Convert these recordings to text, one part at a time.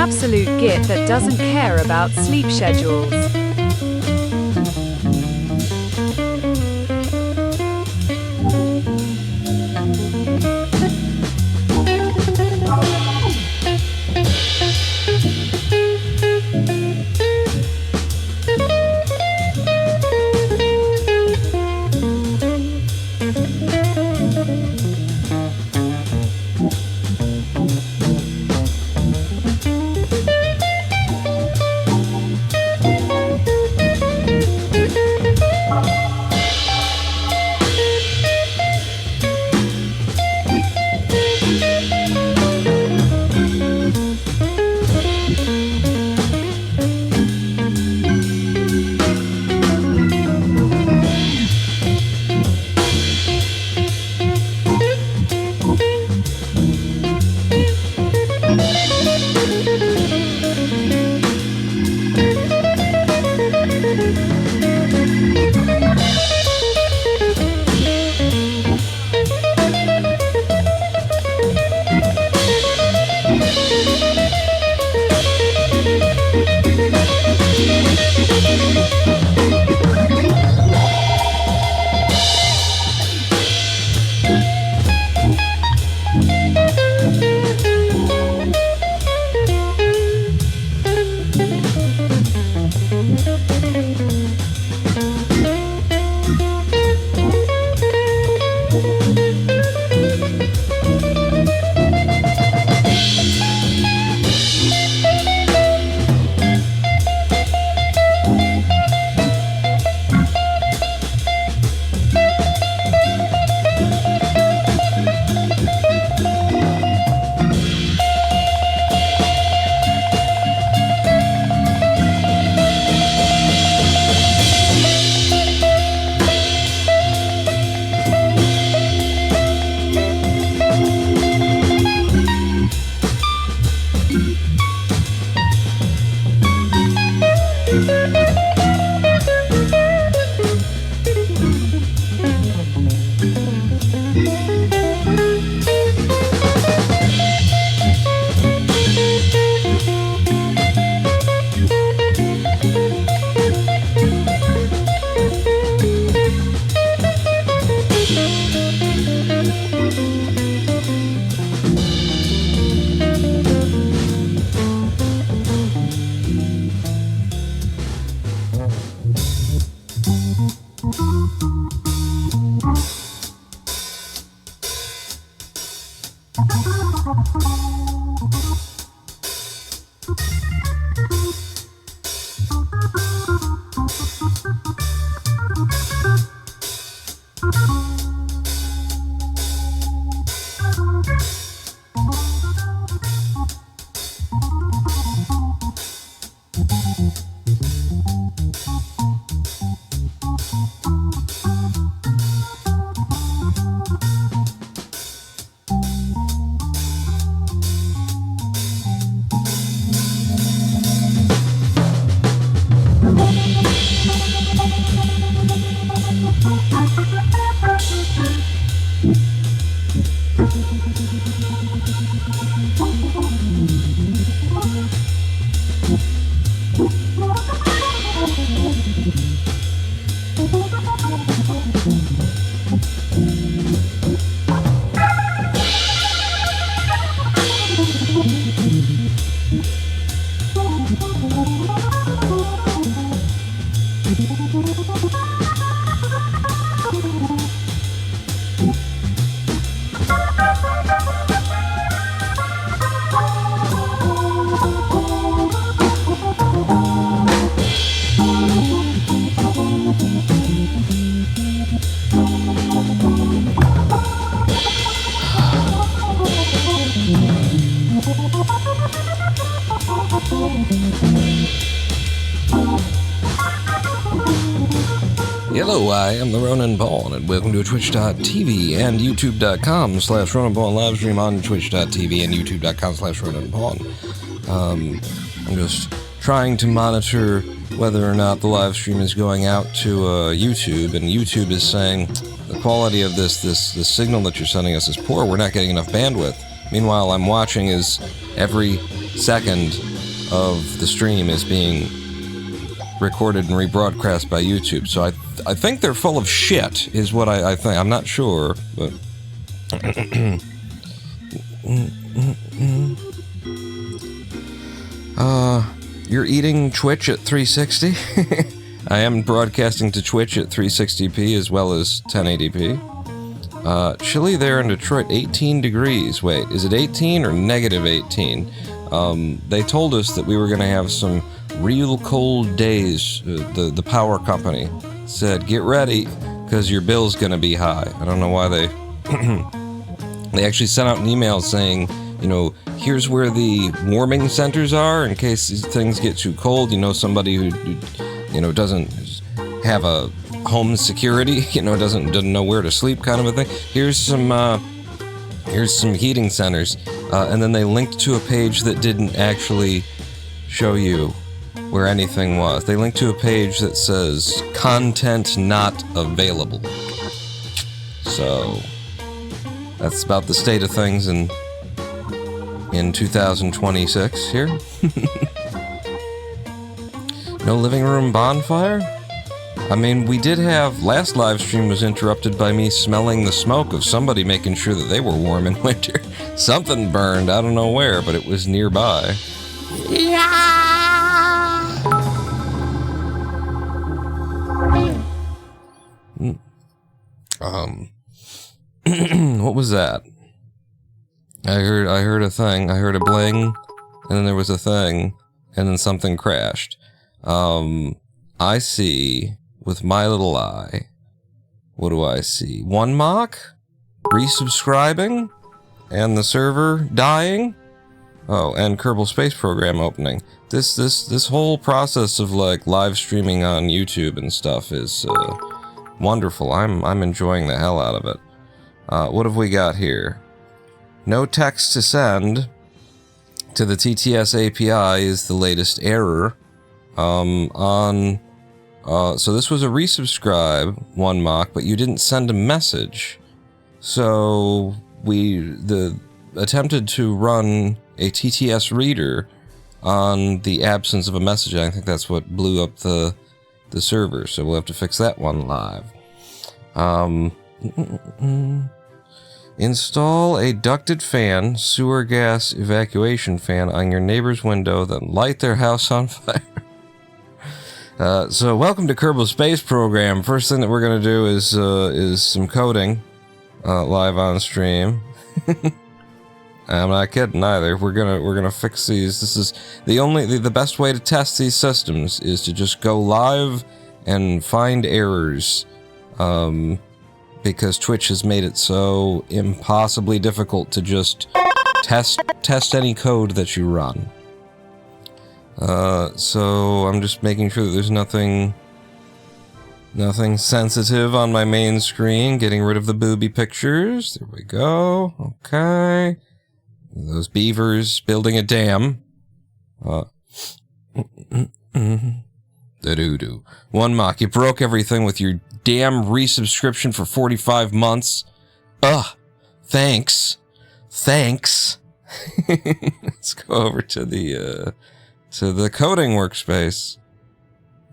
absolute git that doesn't care about sleep schedules. Hello, I am the Ronan Paul, and welcome to Twitch.tv and YouTube.com/Ronan Paul live stream on Twitch.tv and YouTube.com/Ronan Paul. I'm just trying to monitor whether or not the live stream is going out to YouTube, and YouTube is saying the quality of this signal that you're sending us is poor. We're not getting enough bandwidth. Meanwhile, I'm watching as every second of the stream is being recorded and rebroadcast by YouTube. So I think they're full of shit, is what I think. I'm not sure, but... You're eating Twitch at 360? I am broadcasting to Twitch at 360p as well as 1080p. Chilly there in Detroit, 18 degrees. Wait, is it 18 or negative 18? They told us that we were going to have some real cold days. The power company said, get ready, because your bill's going to be high. I don't know why they... They actually sent out an email saying, you know, here's where the warming centers are in case these things get too cold. You know, somebody who you know, doesn't have a home security, you know, doesn't know where to sleep, kind of a thing. Here's some heating centers, and then they linked to a page that didn't actually show you where anything was. They linked to a page that says content not available. So that's about the state of things in 2026 here. No living room bonfire? I mean, we did have... Last live stream was interrupted by me smelling the smoke of somebody making sure that they were warm in winter. Something burned, I don't know where, but it was nearby. What was that? I heard a thing. I heard a bling, and then there was a thing, and then something crashed. I see, with my little eye, what do I see? One mock? Resubscribing? And the server dying? Oh, and Kerbal Space Program opening. This whole process of, like, live streaming on YouTube and stuff is, wonderful. I'm enjoying the hell out of it. What have we got here? No text to send to the TTS API is the latest error. So this was a resubscribe, one mock, but you didn't send a message. So we attempted to run a TTS reader on the absence of a message. I think that's what blew up the server. So we'll have to fix that one live. Install a ducted fan, sewer gas evacuation fan on your neighbor's window, then light their house on fire. So welcome to Kerbal Space Program. First thing that we're gonna do is some coding, live on stream. I'm not kidding either. We're gonna fix these. This is the best way to test these systems is to just go live and find errors. Because Twitch has made it so impossibly difficult to just test any code that you run. So I'm just making sure that there's nothing sensitive on my main screen. Getting rid of the booby pictures. There we go. Okay. Those beavers building a dam. The one mock. You broke everything with your damn resubscription for 45 months. Ugh. Thanks. Let's go over to the coding workspace.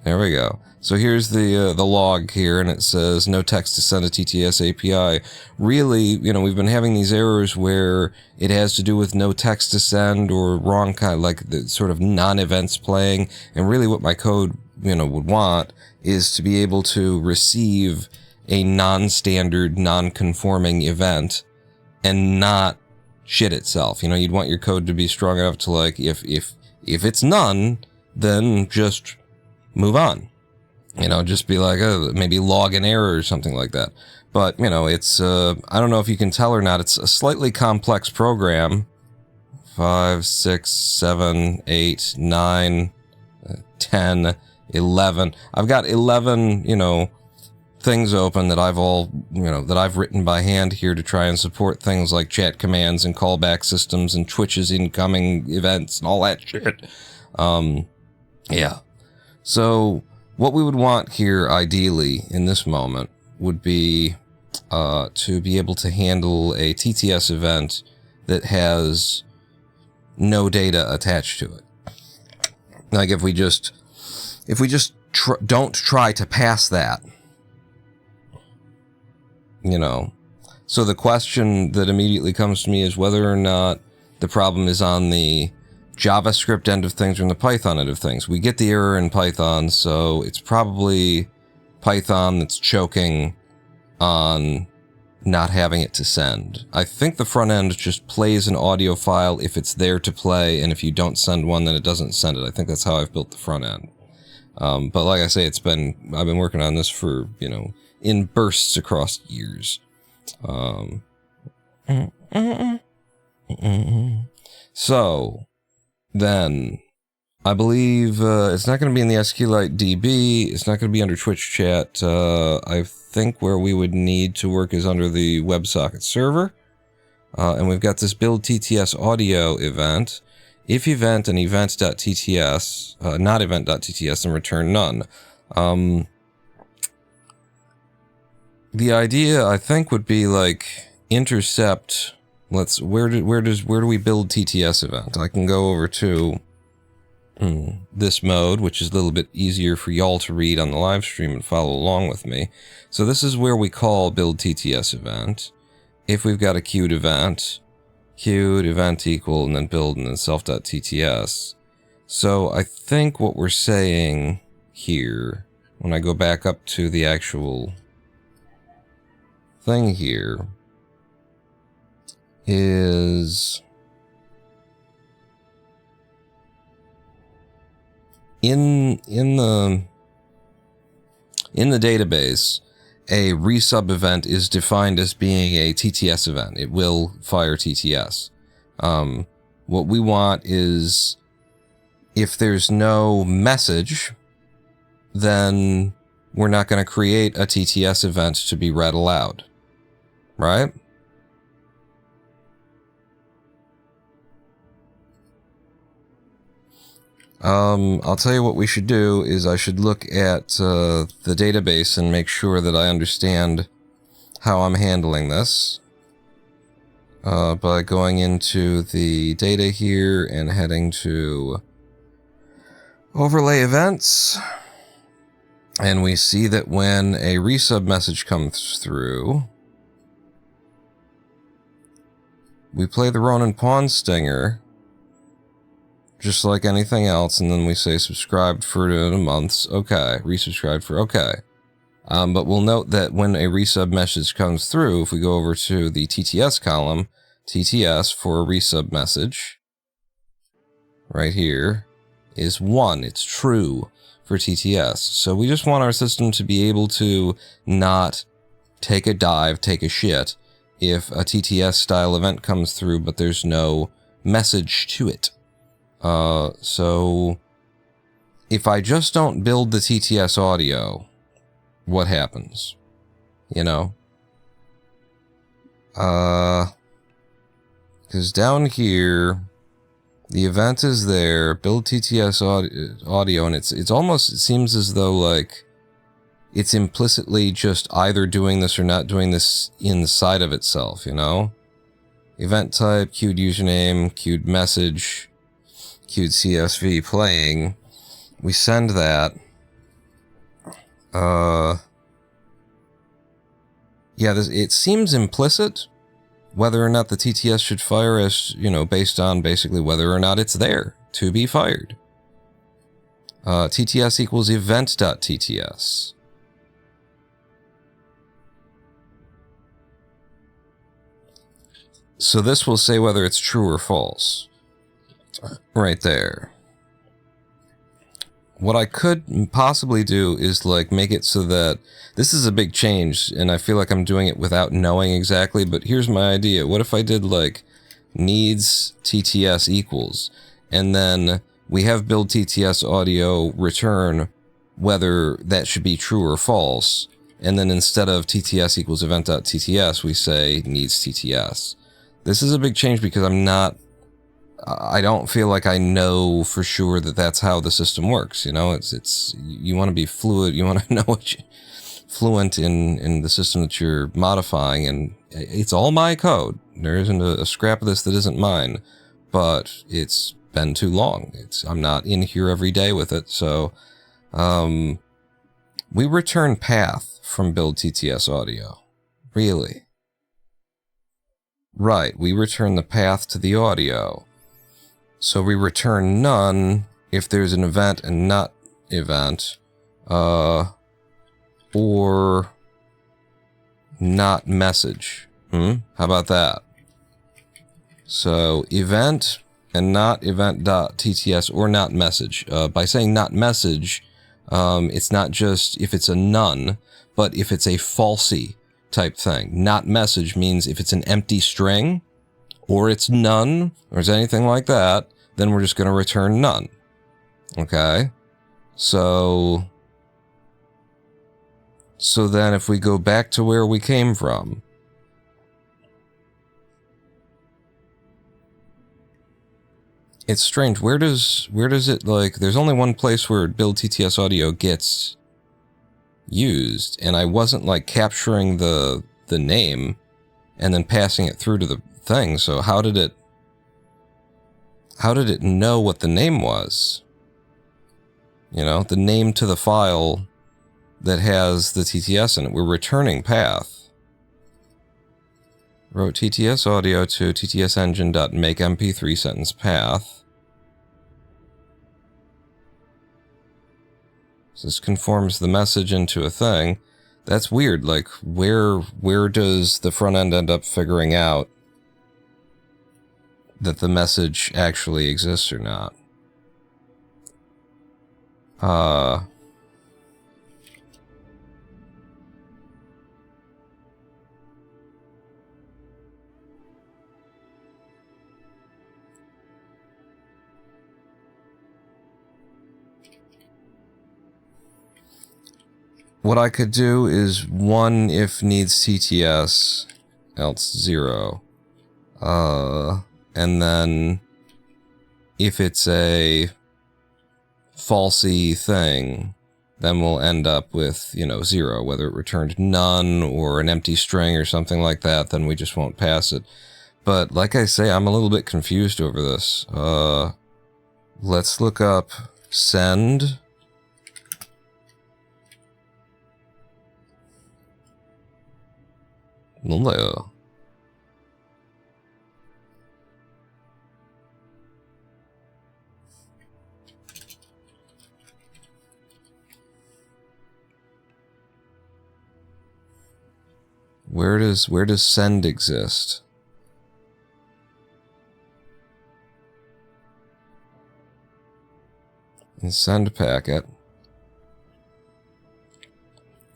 There we go. So here's the log here, and it says no text to send a TTS API. Really, you know, we've been having these errors where it has to do with no text to send or wrong kind, like the sort of non-events playing. And really, what my code, you know, would want is to be able to receive a non-standard, non-conforming event and not shit itself. You know, you'd want your code to be strong enough to, like, if it's none, then just move on. You know, just be like, maybe log an error or something like that. But, you know, it's, I don't know if you can tell or not, it's a slightly complex program. 5, 6, 7, 8, 9, 10, 11. I've got 11, you know, things open that I've written by hand here to try and support things like chat commands and callback systems and Twitch's incoming events and all that shit. Yeah. So what we would want here, ideally, in this moment, would be to be able to handle a TTS event that has no data attached to it. Like if we just don't try to pass that, you know. So the question that immediately comes to me is whether or not the problem is on the JavaScript end of things or in the Python end of things. We get the error in Python, so it's probably Python that's choking on not having it to send. I think the front end just plays an audio file if it's there to play, and if you don't send one, then it doesn't send it. I think that's how I've built the front end. But like I say, I've been working on this for, you know, in bursts across years. So then I believe it's not going to be in the SQLite DB. It's not going to be under Twitch chat. I think where we would need to work is under the WebSocket server. And we've got this build TTS audio event. If event and event.tts, not event.tts, then return none. The idea, I think, would be like intercept. Where do we build TTS event? I can go over to this mode, which is a little bit easier for y'all to read on the live stream and follow along with me. So this is where we call build TTS event. If we've got a queued event equal, and then build, and then self.tts. So I think what we're saying here, when I go back up to the actual thing here, is in the database, a resub event is defined as being a TTS event. It will fire TTS. What we want is, if there's no message, then we're not going to create a TTS event to be read aloud. Right? I'll tell you what we should do is I should look at the database and make sure that I understand how I'm handling this by going into the data here and heading to overlay events, and we see that when a resub message comes through, we play the Ronin Pawn Stinger just like anything else, and then we say subscribed for a month, okay, resubscribed for, okay. But we'll note that when a resub message comes through, if we go over to the TTS column, TTS for a resub message, right here, is 1, it's true for TTS. So we just want our system to be able to not take a dive, take a shit, if a TTS style event comes through, but there's no message to it. So if I just don't build the TTS audio, what happens? You know? Because down here, the event is there, build TTS audio, and it's almost, it seems as though like it's implicitly just either doing this or not doing this inside of itself, you know? Event type, queued username, queued message, queued CSV playing. We send that. Yeah, it seems implicit whether or not the TTS should fire as, you know, based on basically whether or not it's there to be fired. TTS equals event.tts. So this will say whether it's true or false. Right there. What I could possibly do is like make it so that this is a big change, and I feel like I'm doing it without knowing exactly, but here's my idea. What if I did like needs TTS equals, and then we have build TTS audio return whether that should be true or false, and then instead of TTS equals event.tts, we say needs TTS. This is a big change because I don't feel like I know for sure that that's how the system works. You know, it's you want to be fluid. You want to know fluent in the system that you're modifying, and it's all my code. There isn't a scrap of this that isn't mine, but it's been too long. I'm not in here every day with it, so we return path from build TTS audio. Really? Right, we return the path to the audio. So we return none if there's an event and not event, or not message. How about that? So event and not event.tts or not message. By saying not message, it's not just if it's a none, but if it's a falsy type thing. Not message means if it's an empty string, or it's none, or it's anything like that, then we're just going to return none. Okay? So then if we go back to where we came from, it's strange. Where does it, like, there's only one place where build TTS audio gets used, and I wasn't, like, capturing the name and then passing it through to the thing, so how did it know what the name was? You know, the name to the file that has the TTS in it. We're returning path. Wrote TTS audio to ttsengine.make mp3 sentence path. So this conforms the message into a thing. That's weird. Like, where does the front end end up figuring out that the message actually exists or not? What I could do is 1 if needs TTS, else 0. And then if it's a falsy thing, then we'll end up with, 0, whether it returned none or an empty string or something like that, then we just won't pass it. But like I say, I'm a little bit confused over this. Let's look up send. Hello. Where does send exist? In send packet.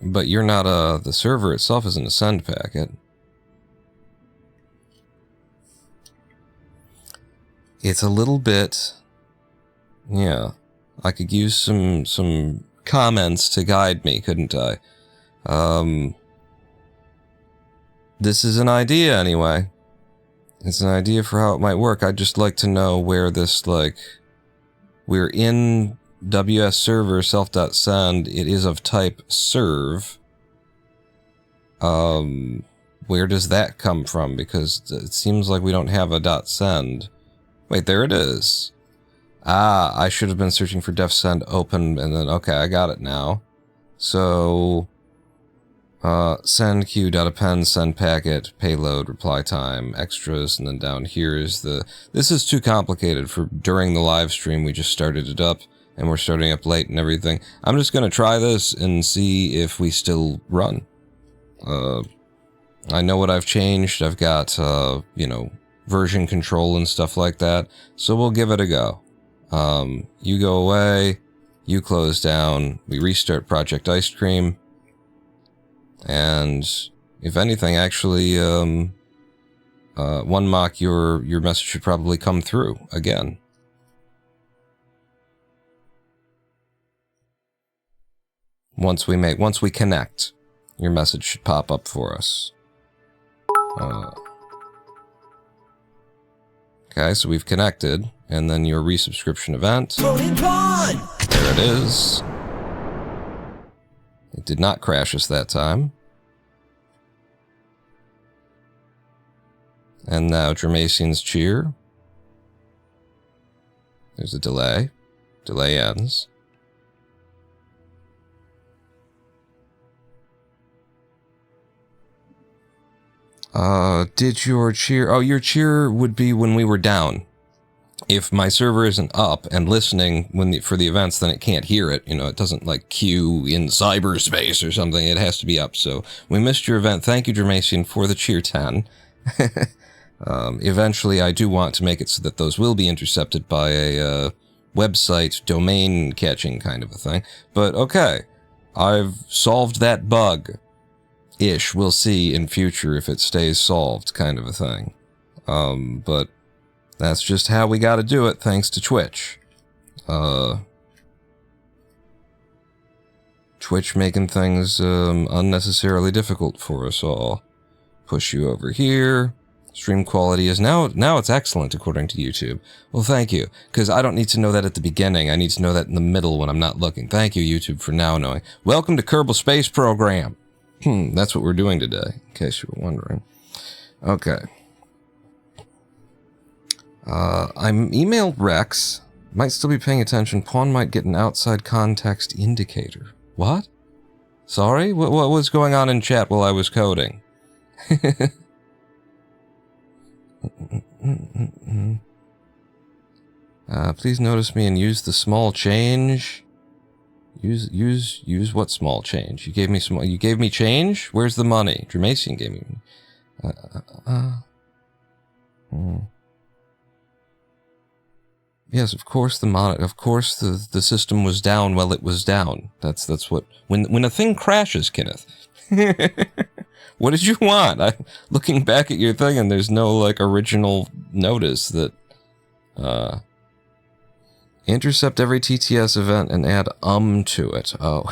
But you're not the server itself isn't a send packet. It's a little bit, yeah. I could use some comments to guide me, couldn't I? This is an idea anyway. It's an idea for how it might work. I'd just like to know where this, like, we're in WS server self.send. It is of type serve. Where does that come from? Because it seems like we don't have a .send. Wait, there it is. Ah, I should have been searching for def send open and then, okay, I got it now. So, send queue.append, send packet, payload, reply time, extras, and then down here is this is too complicated for during the live stream. We just started it up and we're starting up late and everything. I'm just going to try this and see if we still run. I know what I've changed. I've got, version control and stuff like that. So we'll give it a go. You go away, you close down, we restart Project Ice Cream. And if anything, actually, one mock, your message should probably come through again. Once we connect, your message should pop up for us. Okay, so we've connected, and then your resubscription event. There it is. It did not crash us that time. And now Germasian's cheer. There's a delay. Delay ends. Did your cheer... Oh, your cheer would be when we were down. If my server isn't up and listening for the events, then it can't hear it. You know, it doesn't, like, queue in cyberspace or something. It has to be up. So, we missed your event. Thank you, Jermasian, for the cheer 10. Eventually, I do want to make it so that those will be intercepted by a, website domain catching kind of a thing. But, okay. I've solved that bug. Ish. We'll see in future if it stays solved, kind of a thing. But that's just how we gotta do it, thanks to Twitch. Twitch making things, unnecessarily difficult for us all. Push you over here. Stream quality is now it's excellent according to YouTube. Well, thank you, because I don't need to know that at the beginning. I need to know that in the middle when I'm not looking. Thank you, YouTube, for now knowing. Welcome to Kerbal Space Program. That's what we're doing today, in case you were wondering. Okay. I emailed Rex. Might still be paying attention. Pawn might get an outside context indicator. What? Sorry? What was going on in chat while I was coding? Please notice me and use the small change. Use what small change? You gave me change? Where's the money? Jermasian gave me. Yes, of course the system was down while it was down. That's what when a thing crashes, Kenneth. What did you want? Looking back at your thing and there's no like original notice that intercept every TTS event and add to it. Oh.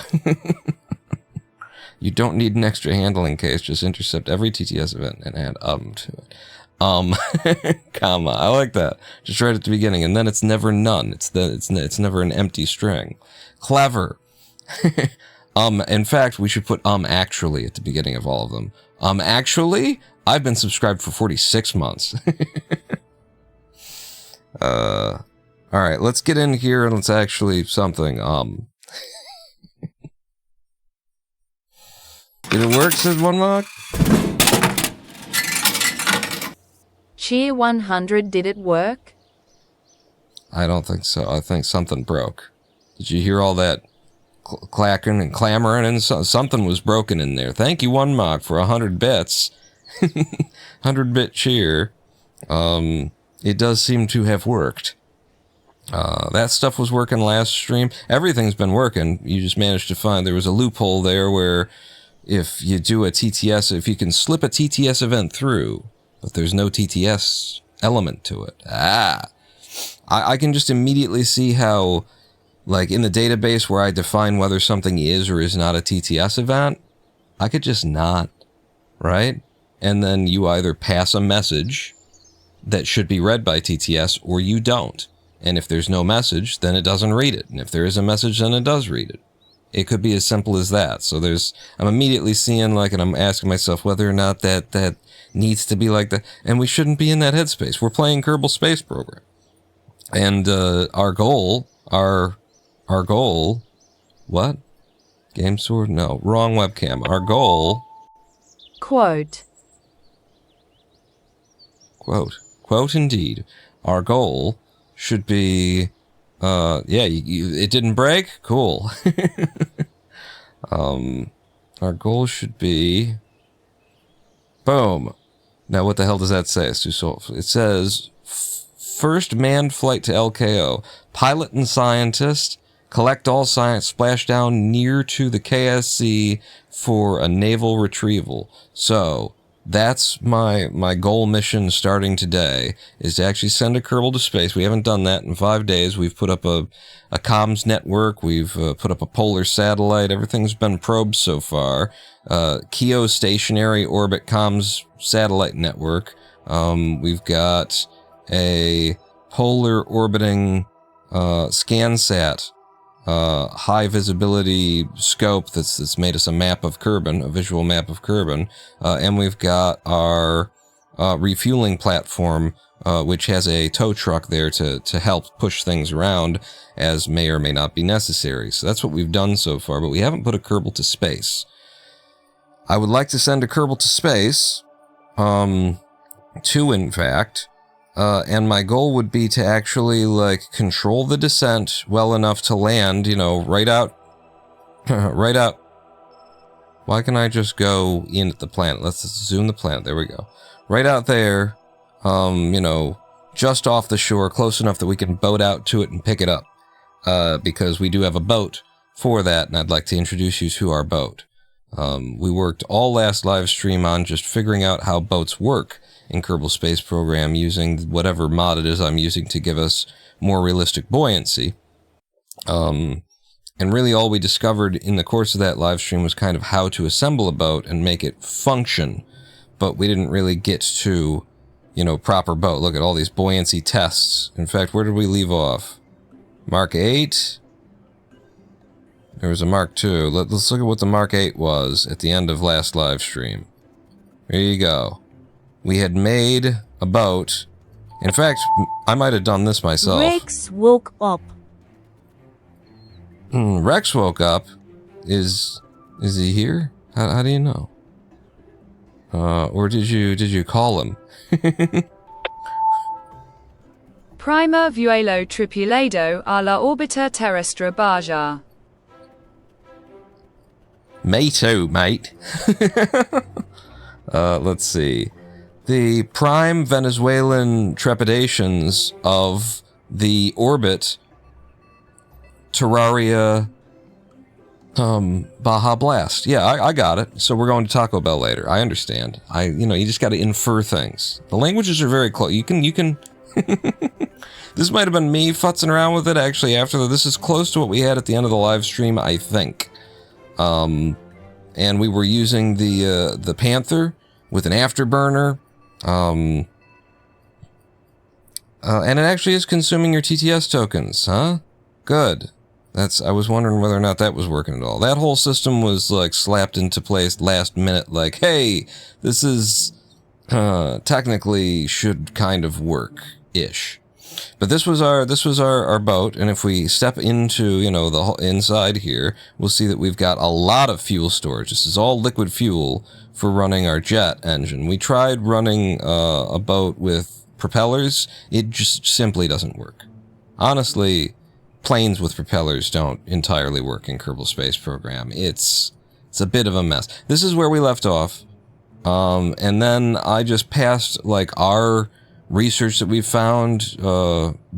You don't need an extra handling case, just intercept every TTS event and add to it. Comma. I like that. Just right at the beginning, and then it's never none. It's never an empty string. Clever. In fact, we should put actually at the beginning of all of them. Actually, I've been subscribed for 46 months. Alright, let's get in here and let's actually something, Did it work, says one mark? Cheer 100, did it work? I don't think so. I think something broke. Did you hear all that clacking and clamoring? And something was broken in there. Thank you, one mark, for 100 bits. 100-bit cheer. It does seem to have worked. That stuff was working last stream. Everything's been working. You just managed to find there was a loophole there where if you do a TTS, if you can slip a TTS event through, but there's no TTS element to it. I can just immediately see how, like, in the database where I define whether something is or is not a TTS event, I could just not, right? And then you either pass a message that should be read by TTS or you don't. And if there's no message, then it doesn't read it. And if there is a message, then it does read it. It could be as simple as that. So I'm immediately seeing, like, and I'm asking myself whether or not that needs to be like that. And we shouldn't be in that headspace. We're playing Kerbal Space Program. And, our goal, what? Game Sword? No, wrong webcam. Our goal. Quote indeed. Our goal should be, it didn't break? Cool. Our goal should be, boom. Now, what the hell does that say? It's too soft. It says, first manned flight to LKO. Pilot and scientist. Collect all science. Splashdown near to the KSC for a naval retrieval. So, that's my goal mission starting today, is to actually send a Kerbal to space. We haven't done that in 5 days. We've put up a comms network. We've put up a polar satellite. Everything's been probed so far. Geostationary orbit comms satellite network. We've got a polar orbiting ScanSat high visibility scope that's made us a map of Kerbin, a visual map of Kerbin, and we've got our refueling platform, which has a tow truck there to help push things around as may or may not be necessary. So that's what we've done so far, but we haven't put a Kerbal to space. I would like to send a Kerbal to space, two in fact, and my goal would be to actually, like, control the descent well enough to land, you know, right out. Right out. Why can I just go in at the planet? Let's zoom the planet. There we go. Right out there, you know, just off the shore, close enough that we can boat out to it and pick it up. Because we do have a boat for that, and I'd like to introduce you to our boat. We worked all last live stream on just figuring out how boats work in Kerbal Space Program using whatever mod it is I'm using to give us more realistic buoyancy. And really all we discovered in the course of that live stream was kind of how to assemble a boat and make it function. But we didn't really get to, you know, proper boat. Look at all these buoyancy tests. In fact, where did we leave off? Mark 8? There was a Mark 2. Let's look at what the Mark 8 was at the end of last live stream. There you go. We had made a boat. In fact, I might have done this myself. Rex woke up. Rex woke up. Is he here? How do you know? Or did you call him? Prima vuelo tripulado a la orbita terrestre baja. Me too, mate. Let's see. The prime Venezuelan trepidations of the orbit Terraria Baja Blast. Yeah, I got it. So we're going to Taco Bell later. I understand. You know, you just got to infer things. The languages are very close. You can This might have been me futzing around with it actually after this is close to what we had at the end of the live stream, I think. And we were using the Panther with an afterburner. And it actually is consuming your TTS tokens, huh? Good. I was wondering whether or not that was working at all. That whole system was like slapped into place last minute, like, hey, this is technically should kind of work-ish. But this was our boat, and if we step into, you know, the inside here, we'll see that we've got a lot of fuel storage. This is all liquid fuel for running our jet engine. We tried running a boat with propellers. It just simply doesn't work. Honestly, planes with propellers don't entirely work in Kerbal Space Program. It's a bit of a mess. This is where we left off. And then I just passed, like, our research that we found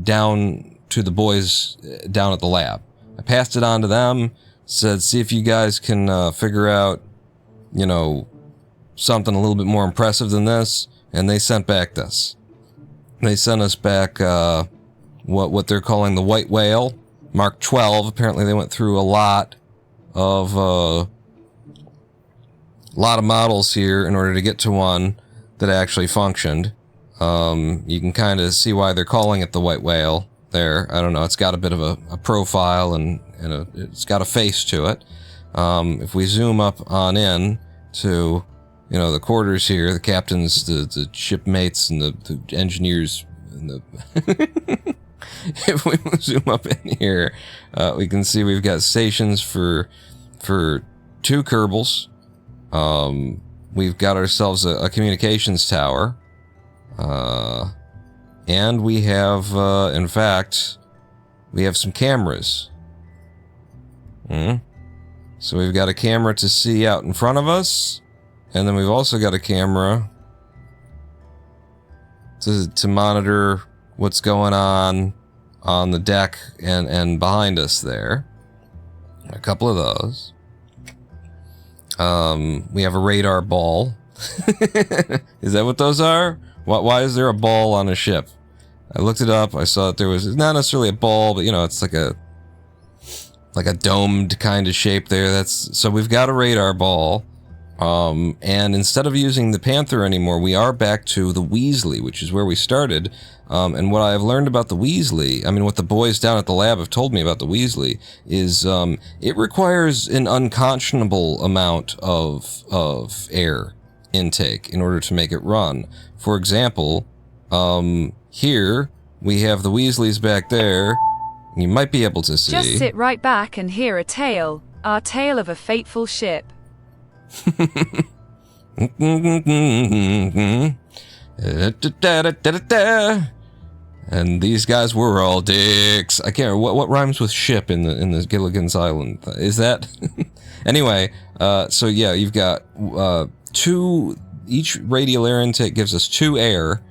down to the boys down at the lab. I passed it on to them, said, see if you guys can figure out, you know, something a little bit more impressive than this, and they sent back this. They sent us back what they're calling the White Whale, Mark 12. Apparently they went through a lot of models here in order to get to one that actually functioned. You can kind of see why they're calling it the White Whale there. I don't know, it's got a bit of a profile and it's got a face to it. If we zoom up on in to, you know, the quarters here, the captains, the shipmates, and the engineers, and the if we zoom up in here, we can see we've got stations for 2 Kerbals. We've got ourselves a communications tower. And we have, in fact, we have some cameras. So we've got a camera to see out in front of us, and then we've also got a camera to monitor what's going on the deck and behind us there. A couple of those. We have a radar ball. Is that what those are? Why is there a ball on a ship? I looked it up. I saw that there was not necessarily a ball, but, you know, it's like a domed kind of shape there. So we've got a radar ball. And instead of using the Panther anymore, we are back to the Weasley, which is where we started. And what I've learned about the Weasley, I mean, what the boys down at the lab have told me about the Weasley is, it requires an unconscionable amount of air intake in order to make it run. For example, here we have the Weasleys back there. You might be able to see. Just sit right back and hear a tale, our tale of a fateful ship. And these guys were all dicks. I can't remember what rhymes with ship in the Gilligan's Island. Is that? Anyway, so yeah, you've got 2. Each radial air intake gives us 2 air,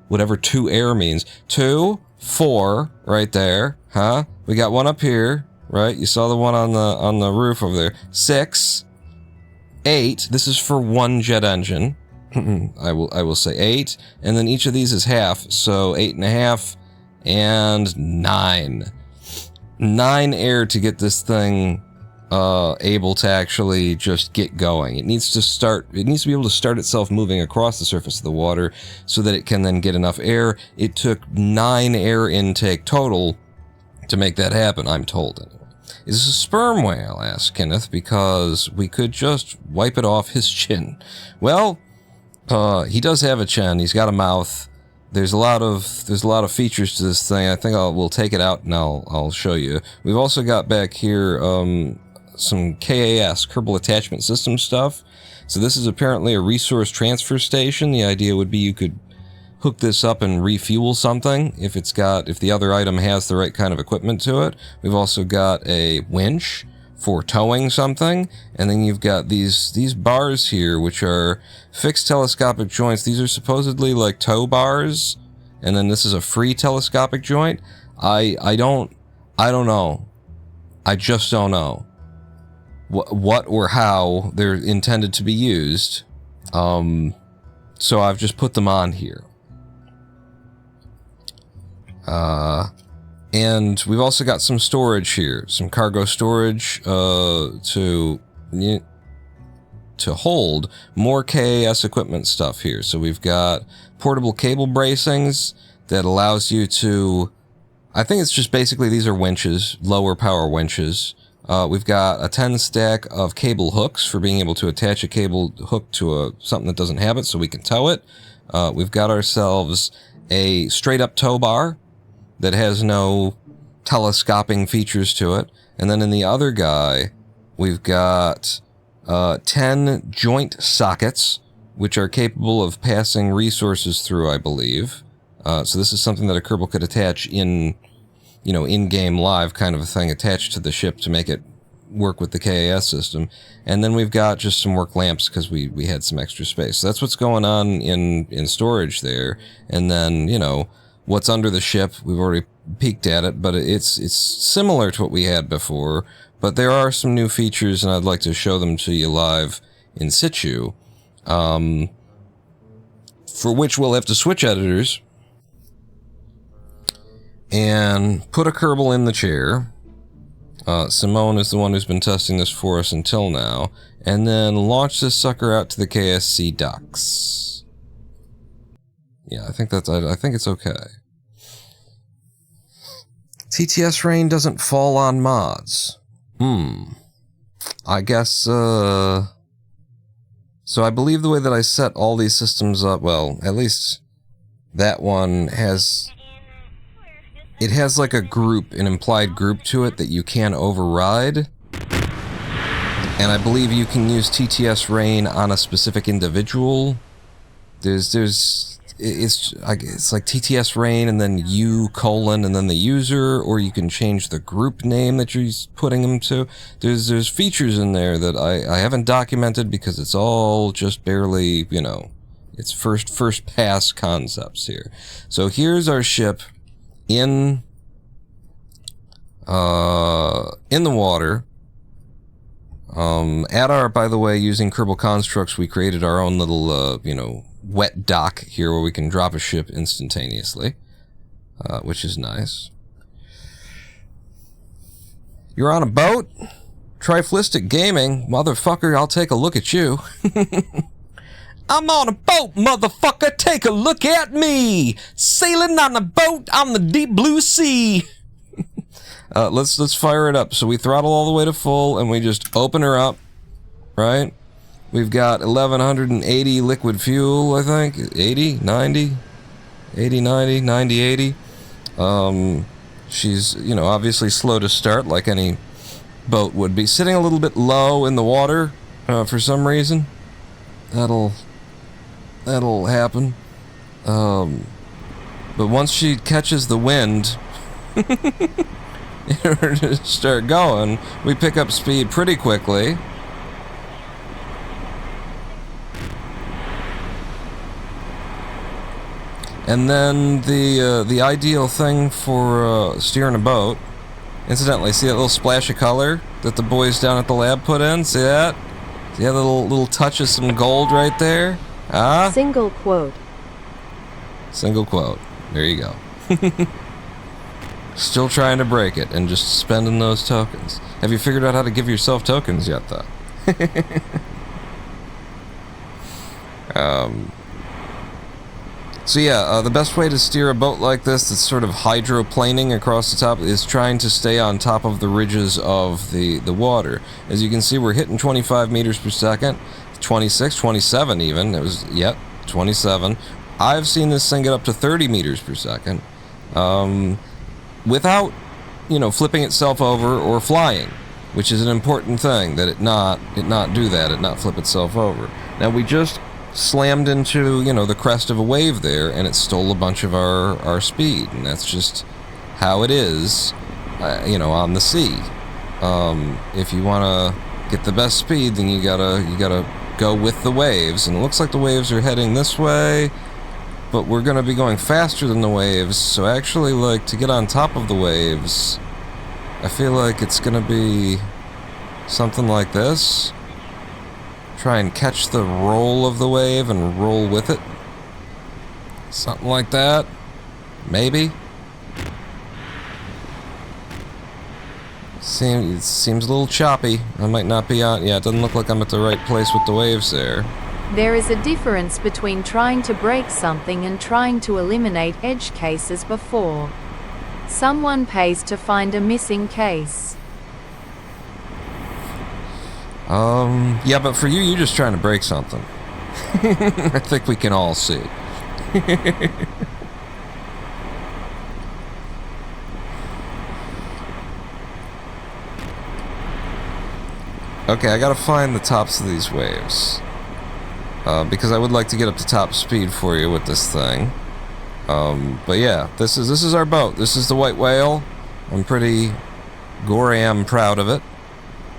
whatever 2 air means. 2, 4, right there, huh? We got 1 up here, right? You saw the one on the roof over there. 6, 8. This is for 1 jet engine. I will say 8, and then each of these is half, so 8.5 and 9. 9 air to get this thing able to actually just get going. It needs to be able to start itself moving across the surface of the water so that it can then get enough air. It took 9 air intake total to make that happen, I'm told anyway. Is this a sperm whale? Asked Kenneth, because we could just wipe it off his chin. Well, he does have a chin. He's got a mouth. There's a lot of features to this thing. I think we'll take it out and I'll show you. We've also got back here some KAS, Kerbal Attachment System stuff. So this is apparently a resource transfer station. The idea would be you could hook this up and refuel something if the other item has the right kind of equipment to it. We've also got a winch for towing something, and then you've got these bars here, which are fixed telescopic joints. These are supposedly like tow bars, and then this is a free telescopic joint. I don't know. I just don't know what or how they're intended to be used. So I've just put them on here. And we've also got some storage here, some cargo storage to hold more KAS equipment stuff here. So we've got portable cable bracings that allows you to, I think it's just basically these are winches, lower power winches. We've got a 10 stack of cable hooks for being able to attach a cable hook to something that doesn't have it so we can tow it. We've got ourselves a straight up tow bar that has no telescoping features to it. And then in the other guy, we've got 10 joint sockets, which are capable of passing resources through, I believe. So this is something that a Kerbal could attach in-game live kind of a thing attached to the ship to make it work with the KAS system. And then we've got just some work lamps because we had some extra space. So that's what's going on in storage there. And then, what's under the ship, we've already peeked at it, but it's similar to what we had before, but there are some new features, and I'd like to show them to you live in situ, for which we'll have to switch editors and put a Kerbal in the chair. Simone is the one who's been testing this for us until now, and then launch this sucker out to the KSC docks. Yeah, I think it's okay. TTS rain doesn't fall on mods. I guess, so I believe the way that I set all these systems up, well, at least that one has like a group, an implied group to it that you can override. And I believe you can use TTS rain on a specific individual. It's like TTS rain and then U : and then the user, or you can change the group name that you're putting them to. There's features in there that I haven't documented because it's all just barely, it's first pass concepts here. So here's our ship in the water. By the way, using Kerbal constructs, we created our own little, wet dock here where we can drop a ship instantaneously, which is nice. You're on a boat? Triflistic Gaming? Motherfucker, I'll take a look at you. I'm on a boat, motherfucker, take a look at me! Sailing on a boat on the deep blue sea! Let's fire it up. So we throttle all the way to full, and we just open her up, right? We've got 1,180 liquid fuel, I think. 80, 90, 80, 90, 90, 80. She's, you know, obviously slow to start, like any boat would be. Sitting a little bit low in the water for some reason. That'll happen. But once she catches the wind, in order to start going, we pick up speed pretty quickly. And then the ideal thing for steering a boat, incidentally, see that little splash of color that the boys down at the lab put in? See that? See that little touch of some gold right there? Ah? Single quote. Single quote. There you go. Still trying to break it and just spending those tokens. Have you figured out how to give yourself tokens yet, though? So yeah, the best way to steer a boat like this that's sort of hydroplaning across the top is trying to stay on top of the ridges of the water. As you can see, we're hitting 25 meters per second, 26, 27 even. It was, yep, 27. I've seen this thing get up to 30 meters per second without, you know, flipping itself over or flying, which is an important thing, that it not do that, it not flip itself over. Now, we just slammed into, you know, the crest of a wave there, and it stole a bunch of our speed, and that's just how it is, you know, on the sea. If you want to get the best speed, then you gotta go with the waves, and it looks like the waves are heading this way, but we're gonna be going faster than the waves, so actually, like, to get on top of the waves, I feel like it's gonna be something like this. Try and catch the roll of the wave and roll with it. Something like that. Maybe. It seems a little choppy. I might not be on... Yeah, it doesn't look like I'm at the right place with the waves there. There is a difference between trying to break something and trying to eliminate edge cases before someone pays to find a missing case. Yeah, but for you, you're just trying to break something. I think we can all see. Okay, I gotta find the tops of these waves. Because I would like to get up to top speed for you with this thing. But yeah, this is our boat. This is the White Whale. I'm pretty goddamn proud of it.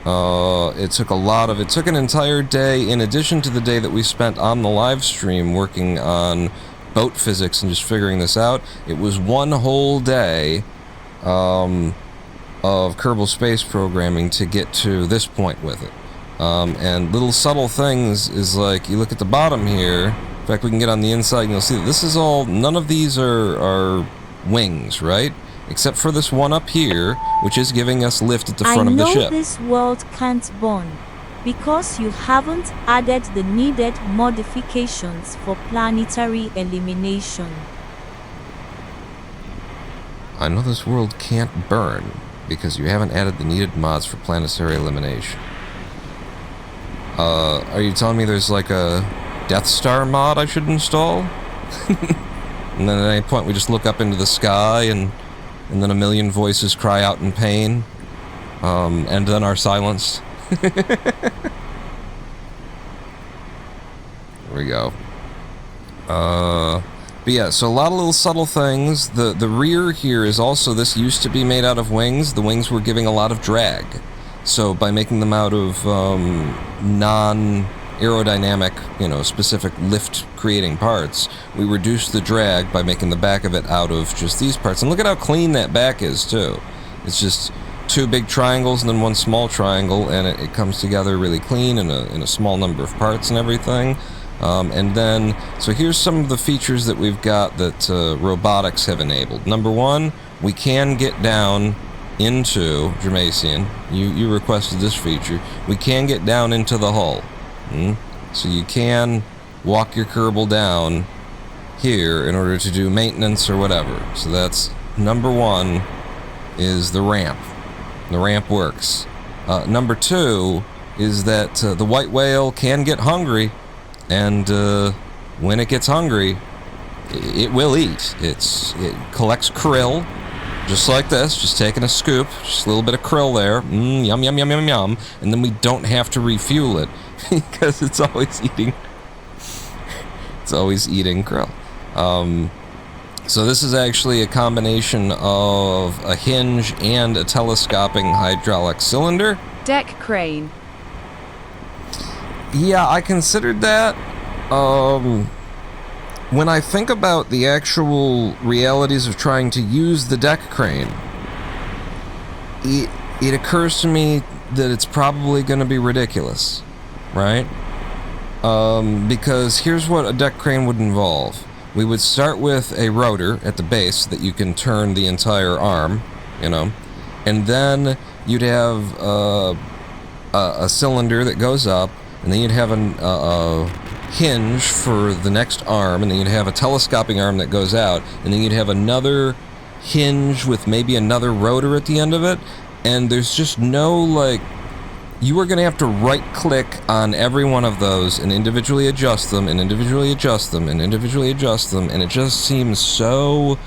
It took an entire day, in addition to the day that we spent on the live stream working on boat physics and just figuring this out. It was one whole day of Kerbal space programming to get to this point with it. And little subtle things is like, you look at the bottom here, in fact we can get on the inside and you'll see that this is all, none of these are wings, right? Except for this one up here, which is giving us lift at the front of the ship. I know this world can't burn, because you haven't added the needed modifications for planetary elimination. I know this world can't burn, because you haven't added the needed mods for planetary elimination. Are you telling me there's like a Death Star mod I should install? And then at any point we just look up into the sky and then a million voices cry out in pain, and then are silenced. There we go. But yeah, so a lot of little subtle things. The rear here is also, this used to be made out of wings. The wings were giving a lot of drag. So by making them out of non-aerodynamic, you know, specific lift-creating parts, we reduced the drag by making the back of it out of just these parts. And look at how clean that back is, too. It's just two big triangles and then one small triangle, and it comes together really clean in a small number of parts and everything. And then, so here's some of the features that we've got that robotics have enabled. Number one, we can get down into Germasian. You requested this feature. We can get down into the hull. So you can walk your Kerbal down here in order to do maintenance or whatever. So that's number one, is the ramp. The ramp works. Number two, is that the white whale can get hungry, and when it gets hungry, it will eat. It collects krill, just like this, just taking a scoop, just a little bit of krill there, yum, yum, yum, yum, yum, and then we don't have to refuel it, because it's always eating krill. So this is actually a combination of a hinge and a telescoping hydraulic cylinder. Deck crane. Yeah, I considered that. When I think about the actual realities of trying to use the deck crane, it occurs to me that it's probably going to be ridiculous, right? Because here's what a deck crane would involve. We would start with a rotor at the base that you can turn the entire arm, and then you'd have a cylinder that goes up, and then you'd have a hinge for the next arm, and then you'd have a telescoping arm that goes out, and then you'd have another hinge with maybe another rotor at the end of it, and there's just no, you are going to have to right-click on every one of those and individually adjust them, and individually adjust them, and individually adjust them, and it just seems so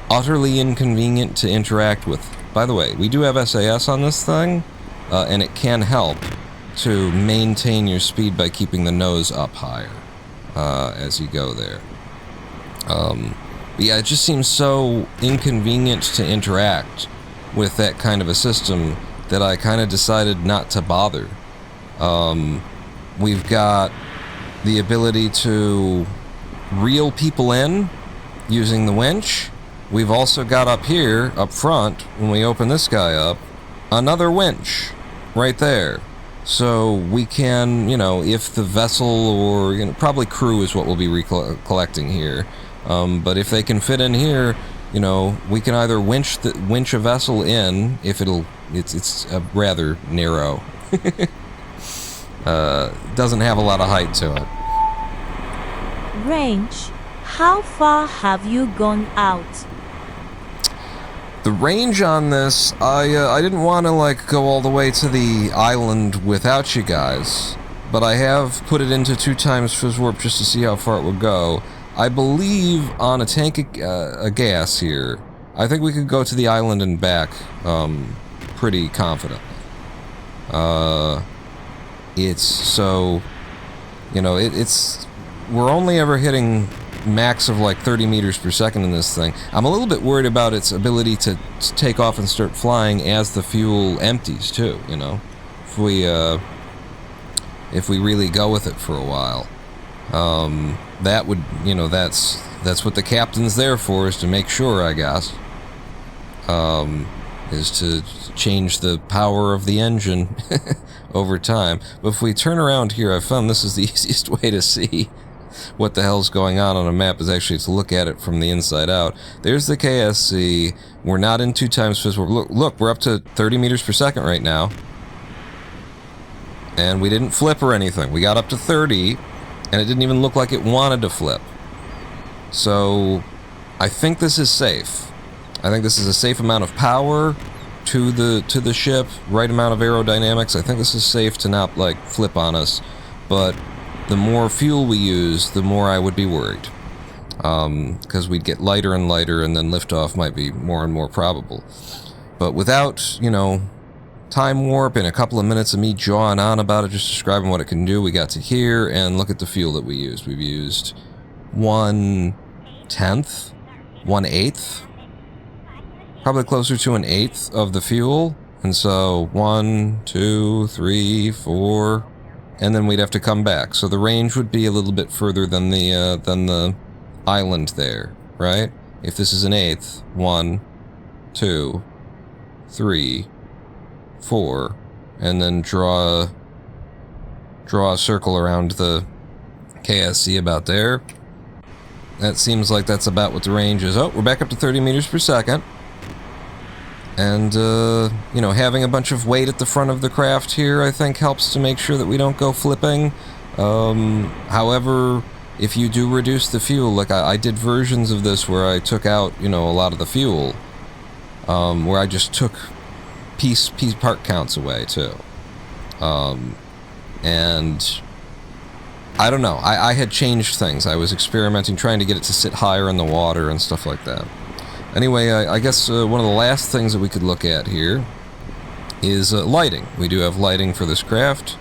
utterly inconvenient to interact with. By the way, we do have SAS on this thing, and it can help to maintain your speed by keeping the nose up higher as you go there. But yeah, it just seems so inconvenient to interact with that kind of a system that I kind of decided not to bother. We've got the ability to reel people in using the winch. We've also got up here, up front, when we open this guy up, another winch right there. So we can, if the vessel or, probably crew is what we'll be collecting here. But if they can fit in here, we can either winch a vessel in, if it's rather narrow. Doesn't have a lot of height to it. Range. How far have you gone out? The range on this, I didn't want to go all the way to the island without you guys, but I have put it into 2 times fizz warp just to see how far it would go. I believe on a tank of gas here, I think we could go to the island and back pretty confidently. We're only ever hitting max of 30 meters per second in this thing. I'm a little bit worried about its ability to take off and start flying as the fuel empties too, if we really go with it for a while. That would, that's what the captain's there for, is to make sure, I guess, is to change the power of the engine over time. But if we turn around here, I found this is the easiest way to see what the hell's going on a map, is actually to look at it from the inside out. There's the KSC. We're not in 2 times fizz warp. Look, we're up to 30 meters per second right now. And we didn't flip or anything. We got up to 30, and it didn't even look like it wanted to flip. So I think this is safe. I think this is a safe amount of power to the ship, right amount of aerodynamics. I think this is safe to not flip on us, but the more fuel we use, the more I would be worried, because we'd get lighter and lighter, and then liftoff might be more and more probable. But without, time warp and a couple of minutes of me jawing on about it, just describing what it can do, we got to here, and look at the fuel that we used. We've used 1/10, 1/8, probably closer to 1/8 of the fuel. And so 1, 2, 3, 4, and then we'd have to come back. So the range would be a little bit further than the island there, right? If this is 1/8, 1, 2, 3, 4, and then draw a circle around the KSC about there. That seems like that's about what the range is. Oh, we're back up to 30 meters per second. And, having a bunch of weight at the front of the craft here, I think, helps to make sure that we don't go flipping. However, if you do reduce the fuel, I did versions of this where I took out, a lot of the fuel, where I just took piece part counts away, too. And I don't know. I had changed things. I was experimenting, trying to get it to sit higher in the water and stuff like that. Anyway, I guess one of the last things that we could look at here is lighting. We do have lighting for this craft.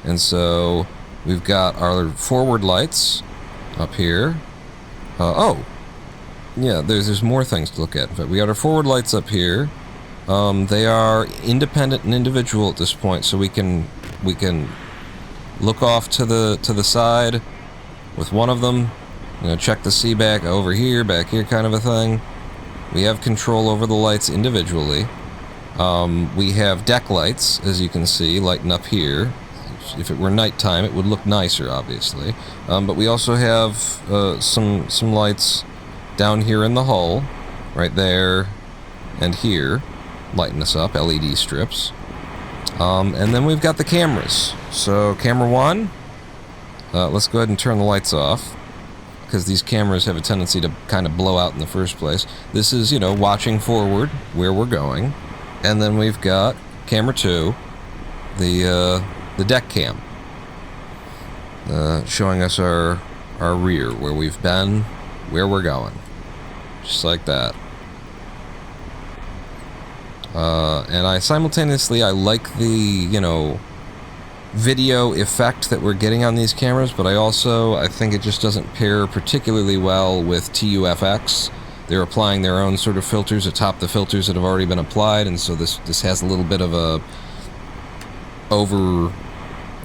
And so we've got our forward lights up here. Oh, yeah, there's more things to look at. In fact, we got our forward lights up here. They are independent and individual at this point, so we can look off to the side with one of them. You know, check the sea back here, kind of a thing. We have control over the lights individually. We have deck lights, as you can see, lighting up here. If it were nighttime, it would look nicer, obviously. But we also have some lights down here in the hull, right there and here, lighting us up, LED strips. And then we've got the cameras. So camera 1, let's go ahead and turn the lights off, because these cameras have a tendency to kind of blow out in the first place. This is, you know, watching forward where we're going. And then we've got camera 2, the deck cam, showing us our rear, where we've been, where we're going. Just like that. And I simultaneously, I like the, you know, video effect that we're getting on these cameras, but I think it just doesn't pair particularly well with TUFX. They're applying their own sort of filters atop the filters that have already been applied, and so this has a little bit of a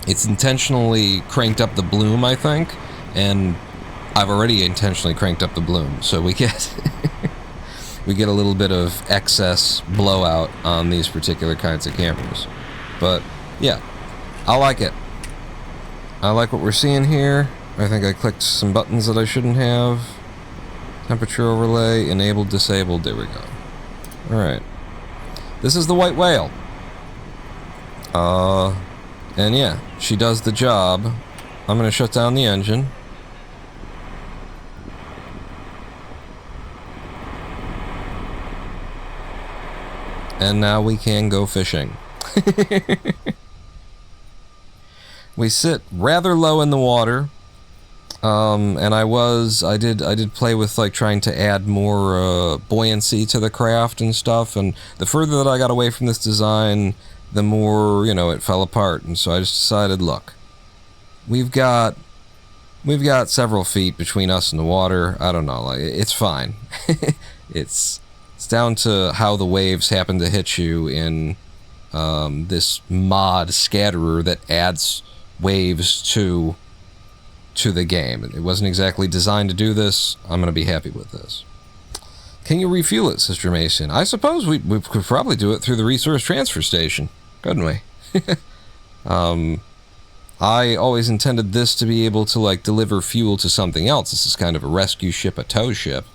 it's intentionally cranked up the bloom, I think, and I've already intentionally cranked up the bloom, so we get we get a little bit of excess blowout on these particular kinds of cameras. But yeah, I like it. I like what we're seeing here. I think I clicked some buttons that I shouldn't have. Temperature overlay, enabled, disabled, there we go. Alright. This is the white whale. And yeah, she does the job. I'm gonna shut down the engine. And now we can go fishing. We sit rather low in the water. And I did play with like trying to add more buoyancy to the craft and stuff, and the further that I got away from this design, the more, you know, it fell apart. And so I just decided, look, we've got several feet between us and the water. I don't know, like, it's fine. It's down to how the waves happen to hit you in this mod scatterer that adds waves to the game. It wasn't exactly designed to do this. I'm going to be happy with this. Can you refuel it, Sister Mason? I suppose we could probably do it through the resource transfer station, couldn't we? I always intended this to be able to, like, deliver fuel to something else. This is kind of a rescue ship, a tow ship.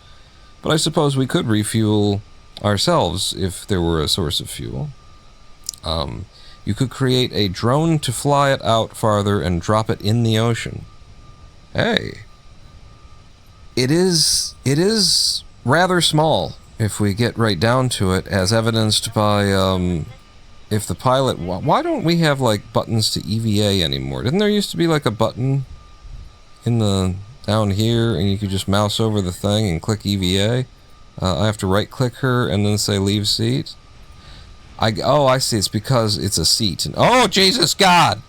But I suppose we could refuel ourselves if there were a source of fuel. You could create a drone to fly it out farther and drop it in the ocean. Hey. It is rather small, if we get right down to it, as evidenced by, if the pilot... Why don't we have, like, buttons to EVA anymore? Didn't there used to be, like, a button in the... down here, and you could just mouse over the thing and click EVA? I have to right-click her and then say leave seat? Oh, I see. It's because it's a seat. And, oh, Jesus God!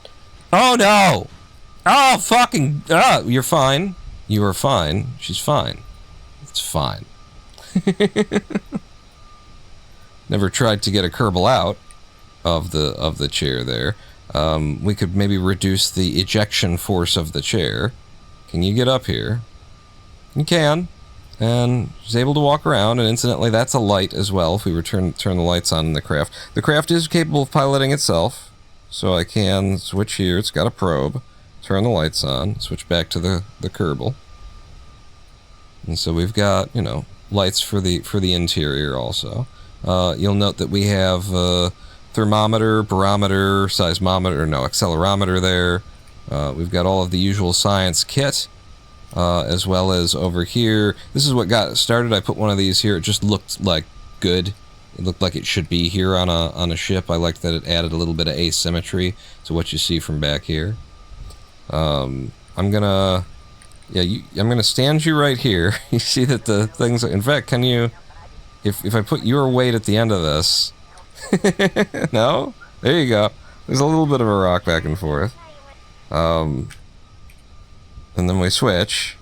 Oh, no! Oh, fucking... you're fine. You are fine. She's fine. It's fine. Never tried to get a Kerbal out of the chair there. We could maybe reduce the ejection force of the chair. Can you get up here? You can. And she's able to walk around, and incidentally, that's a light as well, if we turn the lights on in the craft. The craft is capable of piloting itself, so I can switch here. It's got a probe. Turn the lights on, switch back to the Kerbal. And so we've got, you know, lights for the interior also. You'll note that we have thermometer, barometer, seismometer, no, accelerometer there. We've got all of the usual science kit, as well as over here. This is what got it started. I put one of these here. It just looked like good. It looked like it should be here on a ship. I liked that it added a little bit of asymmetry to what you see from back here. I'm gonna stand you right here. You see that the things. In fact, can you? If I put your weight at the end of this, no? There you go. There's a little bit of a rock back and forth. And then we switch.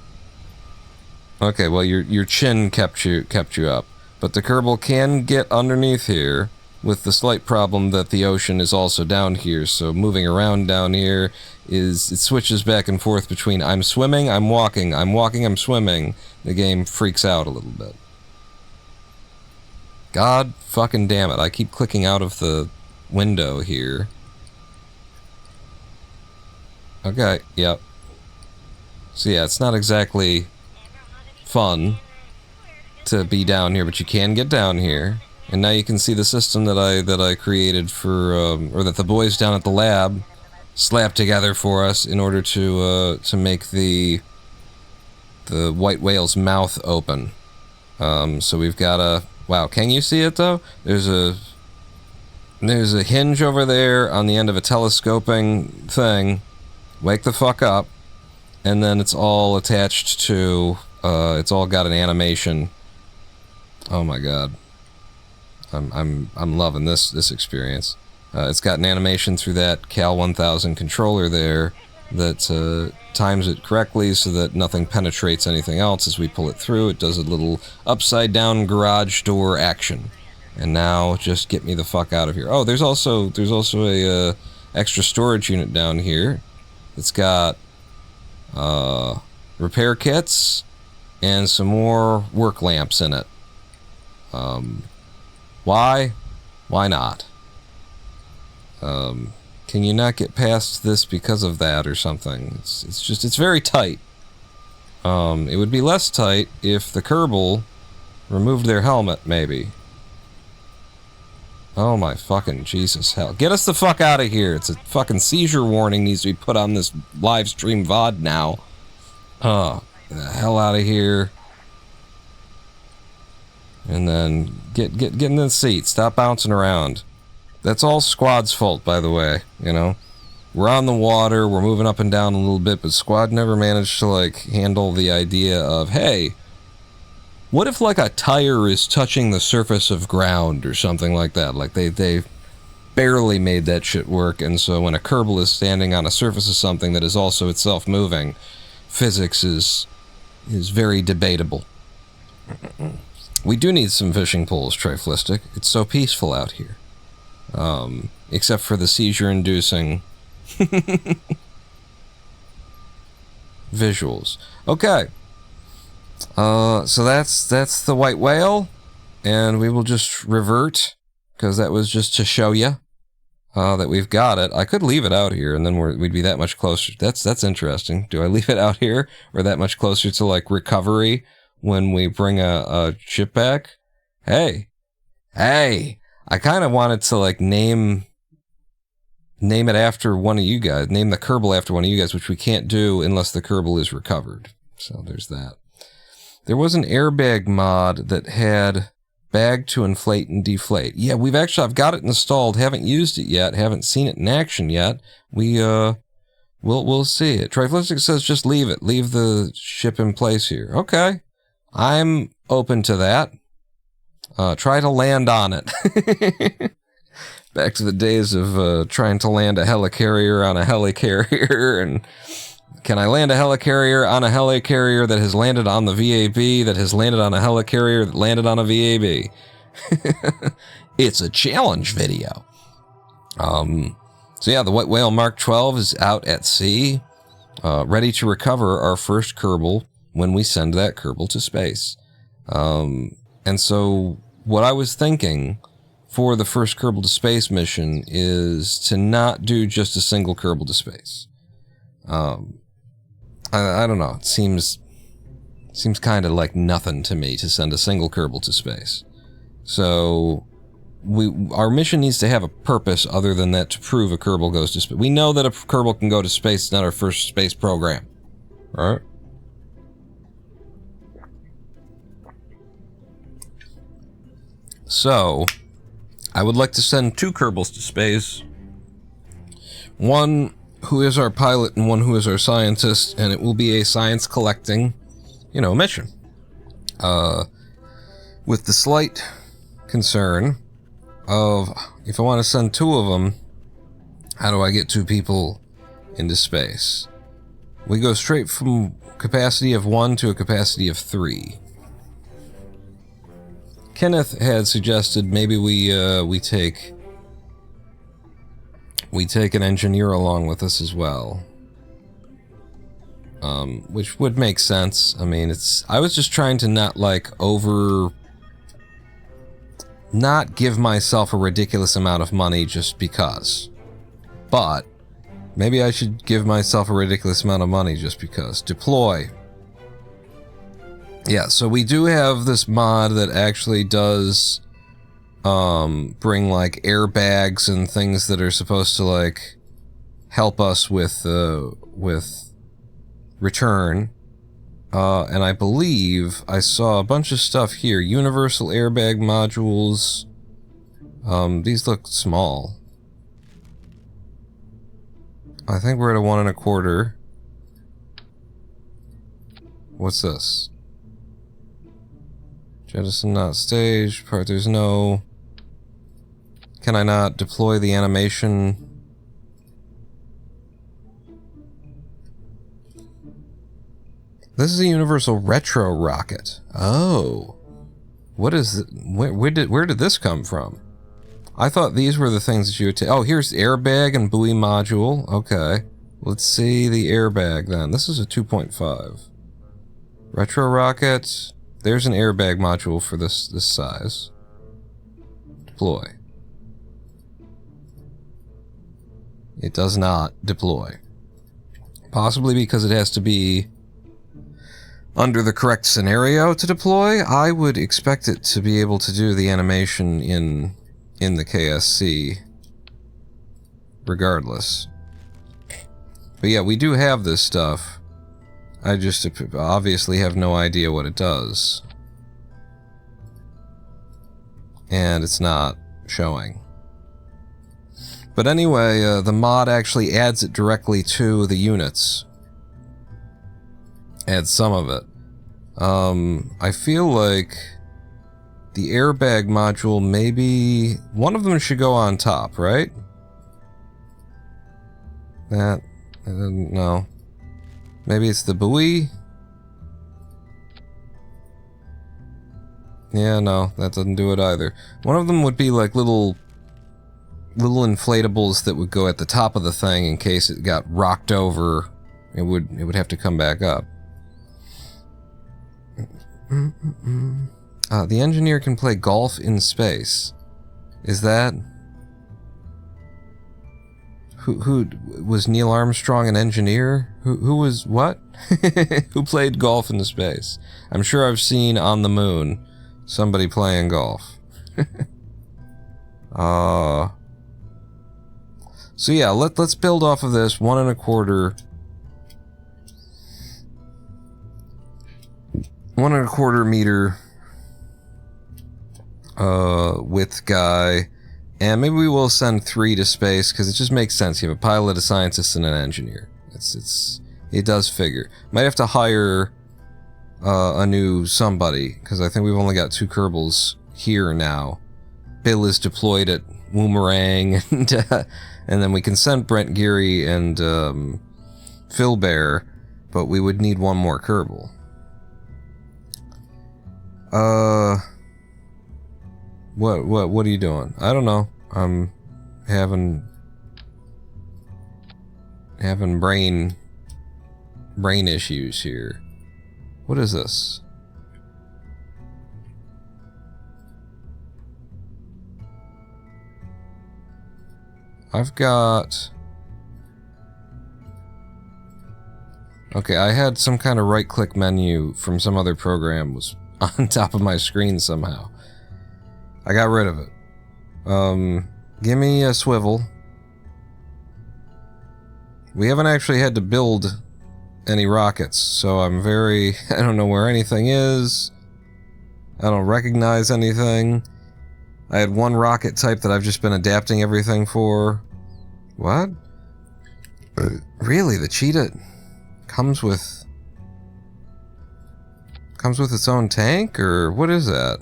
Okay, well your chin kept you up. But the Kerbal can get underneath here with the slight problem that the ocean is also down here, so moving around down here it switches back and forth between I'm swimming, I'm walking, I'm walking, I'm swimming. The game freaks out a little bit. God fucking damn it, I keep clicking out of the window here. Okay, yep. So yeah, it's not exactly fun to be down here, but you can get down here. And now you can see the system that I created for, or that the boys down at the lab slapped together for us in order to make the white whale's mouth open. So we've got a, wow, can you see it though? There's a hinge over there on the end of a telescoping thing. Wake the fuck up. And then it's all attached to, it's all got an animation. Oh my god. I'm loving this experience. It's got an animation through that Cal 1000 controller there that times it correctly so that nothing penetrates anything else as we pull it through. It does a little upside down garage door action. And now just get me the fuck out of here. Oh, there's also a extra storage unit down here. It's got repair kits and some more work lamps in it. Why? Why not? Can you not get past this because of that or something? It's very tight. It would be less tight if the Kerbal removed their helmet, maybe. Oh my fucking Jesus hell. Get us the fuck out of here. It's a fucking seizure warning needs to be put on this live stream VOD now. Get the hell out of here. And then get in the seat. Stop bouncing around. That's all Squad's fault, by the way, you know? We're on the water, we're moving up and down a little bit, but Squad never managed to, like, handle the idea of, hey, what if, like, a tire is touching the surface of ground or something like that? Like, they barely made that shit work, and so when a Kerbal is standing on a surface of something that is also itself moving, physics is very debatable. We do need some fishing poles, Triflistic. It's so peaceful out here. Except for the seizure-inducing visuals. Okay. So that's the white whale, and we will just revert, because that was just to show you that we've got it. I could leave it out here, and then we'd be that much closer. That's interesting. Do I leave it out here, or that much closer to, like, recovery when we bring a ship back? Hey, I kind of wanted to, like, name it after one of you guys, name the Kerbal after one of you guys, which we can't do unless the Kerbal is recovered. So there's that. There was an airbag mod that had bag to inflate and deflate. Yeah, I've got it installed, haven't used it yet, haven't seen it in action yet. We'll see it. Triflistic says just leave it. Leave the ship in place here. Okay. I'm open to that. Try to land on it. Back to the days of trying to land a helicarrier on a helicarrier, and can I land a helicarrier on a helicarrier that has landed on the VAB, that has landed on a helicarrier that landed on a VAB? It's a challenge video. So yeah, the White Whale Mark 12 is out at sea, ready to recover our first Kerbal when we send that Kerbal to space. And so what I was thinking for the first Kerbal to space mission is to not do just a single Kerbal to space. I don't know. It seems kind of like nothing to me to send a single Kerbal to space. So our mission needs to have a purpose other than that to prove a Kerbal goes to space. We know that a Kerbal can go to space. It's not our first space program. All right? So, I would like to send 2 Kerbals to space. One who is our pilot and one who is our scientist, and it will be a science collecting, mission. With the slight concern of, if I want to send 2 of them, how do I get 2 people into space? We go straight from capacity of 1 to a capacity of 3. Kenneth had suggested maybe we take an engineer along with us as well, which would make sense. I mean, I was just trying to not give myself a ridiculous amount of money just because, but maybe I should give myself a ridiculous amount of money just because. Deploy. Yeah, so we do have this mod that actually does bring like airbags and things that are supposed to like help us with return. And I believe I saw a bunch of stuff here. Universal airbag modules. These look small. I think we're at a 1 1/4. What's this? Jettison not staged. There's no... Can I not deploy the animation? This is a universal retro rocket. Oh. What is it? Where did this come from? I thought these were the things that you would take. Oh, here's the airbag and buoy module. Okay. Let's see the airbag then. This is a 2.5. Retro rocket. There's an airbag module for this size. Deploy. It does not deploy. Possibly because it has to be under the correct scenario to deploy. I would expect it to be able to do the animation in the KSC regardless. But yeah, we do have this stuff. I just obviously have no idea what it does. And it's not showing. But anyway, the mod actually adds it directly to the units. Adds some of it. I feel like the airbag module, maybe one of them should go on top, right? I don't know. Maybe it's the buoy? Yeah, no, that doesn't do it either. One of them would be like little inflatables that would go at the top of the thing in case it got rocked over. It would have to come back up. The engineer can play golf in space. Is that... Who was Neil Armstrong an engineer? Who was what? Who played golf in space? I'm sure I've seen on the moon somebody playing golf. So yeah, let's build off of this 1 1/4. 1 1/4 meter width guy. And maybe we will send 3 to space, because it just makes sense. You have a pilot, a scientist, and an engineer. It does figure. Might have to hire a new somebody, because I think we've only got 2 Kerbals here now. Bill is deployed at Woomerang, and then we can send Brent Geary and Phil Bear, but we would need 1 more Kerbal. What are you doing? I don't know. I'm having brain issues here. What is this? I've got... Okay, I had some kind of right-click menu from some other program was on top of my screen somehow. I got rid of it. Give me a swivel. We haven't actually had to build any rockets, so I'm very... I don't know where anything is. I don't recognize anything. I had one rocket type that I've just been adapting everything for. What? Really? The cheetah comes with its own tank? Or what is that?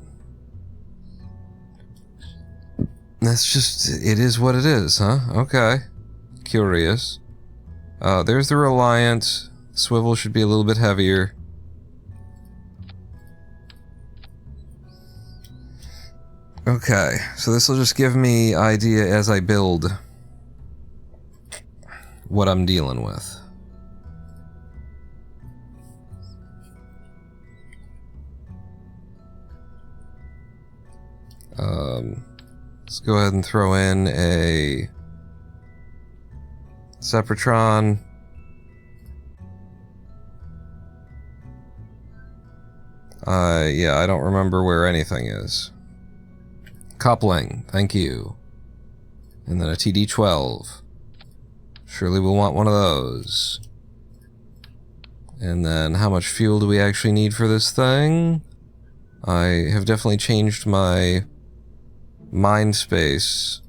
That's just... It is what it is, huh? Okay. Curious. There's the Reliant. Swivel should be a little bit heavier. Okay, so this will just give me idea as I build what I'm dealing with. Let's go ahead and throw in a Sepratron. Yeah, I don't remember where anything is. Coupling, thank you. And then a TD-12. Surely we'll want one of those. And then how much fuel do we actually need for this thing? I have definitely changed my mind space,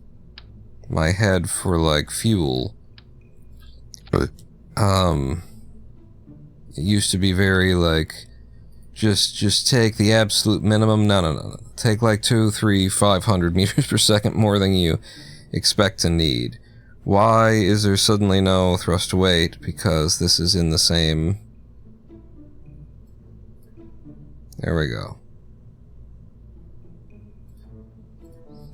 my head for like fuel. It used to be very like, just take the absolute minimum. No. Take like 2, 3, 500 meters per second more than you expect to need. Why is there suddenly no thrust to weight? Because this is in the same... There we go.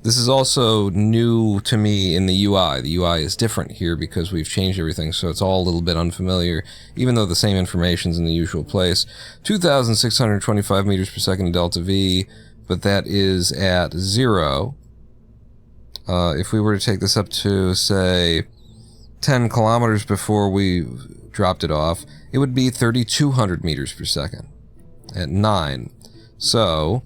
This is also new to me in the UI. The UI is different here because we've changed everything, so it's all a little bit unfamiliar, even though the same information's in the usual place. 2,625 meters per second delta V, but that is at 0. If we were to take this up to, say, 10 kilometers before we dropped it off, it would be 3,200 meters per second at 9. So...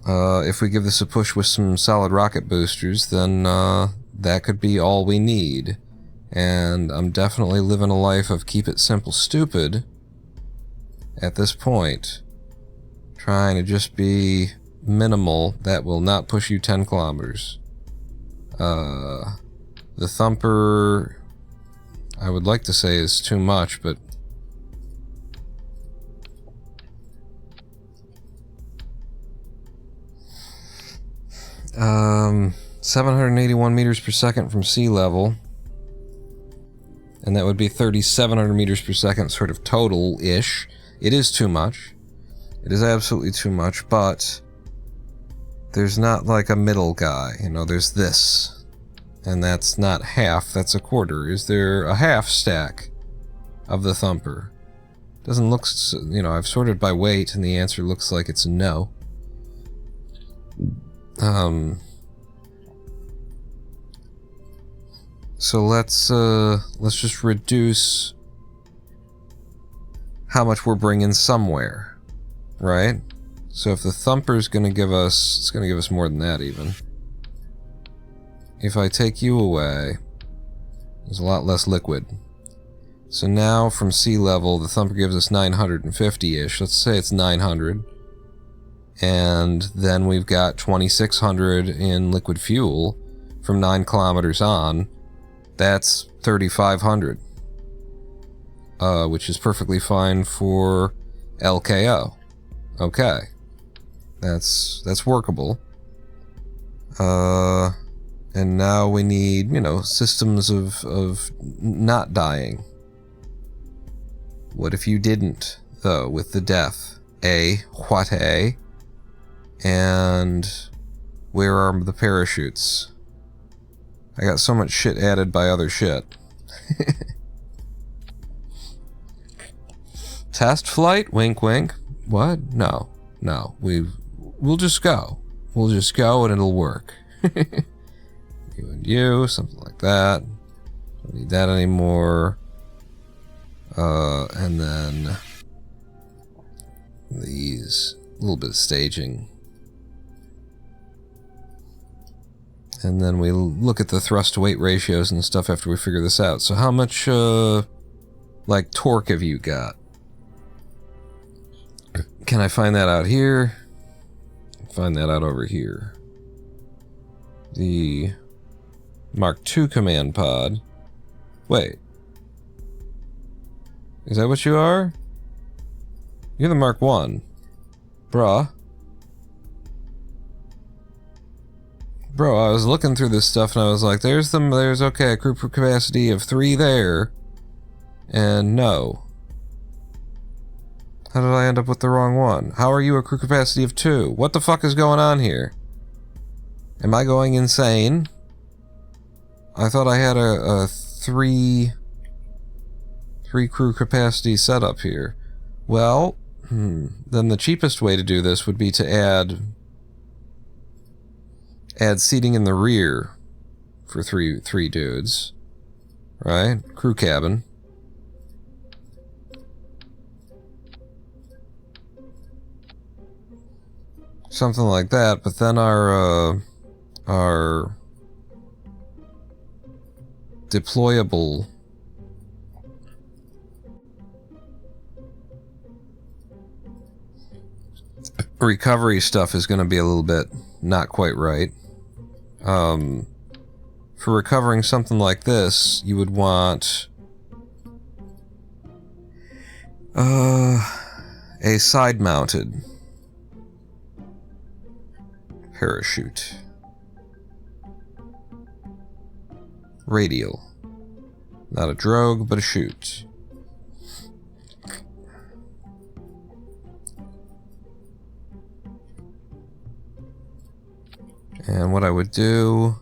if we give this a push with some solid rocket boosters, then that could be all we need. And I'm definitely living a life of keep it simple stupid at this point. Trying to just be minimal. That will not push you 10 kilometers. The Thumper, I would like to say is too much, but 781 meters per second from sea level. And that would be 3,700 meters per second sort of total-ish. It is too much. It is absolutely too much, but there's not like a middle guy. You know, there's this. And that's not half, that's a quarter. Is there a half stack of the Thumper? Doesn't look, you know, I've sorted by weight, and the answer looks like it's no. So let's just reduce how much we're bringing somewhere, right? So if the Thumper's gonna give us, it's gonna give us more than that even. If I take you away, there's a lot less liquid. So now from sea level, the Thumper gives us 950-ish. Let's say it's 900. And then we've got 2,600 in liquid fuel from 9 kilometers on. That's 3,500. Which is perfectly fine for LKO. Okay. That's workable. And now we need, you know, systems of not dying. What if you didn't, though, with the death? What? And where are the parachutes? I got so much shit added by other shit. Test flight? Wink wink. What? No. We'll just go. We'll just go and it'll work. You and you, something like that. Don't need that anymore. And then these, a little bit of staging. And then we look at the thrust to weight ratios and stuff after we figure this out. So how much, like, torque have you got? Can I find that out here? Find that out over here. the Mark II command pod. Wait. Is that what you are? You're the Mark I. Bruh. Bro, I was looking through this stuff and I was like, there's okay, a crew capacity of 3 there. And no. How did I end up with the wrong one? How are you a crew capacity of 2? What the fuck is going on here? Am I going insane? I thought I had a 3 crew capacity setup here. Well, then the cheapest way to do this would be to add seating in the rear for three dudes, right? Crew cabin. Something like that, but then our deployable recovery stuff is going to be a little bit not quite right. For recovering something like this, you would want a side-mounted parachute. Radial. Not a drogue, but a chute. And what I would do...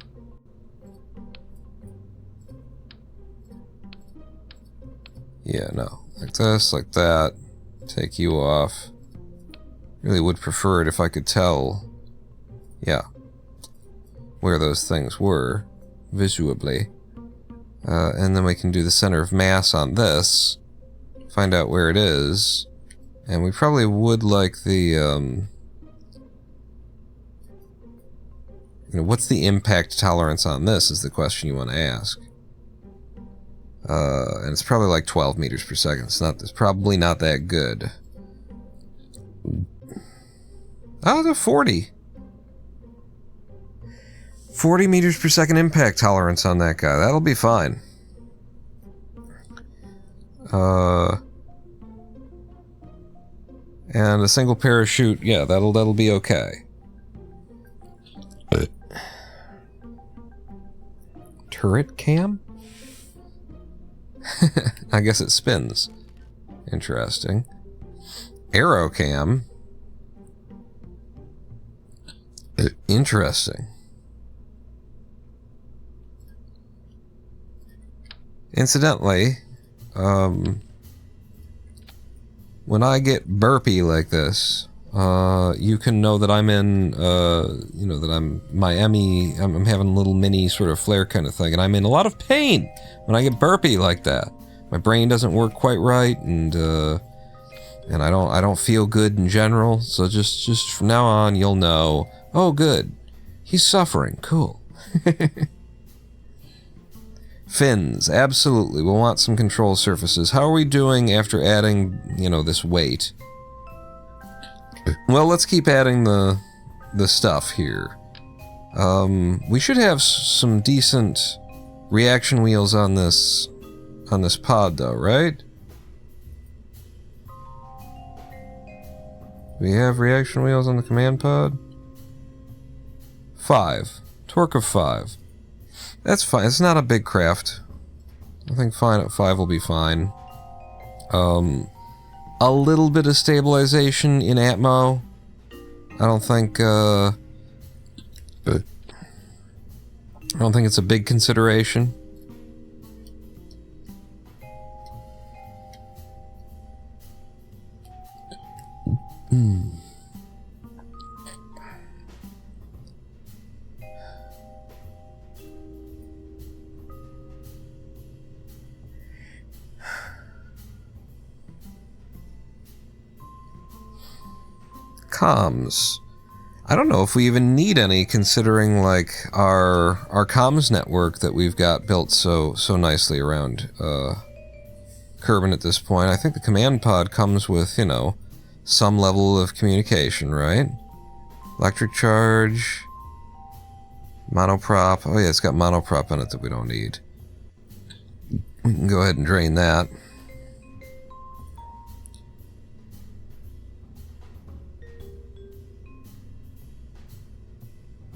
Yeah, no. Like this, like that. Take you off. Really would prefer it if I could tell... Yeah. Where those things were. Visually. And then we can do the center of mass on this. Find out where it is. And we probably would like the... what's the impact tolerance on this is the question you want to ask. And it's probably like 12 meters per second. It's probably not that good. Oh, the 40. 40 meters per second impact tolerance on that guy. That'll be fine. And a single parachute, yeah, that'll be okay. Turret cam? I guess it spins. Interesting. Aero cam. Interesting. Incidentally, when I get burpy like this, you can know that I'm in, that I'm having a little mini sort of flare kind of thing, and I'm in a lot of pain when I get burpy like that. My brain doesn't work quite right, and I don't feel good in general. So just from now on, you'll know. Oh, good, he's suffering. Cool. Fins, absolutely. We'll want some control surfaces. How are we doing after adding, this weight? Well, let's keep adding the stuff here. We should have some decent reaction wheels on this pod, though, right? We have reaction wheels on the command pod? 5. Torque of 5. That's fine. It's not a big craft. I think fine at 5 will be fine. A little bit of stabilization in Atmo. I don't think it's a big consideration. Comms. I don't know if we even need any, considering like our comms network that we've got built so nicely around Kerbal at this point. I think the command pod comes with, some level of communication, right? Electric charge, Monoprop. Oh yeah, it's got monoprop in it that we don't need. We can go ahead and drain that.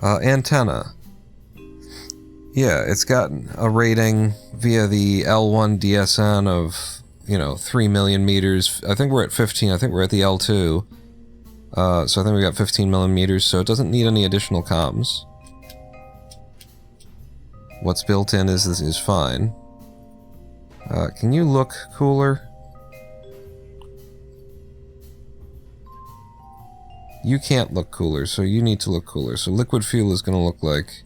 Antenna. Yeah, it's got a rating via the L1 DSN of, 3 million meters. I think we're at 15. I think we're at the L2. So I think we got 15 million meters, so it doesn't need any additional comms. What's built in is fine. Can you look cooler? You can't look cooler, so you need to look cooler. So liquid fuel is going to look like...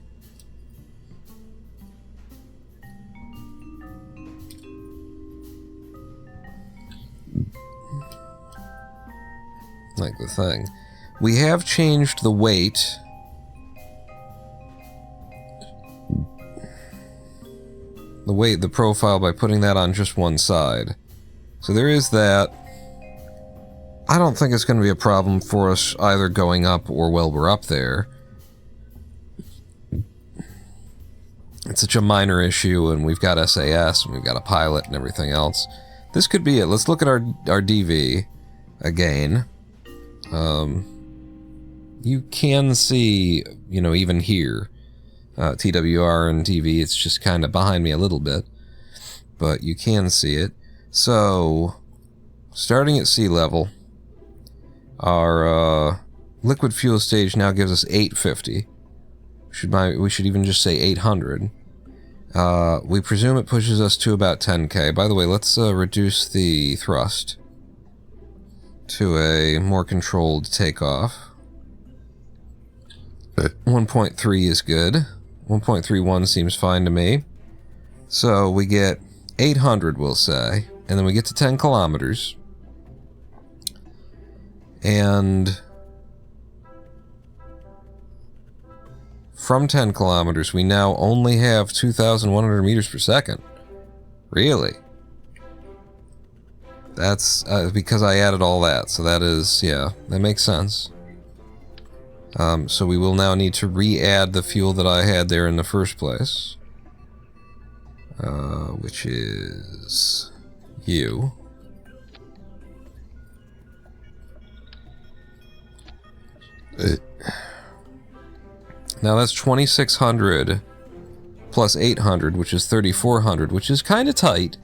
like the thing. We have changed the weight. The profile by putting that on just one side. So there is that. I don't think it's going to be a problem for us either going up or while we're up there. It's such a minor issue, and we've got SAS, and we've got a pilot and everything else. This could be it. Let's look at our DV again. You can see, even here, TWR and TV, it's just kind of behind me a little bit, but you can see it. So, starting at sea level, our liquid fuel stage now gives us 850. We should even just say 800. We presume it pushes us to about 10K. By the way, let's reduce the thrust to a more controlled takeoff. 1.3 is good. 1.31 seems fine to me. So we get 800, we'll say, and then we get to 10 kilometers. And from 10 kilometers, we now only have 2,100 meters per second. Really? That's because I added all that, so that is, yeah, that makes sense. So we will now need to re-add the fuel that I had there in the first place. Which is you. Now that's 2,600 plus 800, which is 3,400, which is kind of tight.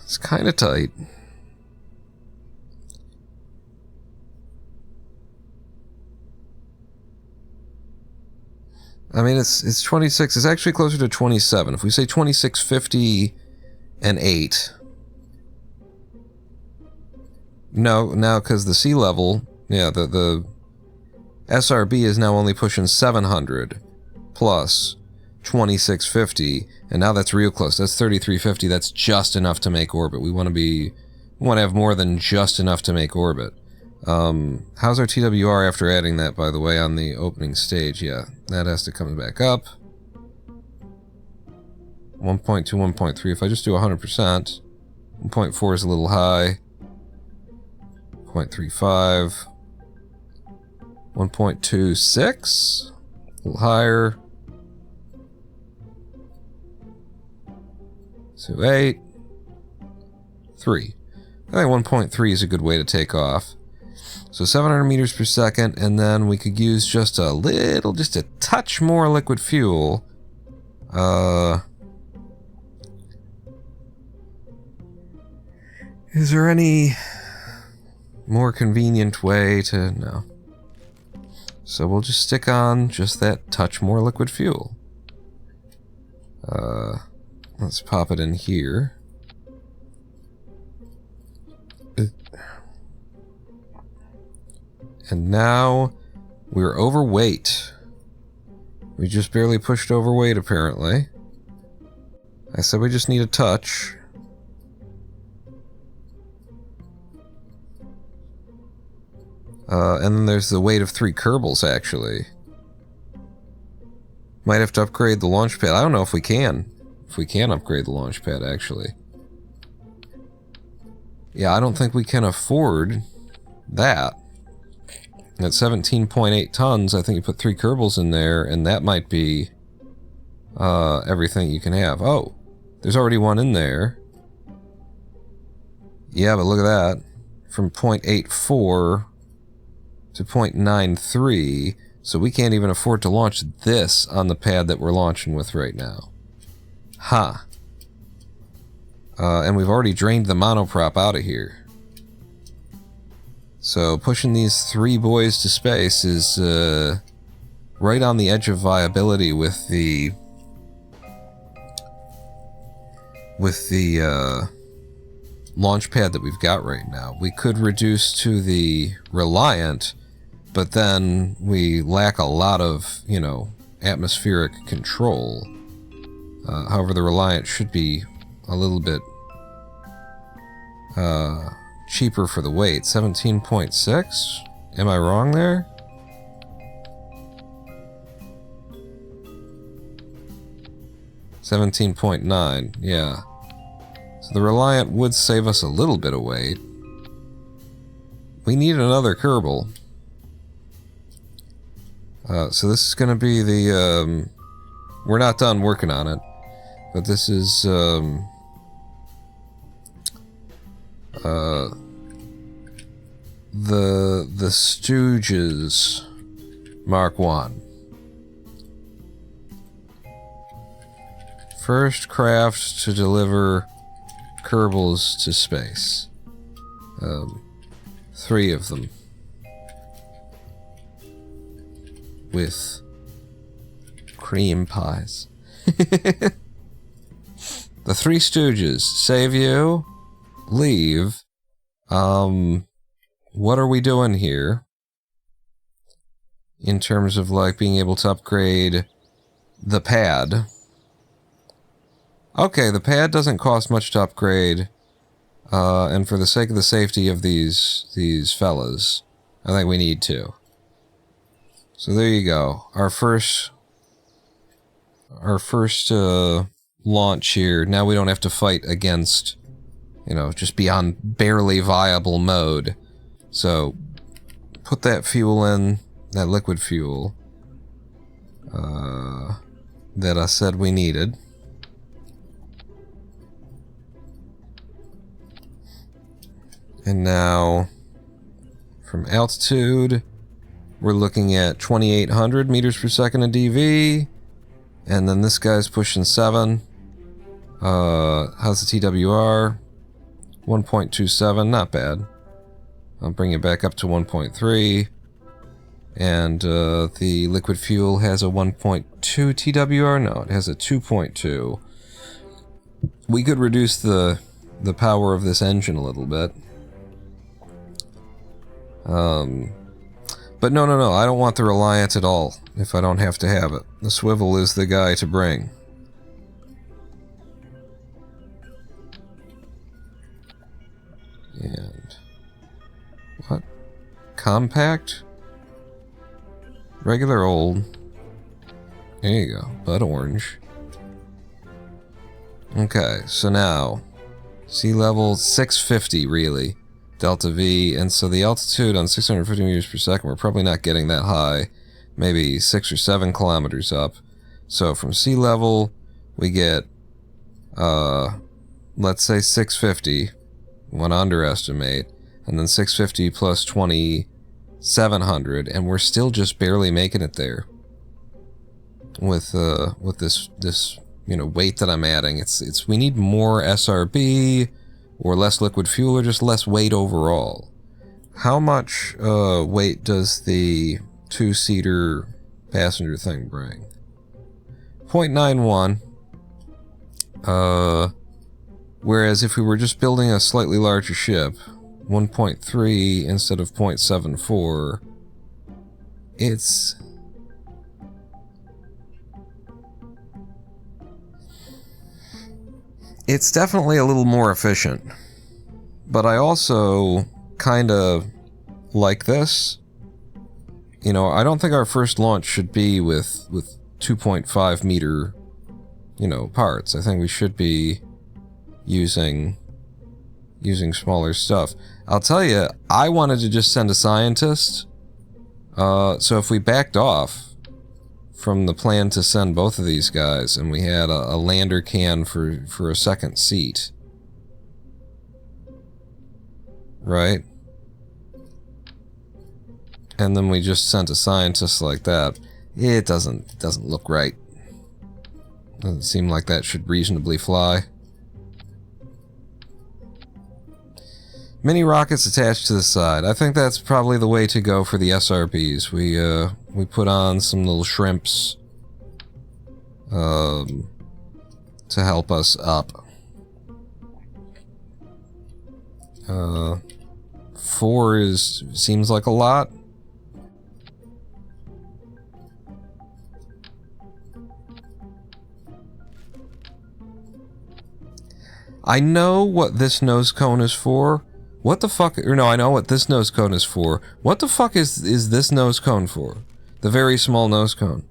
It's kind of tight. I mean, it's 26. It's actually closer to 27. If we say 2650 and 8. No, now because the sea level, yeah, the SRB is now only pushing 700 plus 2650, and now that's real close. That's 3350. That's just enough to make orbit. We want to have more than just enough to make orbit. How's our TWR after adding that, by the way, on the opening stage? Yeah, that has to come back up. 1.2, 1.3. If I just do 100%, 1.4 is a little high. 0.35. 1.26. A little higher. 2.8. 3. I think 1.3 is a good way to take off. So 700 meters per second, and then we could use just a touch more liquid fuel. Is there any more convenient way to... No. So we'll just stick on just that touch more liquid fuel. Let's pop it in here. And now we're overweight. We just barely pushed overweight, apparently. I said we just need a touch. And then there's the weight of 3 Kerbals, actually. Might have to upgrade the launch pad. I don't know if we can. If we can upgrade the launch pad, actually. Yeah, I don't think we can afford that. At 17.8 tons, I think you put 3 Kerbals in there, and that might be everything you can have. Oh, there's already one in there. Yeah, but look at that. From 0.84 to 0.93, so we can't even afford to launch this on the pad that we're launching with right now. Huh. And we've already drained the monoprop out of here. So pushing these 3 boys to space is right on the edge of viability with the launch pad that we've got right now. We could reduce to the Reliant, but then we lack a lot of, you know, atmospheric control. However, the Reliant should be a little bit cheaper for the weight. 17.6? Am I wrong there? $17.9, yeah. So the Reliant would save us a little bit of weight. We need another Kerbal. So this is going to be the... we're not done working on it, but this is... the Stooges Mark 1. First craft to deliver Kerbals to space. 3 of them. With cream pies. The 3 Stooges. Save you. Leave. What are we doing here? In terms of, like, being able to upgrade the pad. Okay, the pad doesn't cost much to upgrade, and for the sake of the safety of these fellas, I think we need to. So there you go. Our first launch here. Now we don't have to fight against, you know, just be on barely viable mode. So put that fuel in, that liquid fuel that I said we needed. And now, from altitude, we're looking at 2,800 meters per second in DV. And then this guy's pushing 7. How's the TWR? 1.27, not bad. I'll bring it back up to 1.3. And the liquid fuel has a 1.2 TWR? No, it has a 2.2. We could reduce the power of this engine a little bit. But no, I don't want the Reliant at all, if I don't have to have it. The swivel is the guy to bring. And... what? Compact? Regular old. There you go, Bud Orange. Okay, so now, sea level 650 really. Delta V, and so the altitude on 650 meters per second, we're probably not getting that high, maybe 6 or 7 kilometers up. So from sea level, we get, let's say 650, one underestimate, and then 650 plus 2,700, and we're still just barely making it there. With this you know, weight that I'm adding, it's we need more SRB, or less liquid fuel, or just less weight overall. How much weight does the 2-seater passenger thing bring? 0.91. Whereas if we were just building a slightly larger ship, 1.3 instead of 0.74, it's definitely a little more efficient. But I also kind of like this. You know, I don't think our first launch should be with 2.5 meter, you know, parts. I think we should be using, using smaller stuff. I'll tell you, I wanted to just send a scientist. So if we backed off from the plan to send both of these guys, and we had a lander can for a second seat, right? And then we just sent a scientist like that. It doesn't look right. Doesn't seem like that should reasonably fly. Mini rockets attached to the side. I think that's probably the way to go for the SRBs. We put on some little shrimps to help us up. 4 seems like a lot. I know what this nose cone is for. What the fuck? Or no, I know what this nose cone is for. What the fuck is this nose cone for? The very small nose cone.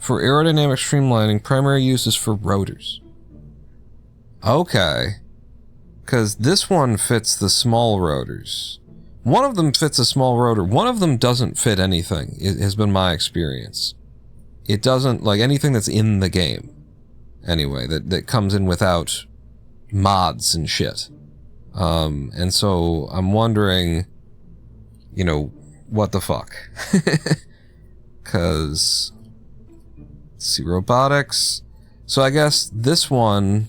For aerodynamic streamlining, primary use is for rotors. Okay. Because this one fits the small rotors. One of them fits a small rotor. One of them doesn't fit anything. It has been my experience. It doesn't, like anything that's in the game. Anyway, that comes in without mods and shit. And so I'm wondering, you know, what the fuck? Cause, let's see, robotics. So I guess this one,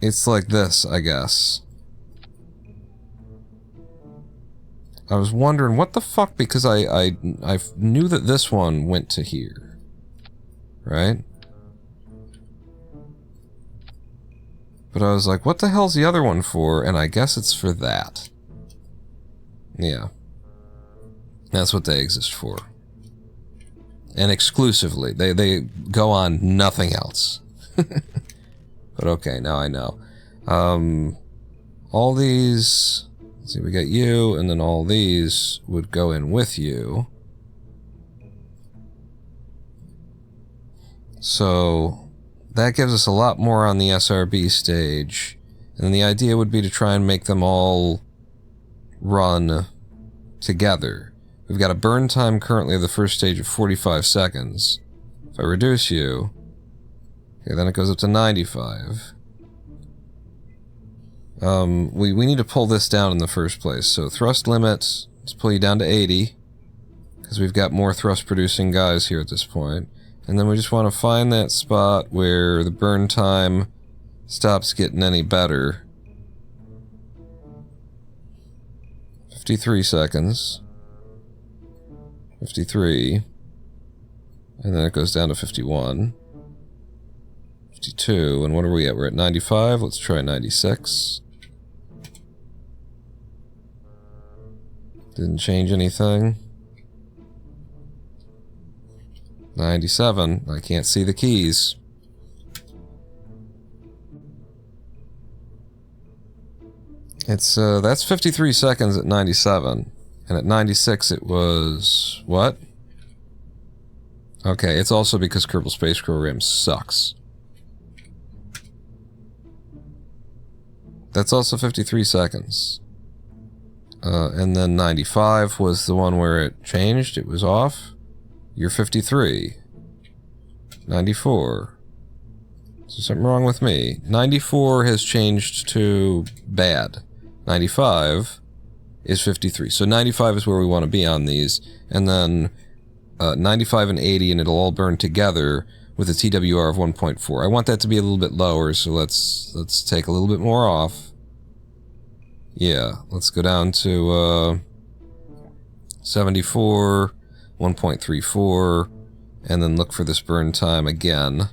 it's like this, I guess. I was wondering what the fuck, because I knew that this one went to here, right? But I was like, what the hell's the other one for? And I guess it's for that. Yeah. That's what they exist for. And exclusively. They go on nothing else. But okay, now I know. All these... Let's see, we got you, and then all these would go in with you. So... that gives us a lot more on the SRB stage. And then the idea would be to try and make them all run together. We've got a burn time currently of the first stage of 45 seconds. If I reduce you... okay, then it goes up to 95. We need to pull this down in the first place. So thrust limit, let's pull you down to 80. Because we've got more thrust producing guys here at this point. And then we just want to find that spot where the burn time stops getting any better. 53 seconds. 53. And then it goes down to 51. 52. And what are we at? We're at 95. Let's try 96. Didn't change anything. 97. I can't see the keys. It's, that's 53 seconds at 97. And at 96 it was... what? Okay, it's also because Kerbal Space Program sucks. That's also 53 seconds. And then 95 was the one where it changed. It was off. You're 53. 94. Is there something wrong with me? 94 has changed to bad. 95 is 53. So 95 is where we want to be on these. And then 95 and 80, and it'll all burn together with a TWR of 1.4. I want that to be a little bit lower, so let's take a little bit more off. Yeah, let's go down to 74, 1.34, and then look for this burn time again.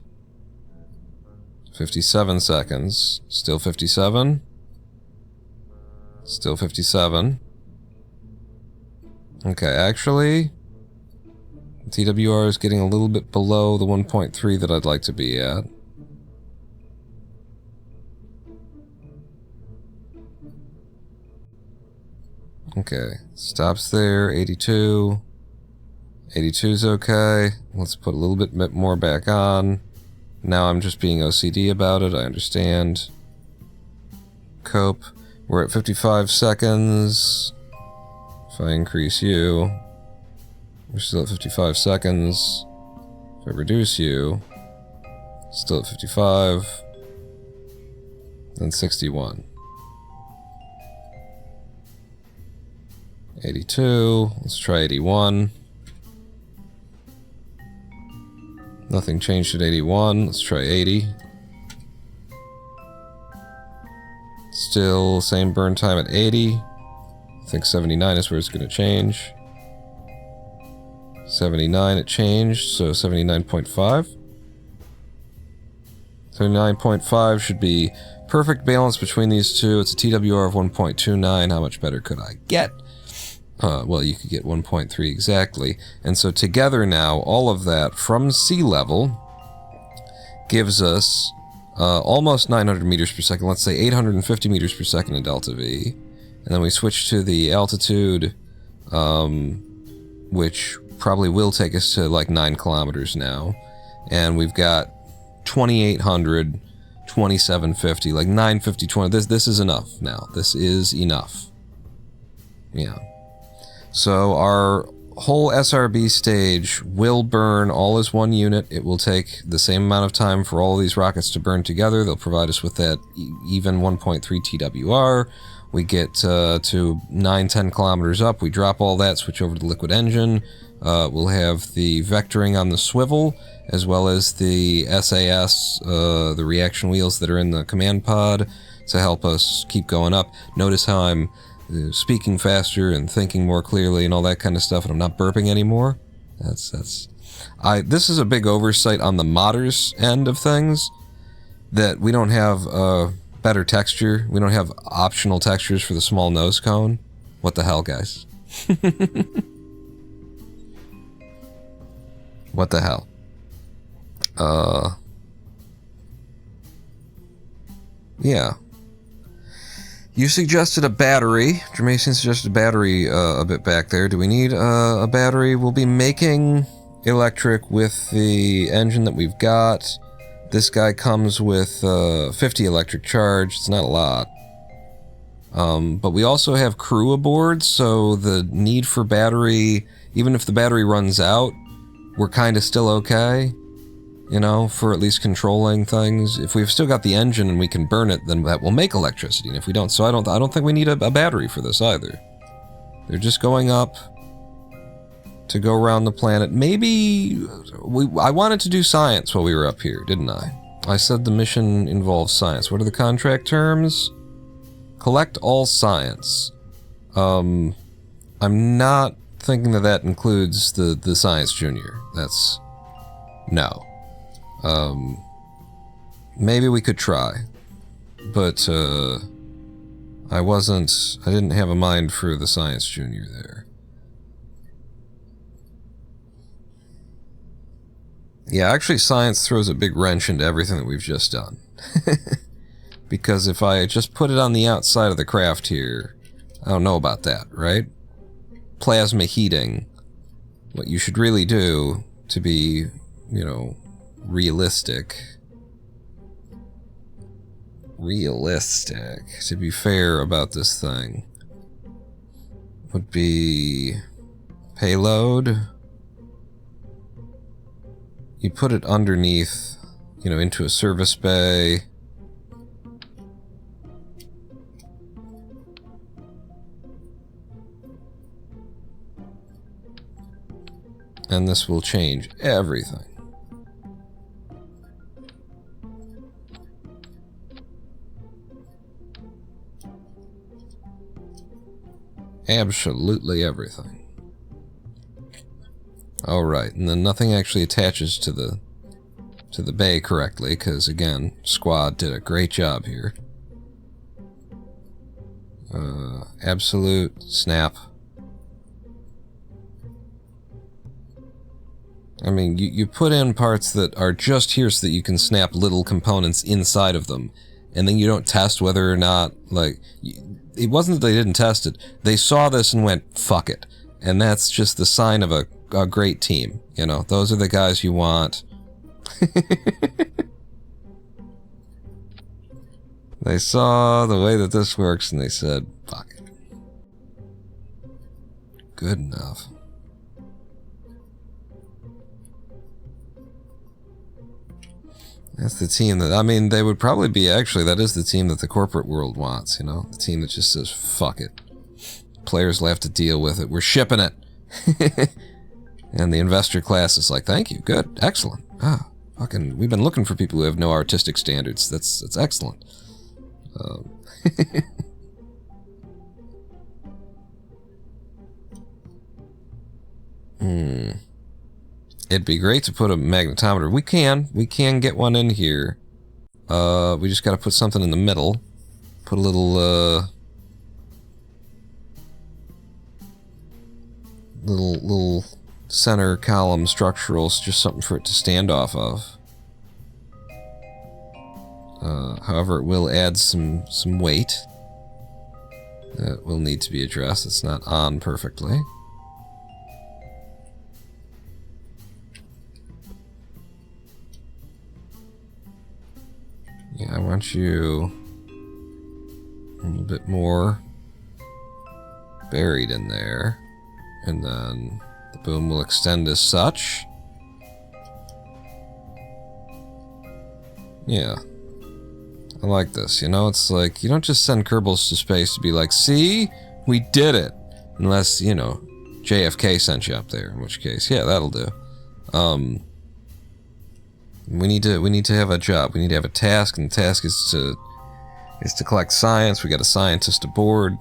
57 seconds. Still 57. Still 57. Okay, actually, TWR is getting a little bit below the 1.3 that I'd like to be at. Okay, stops there, 82. 82's okay. Let's put a little bit more back on. Now I'm just being OCD about it, I understand. cope. We're at 55 seconds. If I increase you, we're still at 55 seconds. If I reduce you, still at 55. Then 61. 82. Let's try 81. Nothing changed at 81. Let's try 80. Still same burn time at 80. I think 79 is where it's going to change. 79 it changed, so 79.5. 79.5 should be perfect balance between these two. It's a TWR of 1.29. How much better could I get? Well, you could get 1.3 exactly. And so together now, all of that from sea level gives us almost 900 meters per second. Let's say 850 meters per second in delta V. And then we switch to the altitude, which probably will take us to like 9 kilometers now. And we've got 2,800, 2,750, like 950, 20. This is enough now. This is enough. Yeah. So our whole SRB stage will burn all as one unit. It will take the same amount of time for all of these rockets to burn together. They'll provide us with that even 1.3 TWR. We get to 9, 10 kilometers up. We drop all that, switch over to the liquid engine. We'll have the vectoring on the swivel, as well as the SAS, the reaction wheels that are in the command pod to help us keep going up. Notice how I'm speaking faster and thinking more clearly and all that kind of stuff, and I'm not burping anymore. This is a big oversight on the modders end of things, that we don't have better texture. We don't have optional textures for the small nose cone. What the hell, guys? What the hell? Yeah. You suggested a battery. Jermaine suggested a battery a bit back there. Do we need a battery? We'll be making electric with the engine that we've got. This guy comes with 50 electric charge. It's not a lot. But we also have crew aboard, so the need for battery, even if the battery runs out, we're kind of still okay. You know, for at least controlling things. If we've still got the engine and we can burn it, then that will make electricity. And if we don't, so I don't think we need a battery for this either. They're just going up to go around the planet. Maybe I wanted to do science while we were up here, didn't I? I said the mission involves science. What are the contract terms? Collect all science. I'm not thinking that includes the science junior. That's no. Maybe we could try, but I didn't have a mind for the science junior there. Yeah, actually science throws a big wrench into everything that we've just done. Because if I just put it on the outside of the craft here, I don't know about that, right? Plasma heating. What you should really do to be, you know, realistic, to be fair about this thing, would be payload. You put it underneath, you know, into a service bay. And this will change everything. Absolutely everything. Alright, and then nothing actually attaches to the bay correctly, because again, squad did a great job here. Absolute snap. I mean, you put in parts that are just here so that you can snap little components inside of them, and then you don't test whether or not, like, it wasn't that they didn't test it. They saw this and went, fuck it. And that's just the sign of a great team. You know, those are the guys you want. They saw the way that this works and they said, fuck it. Good enough. That's the team that, I mean, they would probably be, actually, that is the team that the corporate world wants, you know? The team that just says, fuck it. Players will have to deal with it. We're shipping it. And the investor class is like, thank you, good, excellent. Ah, fucking, we've been looking for people who have no artistic standards. That's excellent. It'd be great to put a magnetometer. We can get one in here. We just gotta put something in the middle. Put a little, little center column structurals, just something for it to stand off of. However, it will add some weight that will need to be addressed. It's not on perfectly. Yeah, I want you a little bit more buried in there. And then the boom will extend as such. Yeah. I like this. You know, it's like, you don't just send Kerbals to space to be like, see? We did it. Unless, you know, JFK sent you up there, in which case, yeah, that'll do. We need to have a job. We need to have a task, and the task is to collect science. We got a scientist aboard.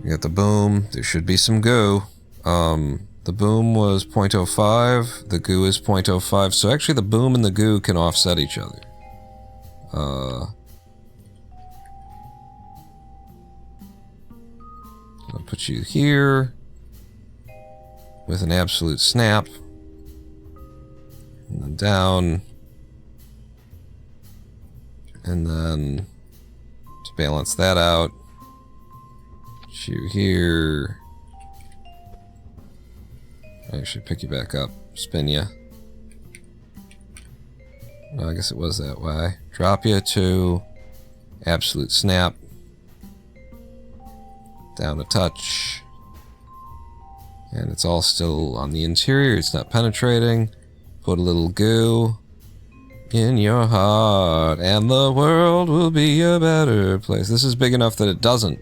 We got the boom. There should be some goo. The boom was 0.05. The goo is 0.05. So actually the boom and the goo can offset each other. I'll put you here with an absolute snap. And then down. And then to balance that out, put you here. Actually pick you back up, spin you. Well, I guess it was that way. Drop you to absolute snap. Down a touch. And it's all still on the interior, it's not penetrating. Put a little goo in your heart, and the world will be a better place. This is big enough that it doesn't,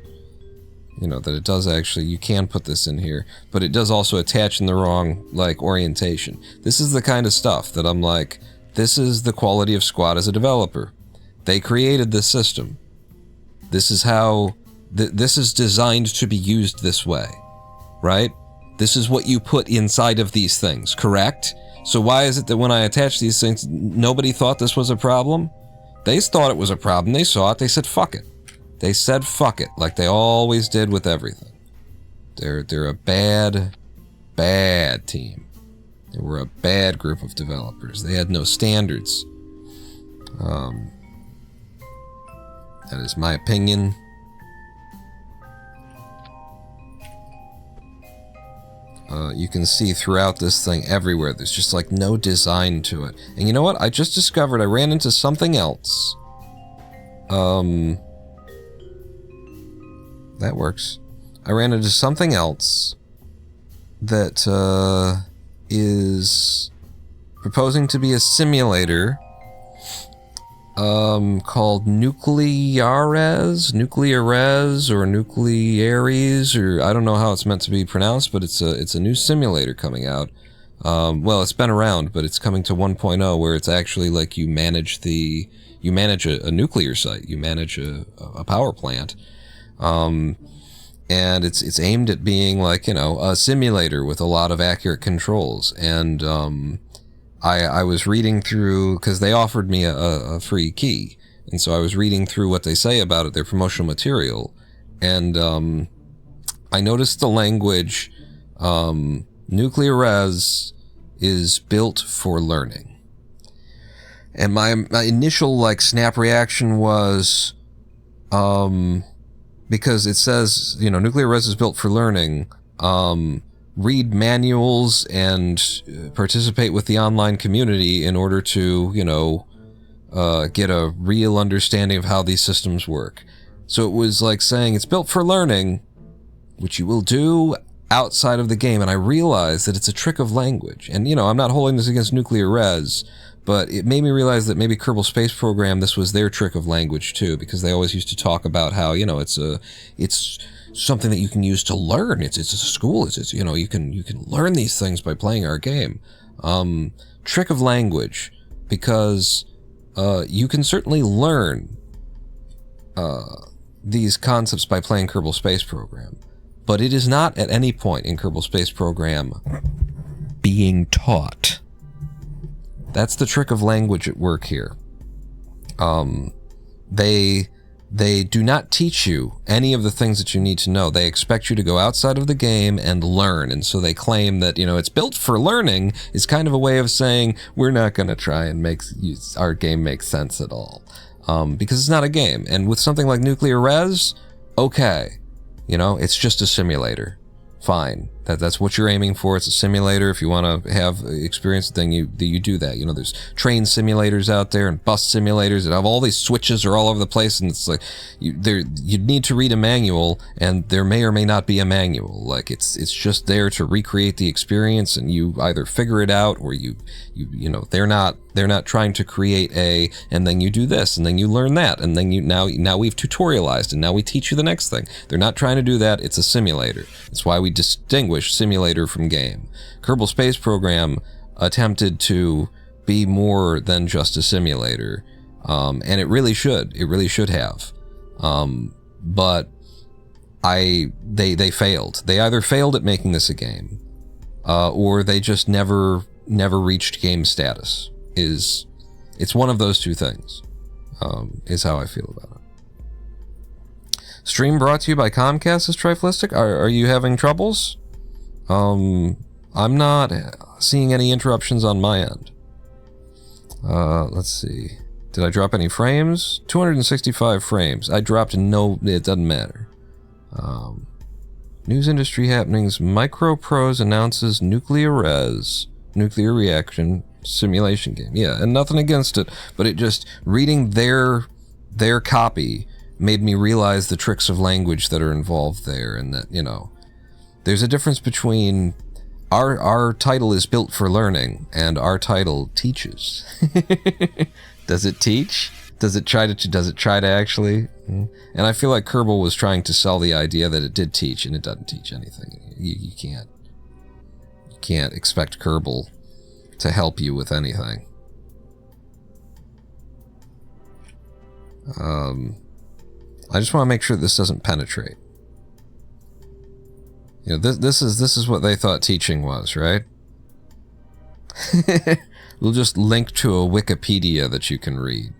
you know, that it does actually, you can put this in here, but it does also attach in the wrong, like, orientation. This is the kind of stuff that I'm like, this is the quality of Squad as a developer. They created this system. This is how, this is designed to be used this way, right? This is what you put inside of these things, correct? So why is it that when I attach these things, nobody thought this was a problem? They thought it was a problem. They saw it. They said, fuck it. They said, fuck it, like they always did with everything. They're a bad, bad team. They were a bad group of developers. They had no standards. That is my opinion. You can see throughout this thing everywhere. There's just like no design to it. And you know what? I just discovered I ran into something else. That works. I ran into something else that is proposing to be a simulator called Nucleares, or Nucleares, or I don't know how it's meant to be pronounced, but it's a new simulator coming out. Well, it's been around, but it's coming to 1.0, where it's actually like you manage a nuclear site, you manage a power plant, and it's aimed at being like, you know, a simulator with a lot of accurate controls. And I was reading through, because they offered me a free key, and so I was reading through what they say about it, their promotional material, and I noticed the language, Nuclear Res is built for learning. And my initial, like, snap reaction was, because it says, you know, Nuclear Res is built for learning, read manuals and participate with the online community in order to, you know, get a real understanding of how these systems work. So it was like saying it's built for learning, which you will do outside of the game. And I realized that it's a trick of language. And, you know, I'm not holding this against Nuclear Res, but it made me realize that maybe Kerbal Space Program, this was their trick of language too, because they always used to talk about how, you know, it's something that you can use to learn. It's a school. It's you know, you can learn these things by playing our game. Trick of language, because you can certainly learn these concepts by playing Kerbal Space Program, but it is not at any point in Kerbal Space Program being taught. That's the trick of language at work here. They do not teach you any of the things that you need to know. They expect you to go outside of the game and learn. And so they claim that, you know, it's built for learning is kind of a way of saying, we're not going to try and make our game make sense at all. Because it's not a game. And with something like Nuclear Res, okay, you know, it's just a simulator. Fine. That's what you're aiming for. It's a simulator. If you want to have experience, then you do that. You know, there's train simulators out there and bus simulators that have all these switches are all over the place, and it's like you need to read a manual, and there may or may not be a manual. Like it's just there to recreate the experience, and you either figure it out or you know, they're not trying to create and then you do this and then you learn that and then now we've tutorialized and now we teach you the next thing. They're not trying to do that. It's a simulator. That's why we distinguish simulator from game. Kerbal Space Program attempted to be more than just a simulator, and it really should have, but they failed. They either failed at making this a game, or they just never reached game status. It's one of those two things, is how I feel about it. Stream brought to you by Comcast is Triflistic. Are you having troubles? I'm not seeing any interruptions on my end. Let's see. Did I drop any frames? 265 frames. I dropped no, it doesn't matter. News industry happenings. Microprose announces Nuclear Res, nuclear reaction simulation game. Yeah, and nothing against it, but it just, reading their copy made me realize the tricks of language that are involved there, and that, you know, there's a difference between our title is built for learning and our title teaches. Does it teach? Does it try to actually? And I feel like Kerbal was trying to sell the idea that it did teach, and it doesn't teach anything. You can't expect Kerbal to help you with anything. I just want to make sure this doesn't penetrate. You know, this is what they thought teaching was, right? We'll just link to a Wikipedia that you can read.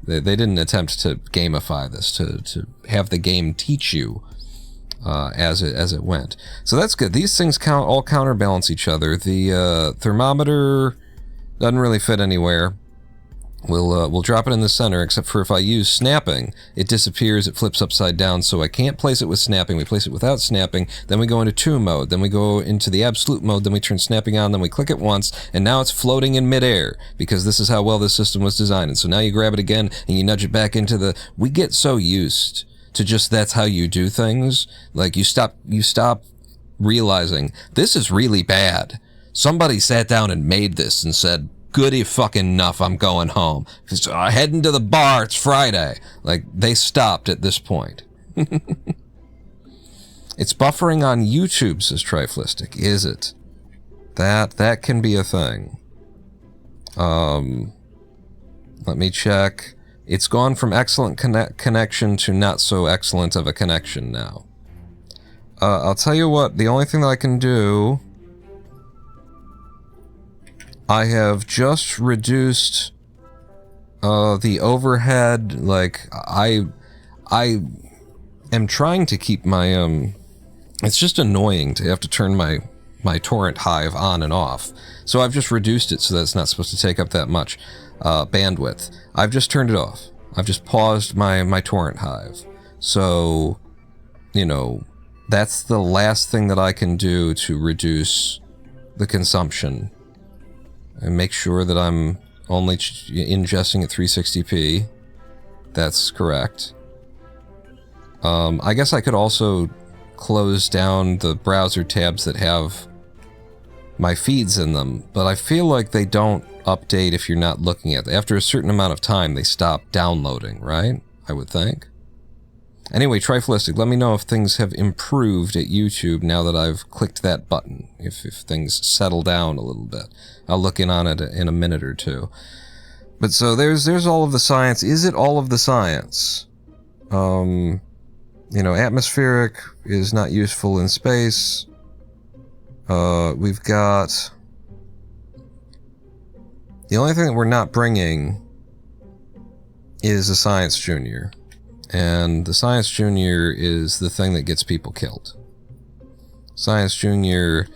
They didn't attempt to gamify this, to have the game teach you as it went. So that's good. These things all counterbalance each other. The thermometer doesn't really fit anywhere. We'll drop it in the center, except for if I use snapping, it disappears, it flips upside down, so I can't place it with snapping. We place it without snapping, then we go into tomb mode, then we go into the absolute mode, then we turn snapping on, then we click it once, and now it's floating in midair, because this is how well this system was designed. And so now you grab it again, and you nudge it back into the... We get so used to just that's how you do things. Like, you stop realizing, this is really bad. Somebody sat down and made this and said, goody fucking enough, I'm going home. Heading to the bar, it's Friday. Like, they stopped at this point. It's buffering on YouTube, says Triflistic. Is it? That can be a thing. Let me check. It's gone from excellent connection to not so excellent of a connection now. I'll tell you what, the only thing that I can do... I have just reduced the overhead. Like, I am trying to keep my it's just annoying to have to turn my torrent hive on and off. So I've just reduced it so that it's not supposed to take up that much bandwidth. I've just turned it off. I've just paused my torrent hive. So, you know, that's the last thing that I can do to reduce the consumption and make sure that I'm only ingesting at 360p. That's correct. I guess I could also close down the browser tabs that have my feeds in them, but I feel like they don't update if you're not looking at them. After a certain amount of time, they stop downloading, right? I would think. Anyway, Triflistic, let me know if things have improved at YouTube now that I've clicked that button, if things settle down a little bit. I'll look in on it in a minute or two. But so there's all of the science. Is it all of the science? You know, atmospheric is not useful in space. We've got... The only thing that we're not bringing is a Science Junior. And the Science Junior is the thing that gets people killed. Science Junior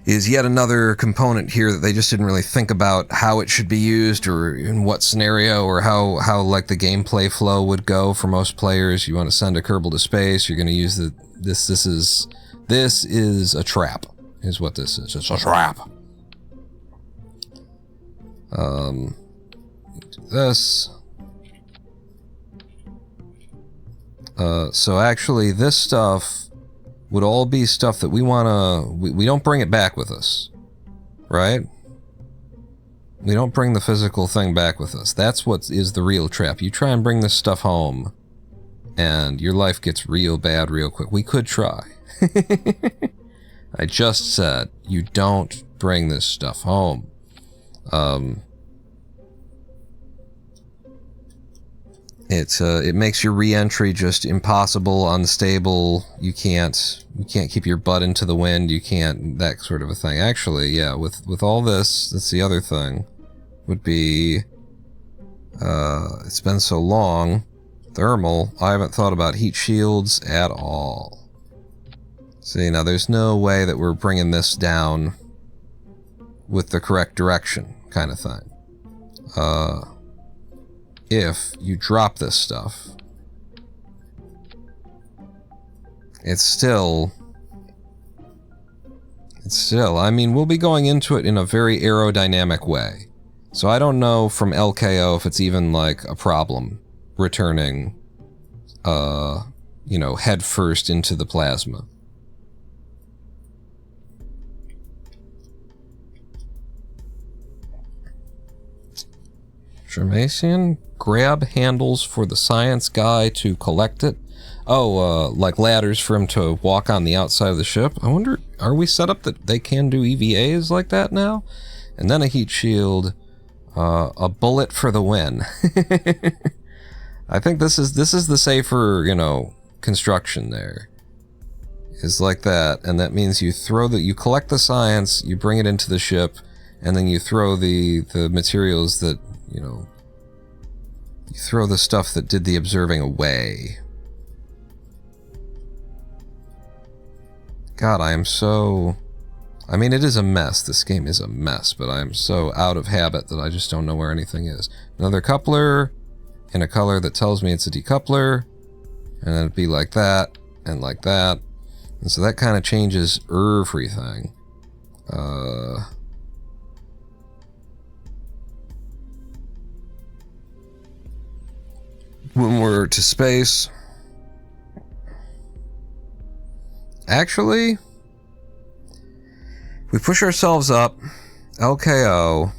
is yet another component here that they just didn't really think about how it should be used or in what scenario or how like the gameplay flow would go for most players. You want to send a Kerbal to space, you're going to use this is a trap, is what this is. It's a trap. Do this. So actually this stuff would all be stuff that we don't bring it back with us, right? We don't bring the physical thing back with us. That's what is the real trap. You try and bring this stuff home, and your life gets real bad real quick. We could try. I just said, you don't bring this stuff home. It makes your re-entry just impossible, unstable. You can't keep your butt into the wind. You can't, that sort of a thing. Actually, yeah, with all this, that's the other thing, would be, it's been so long, thermal, I haven't thought about heat shields at all. See, now there's no way that we're bringing this down with the correct direction, kind of thing. If you drop this stuff, it's still, I mean, we'll be going into it in a very aerodynamic way. So I don't know from LKO if it's even like a problem returning, you know, head first into the plasma. Germasian, grab handles for the science guy to collect it. Oh, like ladders for him to walk on the outside of the ship. I wonder, are we set up that they can do EVAs like that now? And then a heat shield, a bullet for the win. I think this is the safer, you know, construction there. Is like that, and that means you collect the science, you bring it into the ship, and then you throw the materials that, you know, you throw the stuff that did the observing away. God, I am so... I mean, it is a mess. This game is a mess, but I am so out of habit that I just don't know where anything is. Another coupler in a color that tells me it's a decoupler, and then it'd be like that, and like that. And so that kind of changes everything. When we're to space. Actually, we push ourselves up, LKO.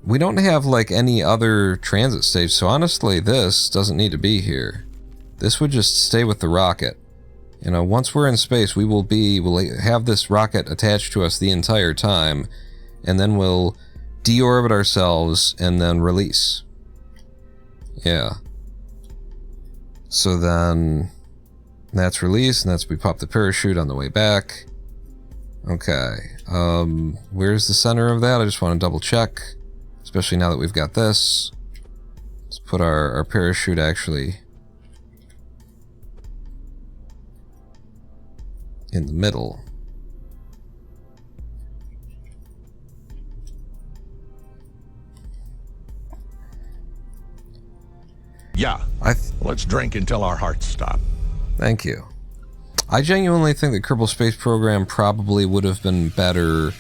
We don't have like any other transit stage, so honestly this doesn't need to be here. This would just stay with the rocket. You know, once we're in space, we'll have this rocket attached to us the entire time, and then we'll deorbit ourselves and then release. Yeah. So then that's release, and we pop the parachute on the way back. Okay. Where's the center of that? I just want to double check, especially now that we've got this. Let's put our parachute actually in the middle. Yeah, let's drink until our hearts stop. Thank you. I genuinely think the Kerbal Space Program probably would have been better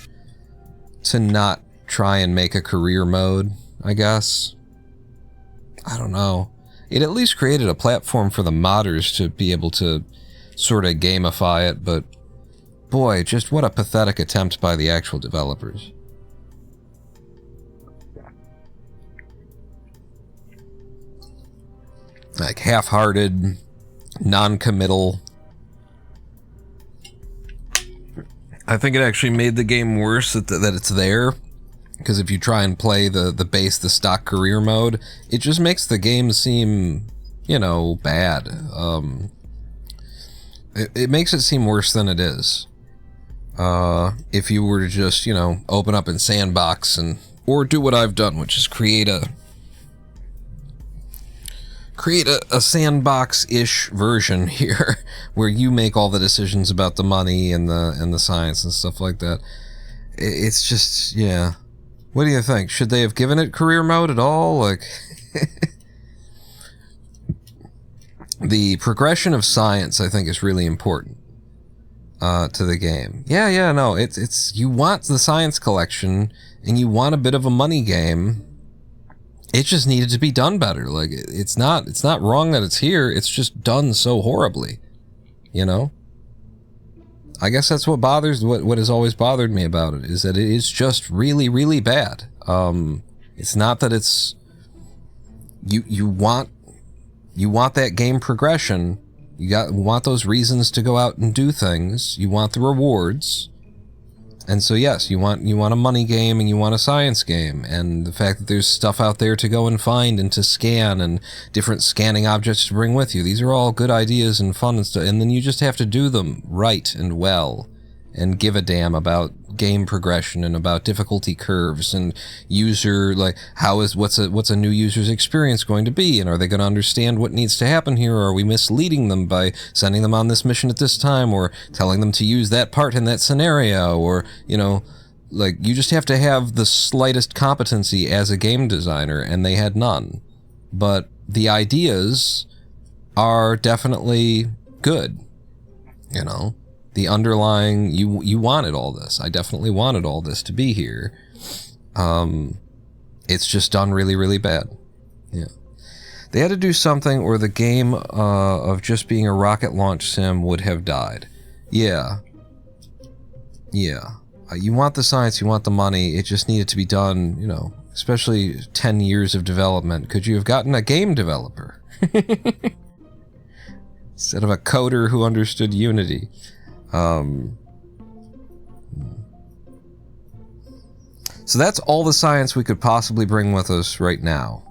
to not try and make a career mode, I guess. I don't know. It at least created a platform for the modders to be able to sort of gamify it, but boy, just what a pathetic attempt by the actual developers. Like half-hearted, non-committal. I think it actually made the game worse that it's there, because if you try and play the stock career mode, it just makes the game seem, you know, bad. It makes it seem worse than it is. If you were to just, you know, open up in Sandbox or do what I've done, which is create a Sandbox-ish version here, where you make all the decisions about the money and the science and stuff like that. It's just, yeah. What do you think? Should they have given it career mode at all? Like, the progression of science, I think, is really important to the game. Yeah, no, it's you want the science collection and you want a bit of a money game. It just needed to be done better. Like, it's not wrong that it's here. It's just done so horribly, you know? I guess that's what has always bothered me about it, is that it is just really, really bad. It's not that it's, you want that game progression. You want those reasons to go out and do things. You want the rewards. And so yes, you want a money game and you want a science game, and the fact that there's stuff out there to go and find and to scan and different scanning objects to bring with you. These are all good ideas and fun and stuff, and then you just have to do them right and well and give a damn about game progression and about difficulty curves and user, like, what's a new user's experience going to be, and are they going to understand what needs to happen here, or are we misleading them by sending them on this mission at this time, or telling them to use that part in that scenario, or, you know, like, you just have to have the slightest competency as a game designer, and they had none. But the ideas are definitely good, you know. The underlying, you wanted all this. I definitely wanted all this to be here. It's just done really, really bad. Yeah. They had to do something, or the game of just being a rocket launch sim would have died. Yeah. Yeah. You want the science, you want the money. It just needed to be done, you know, especially 10 years of development. Could you have gotten a game developer? Instead of a coder who understood Unity. So that's all the science we could possibly bring with us right now.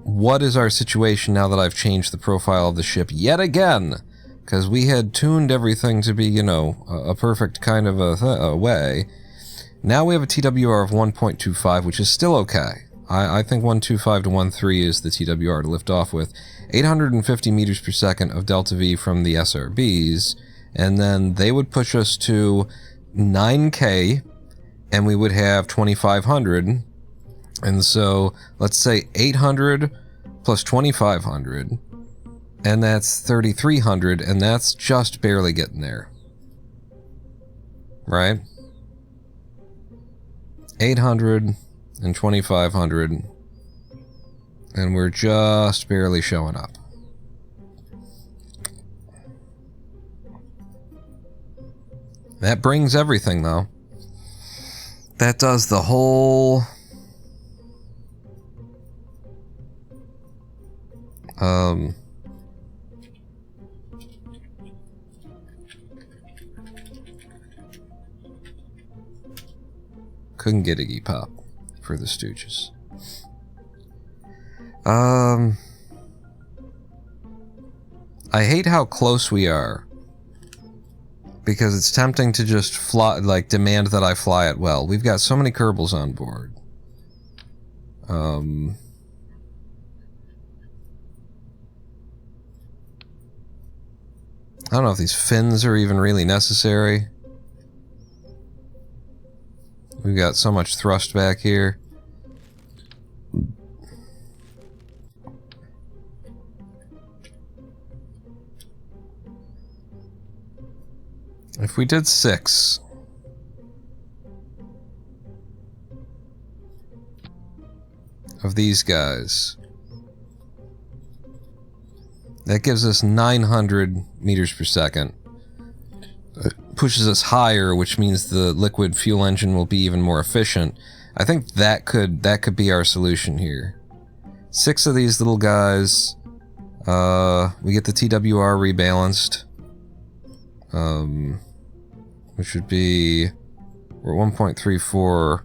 What is our situation now that I've changed the profile of the ship yet again? Because we had tuned everything to be, you know, a perfect kind of a way. Now we have a TWR of 1.25, which is still okay. I think 125 to 13 is the TWR to lift off with. 850 meters per second of delta V from the SRBs. And then they would push us to 9K, and we would have 2,500. And so, let's say 800 plus 2,500, and that's 3,300, and that's just barely getting there. Right? 800 and 2,500, and we're just barely showing up. That brings everything, though. That does the whole... Couldn't get Iggy Pop for the Stooges. I hate how close we are, because it's tempting to just fly, like, demand that I fly it well. We've got so many Kerbals on board. I don't know if these fins are even really necessary. We've got so much thrust back here. If we did 6... of these guys. That gives us 900 meters per second. It pushes us higher, which means the liquid fuel engine will be even more efficient. I think that could be our solution here. 6 of these little guys. We get the TWR rebalanced. Which would be... We're at 1.34.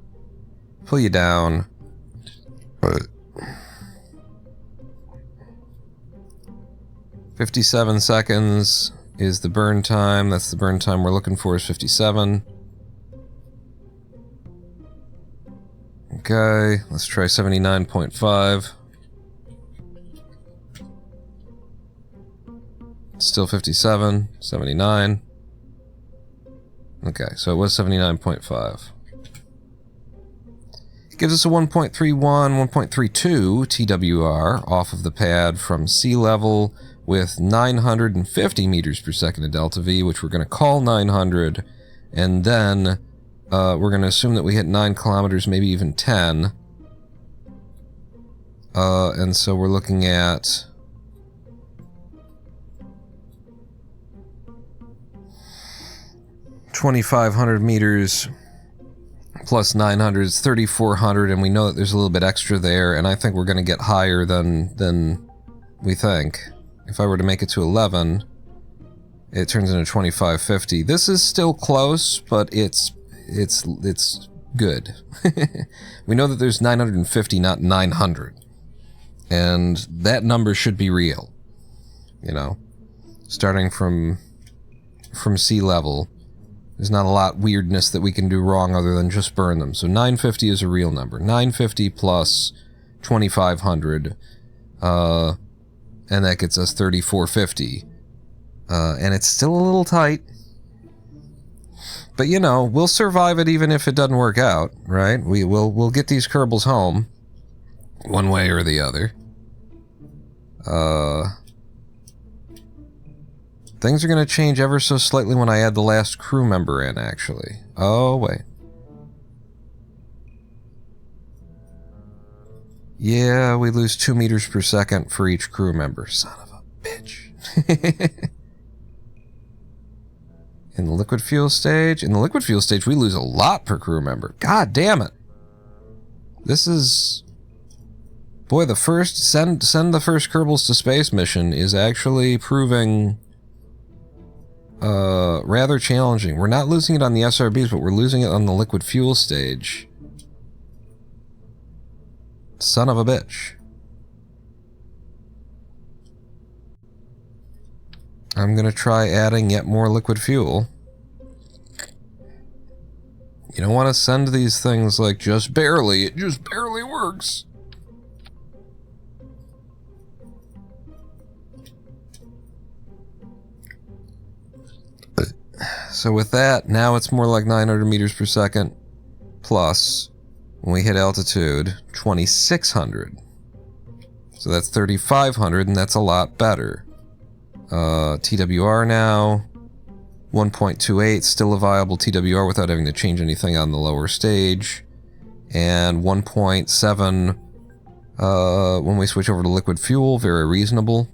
Pull you down. 57 seconds is the burn time. That's the burn time we're looking for, is 57. Okay, let's try 79.5. Still 57, 79. Okay, so it was 79.5. It gives us a 1.31, 1.32 TWR off of the pad from sea level with 950 meters per second of delta V, which we're going to call 900, and then we're going to assume that we hit 9 kilometers, maybe even 10. And so we're looking at 2,500 meters plus 900 is 3,400, and we know that there's a little bit extra there, and I think we're going to get higher than we think. If I were to make it to 11, it turns into 2,550. This is still close, but it's good. We know that there's 950, not 900. And that number should be real. You know, starting from sea level, there's not a lot weirdness that we can do wrong other than just burn them. So 950 is a real number. 950 plus 2,500, and that gets us 3,450. And it's still a little tight. But, you know, we'll survive it even if it doesn't work out, right? We'll get these Kerbals home, one way or the other. Things are going to change ever so slightly when I add the last crew member in, actually. Oh, wait. Yeah, we lose 2 meters per second for each crew member. Son of a bitch. In the liquid fuel stage? In the liquid fuel stage, we lose a lot per crew member. God damn it. This is... Boy, the first... Send the first Kerbals to space mission is actually proving... rather challenging. We're not losing it on the SRBs, but we're losing it on the liquid fuel stage. Son of a bitch. I'm gonna try adding yet more liquid fuel. You don't want to send these things like just barely. It just barely works. So with that, now it's more like 900 meters per second plus, when we hit altitude, 2,600. So that's 3,500, and that's a lot better. TWR now, 1.28, still a viable TWR without having to change anything on the lower stage. And 1.7 when we switch over to liquid fuel, very reasonable.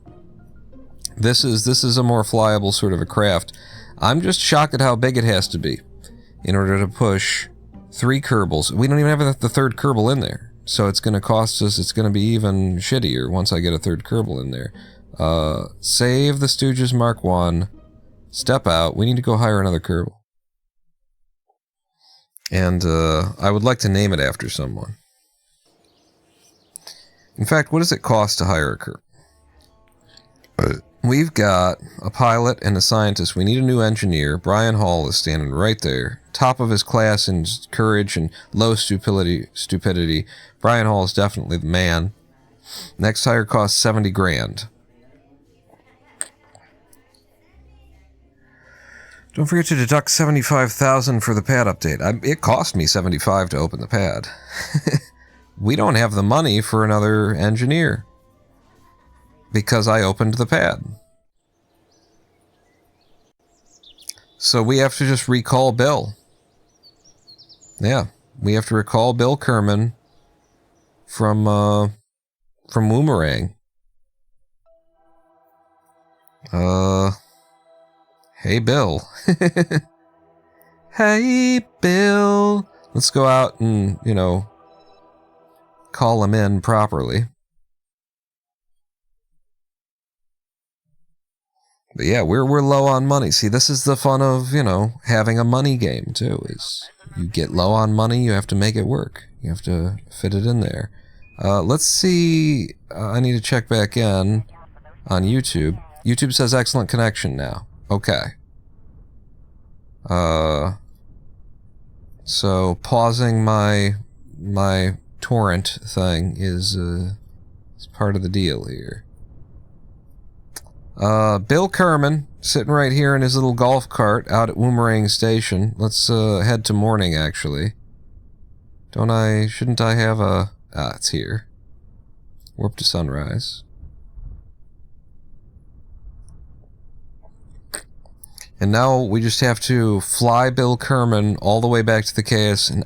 This is a more flyable sort of a craft. I'm just shocked at how big it has to be in order to push 3 Kerbals. We don't even have the third Kerbal in there. So it's going to cost us, it's going to be even shittier once I get a third Kerbal in there. Save the Stooges Mark 1. Step out. We need to go hire another Kerbal. And I would like to name it after someone. In fact, what does it cost to hire a Kerbal? We've got a pilot and a scientist. We need a new engineer. Brian Hall is standing right there. Top of his class in courage and low stupidity. Brian Hall is definitely the man. Next hire costs 70 grand. Don't forget to deduct 75,000 for the pad update. It cost me 75 to open the pad. We don't have the money for another engineer. Because I opened the pad. So we have to just recall Bill. Yeah, we have to recall Bill Kerman from Woomerang. Hey, Bill. Hey, Bill. Let's go out and, call him in properly. But yeah, we're low on money. See, this is the fun of, having a money game, too, is you get low on money, you have to make it work. You have to fit it in there. Let's see. I need to check back in on YouTube. YouTube says excellent connection now. Okay. So pausing my torrent thing is part of the deal here. Bill Kerman, sitting right here in his little golf cart out at Woomerang Station. Let's head to morning, actually. Shouldn't I have a... it's here. Warp to sunrise. And now we just have to fly Bill Kerman all the way back to the KS. And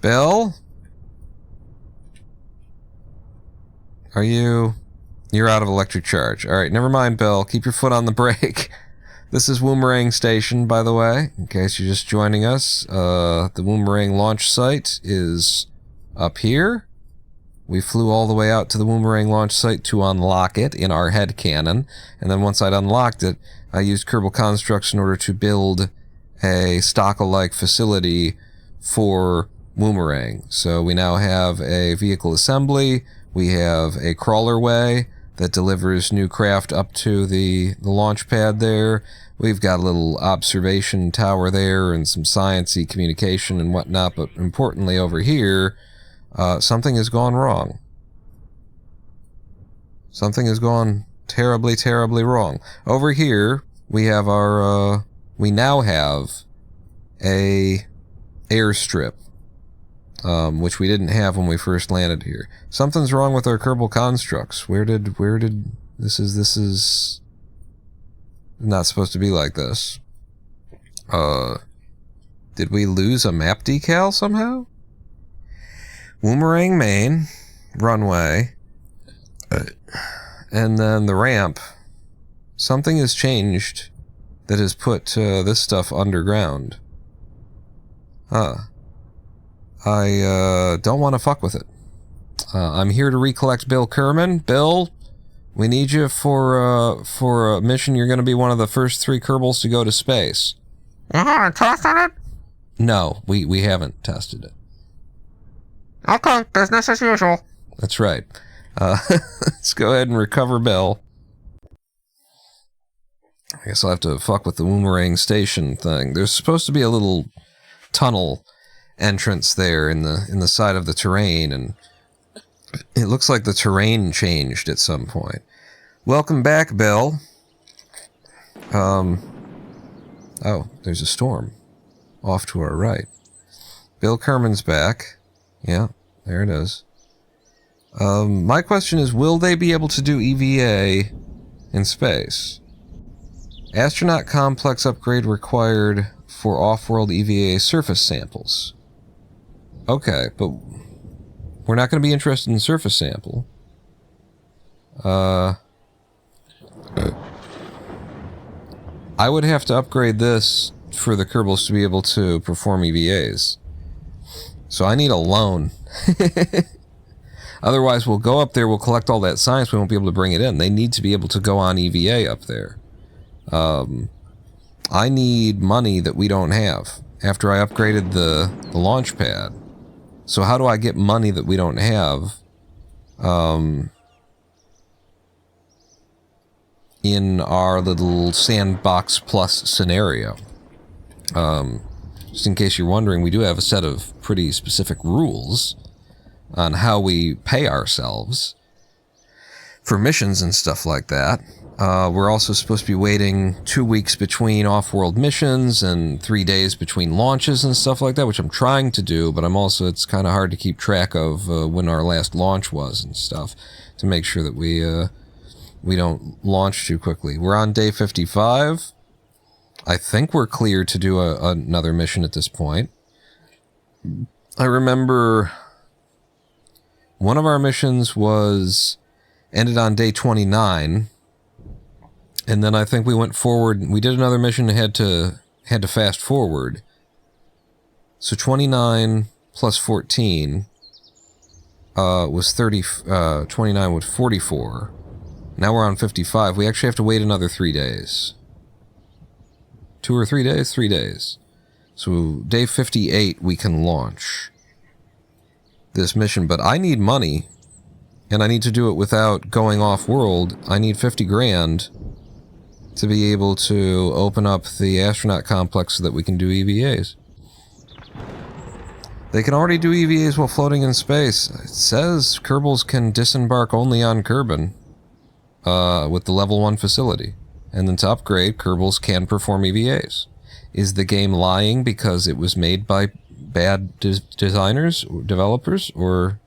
Bill? You're out of electric charge. Alright, never mind, Bill. Keep your foot on the brake. This is Woomerang Station, by the way, in case you're just joining us. The Woomerang launch site is up here. We flew all the way out to the Woomerang launch site to unlock it in our head cannon, and then once I'd unlocked it, I used Kerbal constructs in order to build a stock-alike facility for Woomerang. So we now have a vehicle assembly, we have a crawlerway that delivers new craft up to the launch pad there. We've got a little observation tower there and some sciencey communication and whatnot, but importantly over here, something has gone wrong. Something has gone terribly, terribly wrong. Over here, we have we now have a airstrip, which we didn't have when we first landed here. Something's wrong with our Kerbal constructs. This is not supposed to be like this. Did we lose a map decal somehow? Woomerang main, runway, and then the ramp. Something has changed that has put this stuff underground. I don't want to fuck with it. I'm here to recollect Bill Kerman. Bill, we need you for a mission. You're going to be one of the first 3 Kerbals to go to space. You haven't tested it? No, we haven't tested it. Okay, business as usual. That's right. Let's go ahead and recover Bill. I guess I'll have to fuck with the Woomerang Station thing. There's supposed to be a little tunnel entrance there in the side of the terrain, and it looks like the terrain changed at some point. Welcome back, Bill. Oh, there's a storm off to our right. Bill Kerman's back. Yeah, there it is. My question is, will they be able to do EVA in space? Astronaut complex upgrade required for off-world EVA surface samples. Okay, but we're not going to be interested in surface sample. I would have to upgrade this for the Kerbals to be able to perform EVAs. So I need a loan. Otherwise, we'll go up there, we'll collect all that science, we won't be able to bring it in. They need to be able to go on EVA up there. I need money that we don't have after I upgraded the launch pad. So how do I get money that we don't have in our little Sandbox Plus scenario? Just in case you're wondering, we do have a set of pretty specific rules on how we pay ourselves for missions and stuff like that. We're also supposed to be waiting 2 weeks between off-world missions and 3 days between launches and stuff like that, which I'm trying to do, but it's kind of hard to keep track of when our last launch was and stuff to make sure that we don't launch too quickly. We're on day 55. I think we're clear to do another mission at this point. I remember one of our missions ended on day 29, and then I think we went forward. We did another mission and had to fast forward. So 29 plus 14 was 30. 29 was 44. Now we're on 55. We actually have to wait another 3 days. 2 or 3 days? 3 days. So day 58 we can launch this mission, but I need money, and I need to do it without going off-world. I need 50 grand to be able to open up the astronaut complex so that we can do EVAs. They can already do EVAs while floating in space. It says Kerbals can disembark only on Kerbin with the level 1 facility. And then to upgrade, Kerbals can perform EVAs. Is the game lying because it was made by bad designers or developers, or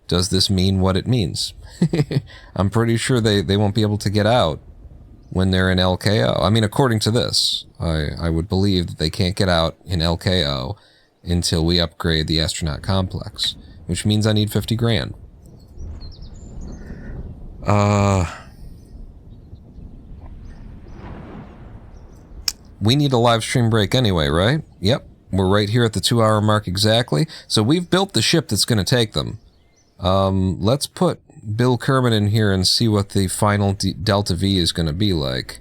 does this mean what it means? I'm pretty sure they won't be able to get out when they're in LKO. I mean, according to this, I would believe that they can't get out in LKO until we upgrade the astronaut complex, which means I need 50 grand. We need a live stream break anyway, right? Yep. We're right here at the 2-hour mark exactly. So we've built the ship that's going to take them. Let's put Bill Kerman in here and see what the final Delta V is going to be like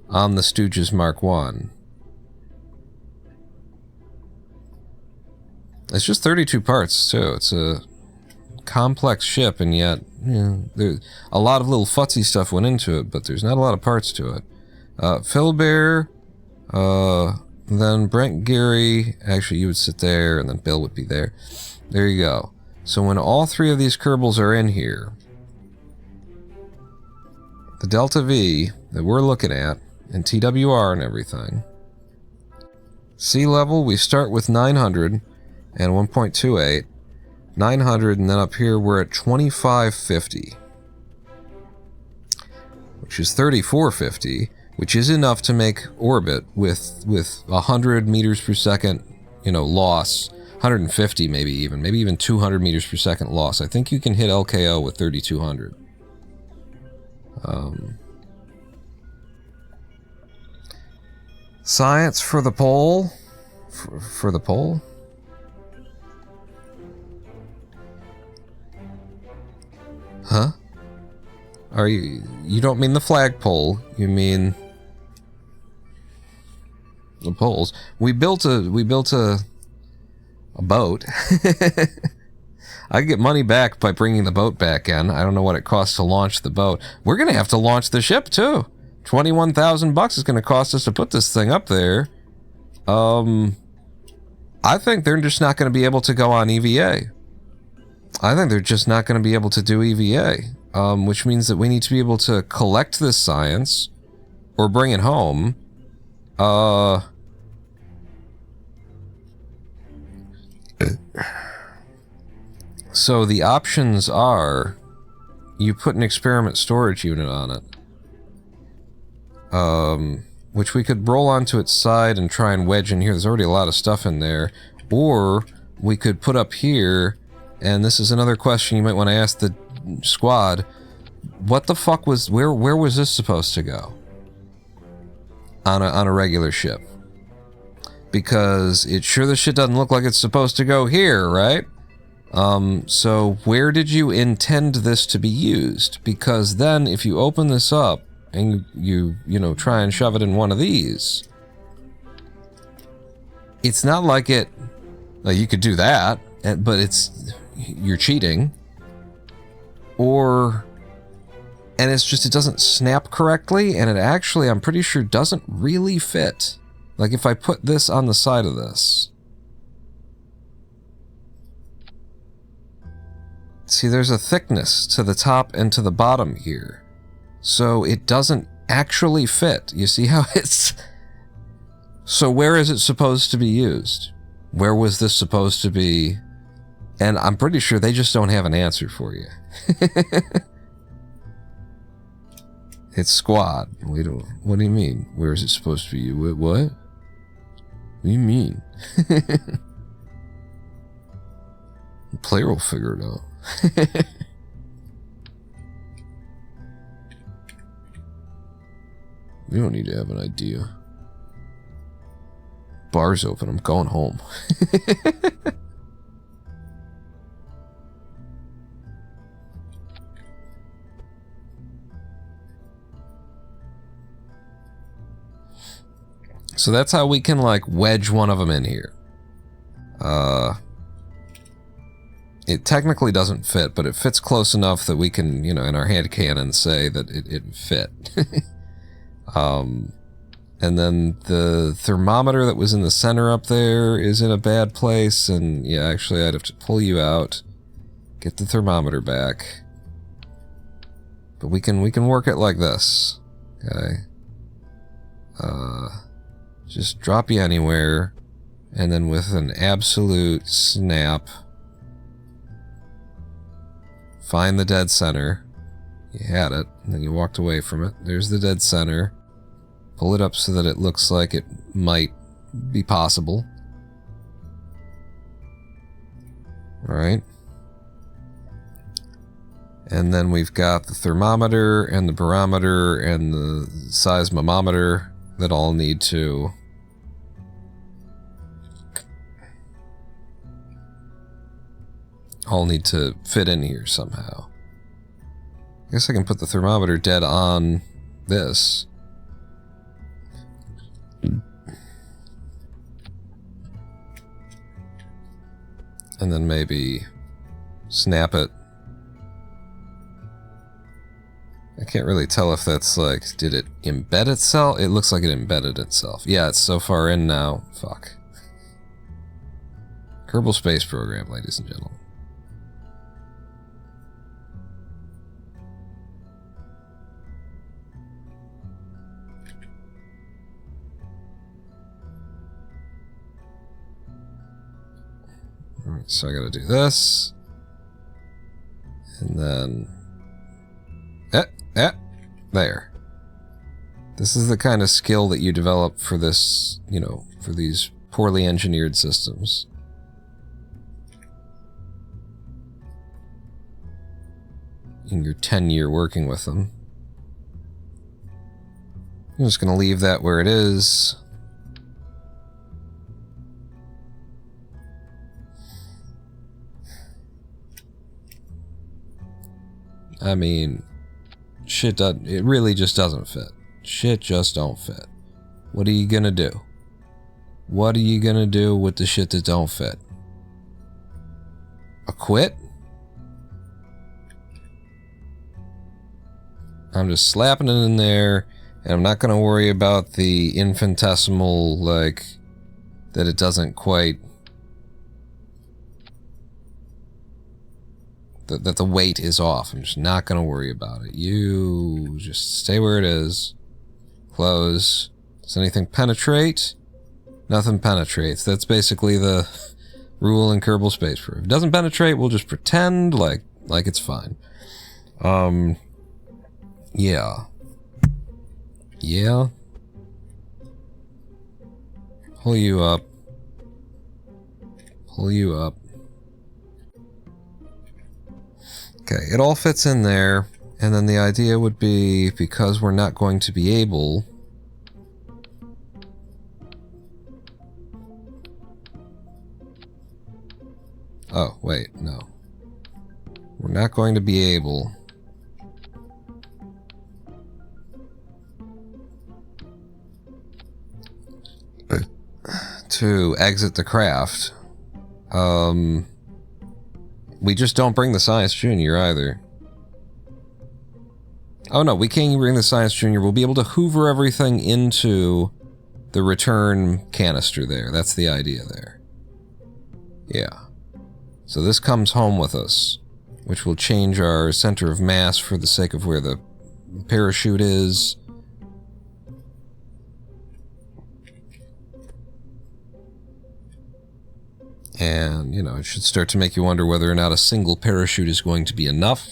on the Stooges Mark 1. It's just 32 parts, too. It's a complex ship, and yet, there's a lot of little futzy stuff went into it, but there's not a lot of parts to it. Philbear, then Brent Geary, actually you would sit there, and then Bill would be there. There you go. So when all 3 of these Kerbals are in here, the Delta V that we're looking at, and TWR and everything, sea level, we start with 900 and 1.28, 900, and then up here we're at 2550, which is 3450, which is enough to make orbit with 100 meters per second, loss, 150 maybe even 200 meters per second loss. I think you can hit LKO with 3200. Science for the pole? For the pole? Huh? You don't mean the flagpole, you mean the poles. We built a boat. I get money back by bringing the boat back in. I don't know what it costs to launch the boat. We're going to have to launch the ship too. $21,000 is going to cost us to put this thing up there. I think they're just not going to be able to go on EVA. I think they're just not going to be able to do EVA, which means that we need to be able to collect this science or bring it home. So the options are, you put an experiment storage unit on it, which we could roll onto its side and try and wedge in here. There's already a lot of stuff in there. Or we could put up here, and this is another question you might want to ask the squad. What the fuck was, where was this supposed to go? On a regular ship? Because the shit doesn't look like it's supposed to go here, right? So where did you intend this to be used? Because then if you open this up and you try and shove it in one of these, it's not like it, you could do that, but you're cheating. And it's just, it doesn't snap correctly, and it actually, I'm pretty sure, doesn't really fit. Like if I put this on the side of this, see, there's a thickness to the top and to the bottom here. So it doesn't actually fit. You see how it's... So where is it supposed to be used? Where was this supposed to be? And I'm pretty sure they just don't have an answer for you. It's squad. What do you mean? Where is it supposed to be? What? What do you mean? The player will figure it out. You don't need to have an idea. Bar's open. I'm going home. So that's how we can, like, wedge one of them in here. It technically doesn't fit, but it fits close enough that we can, you know, in our hand cannon say that it fit. And then the thermometer that was in the center up there is in a bad place, and yeah, actually I'd have to pull you out, get the thermometer back. But we can work it like this. Okay. Just drop you anywhere, and then with an absolute snap, find the dead center. You had it, and then you walked away from it. There's the dead center. Pull it up so that it looks like it might be possible. Alright. And then we've got the thermometer and the barometer and the seismometer that all need to fit in here somehow. I guess I can put the thermometer dead on this. And then maybe snap it. I can't really tell if that's like, did it embed itself? It looks like it embedded itself. Yeah, it's so far in now. Fuck. Kerbal Space Program, ladies and gentlemen. Alright, so I gotta do this. And then... there. This is the kind of skill that you develop for this, you know, for these poorly engineered systems. In your 10-year working with them. I'm just gonna leave that where it is. I mean, shit doesn't, it really just doesn't fit. Shit just don't fit. What are you gonna do? What are you gonna do with the shit that don't fit? Quit? I'm just slapping it in there, and I'm not gonna worry about the infinitesimal, like, that it doesn't quite... that the weight is off. I'm just not going to worry about it. You just stay where it is. Close. Does anything penetrate? Nothing penetrates. That's basically the rule in Kerbal Space Program. If it doesn't penetrate, we'll just pretend like it's fine. Yeah. Yeah. Pull you up. Pull you up. Okay, it all fits in there, and then the idea would be, because we're not going to be able... Oh, wait, no. We're not going to be able... to exit the craft. We just don't bring the Science Junior either. Oh no, we can't even bring the Science Junior. We'll be able to hoover everything into the return canister there. That's the idea there. Yeah. So this comes home with us, which will change our center of mass for the sake of where the parachute is. And, you know, it should start to make you wonder whether or not a single parachute is going to be enough.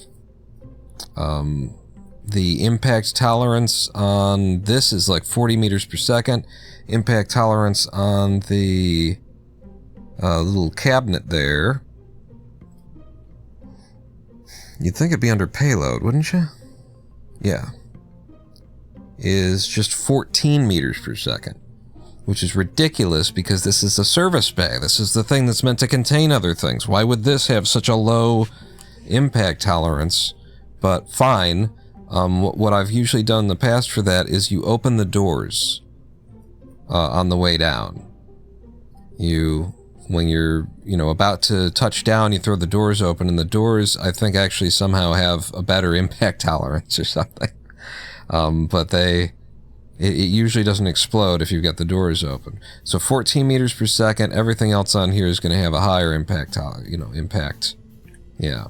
The impact tolerance on this is like 40 meters per second. Impact tolerance on the little cabinet there you'd think it'd be under payload, wouldn't you? Yeah. Is just 14 meters per second, which is ridiculous because this is a service bay. This is the thing that's meant to contain other things. Why would this have such a low impact tolerance? But fine. What I've usually done in the past for that is you open the doors on the way down. When you're, about to touch down, you throw the doors open, and the doors, I think, actually somehow have a better impact tolerance or something. But it usually doesn't explode if you've got the doors open. So 14 meters per second, everything else on here is going to have a higher impact, impact. Yeah.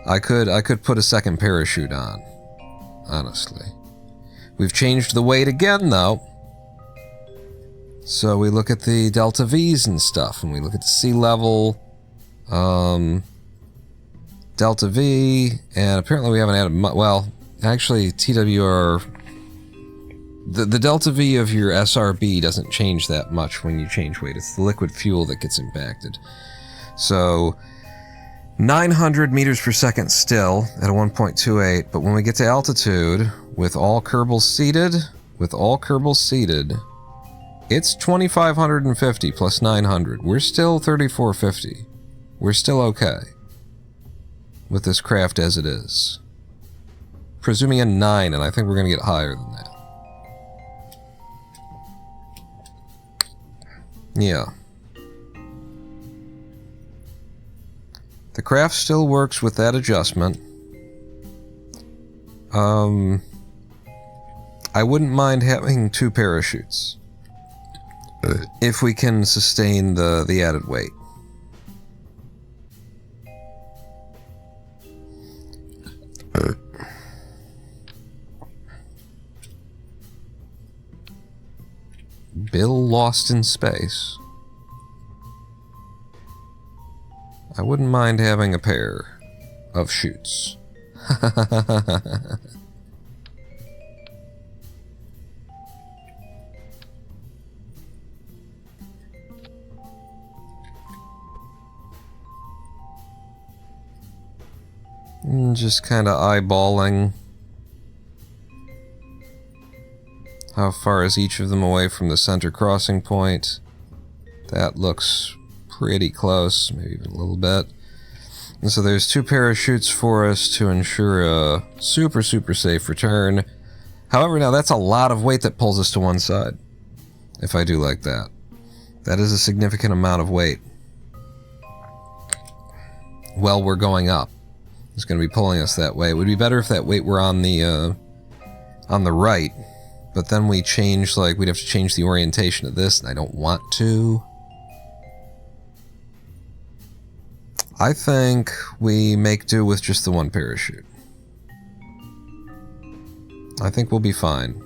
I could put a second parachute on, honestly. We've changed the weight again, though. So we look at the delta V's and stuff, and we look at the sea level, delta V, and apparently we haven't added actually TWR, the delta V of your SRB doesn't change that much when you change weight. It's the liquid fuel that gets impacted. So 900 meters per second still at a 1.28, but when we get to altitude, with all Kerbals seated, it's 2,550 plus 900. We're still 3,450. We're still okay with this craft as it is. Presuming a 9, and I think we're going to get higher than that. Yeah. The craft still works with that adjustment. I wouldn't mind having 2 parachutes if we can sustain the added weight. Bill lost in space. I wouldn't mind having a pair of chutes. Just kind of eyeballing how far is each of them away from the center crossing point. That looks pretty close, maybe even a little bit. And so there's 2 parachutes for us to ensure a super safe return. However, now that's a lot of weight that pulls us to one side. If I do like that. That is a significant amount of weight. Well, we're going up. It's going to be pulling us that way. It would be better if that weight were on the right, but then we'd have to change the orientation of this, and I don't want to. I think we make do with just the 1 parachute. I think we'll be fine.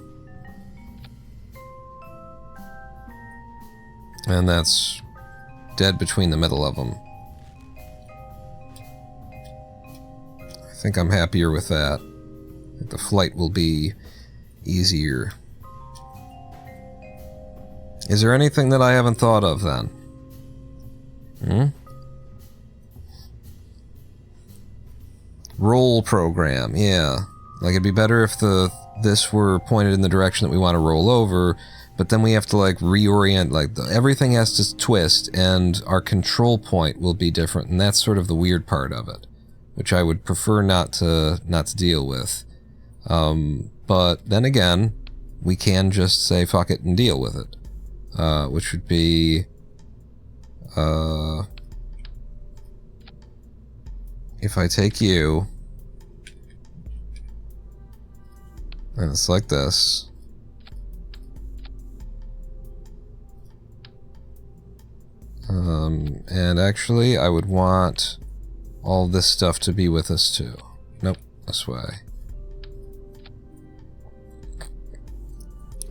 And that's dead between the middle of them. I think I'm happier with that. I think the flight will be easier. Is there anything that I haven't thought of then? Roll program, yeah. Like, it'd be better if this were pointed in the direction that we want to roll over, but then we have to, reorient, everything has to twist, and our control point will be different, and that's sort of the weird part of it, which I would prefer not to deal with. But then again, we can just say fuck it and deal with it, which would be, if I take you, and it's like this. And actually, I would want all this stuff to be with us too. Nope, this way.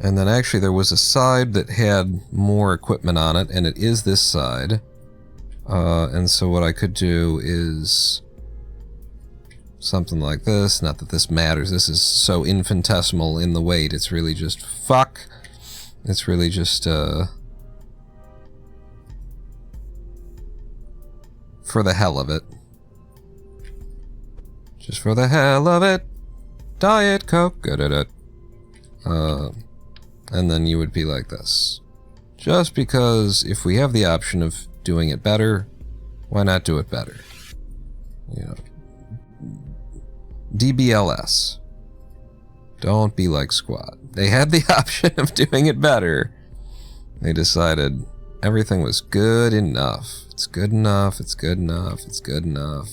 And then actually there was a side that had more equipment on it, and it is this side. And so what I could do is something like this. Not that this matters. This is so infinitesimal in the weight. It's really just fuck. It's really just for the hell of it. Just for the hell of it. Diet Coke. Good at it. And then you would be like this. Just because if we have the option of doing it better, why not do it better? You know. DBLS. Don't be like Squad. They had the option of doing it better. They decided everything was good enough. It's good enough, it's good enough, it's good enough.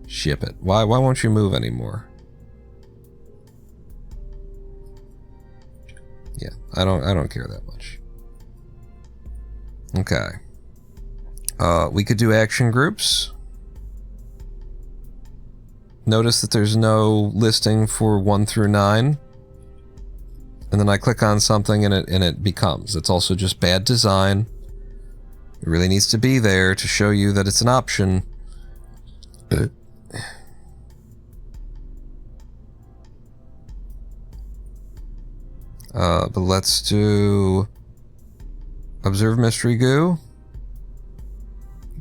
Ship it. Why won't you move anymore? Yeah, I don't care that much. Okay. We could do action groups. Notice that there's no listing for 1 through 9. And then I click on something and it becomes. It's also just bad design. It really needs to be there to show you that it's an option. But let's do observe mystery goo,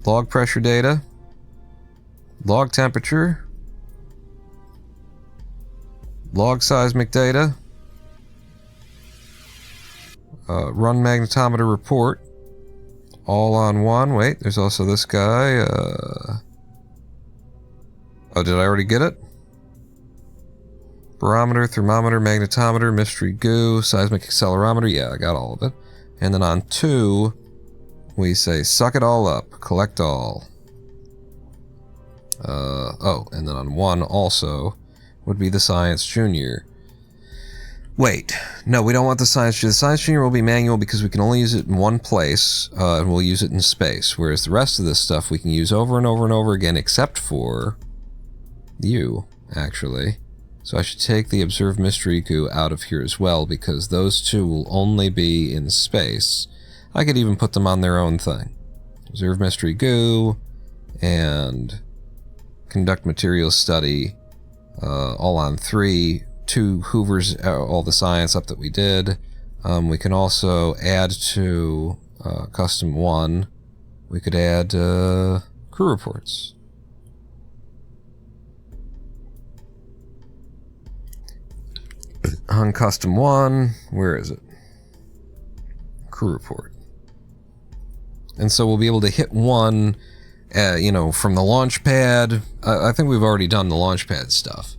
log pressure data, log temperature, log seismic data, run magnetometer report, all on one. Wait, there's also this guy. Oh, did I already get it? Barometer, thermometer, magnetometer, mystery goo, seismic accelerometer. Yeah, I got all of it. And then on 2, we say suck it all up, collect all. Oh, and then on 1 also would be the Science Junior. Wait, no, we don't want the Science Junior. The Science Junior will be manual because we can only use it in one place, and we'll use it in space. Whereas the rest of this stuff we can use over and over and over again, except for you, actually. So I should take the Observe Mystery Goo out of here as well, because those two will only be in space. I could even put them on their own thing. Observe Mystery Goo and Conduct Materials Study, all on 3. 2 hoovers all the science up that we did. We can also add to Custom 1. We could add crew reports. On Custom 1, where is it? Crew report. And so we'll be able to hit 1, you know, from the launch pad. I think we've already done the launch pad stuff.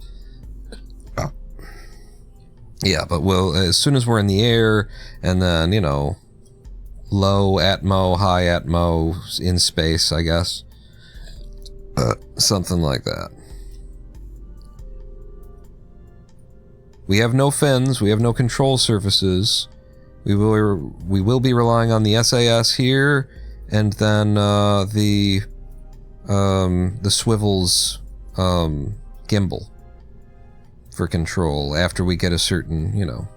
Yeah, but we'll, as soon as we're in the air, and then, you know, low atmo, high atmo, in space, I guess. Something like that. We have no fins, we have no control surfaces. We will be relying on the SAS here, and then the Swivels gimbal for control after we get a certain, you know,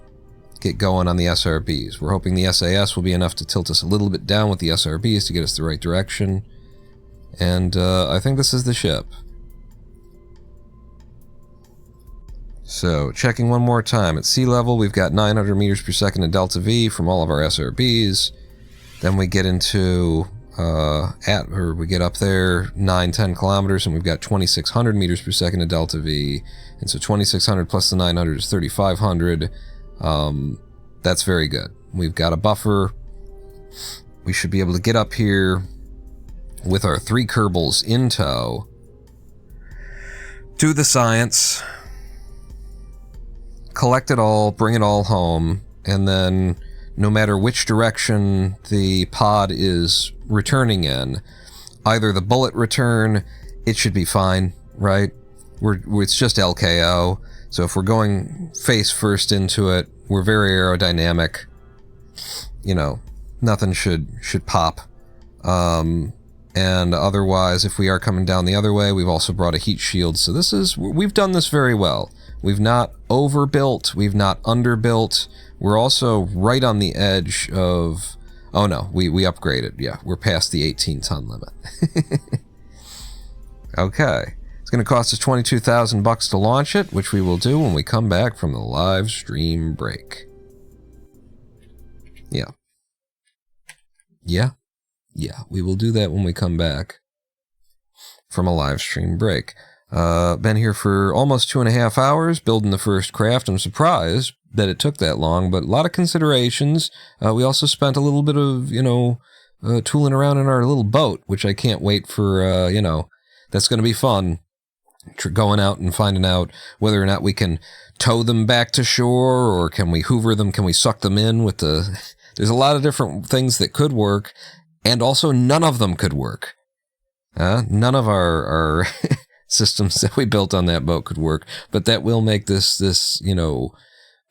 get going on the SRBs. We're hoping the SAS will be enough to tilt us a little bit down with the SRBs to get us the right direction. And I think this is the ship. So, checking one more time. At sea level, we've got 900 meters per second in delta V from all of our SRBs. Then we get into, we get up there 9-10 kilometers, and we've got 2,600 meters per second in delta V. And so 2,600 plus the 900 is 3,500. That's very good. We've got a buffer. We should be able to get up here with our 3 Kerbals in tow. Do the science. Collect it all, bring it all home, and then no matter which direction the pod is returning in, either the bullet return, it should be fine, right? It's just LKO, so if we're going face first into it, we're very aerodynamic. You know, nothing should pop. And otherwise, if we are coming down the other way, we've also brought a heat shield, so we've done this very well. We've not overbuilt, we've not underbuilt. We're also right on the edge of... Oh no, we upgraded. Yeah, we're past the 18-ton limit. Okay. It's going to cost us $22,000 to launch it, which we will do when we come back from the live stream break. Yeah. Yeah. Yeah, we will do that when we come back. from a live stream break. Been here for almost 2.5 hours building the first craft. I'm surprised that it took that long, but a lot of considerations. We also spent a little bit of, tooling around in our little boat, which I can't wait for, that's going to be fun. Going out and finding out whether or not we can tow them back to shore, or can we hoover them? Can we suck them in with there's a lot of different things that could work, and also none of them could work. None of our systems that we built on that boat could work, but that will make this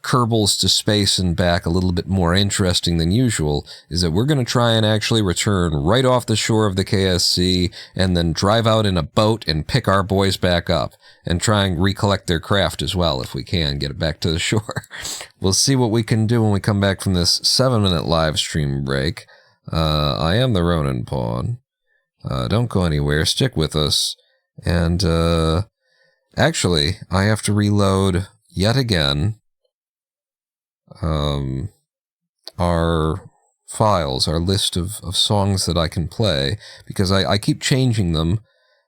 Kerbals to space and back a little bit more interesting than usual, is that we're going to try and actually return right off the shore of the KSC and then drive out in a boat and pick our boys back up and try and recollect their craft as well if we can get it back to the shore. We'll see what we can do when we come back from this 7-minute live stream break. I am the Ronin Pawn. Don't go anywhere. Stick with us. And actually, I have to reload yet again our files, our list of songs that I can play, because I keep changing them,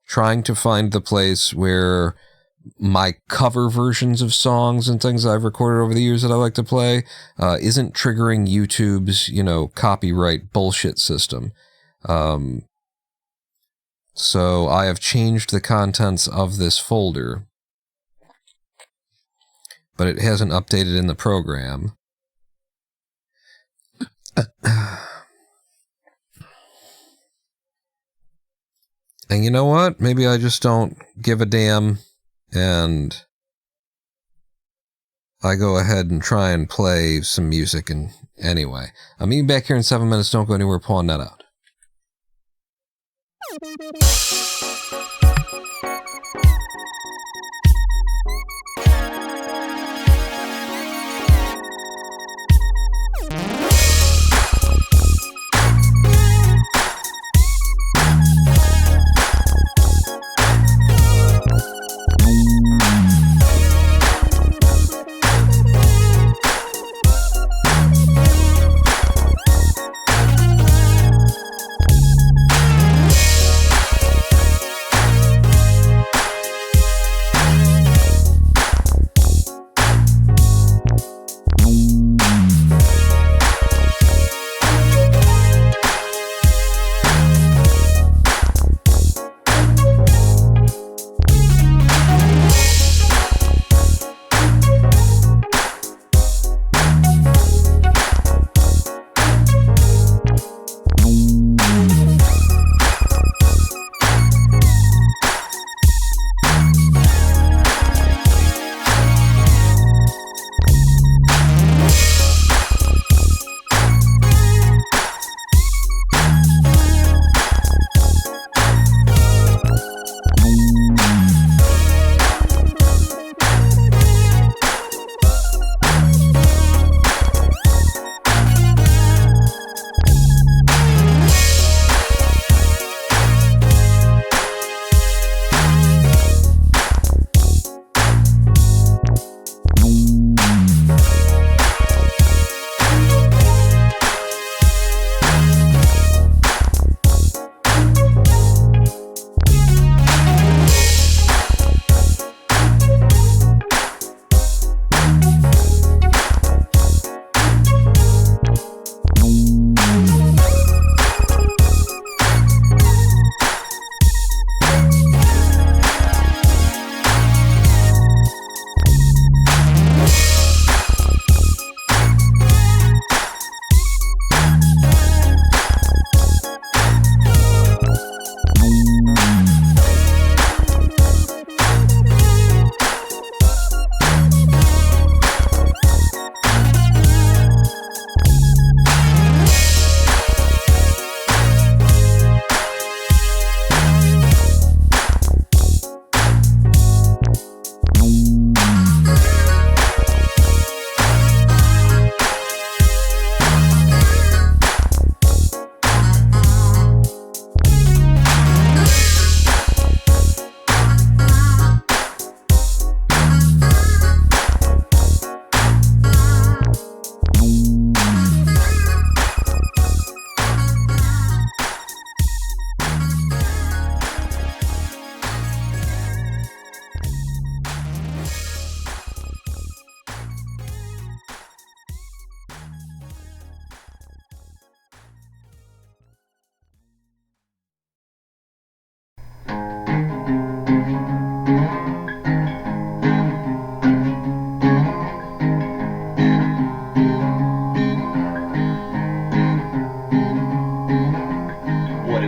trying to find the place where my cover versions of songs and things I've recorded over the years that I like to play isn't triggering YouTube's, copyright bullshit system. So I have changed the contents of this folder, but it hasn't updated in the program. And you know what? Maybe I just don't give a damn, and I go ahead and try and play some music. And anyway, I'm meeting back here in 7 minutes. Don't go anywhere. Pawn that out.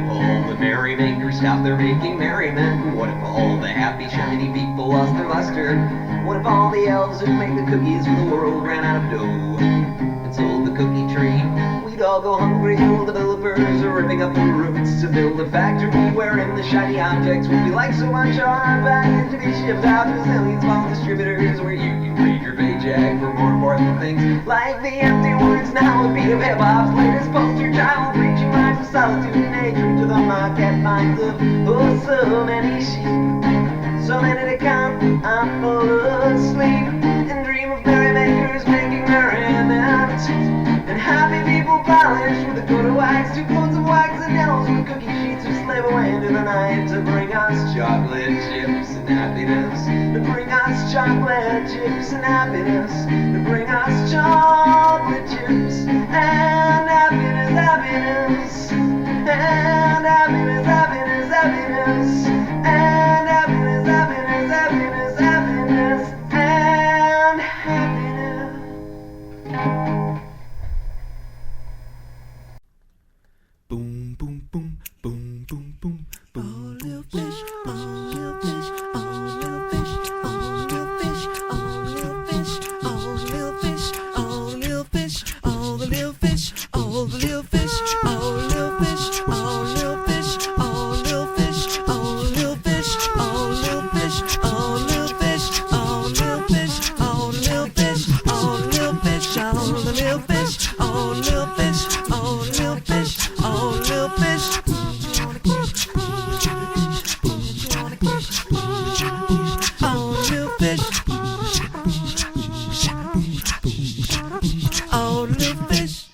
if all the merrymakers stopped their making merriment? What if all the happy, shiny people lost their luster? What if all the elves who make the cookies for the world ran out of dough and sold the cookie tree? We'd all go hungry till the developers are ripping up the roots to build a factory wherein the shiny objects would be like so much on our baggage to be shipped out to a zillion small distributors where you can trade your paycheck for more important things like the empty words now a beat of hip-hop's latest poster child preaching lines of solitude and hatred to the market minds of oh so many sheep. So many to count, I'm full asleep and dream of merrymakers making merriment and happy people polished with a coat of wax, 2 coats of wax and elves with cookie sheets who slave away into the night to bring us chocolate chips and happiness, to bring us chocolate chips and happiness, to bring us chocolate chips and happiness, happiness, and happiness, happiness, happiness, and happiness, happiness, happiness, happiness, and happiness. Boom, boom, boom, boom, boom, boom, boom. Oh, little fish, oh, little fish, oh, little fish, oh, little fish, oh, little fish, oh, little fish, oh, little fish, oh, the little fish, oh, the little fish, oh, little fish, oh, little fish, oh, little fish, oh, little fish, oh, little fish, oh, little fish, oh, little fish, oh, little fish, oh, little fish, oh, the little fish, oh, little fish, oh, little fish, oh, little fish. Oh, little fish.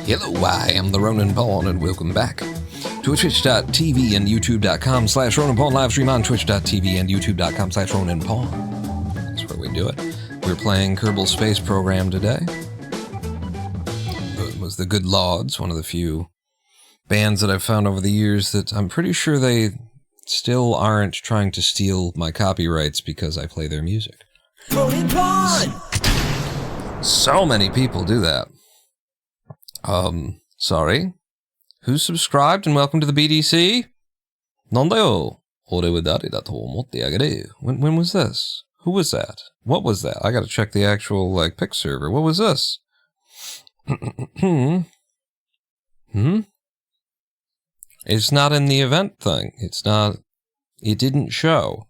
Hello, I am the Ronan Pawn, and welcome back to twitch.tv and youtube.com/Ronan Pawn, live stream on twitch.tv and youtube.com/Ronan Pawn. That's where we do it. We're playing Kerbal Space Program today. It was the Good Lauds, one of the few bands that I've found over the years that I'm pretty sure they still aren't trying to steal my copyrights because I play their music. Ronan Pawn! So many people do that. Sorry. Who's subscribed and welcome to the BDC? Nandayo. When was this? Who was that? What was that? I gotta check the actual, pick server. What was this? It's not in the event thing. It didn't show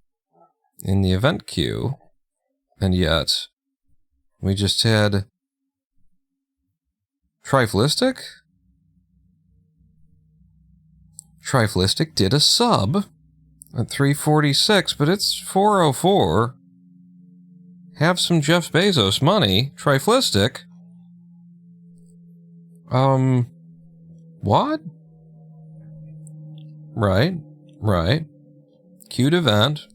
in the event queue. And yet, we just had Triflistic? Triflistic did a sub at 346, but it's 404. Have some Jeff Bezos money. Triflistic? What? Right. Queued event.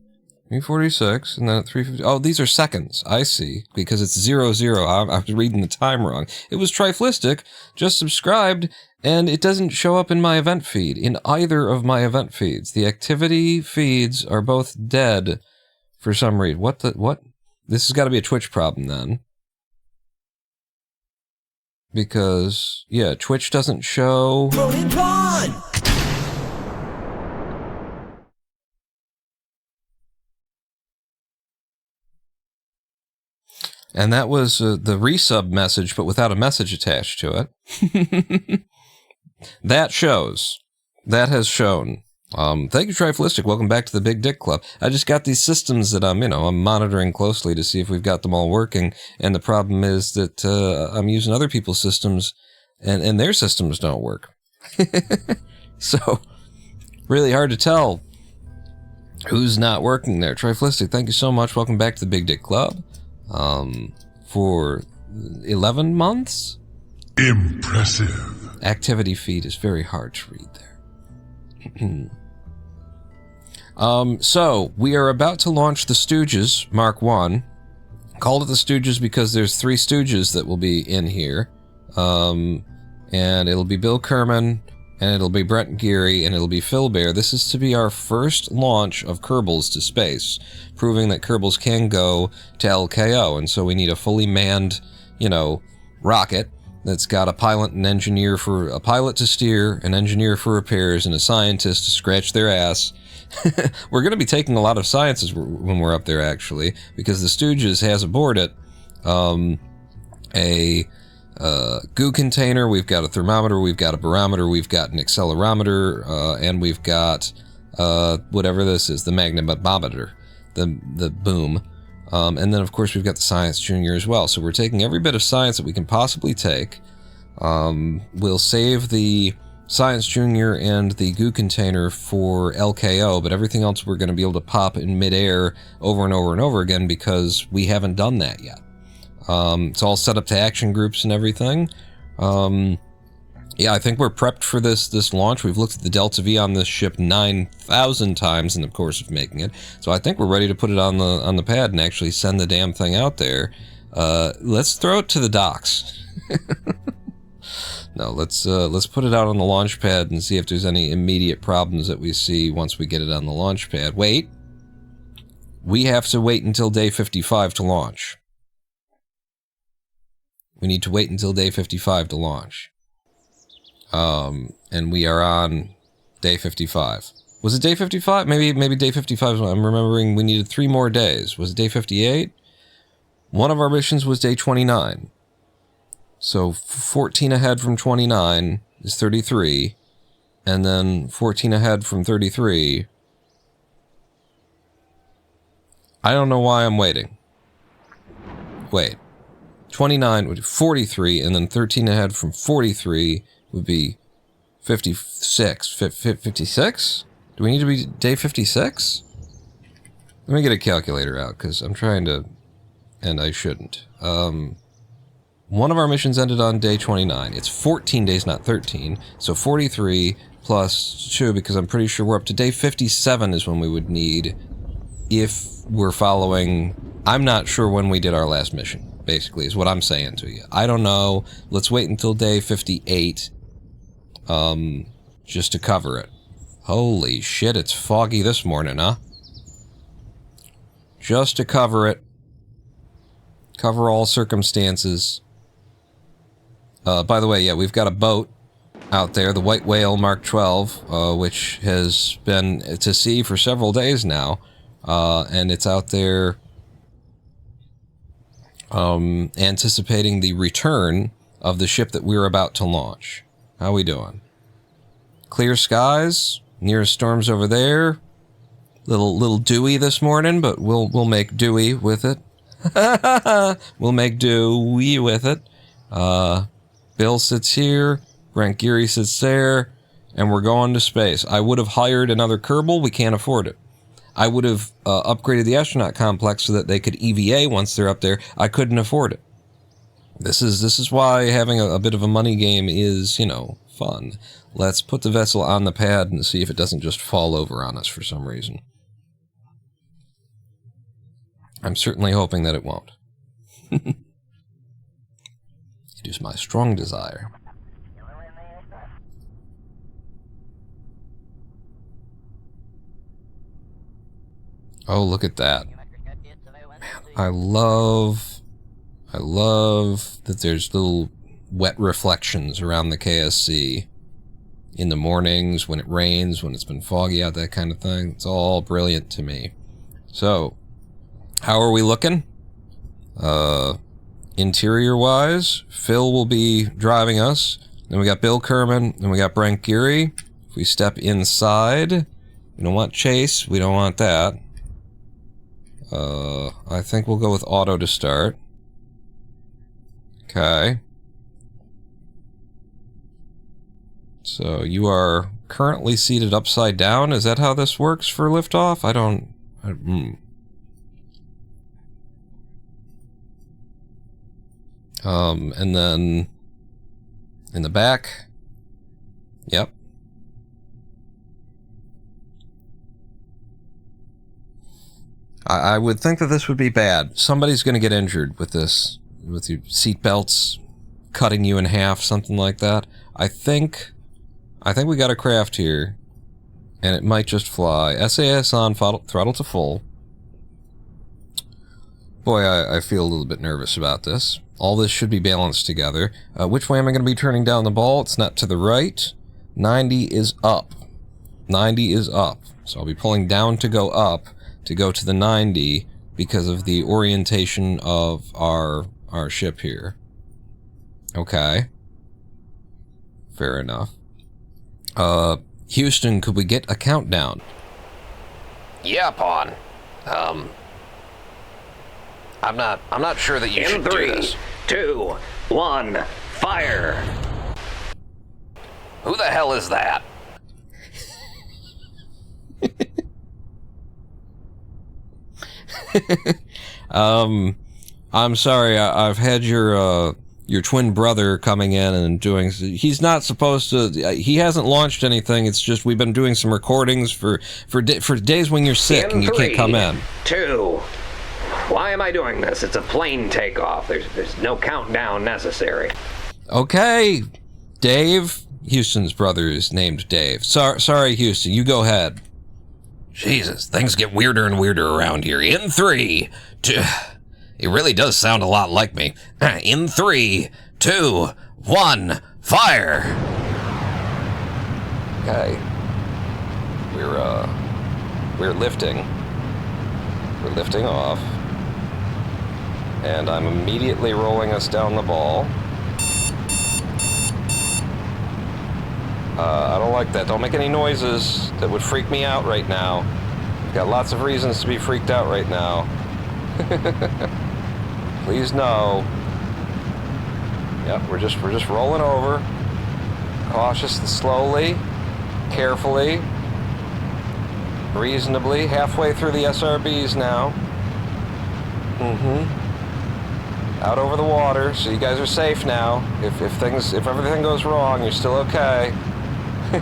346, and then at 350. Oh, these are seconds. I see. Because it's 00. I'm reading the time wrong. It was Triflistic, just subscribed, and it doesn't show up in my event feed, in either of my event feeds. The activity feeds are both dead for some reason. What? This has got to be a Twitch problem, then. Because, yeah, Twitch doesn't show. Ronan Pawn! And that was the resub message, but without a message attached to it. That shows. That has shown Thank you, Triflistic. Welcome back to the Big Dick Club. I just got these systems that I'm monitoring closely to see if we've got them all working. And the problem is that I'm using other people's systems, and their systems don't work. So, really hard to tell who's not working there. Triflistic, thank you so much. Welcome back to the Big Dick Club. For 11 months? Impressive. Activity feed is very hard to read there. So, we are about to launch the Stooges, Mark 1. Called it the Stooges because there's 3 Stooges that will be in here. And it'll be Bill Kerman, and it'll be Brent Geary, and it'll be Phil Bear. This is to be our first launch of Kerbals to space, proving that Kerbals can go to LKO, and so we need a fully manned, rocket that's got a pilot and engineer for a pilot to steer, an engineer for repairs, and a scientist to scratch their ass. We're going to be taking a lot of sciences when we're up there, actually, because the Stooges has aboard it a goo container, we've got a thermometer, we've got a barometer, we've got an accelerometer, and we've got whatever this is, the magnetometer, the boom. And then, of course, we've got the Science Junior as well. So we're taking every bit of science that we can possibly take. We'll save the Science Junior and the goo container for LKO, but everything else we're going to be able to pop in midair over and over and over again because we haven't done that yet. It's all set up to action groups and everything. Yeah, I think we're prepped for this launch. We've looked at the Delta V on this ship 9,000 times in the course of making it. So I think we're ready to put it on the pad and actually send the damn thing out there. Let's throw it to the docks. No, let's put it out on the launch pad and see if there's any immediate problems that we see once we get it on the launch pad. Wait. We have to wait until day 55 to launch. We need to wait until day 55 to launch. And we are on day 55. Was it day 55? Maybe day 55. I'm remembering we needed 3 more days. Was it day 58? One of our missions was day 29. So 14 ahead from 29 is 33. And then 14 ahead from 33. I don't know why I'm waiting. Wait. 29 would be 43, and then 13 ahead from 43 would be 56. 56? Do we need to be day 56? Let me get a calculator out, because I'm trying to... And I shouldn't. One of our missions ended on day 29. It's 14 days, not 13. So 43 plus 2, because I'm pretty sure we're up to day 57 is when we would need if we're following... I'm not sure when we did our last mission. Basically, is what I'm saying to you. I don't know. Let's wait until day 58, just to cover it. Holy shit, it's foggy this morning, huh? Just to cover it. Cover all circumstances. By the way, yeah, we've got a boat out there, the White Whale Mark 12, which has been to sea for several days now, and it's out there anticipating the return of the ship that we're about to launch. How we doing? Clear skies, nearest storms over there. Little dewy this morning, but we'll make dewy with it. We'll make dewy with it. Bill sits here, Brent Geary sits there, and we're going to space. I would have hired another Kerbal. We can't afford it. I would have upgraded the astronaut complex so that they could EVA once they're up there. I couldn't afford it. This is why having a bit of a money game is, fun. Let's put the vessel on the pad and see if it doesn't just fall over on us for some reason. I'm certainly hoping that it won't. It is my strong desire. Oh, look at that. Man, I love that there's little wet reflections around the KSC in the mornings, when it rains, when it's been foggy out, that kind of thing. It's all brilliant to me. So, how are we looking? Interior-wise, Phil will be driving us. Then we got Bill Kerman, then we got Brent Geary. If we step inside... We don't want chase. We don't want that. I think we'll go with auto to start. Okay. So you are currently seated upside down. Is that how this works for liftoff? And then in the back. Yep. I would think that this would be bad. Somebody's going to get injured with this, with your seat belts cutting you in half, something like that. I think we got a craft here, and it might just fly. SAS on, throttle to full. Boy, I feel a little bit nervous about this. All this should be balanced together. Which way am I going to be turning down the ball? It's not to the right. 90 is up. 90 is up. So I'll be pulling down to go up, to go to the 90, because of the orientation of our ship here. Okay. Fair enough. Houston, could we get a countdown? Yeah, Pawn. I'm not sure that you should do this. 2, 1, fire! Who the hell is that? I'm sorry, I've had your twin brother coming in and doing... He's not supposed to... He hasn't launched anything, it's just we've been doing some recordings for days when you're sick and you can't come in. 2. Why am I doing this? It's a plane takeoff. There's no countdown necessary. Okay, Dave. Houston's brother is named Dave. Sorry, Houston, you go ahead. Jesus, things get weirder and weirder around here. In 3, 2... It really does sound a lot like me. In 3, 2, 1, fire! Okay. We're lifting. We're lifting off. And I'm immediately rolling us down the ball. I don't like that. Don't make any noises. That would freak me out right now. I've got lots of reasons to be freaked out right now. Please no. Yep, we're just rolling over. Cautiously, slowly, carefully, reasonably. Halfway through the SRBs now. Out over the water, so you guys are safe now. If everything goes wrong, you're still okay. You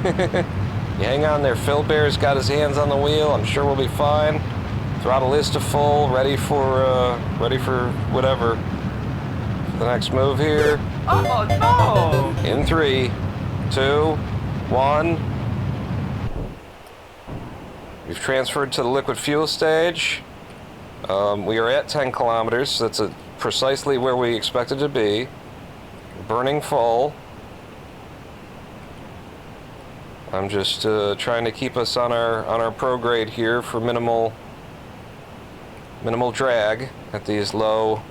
hang on there. Phil Bear's got his hands on the wheel. I'm sure we'll be fine. Throttle is to full, ready for whatever. For the next move here. Oh no! In 3, 2, 1. We've transferred to the liquid fuel stage. We are at 10 kilometers, so that's precisely where we expected to be. Burning full. I'm just trying to keep us on our prograde here for minimal drag at these low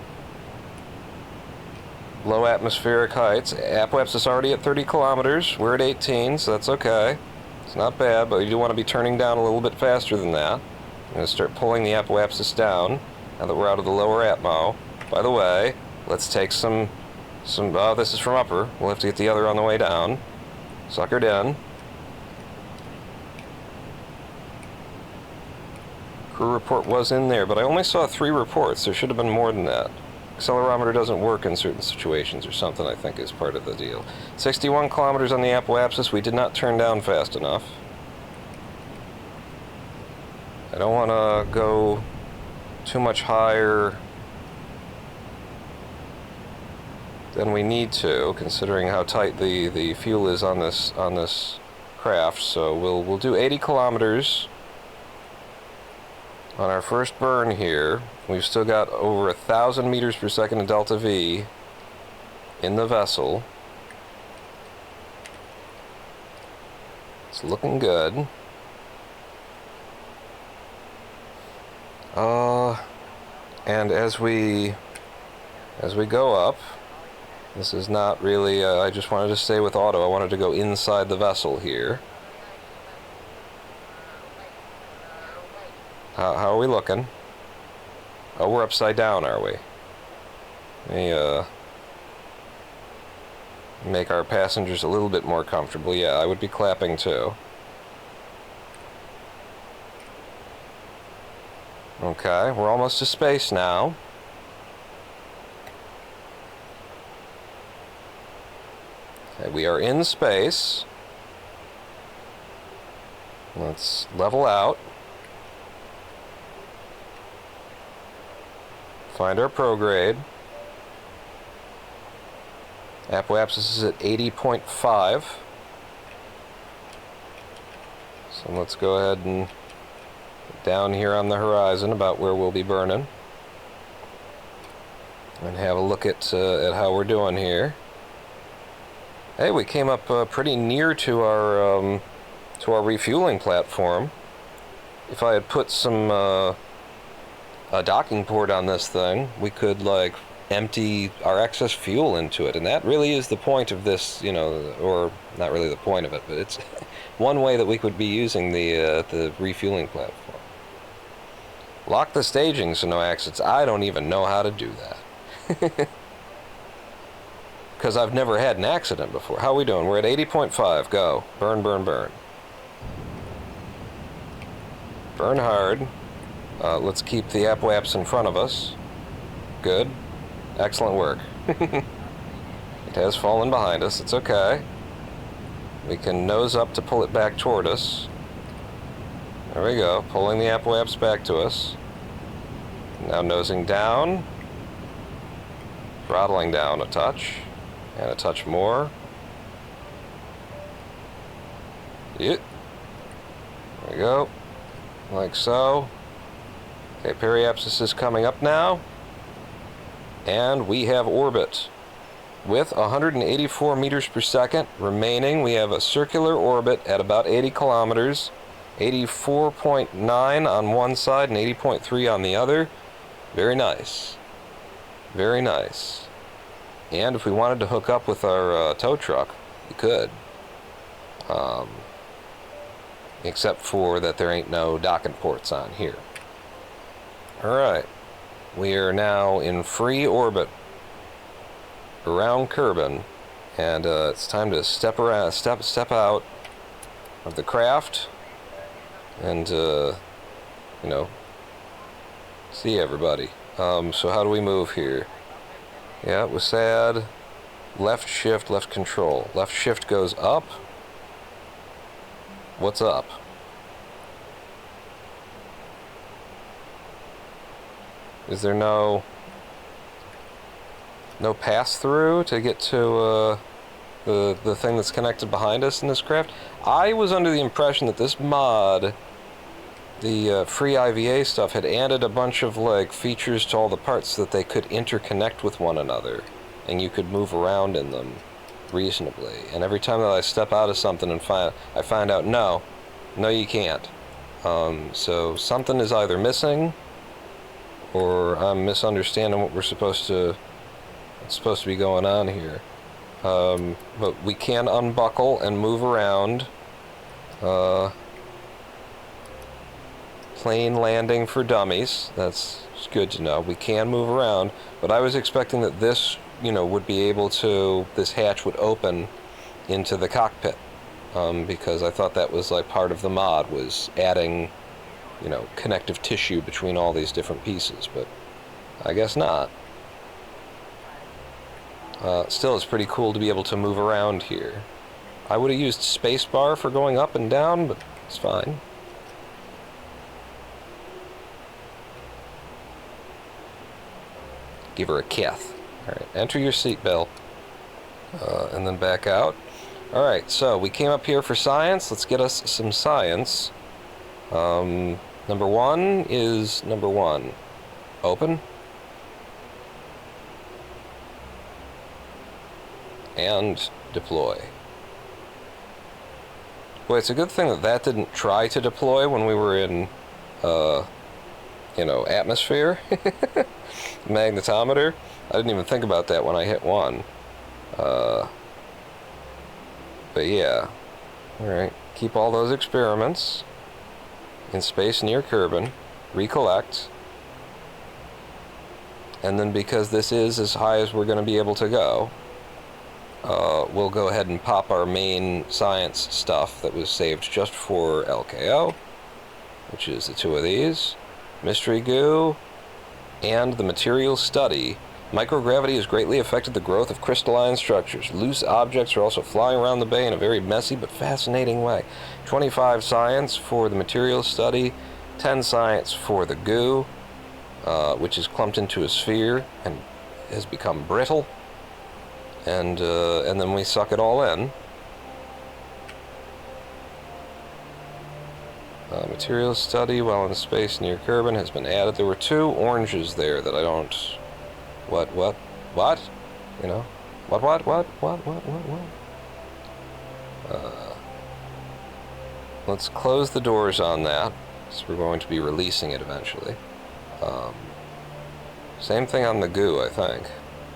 atmospheric heights. Apoapsis is already at 30 kilometers. We're at 18, so that's okay. It's not bad, but you do want to be turning down a little bit faster than that. I'm going to start pulling the apoapsis down now that we're out of the lower atmo. By the way, let's take some this is from upper. We'll have to get the other on the way down. Suckered in. Crew report was in there, but I only saw 3 reports. There should have been more than that. Accelerometer doesn't work in certain situations or something, I think, is part of the deal. 61 kilometers on the apoapsis. We did not turn down fast enough. I don't want to go too much higher than we need to, considering how tight the fuel is on this craft. So we'll do 80 kilometers on our first burn here. We've still got over 1,000 meters per second of delta V in the vessel. It's looking good. And as we go up, this is not really, I just wanted to stay with auto. I wanted to go inside the vessel here. How are we looking? Oh, we're upside down, are we? Let me, make our passengers a little bit more comfortable. Yeah, I would be clapping too. Okay, we're almost to space now. Okay, we are in space. Let's level out. Find our prograde. Apoapsis is at 80.5. So let's go ahead and get down here on the horizon about where we'll be burning. And have a look at how we're doing here. Hey, we came up pretty near to our refueling platform. If I had put some a docking port on this thing, we could like empty our excess fuel into it, and that really is the point of this, you know, or not really the point of it, but it's one way that we could be using the refueling platform. Lock the staging so no accidents. I don't even know how to do that. Because I've never had an accident before. How are we doing? We're at 80.5. Go. Burn, burn, burn. Burn hard. Let's keep the apoaps in front of us. Good. Excellent work. It has fallen behind us. It's okay. We can nose up to pull it back toward us. There we go. Pulling the apoaps back to us. Now nosing down. Throttling down a touch. And a touch more. Yep. There we go. Like so. Okay, periapsis is coming up now. And we have orbit. With 184 meters per second remaining, we have a circular orbit at about 80 kilometers. 84.9 on one side and 80.3 on the other. Very nice. Very nice. And if we wanted to hook up with our tow truck, we could. Except for that there ain't no docking ports on here. Alright. We are now in free orbit around Kerbal, and it's time to step out of the craft and you know, see everybody. So how do we move here? Yeah, it was sad. Left shift, left control. Left shift goes up. What's up? Is there no pass through to get to the thing that's connected behind us in this craft? I was under the impression that this mod, the free IVA stuff, had added a bunch of like features to all the parts so that they could interconnect with one another, and you could move around in them reasonably. And every time that I step out of something and I find out no, you can't. So something is either missing, or I'm misunderstanding what what's supposed to be going on here. But we can unbuckle and move around. Plane landing for dummies. That's good to know. We can move around, but I was expecting that this, you know, would be able to, this hatch would open into the cockpit, because I thought that was like part of the mod, was adding, you know, connective tissue between all these different pieces, but I guess not. Still, it's pretty cool to be able to move around here. I would have used spacebar for going up and down, but it's fine. Give her a kiss. Alright, enter your seat, Bill. And then back out. Alright, so we came up here for science. Let's get us some science. Number one is number one. Open. And deploy. Boy, it's a good thing that that didn't try to deploy when we were in, you know, atmosphere. Magnetometer. I didn't even think about that when I hit one. But yeah. Alright, keep all those experiments in space near Kerbal. recollect, and then because this is as high as we're going to be able to go, we'll go ahead and pop our main science stuff that was saved just for LKO, which is the two of these, mystery goo, and the material study. Microgravity has greatly affected the growth of crystalline structures. Loose objects are also flying around the bay in a very messy but fascinating way. 25 science for the material study, 10 science for the goo, which is clumped into a sphere and has become brittle. And then we suck it all in. Material study while in space near Kerbal has been added. There were 2 oranges there that I don't... What? You know? What? Let's close the doors on that, because we're going to be releasing it eventually. Same thing on the goo, I think.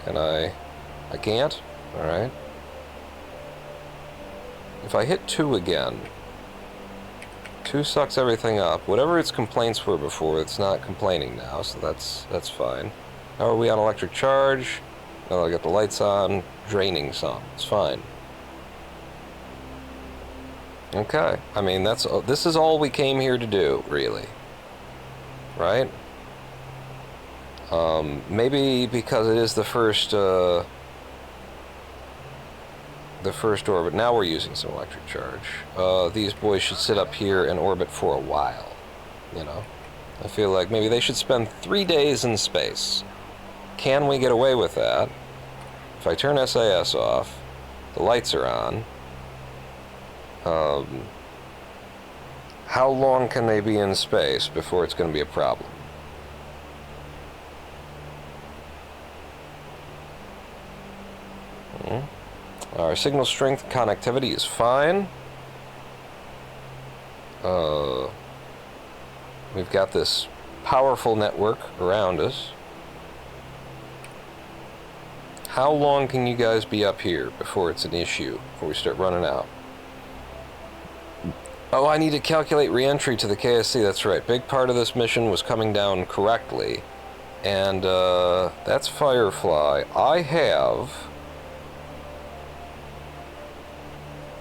Can I can't? Alright. If I hit 2 again, 2 sucks everything up. Whatever its complaints were before, it's not complaining now, so that's fine. How are we on electric charge? Oh, I got the lights on, draining some. It's fine. Okay. I mean, this is all we came here to do, really. Right? Maybe because it is the first orbit. Now we're using some electric charge. These boys should sit up here and orbit for a while. You know? I feel like maybe they should spend 3 days in space. Can we get away with that? If I turn SAS off, the lights are on. How long can they be in space before it's going to be a problem? Our signal strength connectivity is fine. We've got this powerful network around us. How long can you guys be up here before it's an issue, before we start running out? Oh, I need to calculate re-entry to the KSC, that's right. Big part of this mission was coming down correctly. And, that's Firefly. I have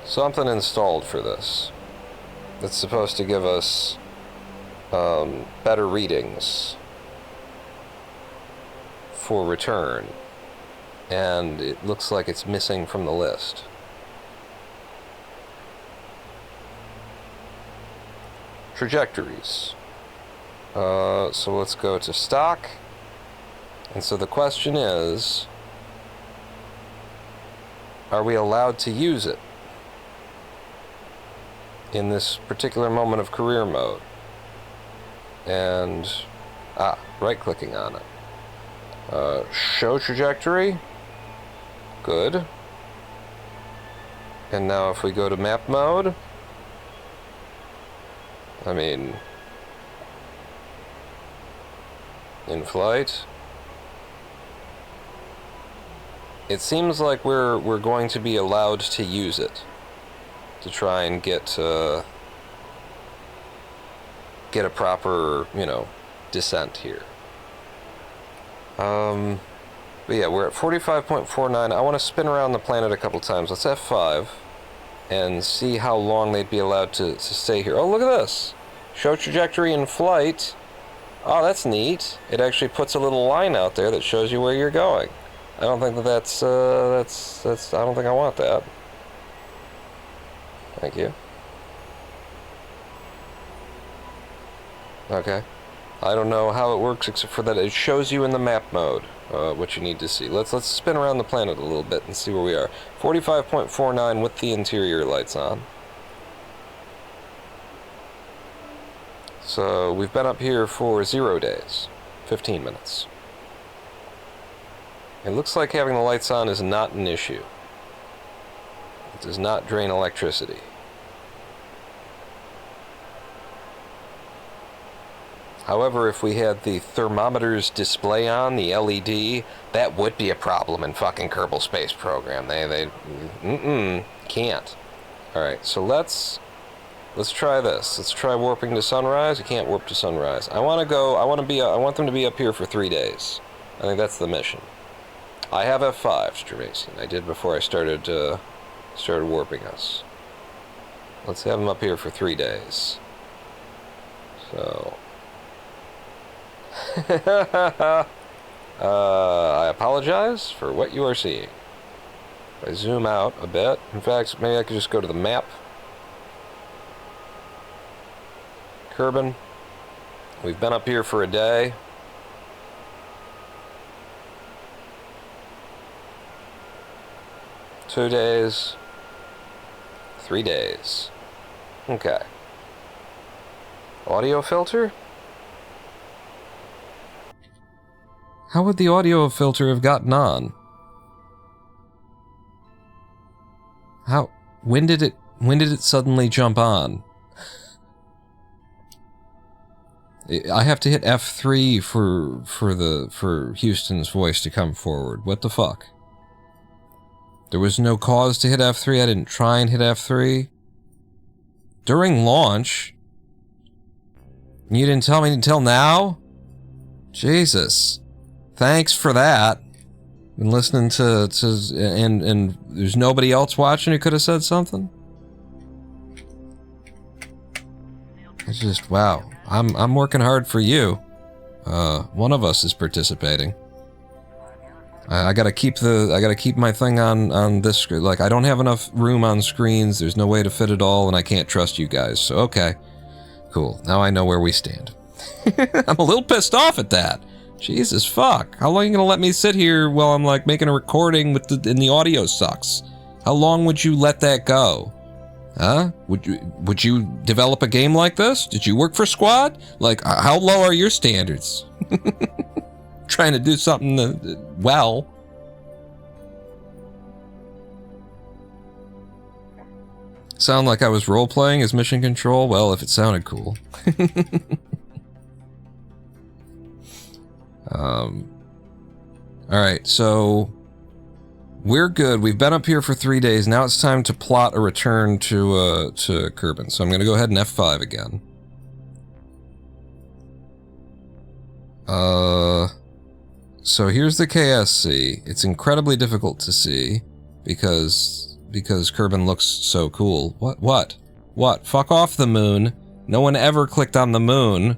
something installed for this that's supposed to give us better readings for return, and it looks like it's missing from the list. Trajectories. So let's go to stock, and so the question is, are we allowed to use it in this particular moment of career mode? And right-clicking on it. Show trajectory. Good. And now if we go to map mode, I mean, in flight, it seems like we're going to be allowed to use it to try and get a proper, you know, descent here. But yeah, we're at 45.49. I want to spin around the planet a couple times. Let's F5 and see how long they'd be allowed to stay here. Oh, look at this. Show trajectory in flight. Oh, that's neat. It actually puts a little line out there that shows you where you're going. I don't think that's I don't think I want that. Thank you. Okay. I don't know how it works except for that it shows you in the map mode what you need to see. Let's spin around the planet a little bit and see where we are. 45.49 with the interior lights on. So we've been up here for 0 days, 15 minutes. It looks like having the lights on is not an issue. It does not drain electricity. However, if we had the thermometers display on, the LED, that would be a problem in fucking Kerbal Space Program. They can't. Alright, so let's Let's try this. Let's try warping to sunrise. You can't warp to sunrise. I want them to be up here for 3 days. I think that's the mission. I have F5s, Gervasian. I did before I started warping us. Let's have them up here for 3 days. So... I apologize for what you are seeing. If I zoom out a bit, in fact, maybe I could just go to the map. Kerbal. We've been up here for a day. Two days. 3 days. Okay. Audio filter? How would the audio filter have gotten on? How? When did it suddenly jump on? I have to hit F3 for Houston's voice to come forward. What the fuck? There was no cause to hit F3. I didn't try and hit F3. During launch? You didn't tell me until now? Jesus. Thanks for that. Been listening to and there's nobody else watching who could have said something? It's just, wow. I'm working hard for you. One of us is participating. I gotta keep my thing on this screen. Like, I don't have enough room on screens. There's no way to fit it all, and I can't trust you guys. So, okay. Cool. Now I know where we stand. I'm a little pissed off at that. Jesus fuck. How long are you gonna let me sit here while I'm, like, making a recording and the audio sucks? How long would you let that go? Huh? Would you develop a game like this? Did you work for Squad? Like, how low are your standards? Trying to do something well. Sound like I was role-playing as Mission Control? Well, if it sounded cool. Alright, so... we're good. We've been up here for 3 days. Now it's time to plot a return to Kerbal. So I'm going to go ahead and F5 again. So here's the KSC. It's incredibly difficult to see because Kerbal looks so cool. What? Fuck off the moon. No one ever clicked on the moon.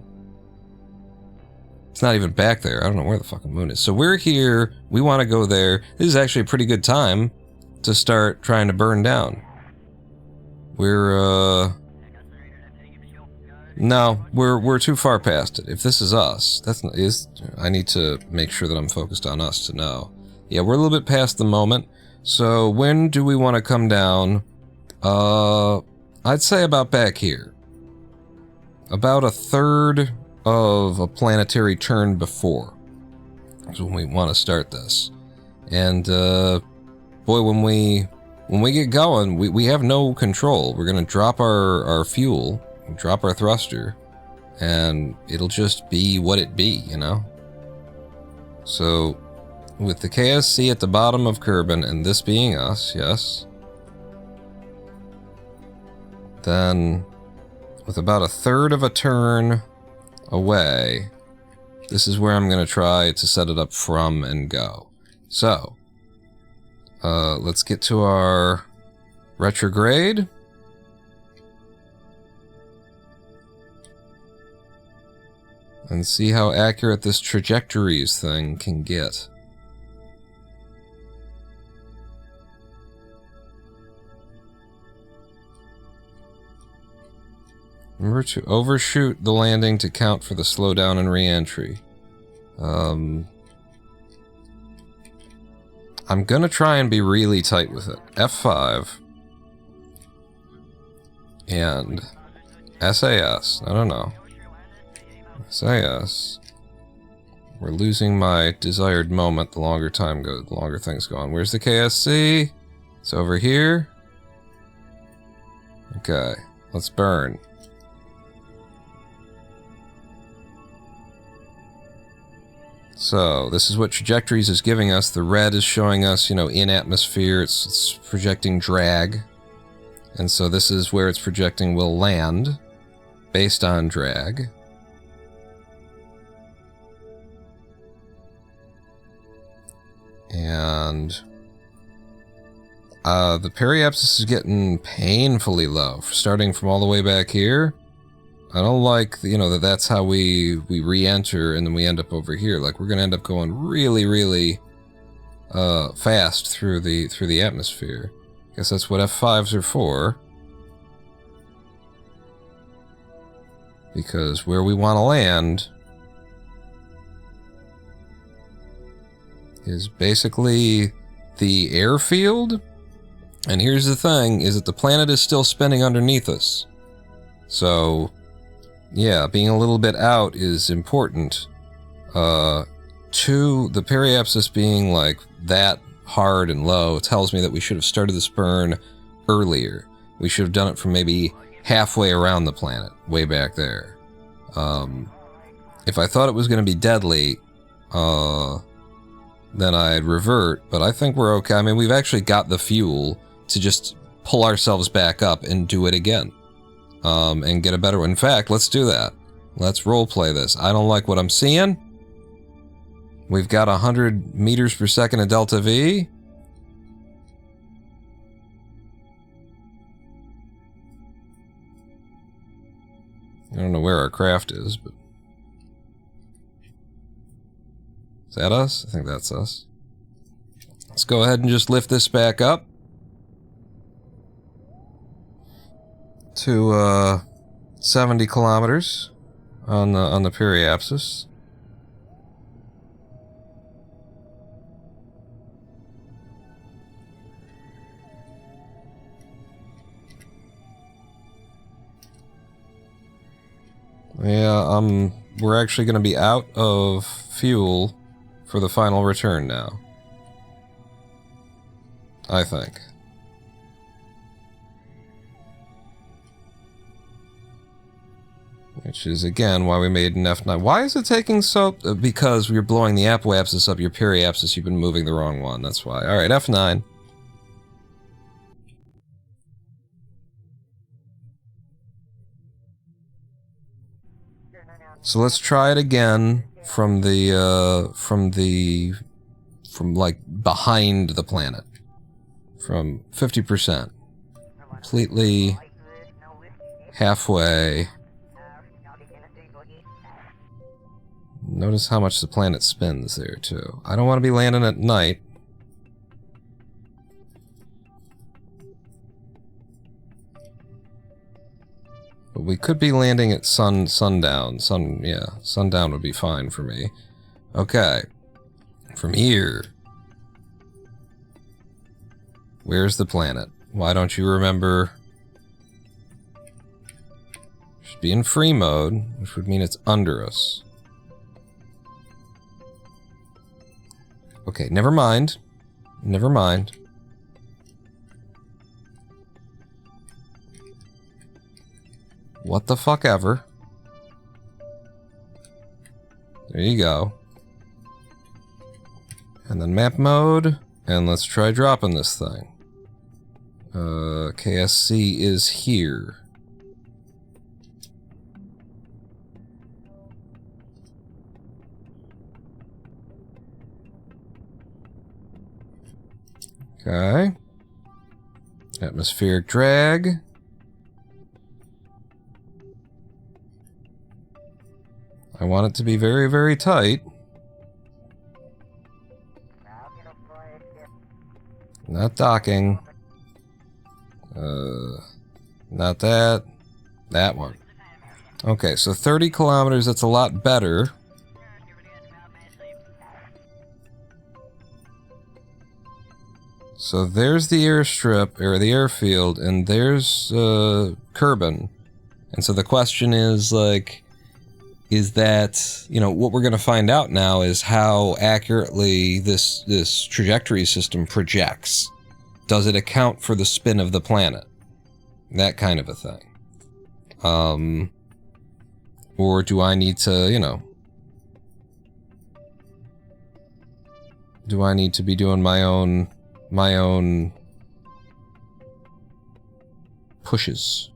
It's not even back there. I don't know where the fucking moon is. So we're here. We want to go there. This is actually a pretty good time to start trying to burn down. No, we're too far past it. If this is us, I need to make sure that I'm focused on us to know. Yeah, we're a little bit past the moment. So when do we want to come down? I'd say about back here. About a third of a planetary turn before is when we want to start this. And boy, when we get going, we have no control. We're gonna drop our fuel, drop our thruster, and it'll just be what it be, you know? So with the KSC at the bottom of Kerbal and this being us, yes, then with about a third of a turn away, this is where I'm going to try to set it up from and go. So, let's get to our retrograde. And see how accurate this trajectories thing can get. Remember to overshoot the landing to count for the slowdown and re-entry. I'm gonna try and be really tight with it. F5. And SAS. I don't know. SAS. We're losing my desired moment the longer time goes, the longer things go on. Where's the KSC? It's over here. Okay, let's burn. So, this is what trajectories is giving us. The red is showing us, you know, in atmosphere. It's projecting drag. And so this is where it's projecting will land based on drag. And the periapsis is getting painfully low, starting from all the way back here. I don't like, you know, that's how we re-enter and then we end up over here. Like, we're going to end up going really, really fast through the atmosphere. Guess that's what F5s are for. Because where we want to land is basically the airfield. And here's the thing, is that the planet is still spinning underneath us. So, yeah, being a little bit out is important. Two, the periapsis being like that hard and low tells me that we should have started this burn earlier. We should have done it from maybe halfway around the planet, way back there. If I thought it was going to be deadly, then I'd revert, but I think we're okay. I mean, we've actually got the fuel to just pull ourselves back up and do it again. And get a better one. In fact, let's do that. Let's roleplay this. I don't like what I'm seeing. We've got 100 meters per second of delta V. I don't know where our craft is, but... Is that us? I think that's us. Let's go ahead and just lift this back up to 70 kilometers on the periapsis. Yeah, we're actually going to be out of fuel for the final return now. I think. Which is, again, why we made an F9. Why is it taking so... because you're blowing the apoapsis up your periapsis, you've been moving the wrong one, that's why. Alright, F9. So let's try it again from like behind the planet. From 50%. Completely halfway. Notice how much the planet spins there, too. I don't want to be landing at night. But we could be landing at sundown. Sundown would be fine for me. Okay. From here. Where's the planet? Why don't you remember? Should be in free mode, which would mean it's under us. Okay, never mind. Never mind. What the fuck ever. There you go. And then map mode. And let's try dropping this thing. KSC is here. Okay. Atmospheric drag. I want it to be very, very tight. Not docking. Not that. That one. Okay, so 30 kilometers, that's a lot better. So there's the airstrip, or the airfield, and there's Kerbal. And so the question is, like, is that, you know, what we're going to find out now is how accurately this trajectory system projects. Does it account for the spin of the planet? That kind of a thing. Or do I need to, you know... Do I need to be doing my own pushes.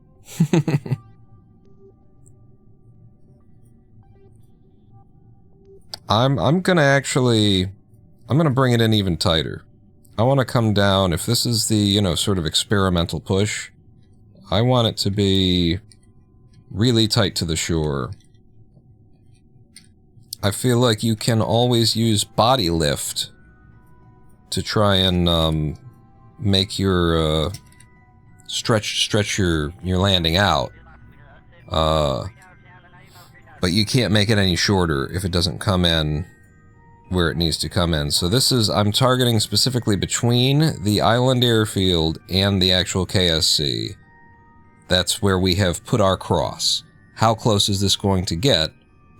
I'm gonna bring it in even tighter. I want to come down, if this is the, you know, sort of experimental push, I want it to be really tight to the shore. I feel like you can always use body lift to try and make your stretch your landing out. But you can't make it any shorter if it doesn't come in where it needs to come in. So this is, I'm targeting specifically between the island airfield and the actual KSC. That's where we have put our cross. How close is this going to get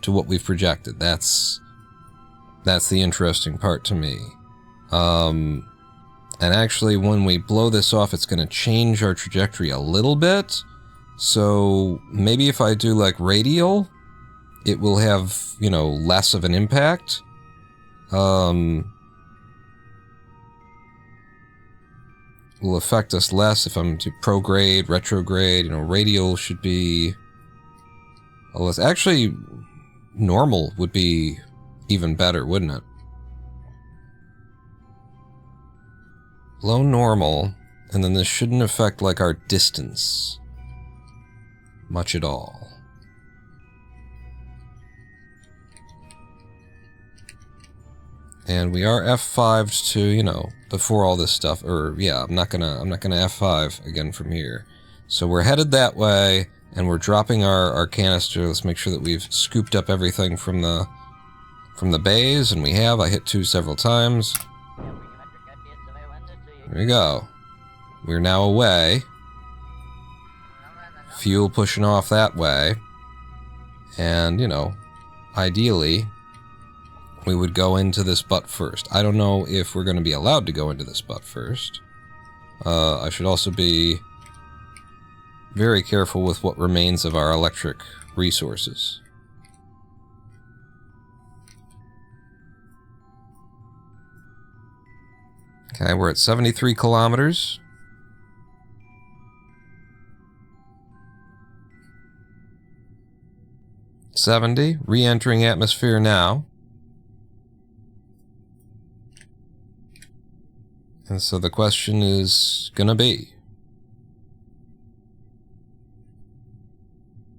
to what we've projected? That's the interesting part to me. And actually, when we blow this off, it's going to change our trajectory a little bit. So maybe if I do like radial, it will have, you know, less of an impact. Will affect us less if I'm to prograde, retrograde. You know, radial should be a less. Actually, normal would be even better, wouldn't it? Low normal, and then this shouldn't affect like our distance much at all. And we are F5'd to, you know, before all this stuff, or yeah, I'm not gonna F5 again from here. So we're headed that way, and we're dropping our canister. Let's make sure that we've scooped up everything from the bays, and we have. I hit 2 several times. There we go. We're now away. Fuel pushing off that way. And, you know, ideally, we would go into this butt first. I don't know if we're going to be allowed to go into this butt first. I should also be very careful with what remains of our electric resources. Okay, we're at 73 kilometers. Re-entering atmosphere now. And so the question is gonna be,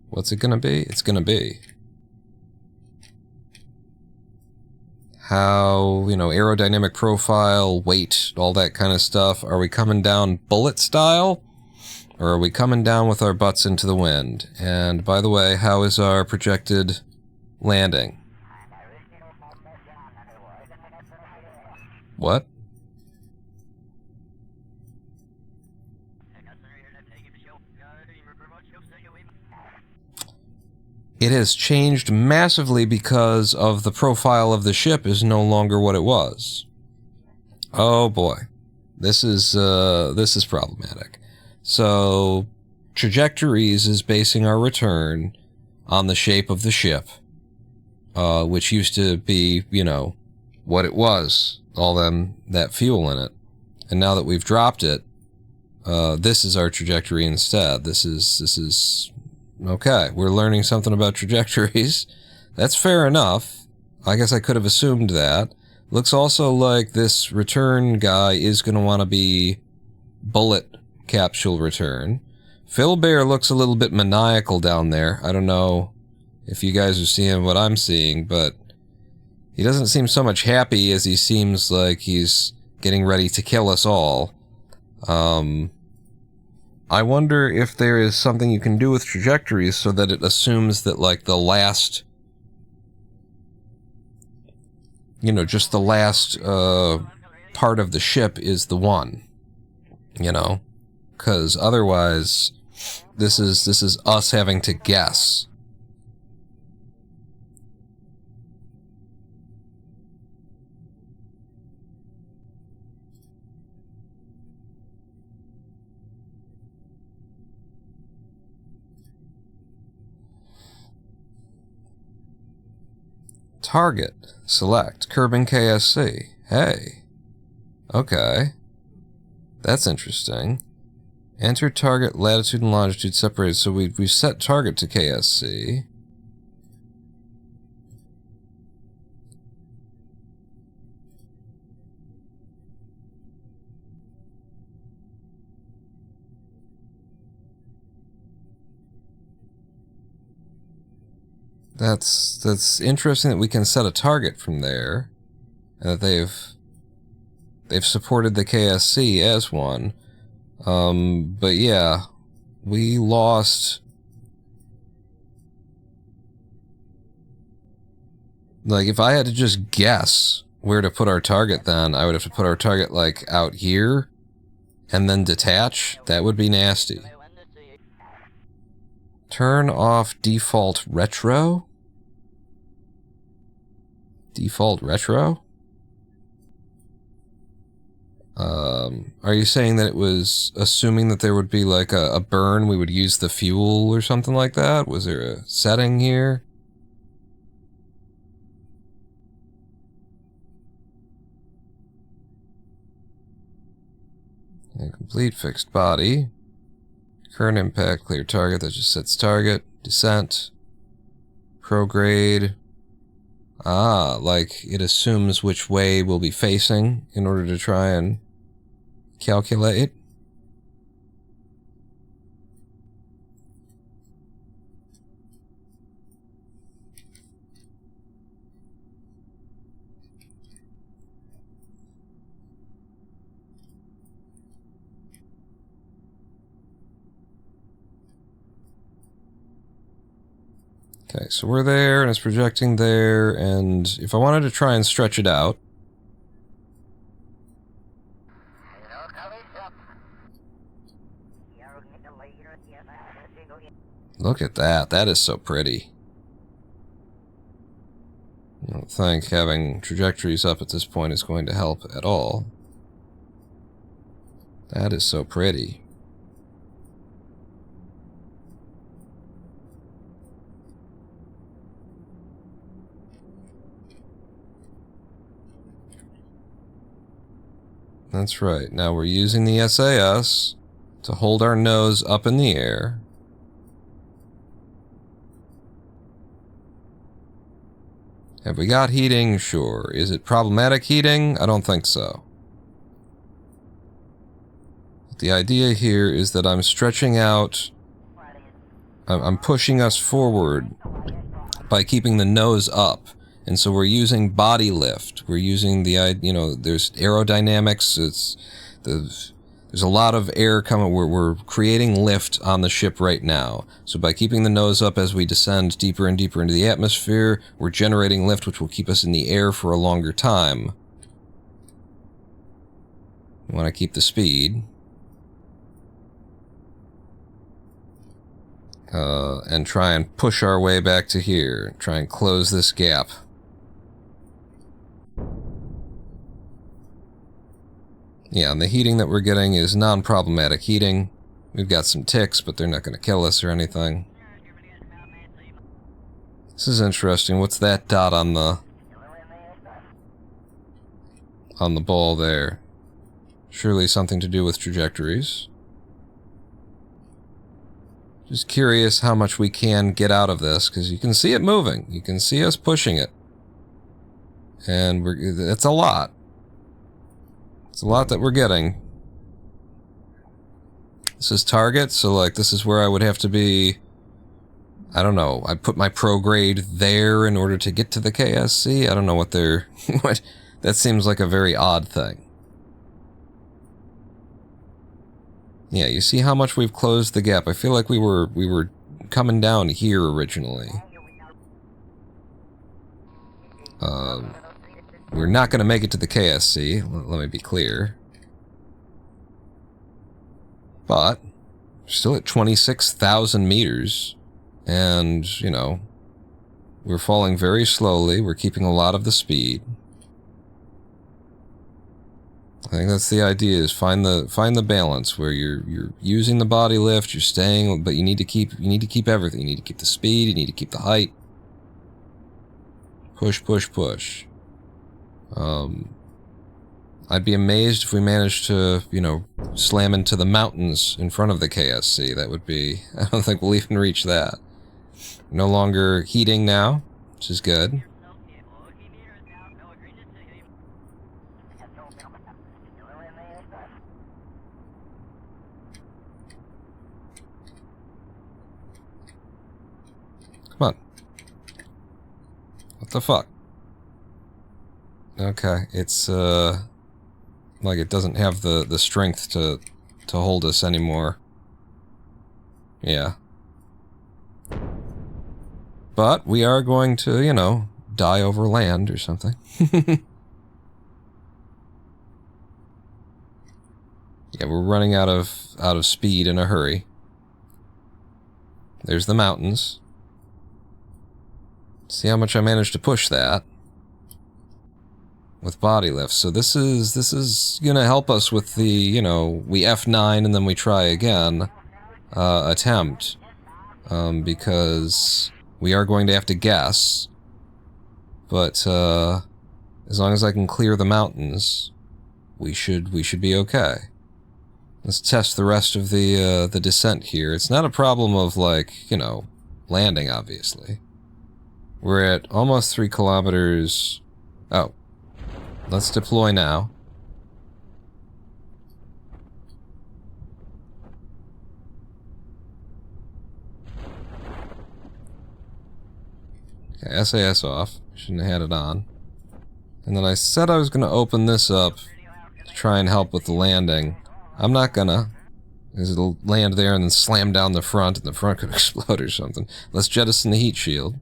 what's it gonna be? It's gonna be how, you know, aerodynamic profile, weight, all that kind of stuff. Are we coming down bullet style? Or are we coming down with our butts into the wind? And by the way, how is our projected landing? What? It has changed massively because of the profile of the ship is no longer what it was. Oh boy. This is problematic. So, trajectories is basing our return on the shape of the ship, which used to be, you know, what it was, all that fuel in it. And now that we've dropped it, this is our trajectory instead. This is okay. We're learning something about trajectories. That's fair enough. I guess I could have assumed that. Looks also like this return guy is going to want to be bullet capsule return. Phil Bear looks a little bit maniacal down there. I don't know if you guys are seeing what I'm seeing, but he doesn't seem so much happy as he seems like he's getting ready to kill us all. I wonder if there is something you can do with trajectories so that it assumes that, like, the last, you know, just the last part of the ship is the one, you know? Because otherwise, this is us having to guess. Target. Select. Kerbal KSC. Hey. Okay. That's interesting. Enter target latitude and longitude separated. So we've set target to KSC. That's interesting that we can set a target from there, and that they've supported the KSC as one. But yeah, we lost. Like, if I had to just guess where to put our target, then I would have to put our target like out here, and then detach. That would be nasty. Turn off default retro. Default retro? Are you saying that it was assuming that there would be like a burn, we would use the fuel or something like that? Was there a setting here? And complete fixed body. Current impact, clear target, that just sets target. Descent. Prograde. Ah, like it assumes which way we'll be facing in order to try and calculate. Okay, so we're there, and it's projecting there, and if I wanted to try and stretch it out... Look at that, that is so pretty. I don't think having trajectories up at this point is going to help at all. That is so pretty. That's right. Now we're using the SAS to hold our nose up in the air. Have we got heating? Sure. Is it problematic heating? I don't think so. The idea here is that I'm stretching out, I'm pushing us forward by keeping the nose up. And so we're using body lift. We're using the, you know, there's aerodynamics. There's a lot of air coming. We're creating lift on the ship right now. So by keeping the nose up as we descend deeper and deeper into the atmosphere, we're generating lift, which will keep us in the air for a longer time. We want to keep the speed. And try and push our way back to here. Try and close this gap. Yeah, and the heating that we're getting is non-problematic heating. We've got some ticks, but they're not going to kill us or anything. This is interesting. What's that dot on the ball there? Surely something to do with trajectories. Just curious how much we can get out of this, because you can see it moving. You can see us pushing it. And that's a lot. It's a lot that we're getting. This is target, so like this is where I would have to be, I don't know, I put my prograde there in order to get to the KSC. I don't know what they're, what, that seems like a very odd thing. Yeah, you see how much we've closed the gap. I feel like we were coming down here originally. We're not going to make it to the KSC, let me be clear. But, we're still at 26,000 meters, and, you know, we're falling very slowly, we're keeping a lot of the speed. I think that's the idea, is find the balance where you're using the body lift, you're staying, but you need to keep everything. You need to keep the speed, you need to keep the height. Push, push, push. I'd be amazed if we managed to, you know, slam into the mountains in front of the KSC. That would be... I don't think we'll even reach that. No longer heating now, which is good. Come on. What the fuck? Okay, it's, like it doesn't have the strength to hold us anymore. Yeah. But we are going to, you know, die over land or something. Yeah, we're running out of speed in a hurry. There's the mountains. See how much I managed to push that with body lift. So this is gonna help us with the, you know, we F9 and then we try again attempt, because we are going to have to guess. But as long as I can clear the mountains, we should be okay. Let's test the rest of the descent here. It's not a problem of, like, you know, landing, obviously. We're at almost 3 kilometers. Oh. Let's deploy now. Okay, SAS off. Shouldn't have had it on. And then I said I was going to open this up to try and help with the landing. I'm not gonna, because it'll land there and then slam down the front, and the front could explode or something. Let's jettison the heat shield.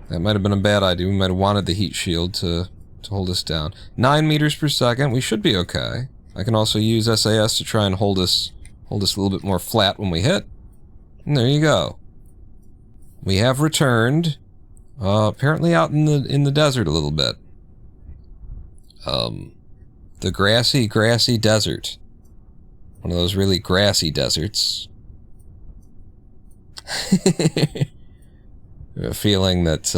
That might have been a bad idea. We might have wanted the heat shield to hold us down. 9 meters per second. We should be okay. I can also use SAS to try and hold us a little bit more flat when we hit. And there you go. We have returned. Apparently out in the desert a little bit. The grassy desert. One of those really grassy deserts. A feeling that,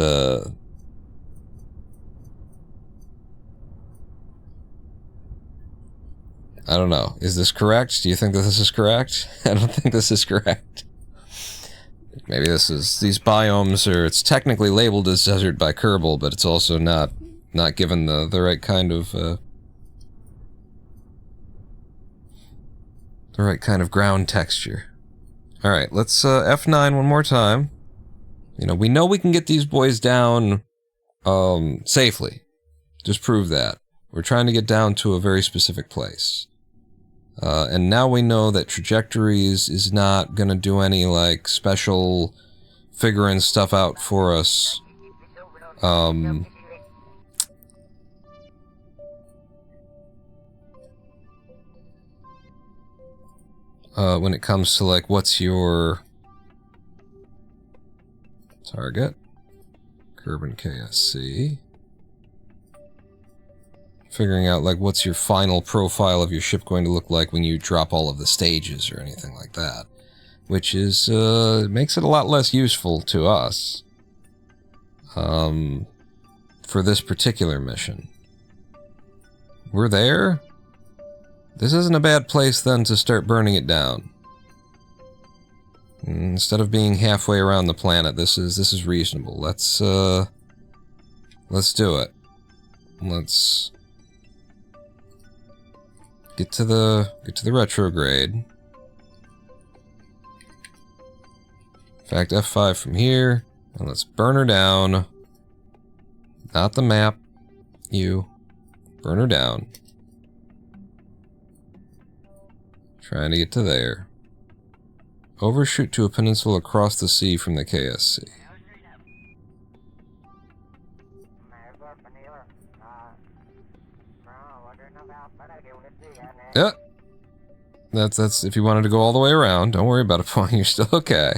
I don't know. Is this correct? Do you think that this is correct? I don't think this is correct. Maybe this is, these biomes are, it's technically labeled as desert by Kerbal, but it's also not given the right kind of, the right kind of ground texture. Alright, let's, F9 one more time. You know, we know we can get these boys down, safely. Just prove that. We're trying to get down to a very specific place. And now we know that trajectories is not gonna do any, like, special figuring stuff out for us. When it comes to, like, what's your target? Kerbal KSC. Figuring out, like, what's your final profile of your ship going to look like when you drop all of the stages or anything like that. Which is, makes it a lot less useful to us. For this particular mission. We're there? This isn't a bad place, then, to start burning it down. Instead of being halfway around the planet, this is reasonable. Let's do it. Let's get to the retrograde. In fact, F5 from here, and let's burn her down. Not the map. You. Burn her down. Trying to get to there. Overshoot to a peninsula across the sea from the KSC. Yeah. That's if you wanted to go all the way around. Don't worry about it, Paul. You're still okay.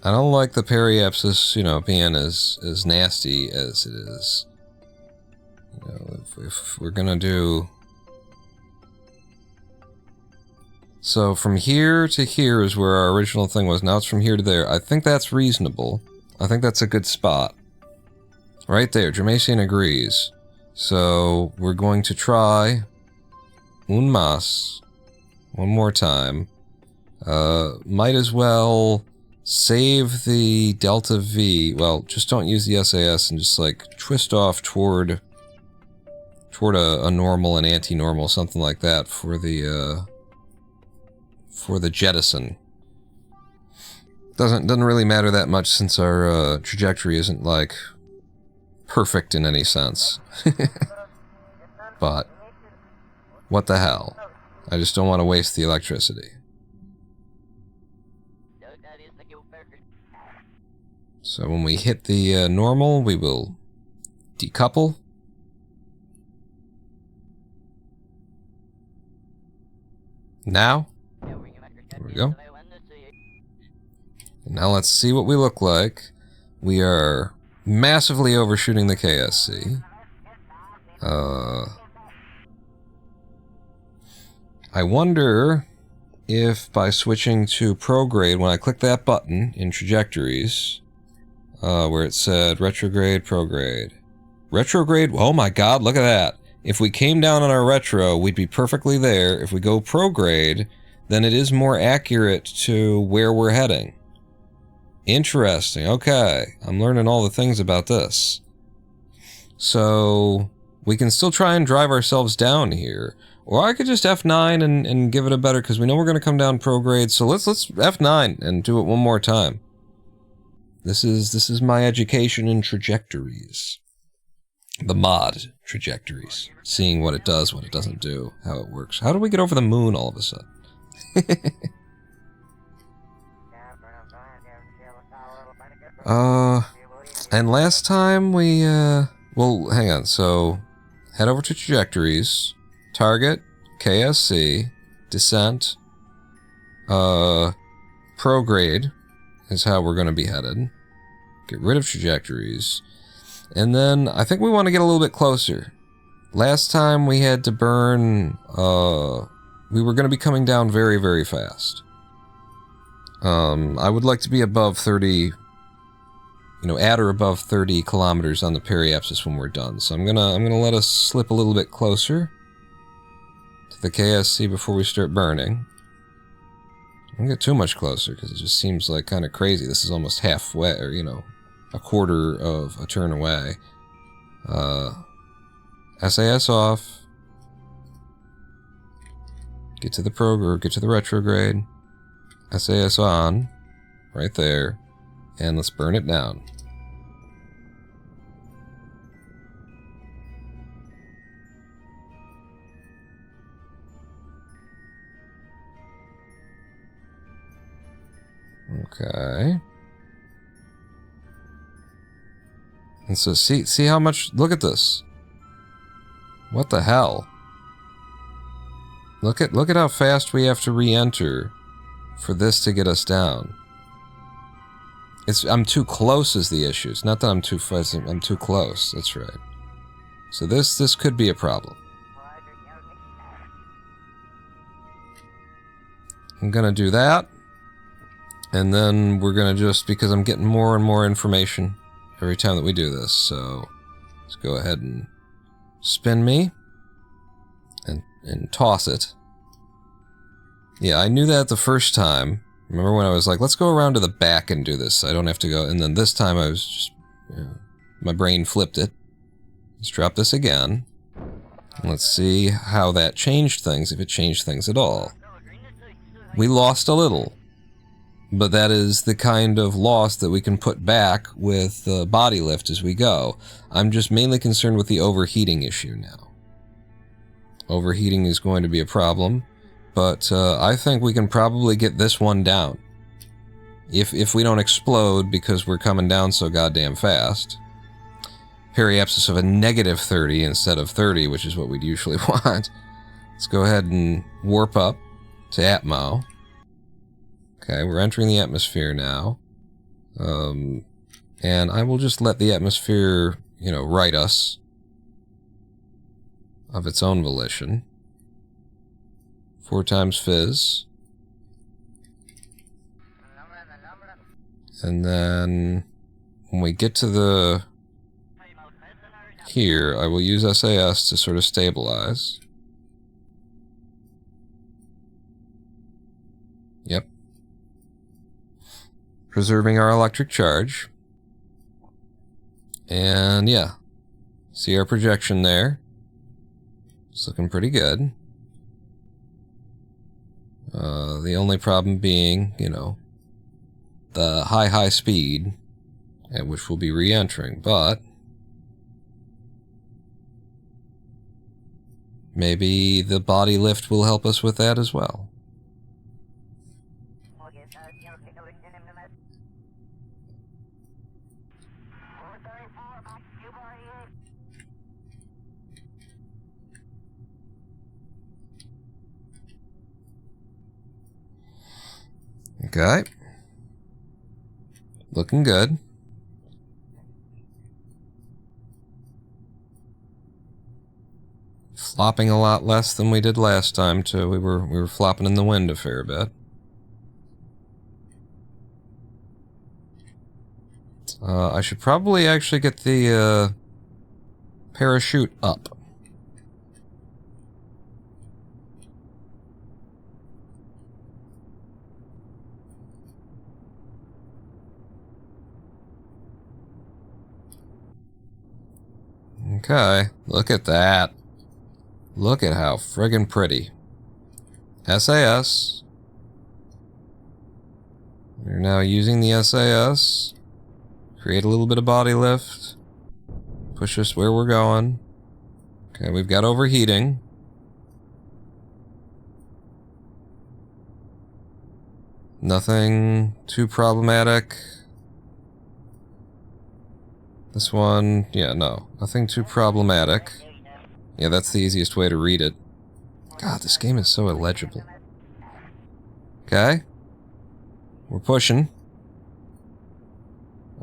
I don't like the periapsis, you know, being as nasty as it is. You know, if we're gonna do... So from here to here is where our original thing was. Now it's from here to there. I think that's reasonable. I think that's a good spot. Right there. Jermasian agrees. So we're going to try un mas one more time. Might as well save the delta V. Well, just don't use the SAS and just like twist off toward a normal and anti-normal, something like that for the jettison. Doesn't really matter that much since our trajectory isn't like perfect in any sense. But what the hell? I just don't want to waste the electricity. So when we hit the normal, we will decouple. Now, there we go. And now let's see what we look like. We are massively overshooting the KSC. I wonder if by switching to prograde, when I click that button in trajectories, where it said retrograde, prograde. Retrograde, oh my god, look at that. If we came down on our retro, we'd be perfectly there. If we go prograde, then it is more accurate to where we're heading. Interesting, okay. I'm learning all the things about this. So, we can still try and drive ourselves down here. Or I could just F9 and give it a better, because we know we're going to come down prograde, so let's F9 and do it one more time. This is my education in trajectories. The mod trajectories. Seeing what it does, what it doesn't do, how it works. How do we get over the moon all of a sudden? And last time we, well, hang on, so, head over to trajectories, target, KSC, descent, prograde is how we're going to be headed. Get rid of trajectories. And then, I think we want to get a little bit closer. Last time we had to burn, we were going to be coming down very, very fast. I would like to be above 30, at or above 30 kilometers on the periapsis when we're done. So I'm gonna let us slip a little bit closer to the KSC before we start burning. Don't get too much closer, because it just seems like kind of crazy. This is almost halfway, or, a quarter of a turn away. SAS off. Get to the retrograde. SAS on. Right there. And let's burn it down. Okay. And so see how much, look at this. What the hell? Look at how fast we have to re-enter for this to get us down. I'm too close is the issue. It's not that I'm too fast, I'm too close. That's right. So this could be a problem. I'm gonna do that. And then we're gonna just, because I'm getting more and more information every time that we do this, so let's go ahead and spin me and toss it. Yeah, I knew that the first time. Remember when I was like, let's go around to the back and do this, so I don't have to go, and then this time I was just, my brain flipped it. Let's drop this again. And let's see how that changed things, if it changed things at all. We lost a little, but that is the kind of loss that we can put back with body lift as we go. I'm just mainly concerned with the overheating issue now. Overheating is going to be a problem. But I think we can probably get this one down. If we don't explode because we're coming down so goddamn fast. Periapsis of a negative 30 instead of 30, which is what we'd usually want. Let's go ahead and warp up to Atmo. Okay, we're entering the atmosphere now. And I will just let the atmosphere, right us. Of its own volition. 4 times fizz. And then when we get to the here, I will use SAS to sort of stabilize. Yep. Preserving our electric charge. And yeah, see our projection there. It's looking pretty good. The only problem being, you know, the high speed at which we'll be re-entering, but maybe the body lift will help us with that as well. Okay. Looking good. Flopping a lot less than we did last time too. We were flopping in the wind a fair bit. I should probably actually get the parachute up. Okay, look at that. Look at how friggin' pretty. SAS. We're now using the SAS. Create a little bit of body lift. Push us where we're going. Okay, we've got overheating. Nothing too problematic. This one, yeah, no. Nothing too problematic. Yeah, that's the easiest way to read it. God, this game is so illegible. Okay. We're pushing.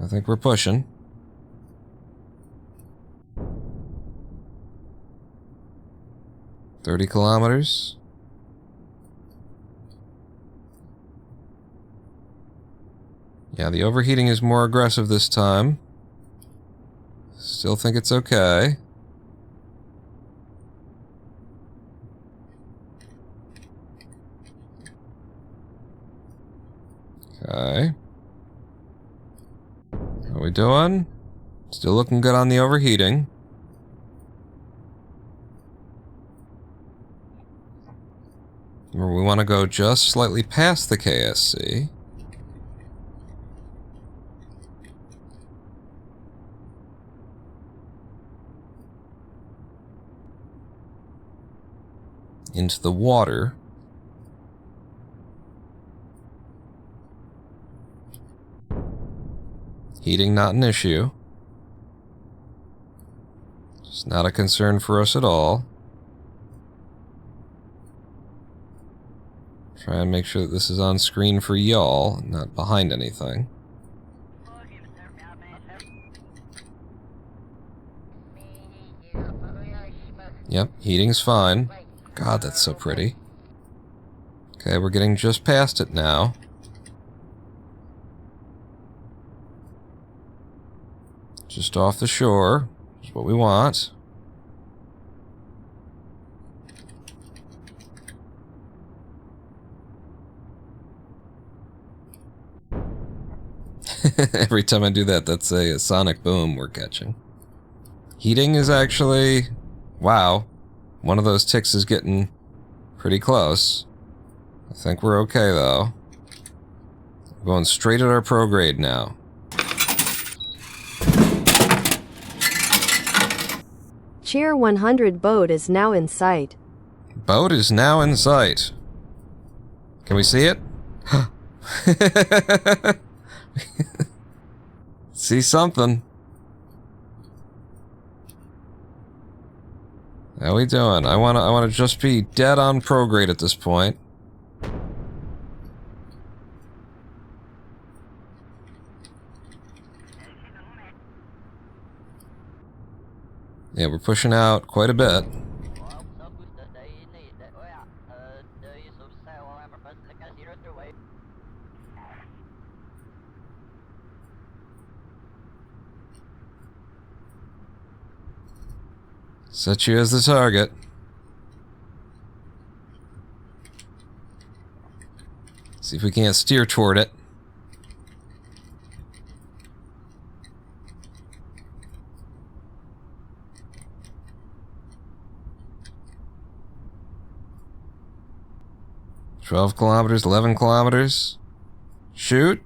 I think we're pushing. $30 kilometers. Yeah, the overheating is more aggressive this time. Still think it's okay. Okay. How we doing? Still looking good on the overheating. Remember, we want to go just slightly past the KSC. Into the water. Heating not an issue. It's not a concern for us at all. Try and make sure that this is on screen for y'all, not behind anything. Yep, heating's fine. God, that's so pretty. Okay, we're getting just past it now. Just off the shore. Is what we want. Every time I do that, that's a sonic boom we're catching. Heating is actually... Wow. One of those ticks is getting pretty close. I think we're okay, though. We're going straight at our prograde now. Cheer 100 boat is now in sight. Boat is now in sight. Can we see it? See something. How we doing? I wanna just be dead on prograde at this point. Yeah, we're pushing out quite a bit. Set you as the target. See if we can't steer toward it. "12 kilometers, 11 kilometers. Shoot.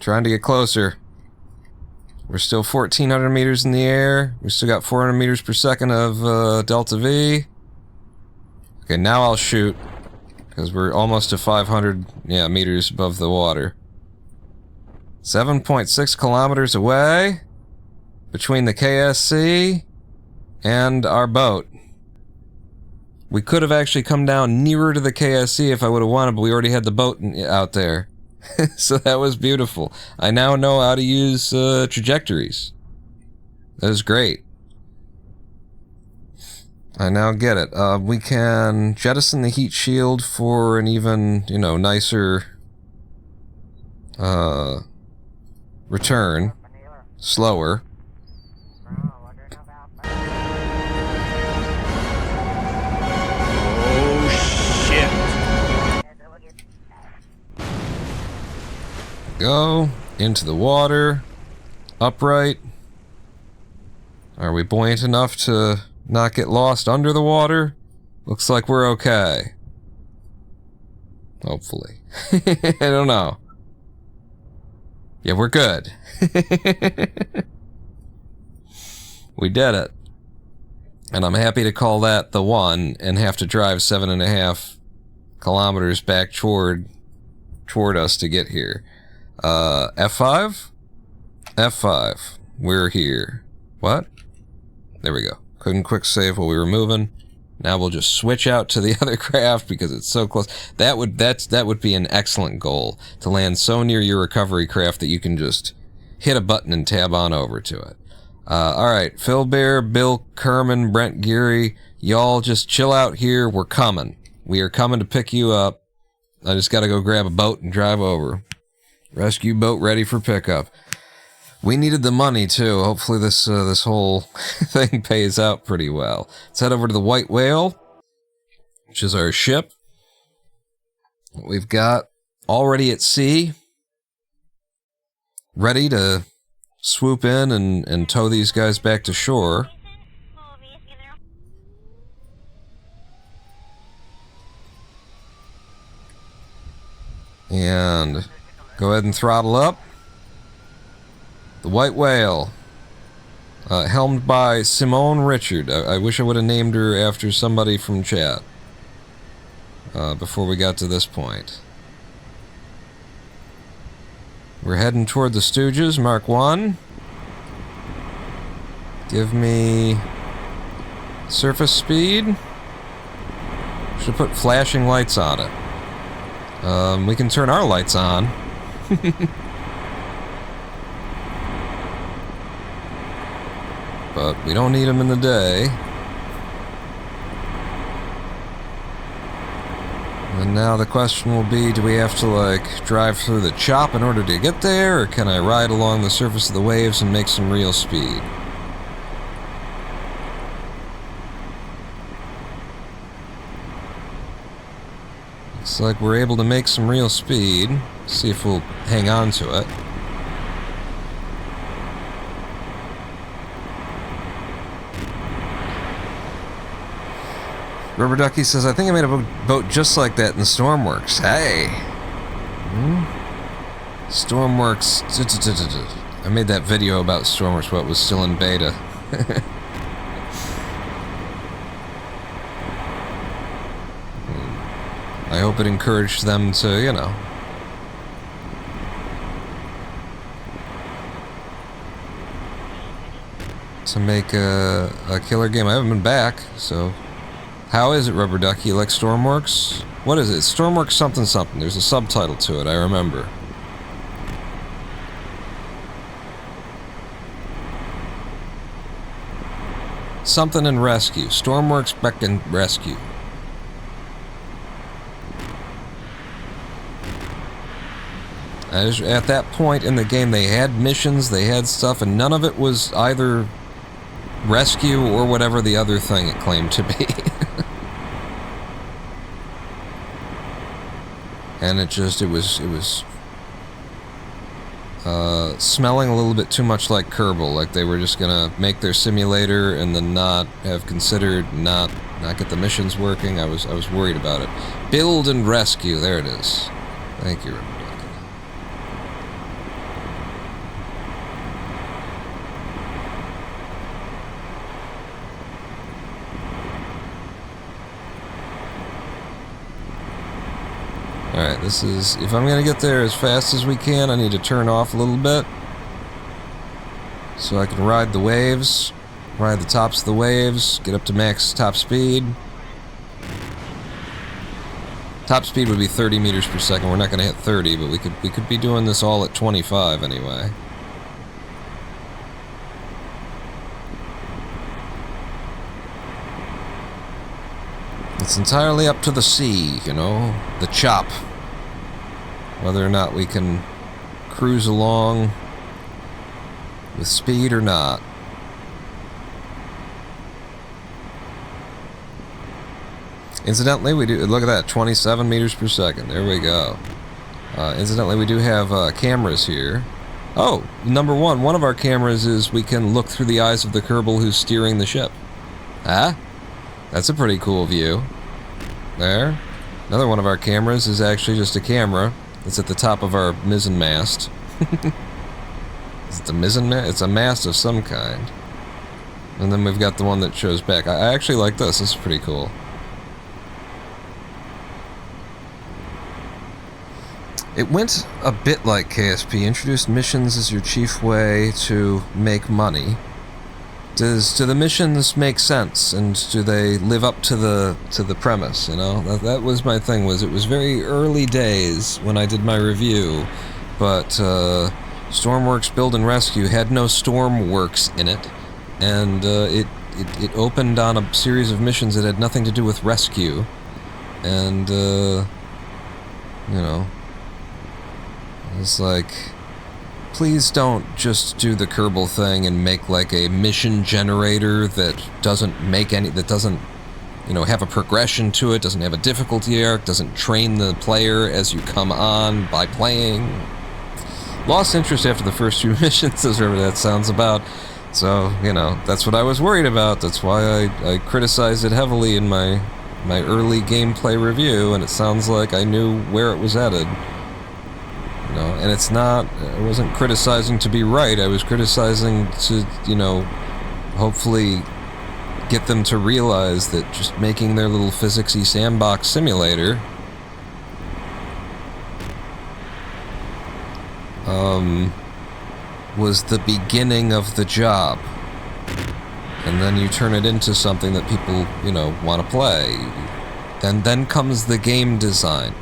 Trying to get closer. We're still 1,400 meters in the air. We still got 400 meters per second of delta V. Okay, now I'll shoot. Because we're almost to 500 meters above the water. 7.6 kilometers away. Between the KSC and our boat. We could have actually come down nearer to the KSC if I would have wanted, but we already had the boat out there. So that was beautiful. I now know how to use trajectories. That was great. I now get it. We can jettison the heat shield for an even, nicer return. Slower. Go into the water, upright. Are we buoyant enough to not get lost under the water? Looks like we're okay. Hopefully. I don't know. Yeah, we're good. We did it. And I'm happy to call that the one and have to drive 7.5 kilometers back toward us to get here. F5? F5. We're here. What? There we go. Couldn't quick save while we were moving. Now we'll just switch out to the other craft because it's so close. That would be an excellent goal, to land so near your recovery craft that you can just hit a button and tab on over to it. Alright, Phil Bear, Bill Kerman, Brent Geary, y'all just chill out here. We're coming. We are coming to pick you up. I just gotta go grab a boat and drive over. Rescue boat ready for pickup. We needed the money too. Hopefully this whole thing pays out pretty well. Let's head over to the White Whale, which is our ship. We've got already at sea, ready to swoop in and tow these guys back to shore. And go ahead and throttle up. The White Whale, helmed by Simone Richard. I wish I would have named her after somebody from chat before we got to this point. We're heading toward the Stooges, Mark 1. Give me surface speed. Should put flashing lights on it. We can turn our lights on. But we don't need them in the day. And now the question will be, do we have to, like, drive through the chop in order to get there, or can I ride along the surface of the waves and make some real speed? Looks like we're able to make some real speed. See if we'll hang on to it. Rubber Ducky says, I think I made a boat just like that in Stormworks. Hey! Stormworks. I made that video about Stormworks, but it was still in beta. I hope it encouraged them to, you know, to make a killer game. I haven't been back, so... How is it, Rubber Ducky? You like Stormworks? What is it? Stormworks something something. There's a subtitle to it, I remember. Something and Rescue. Stormworks Beck and Rescue. At that point in the game, they had missions, they had stuff, and none of it was either rescue or whatever the other thing it claimed to be. And it was smelling a little bit too much like Kerbal, like they were just gonna make their simulator and then not have considered not get the missions working. I was worried about it. Build and rescue, there it is. Thank you, Rebecca. Alright, this is... If I'm gonna get there as fast as we can, I need to turn off a little bit. So I can ride the waves. Ride the tops of the waves. Get up to max top speed. Top speed would be 30 meters per second. We're not gonna hit 30, but we could be doing this all at 25 anyway. It's entirely up to the sea, you know, the chop. Whether or not we can cruise along with speed or not. Incidentally, we do, look at that, 27 meters per second. There we go. Incidentally, we do have cameras here. Oh, number one of our cameras is we can look through the eyes of the Kerbal who's steering the ship. Ah? That's a pretty cool view. There. Another one of our cameras is actually just a camera. It's at the top of our mizzen mast. Is it the mizzen mast? It's a mast of some kind. And then we've got the one that shows back. I actually like this. This is pretty cool. It went a bit like KSP. Introduced missions as your chief way to make money. Do the missions make sense, and do they live up to the premise? You know, that was my thing. It was very early days when I did my review, but Stormworks Build and Rescue had no Stormworks in it, and it opened on a series of missions that had nothing to do with rescue, and you know, it's like, please don't just do the Kerbal thing and make like a mission generator that doesn't make any, that doesn't, you know, have a progression to it, doesn't have a difficulty arc, doesn't train the player as you come on by playing. Lost interest after the first few missions, as whatever that sounds about. So, you know, that's what I was worried about. That's why I criticized it heavily in my early gameplay review, and it sounds like I knew where it was headed. You know, and it's not, I wasn't criticizing to be right, I was criticizing to, you know, hopefully get them to realize that just making their little physicsy sandbox simulator was the beginning of the job. And then you turn it into something that people, you know, want to play. Then comes the game design.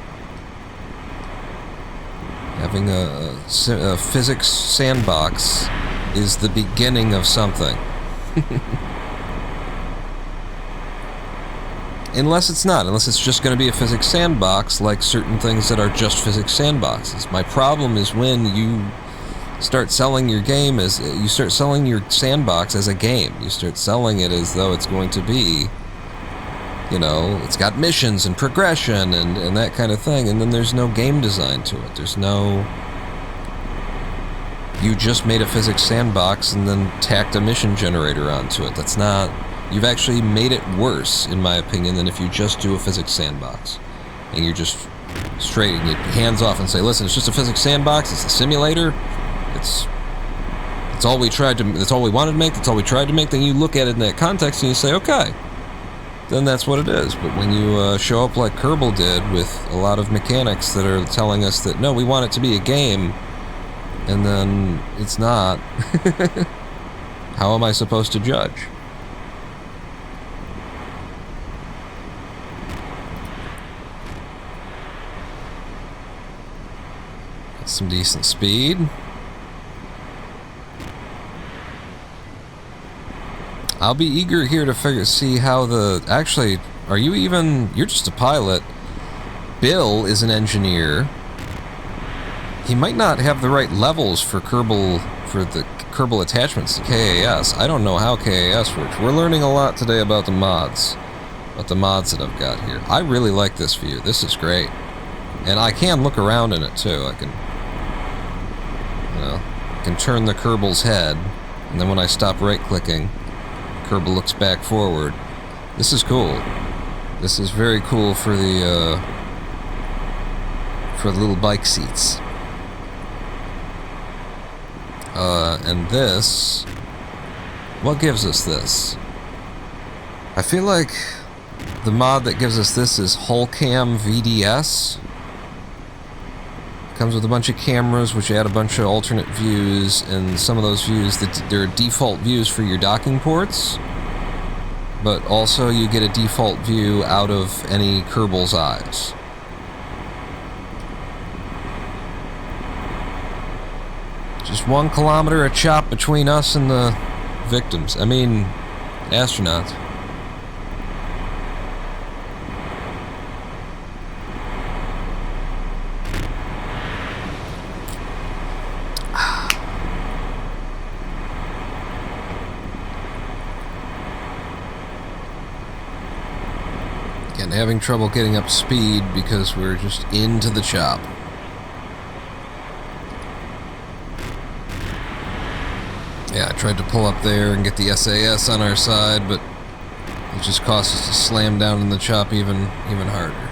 Having a physics sandbox is the beginning of something. Unless it's not. Unless it's just going to be a physics sandbox like certain things that are just physics sandboxes. My problem is when you start selling your game as... You start selling your sandbox as a game. You start selling it as though it's going to be... You know, it's got missions and progression and that kind of thing, and then there's no game design to it. There's no... You just made a physics sandbox and then tacked a mission generator onto it. That's not... You've actually made it worse, in my opinion, than if you just do a physics sandbox. And you're just straight, and you hands off and say, listen, it's just a physics sandbox, it's a simulator, it's all we tried to... That's all we wanted to make, that's all we tried to make. Then you look at it in that context and you say, okay, then that's what it is. But when you show up like Kerbal did with a lot of mechanics that are telling us that, no, we want it to be a game, and then it's not, how am I supposed to judge? Got some decent speed. I'll be eager here to see how the... Actually, are you even... You're just a pilot. Bill is an engineer. He might not have the right levels for Kerbal Kerbal attachments to KAS. I don't know how KAS works. We're learning a lot today about the mods. About the mods that I've got here. I really like this view. This is great. And I can look around in it too. I can, you know, I can turn the Kerbal's head, and then when I stop right-clicking, Kerbal looks back forward. This is cool. This is very cool for the little bike seats. And this, what gives us this? I feel like the mod that gives us this is Hullcam VDS. Comes with a bunch of cameras which add a bunch of alternate views, and some of those views, they're default views for your docking ports, but also you get a default view out of any Kerbal's eyes. Just 1 kilometer of chop between us and the victims. I mean, astronauts. Again, having trouble getting up speed because we're just into the chop. Yeah, I tried to pull up there and get the SAS on our side, but it just caused us to slam down in the chop even harder.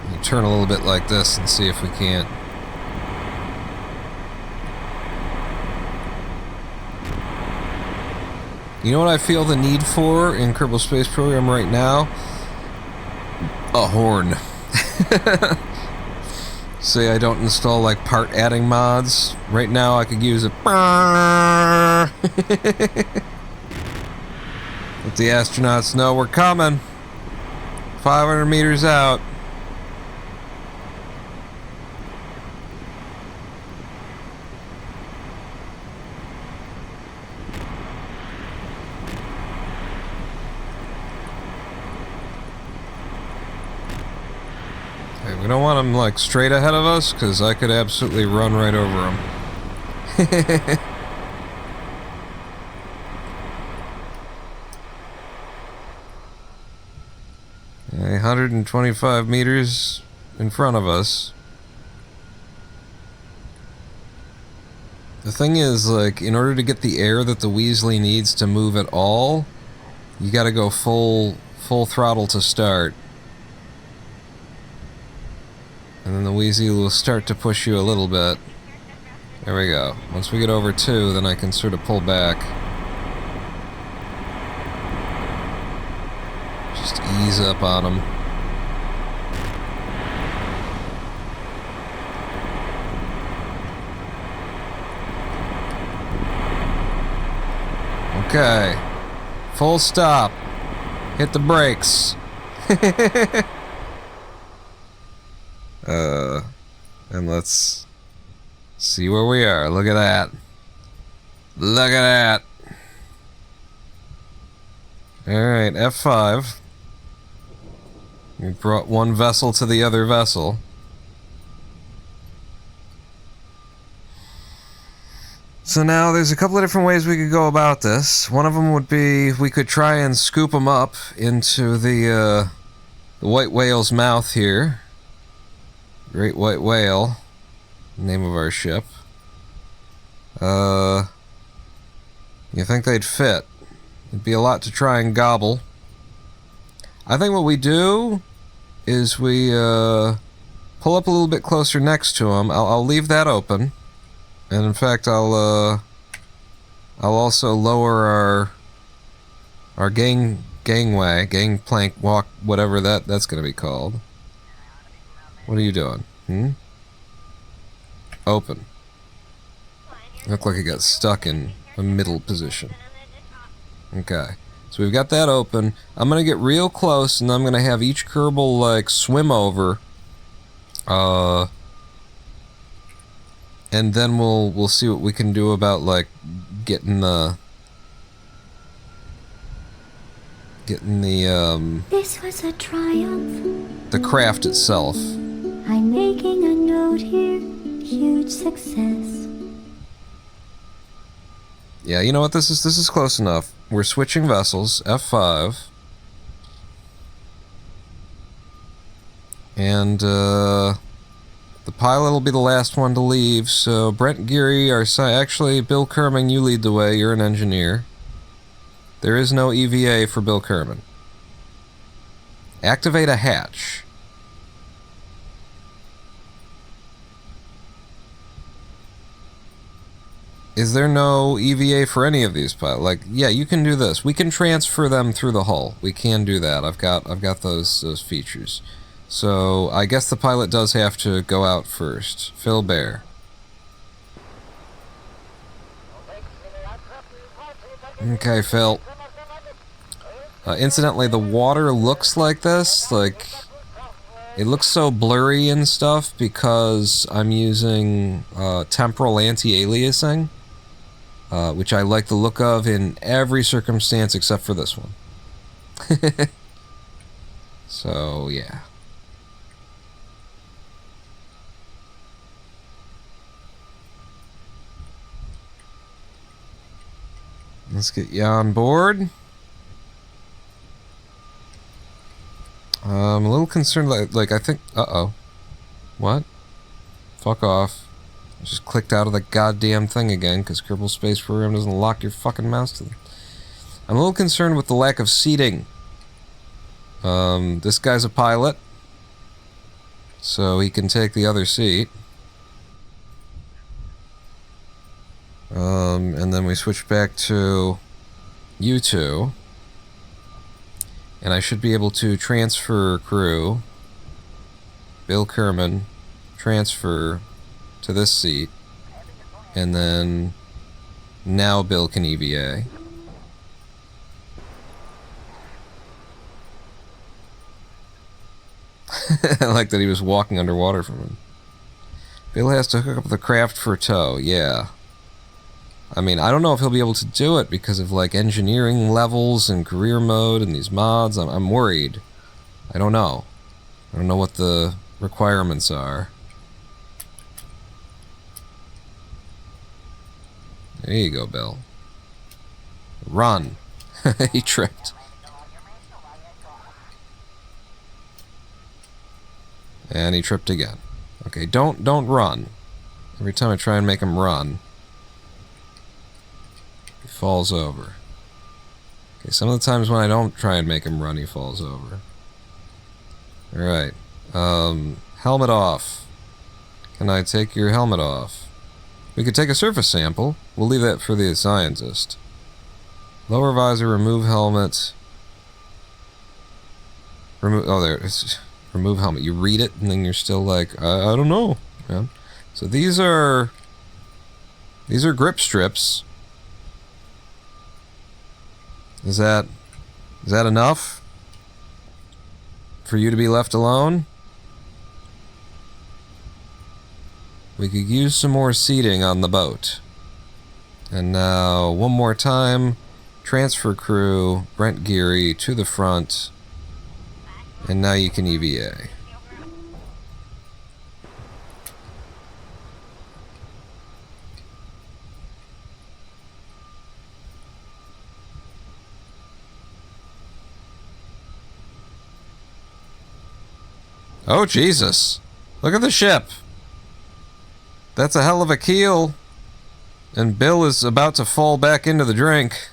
We'll turn a little bit like this and see if we can't. You know what I feel the need for in Kerbal Space Program right now? A horn. Say I don't install like part adding mods. Right now I could use a let the astronauts know we're coming. 500 meters out. We don't want them like straight ahead of us, because I could absolutely run right over them. 125 meters in front of us. The thing is, like, in order to get the air that the Weasley needs to move at all, you gotta go full throttle to start. And then the Weasley will start to push you a little bit. There we go. Once we get over 2, then I can sort of pull back. Just ease up on them. Okay. Full stop. Hit the brakes. And let's see where we are. Look at that. Look at that. Alright, F5. We brought one vessel to the other vessel. So now there's a couple of different ways we could go about this. One of them would be we could try and scoop them up into the white whale's mouth here. Great white whale, name of our ship. You think they'd fit? It'd be a lot to try and gobble. I think what we do is we pull up a little bit closer next to them. I'll leave that open, and in fact I'll also lower our gangway, gangplank walk, whatever that's going to be called. What are you doing? Open. Look like it got stuck in a middle position. Okay. So we've got that open. I'm going to get real close, and I'm going to have each Kerbal, like, swim over. And then we'll see what we can do about, like, getting the This was a triumph. the craft itself. I'm making a note here. Huge success. Yeah, you know what? This is close enough. We're switching vessels. F5. And, the pilot will be the last one to leave, so Brent Geary, actually, Bill Kerman, you lead the way. You're an engineer. There is no EVA for Bill Kerman. Activate a hatch. Is there no EVA for any of these pilots? Like, yeah, you can do this. We can transfer them through the hull. We can do that. I've got those features. So I guess the pilot does have to go out first. Phil Bear. Okay, Phil. Incidentally, the water looks like this. Like, it looks so blurry and stuff because I'm using temporal anti-aliasing. Which I like the look of in every circumstance except for this one. So, yeah. Let's get you on board. I'm a little concerned, like I think... Uh-oh. What? Fuck off. I just clicked out of the goddamn thing again, because Kerbal Space Program doesn't lock your fucking mouse to them. I'm a little concerned with the lack of seating. This guy's a pilot, so he can take the other seat. And then we switch back to you two. And I should be able to transfer crew. Bill Kerman, transfer to this seat. And then now Bill can EVA. I like that he was walking underwater from him. Bill has to hook up the craft for tow, yeah. I mean, I don't know if he'll be able to do it because of, like, engineering levels and career mode and these mods. I'm worried. I don't know. I don't know what the requirements are. There you go, Bill. Run. He tripped. And he tripped again. Okay, don't run. Every time I try and make him run, he falls over. Okay, some of the times when I don't try and make him run, he falls over. Alright. Helmet off. Can I take your helmet off? We could take a surface sample. We'll leave that for the scientist. Lower visor, remove helmet. Oh, there it is. Remove helmet. You read it, and then you're still like, I don't know. Yeah. So these are grip strips. Is that enough for you to be left alone? We could use some more seating on the boat. And now, one more time, transfer crew, Brent Geary to the front, and now you can EVA. Oh, Jesus. Look at the ship. That's a hell of a keel. And Bill is about to fall back into the drink.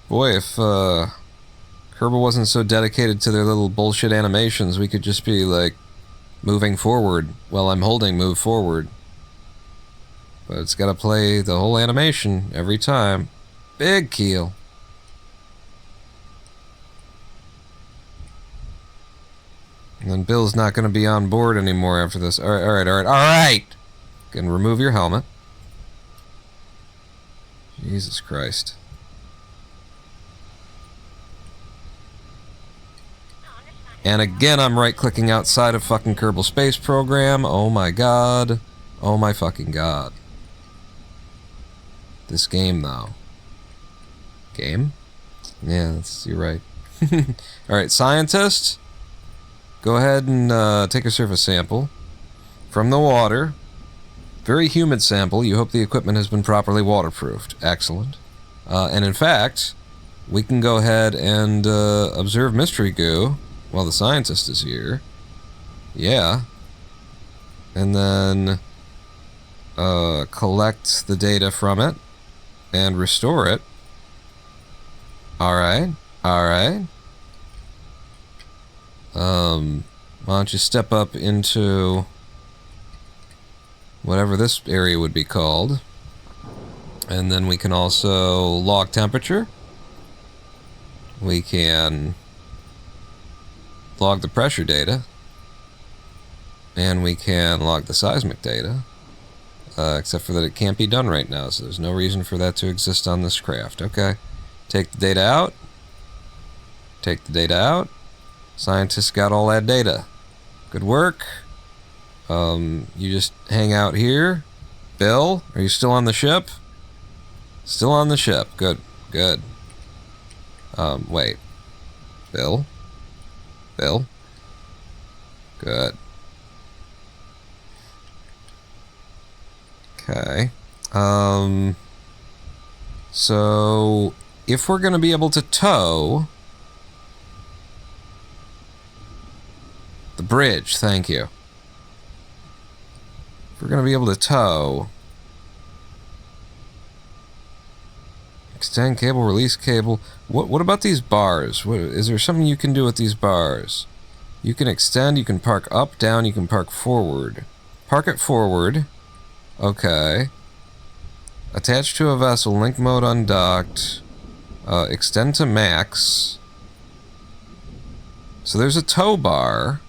Boy, if Kerbal wasn't so dedicated to their little bullshit animations, we could just be like moving forward while I'm holding move forward. But it's gotta play the whole animation every time. Big keel. And then Bill's not gonna be on board anymore after this. Alright! Can remove your helmet. Jesus Christ. And again, I'm right-clicking outside of fucking Kerbal Space Program. Oh my god. Oh my fucking god. This game, though. Game? Yeah, you're right. Alright, scientist, go ahead and take a surface sample from the water. Very humid sample. You hope the equipment has been properly waterproofed. Excellent. And in fact, we can go ahead and observe mystery goo while the scientist is here. Yeah. And then collect the data from it and restore it. Alright. Alright. Why don't you step up into whatever this area would be called. And then we can also log temperature. We can log the pressure data. And we can log the seismic data. Except for that it can't be done right now, so there's no reason for that to exist on this craft. Okay. Take the data out. Take the data out. Scientists got all that data. Good work. You just hang out here. Bill, are you still on the ship? Still on the ship. Good. Good. Wait. Bill? Bill? Good. Okay. So, if we're going to be able to tow the bridge, thank you. If we're going to be able to tow, extend cable, release cable. What about these bars? Is there something you can do with these bars? You can extend, you can park up, down, you can park forward. Park it forward. Okay. Attach to a vessel, link mode undocked. Extend to max. So there's a tow bar,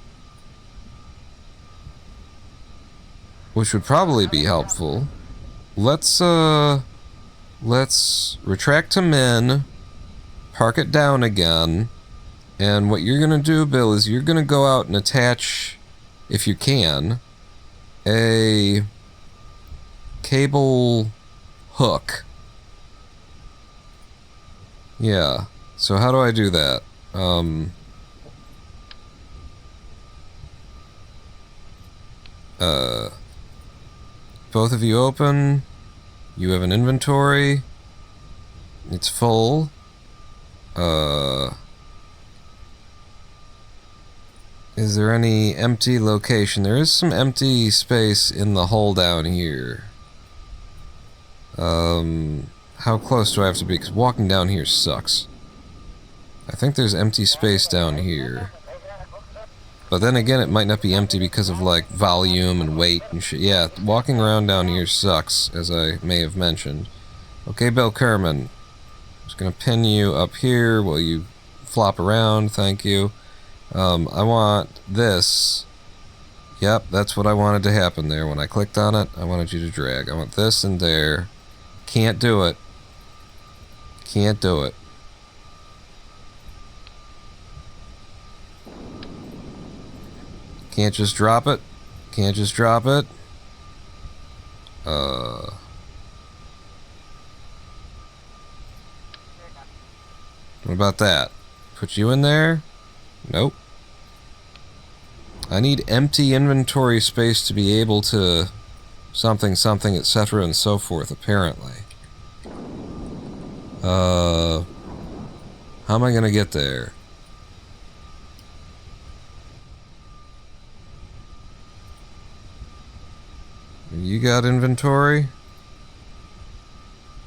which would probably be helpful. Let's retract to min, park it down again, and what you're gonna do, Bill, is you're gonna go out and attach, if you can, a cable hook. Yeah. So how do I do that? Both of you open. You have an inventory. It's full. Is there any empty location? There is some empty space in the hull down here. How close do I have to be? Because walking down here sucks. I think there's empty space down here. But then again, it might not be empty because of, like, volume and weight and shit. Yeah, walking around down here sucks, as I may have mentioned. Okay, Bill Kerman. Just gonna pin you up here while you flop around. Thank you. I want this. Yep, that's what I wanted to happen there. When I clicked on it, I wanted you to drag. I want this and there. Can't do it. Can't do it. Can't just drop it. Can't just drop it. What about that? Put you in there? Nope. I need empty inventory space to be able to something, etc. and so forth, apparently. How am I gonna get there? You got inventory?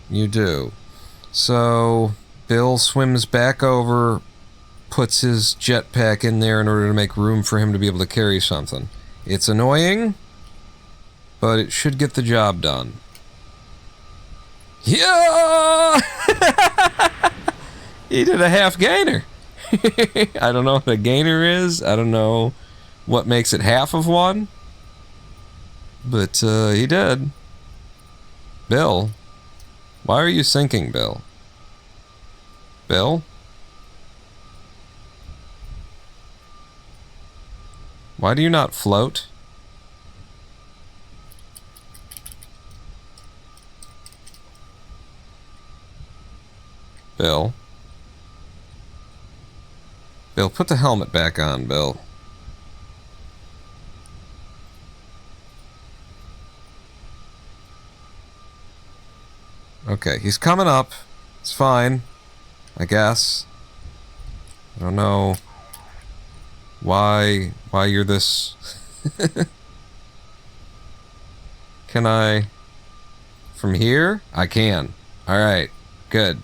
You do. So, Bill swims back over, puts his jetpack in there in order to make room for him to be able to carry something. It's annoying, but it should get the job done. Yeah! He did a half gainer. I don't know what a gainer is. I don't know what makes it half of one. But he did. Bill, why are you sinking, Bill? Bill? Why do you not float? Bill? Bill, put the helmet back on, Bill. Okay, he's coming up. It's fine, I guess. I don't know why you're this... Can I... From here? I can. Alright, good.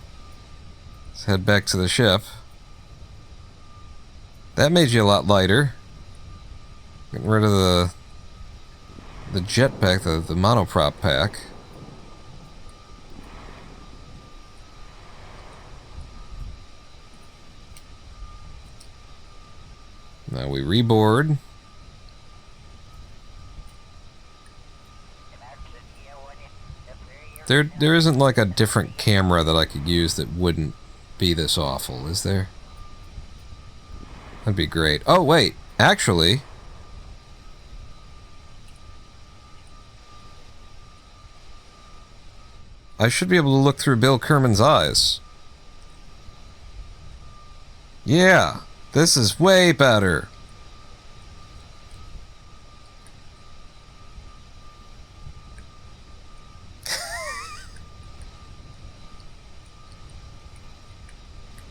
Let's head back to the ship. That made you a lot lighter. Getting rid of the jetpack, the monoprop pack. Now we reboard. There isn't like a different camera that I could use that wouldn't be this awful, is there? That'd be great. Oh, wait. Actually... I should be able to look through Bill Kerman's eyes. Yeah, this is way better.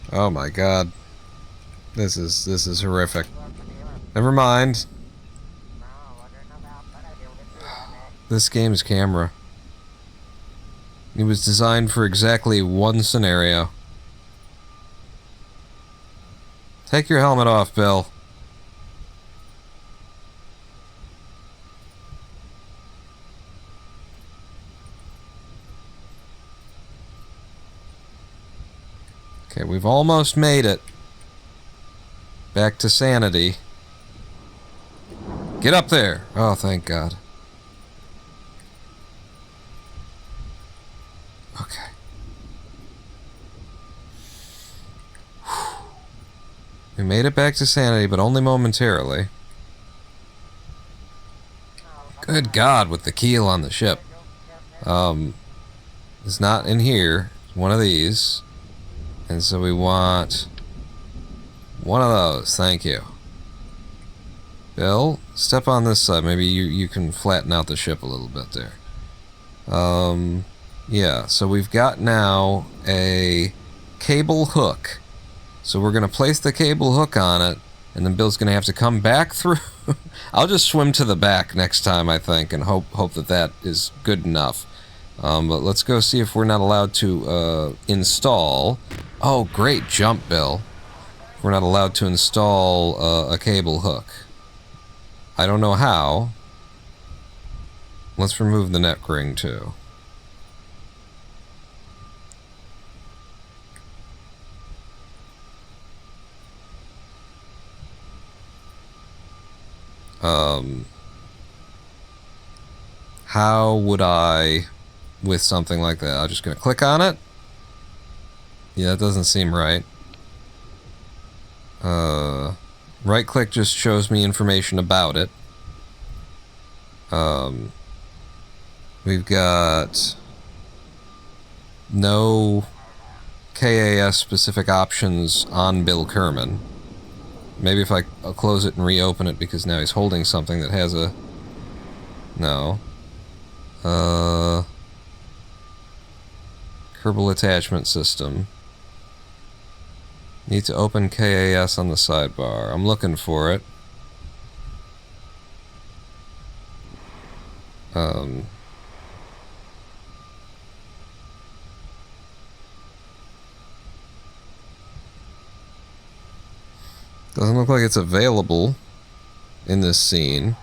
Oh my god. This is horrific. Never mind. This game's camera. It was designed for exactly one scenario. Take your helmet off, Bill. Okay, we've almost made it. Back to sanity. Get up there! Oh, thank God. Okay. We made it back to sanity, but only momentarily. Good God, with the keel on the ship. It's not in here. It's one of these. And so we want one of those. Thank you. Bill, step on this side. Maybe you can flatten out the ship a little bit there. Yeah, so we've got now a cable hook. So we're going to place the cable hook on it, and then Bill's going to have to come back through. I'll just swim to the back next time, I think, and hope that is good enough. But let's go see if we're not allowed to install... Oh, great jump, Bill. We're not allowed to install a cable hook. I don't know how. Let's remove the neck ring, too. How would I, with something like that? I'm just going to click on it. Yeah, that doesn't seem right. Right click just shows me information about it. We've got no KAS specific options on Bill Kerman. Maybe if I'll close it and reopen it, because now he's holding something that has a... No. Kerbal attachment system. Need to open KAS on the sidebar. I'm looking for it. Doesn't look like it's available in this scene.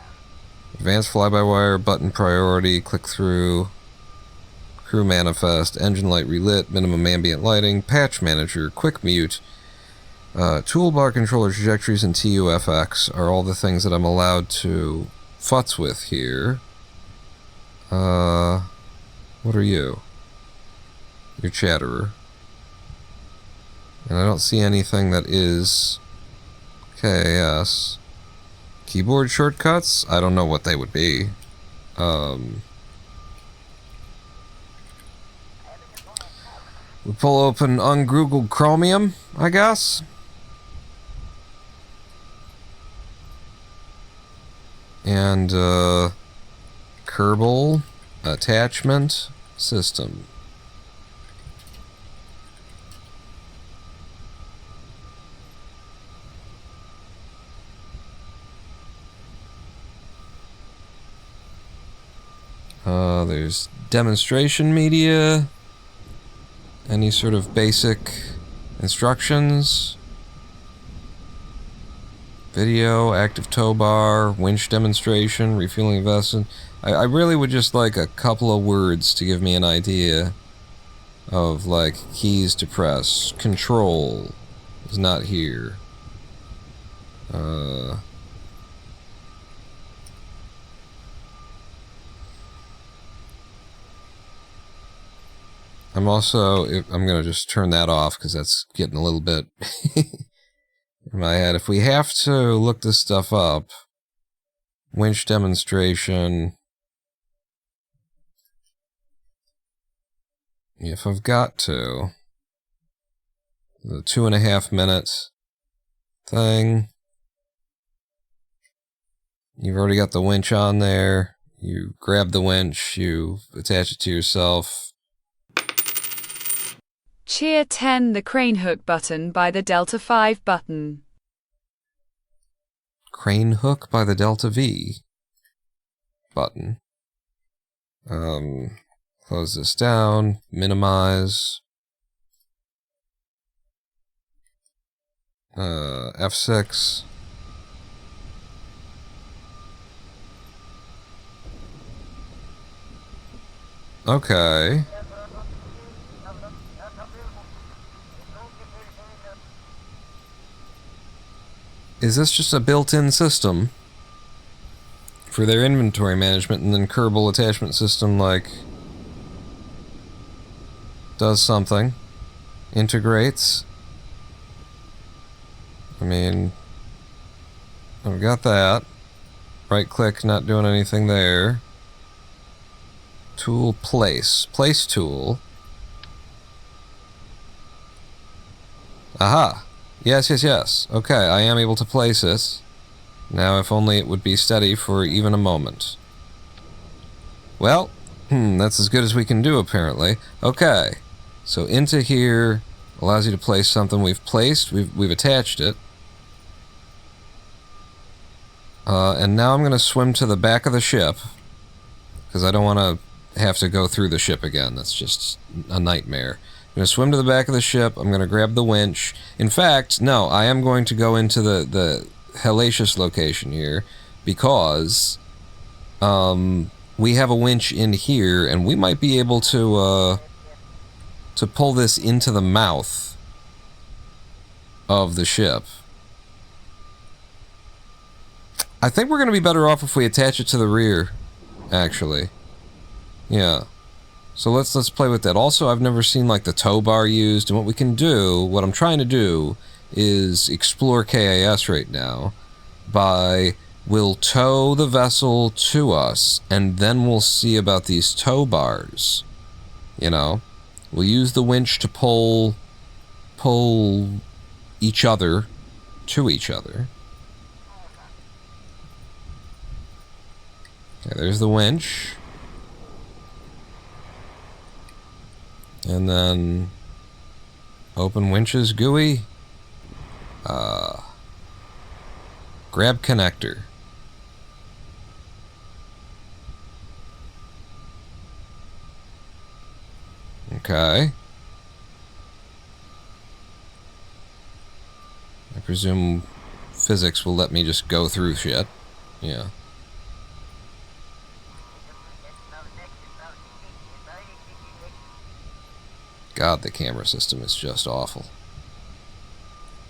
Advanced fly-by-wire, button priority, click through, crew manifest, engine light relit, minimum ambient lighting, patch manager, quick mute, toolbar controller trajectories, and TUFX are all the things that I'm allowed to futz with here. What are you? You're Chatterer. And I don't see anything that is KAS. Keyboard shortcuts? I don't know what they would be. We pull open ungoogled Chromium, I guess. And, Kerbal attachment system. There's demonstration media, any sort of basic instructions, video, active tow bar, winch demonstration, refueling vessel. I really would just like a couple of words to give me an idea of, like, keys to press. Control is not here. I'm gonna just turn that off because that's getting a little bit in my head. If we have to look this stuff up, winch demonstration. If I've got to, the 2.5 minutes thing. You've already got the winch on there. You grab the winch, you attach it to yourself. Cheer 10 the crane hook button by the Delta 5 button. Crane hook by the Delta V button. Close this down, minimize. F6. Okay. Is this just a built-in system for their inventory management, and then Kerbal attachment system, like, does something, integrates? I mean, I've got that. Right click, not doing anything there. Tool place. Place tool. Aha! Yes, yes, yes. Okay, I am able to place it. Now, if only it would be steady for even a moment. Well, that's as good as we can do, apparently. Okay, so into here allows you to place something we've placed. We've attached it. And now I'm going to swim to the back of the ship, because I don't want to have to go through the ship again. That's just a nightmare. I'm going to swim to the back of the ship. I'm going to grab the winch. In fact, no, I am going to go into the hellacious location here, because we have a winch in here, and we might be able to pull this into the mouth of the ship. I think we're going to be better off if we attach it to the rear, actually. Yeah. So let's play with that. Also, I've never seen, like, the tow bar used, and what we can do, what I'm trying to do, is explore KAS right now by, we'll tow the vessel to us, and then we'll see about these tow bars. You know? We'll use the winch to pull each other to each other. Okay, there's the winch. And then open winches GUI. Grab connector. Okay. I presume physics will let me just go through shit. Yeah. God, the camera system is just awful.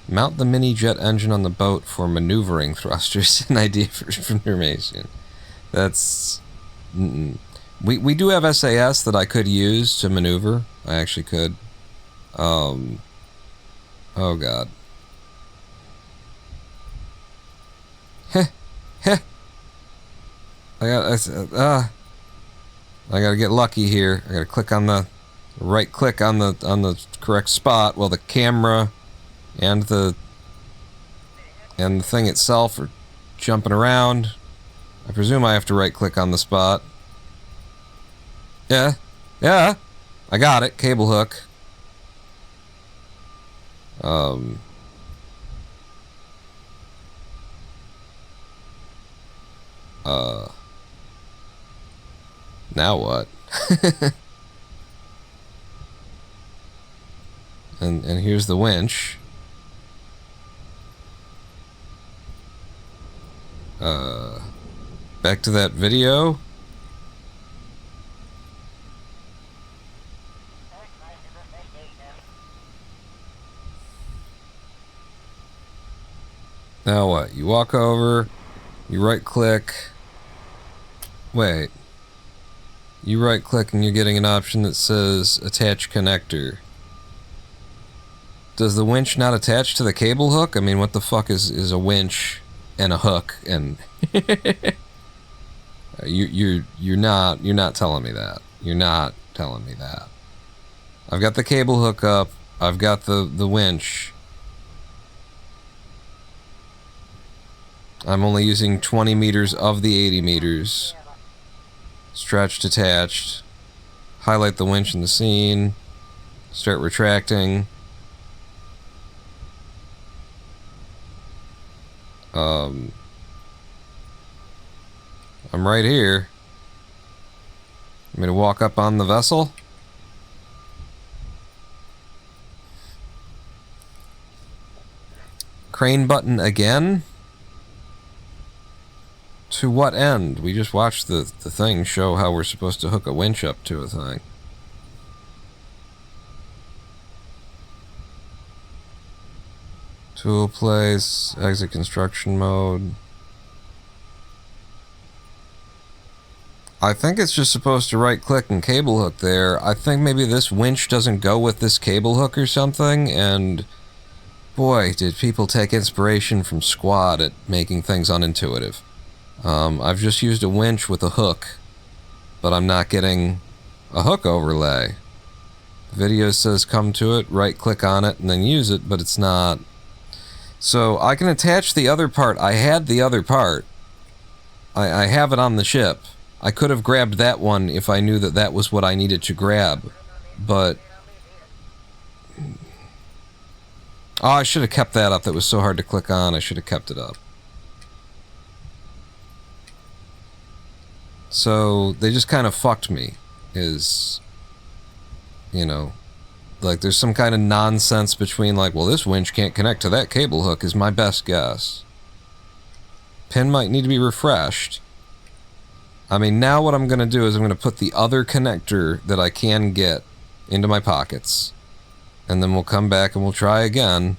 Mount the mini jet engine on the boat for maneuvering thrusters. An idea for information. That's... We do have SAS that I could use to maneuver. I actually could. Oh God. Heh. Heh. I gotta get lucky here. I gotta click on the... right click on the correct spot while the camera and the thing itself are jumping around. I presume I have to right-click on the spot. Yeah. Yeah. I got it. Cable hook. Now what? and here's the winch. Back to that video. Now what? You walk over, you right click. Wait. You right click and you're getting an option that says attach connector. Does the winch not attach to the cable hook? I mean, what the fuck is a winch and a hook? And you're not telling me that. You're not telling me that. I've got the cable hook up. I've got the winch. I'm only using 20 meters of the 80 meters. Stretched, attached. Highlight the winch in the scene. Start retracting. I'm right here. I'm gonna walk up on the vessel. Crane button again. To what end? We just watched the thing show how we're supposed to hook a winch up to a thing. Tool place, exit construction mode. I think it's just supposed to right click and cable hook there. I think maybe this winch doesn't go with this cable hook or something, and boy, did people take inspiration from Squad at making things unintuitive. I've just used a winch with a hook, but I'm not getting a hook overlay. The video says come to it, right click on it, and then use it, but it's not. So I can attach the other part. I had the other part. I have it on the ship. I could have grabbed that one if I knew that that was what I needed to grab, but oh, I should have kept that up. That was so hard to click on. I should have kept it up. So they just kind of fucked me, is, you know, like there's some kind of nonsense between like, well, this winch can't connect to that cable hook is my best guess. Pin might need to be refreshed. I mean, now what I'm going to do is I'm going to put the other connector that I can get into my pockets. And then we'll come back and we'll try again.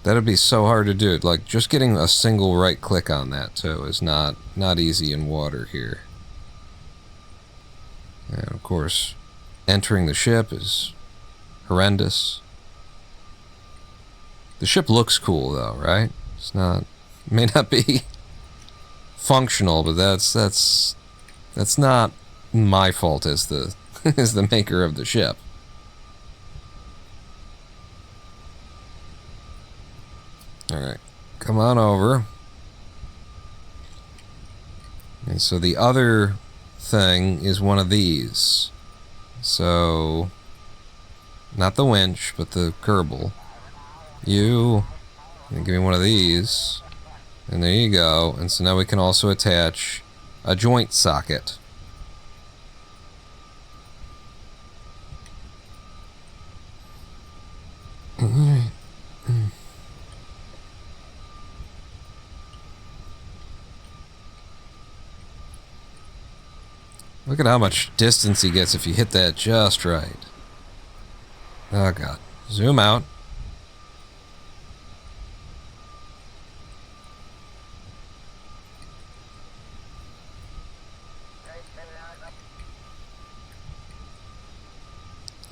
That'd be so hard to do. Like, just getting a single right click on that, too, is not easy in water here. And, of course, entering the ship is horrendous. The ship looks cool, though, right? It's not... It may not be functional, but that's not my fault as the as the maker of the ship. Alright, come on over. And so the other thing is one of these. So, not the winch, but the Kerbal. You give me one of these. And there you go. And so now we can also attach a joint socket. Look at how much distance he gets if you hit that just right. Oh god. Zoom out.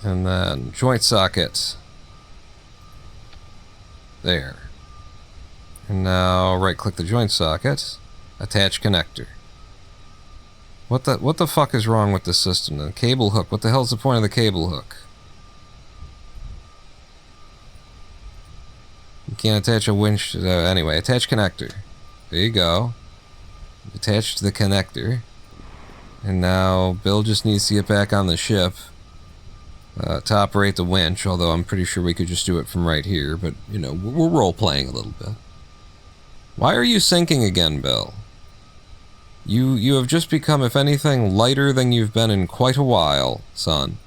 And then joint socket. There. And now right click the joint socket. Attach connector. What the fuck is wrong with the system then? Cable hook. What the hell's the point of the cable hook? can't attach a winch. Anyway, attach connector. There you go. Attach to the connector. And now Bill just needs to get back on the ship to operate the winch, although I'm pretty sure we could just do it from right here, but, you know, we're role-playing a little bit. Why are you sinking again, Bill? You have just become, if anything, lighter than you've been in quite a while, son.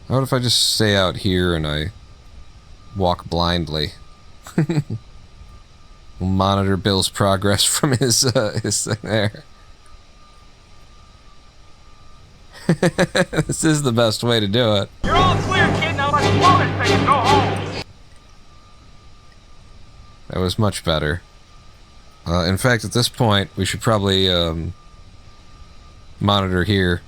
What if I just stay out here and I walk blindly? We'll monitor Bill's progress from his thing there. This is the best way to do it. You're all clear, kid. Now let's blow this thing and go home. That was much better. In fact, at this point, we should probably monitor here.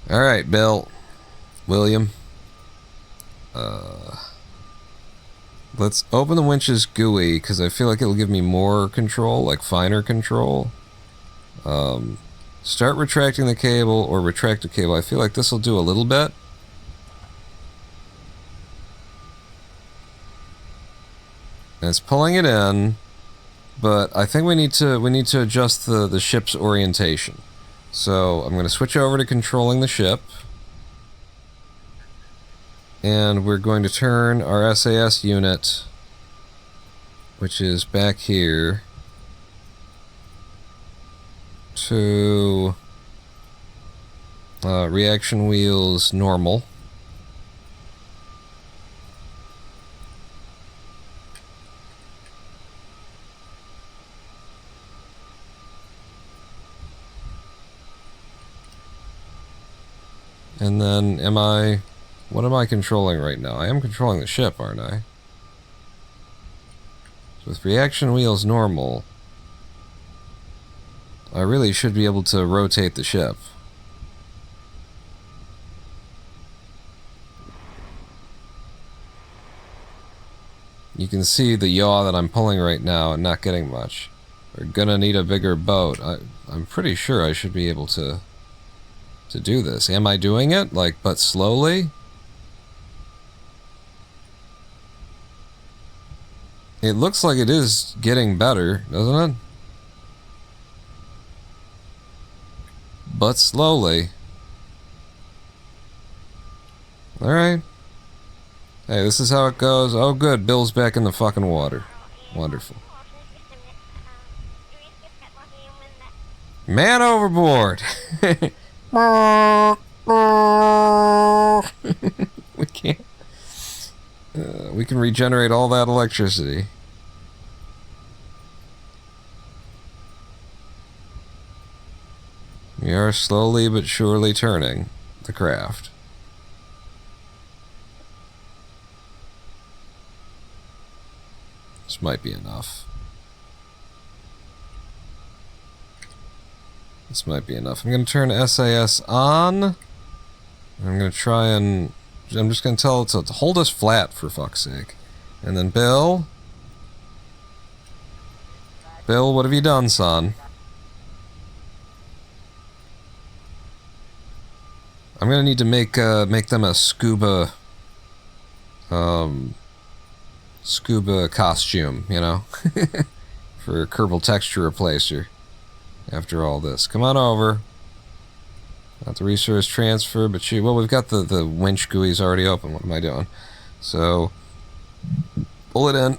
Alright, Bill. William. Let's open the winch's GUI, because I feel like it'll give me more control, like finer control. Start retracting the cable, or retract the cable. I feel like this will do a little bit. And it's pulling it in, but I think we need to adjust the ship's orientation. So I'm going to switch over to controlling the ship, and we're going to turn our SAS unit, which is back here, to reaction wheels normal. And then, what am I controlling right now? I am controlling the ship, aren't I? So with reaction wheels normal, I really should be able to rotate the ship. You can see the yaw that I'm pulling right now and not getting much. We're gonna need a bigger boat. I'm pretty sure I should be able to do this. Am I doing it? Like, but slowly? It looks like it is getting better, doesn't it? But slowly. Alright. Hey, this is how it goes. Oh good, Bill's back in the fucking water. Wonderful. Man overboard! We can't. We can regenerate all that electricity. We are slowly but surely turning the craft. This might be enough. This might be enough. I'm going to turn SAS on. I'm going to try and... I'm just going to tell it to hold us flat, for fuck's sake. And then Bill... Bill, what have you done, son? I'm going to need to make them a scuba... scuba costume, you know? For Kerbal texture replacer. After all this. Come on over. Not the resource transfer, but shoot. Well, we've got the winch GUIs already open. What am I doing? So, pull it in.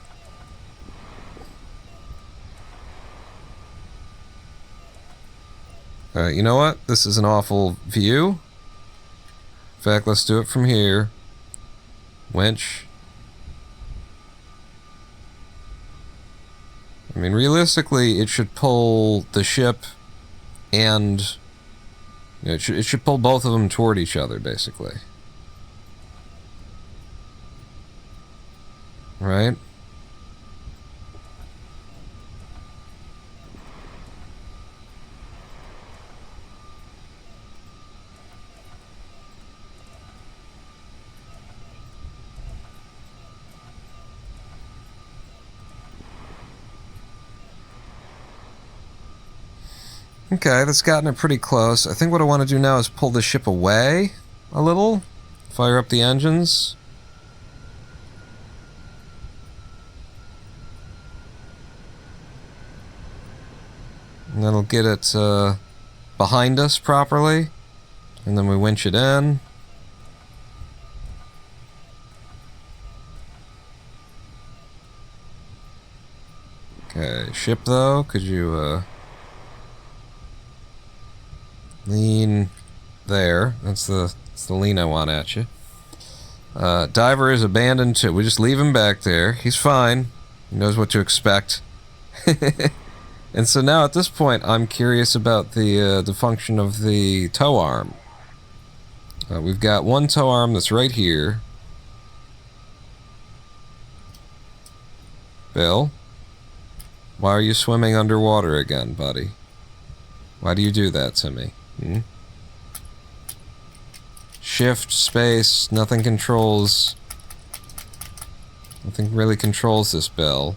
Alright, you know what? This is an awful view. In fact, let's do it from here. Winch. I mean, realistically, it should pull the ship and... You know, it should pull both of them toward each other, basically. Right? Okay, that's gotten it pretty close. I think what I want to do now is pull the ship away a little. Fire up the engines. And that'll get it behind us properly. And then we winch it in. Okay, ship though, could you lean there? That's the lean I want at you. Diver is abandoned too. We just leave him back there. He's fine. He knows what to expect. And so now at this point, I'm curious about the function of the tow arm. We've got one tow arm that's right here. Bill, why are you swimming underwater again, buddy? Why do you do that to me? Hmm? Shift, space, nothing controls... Nothing really controls this Bill.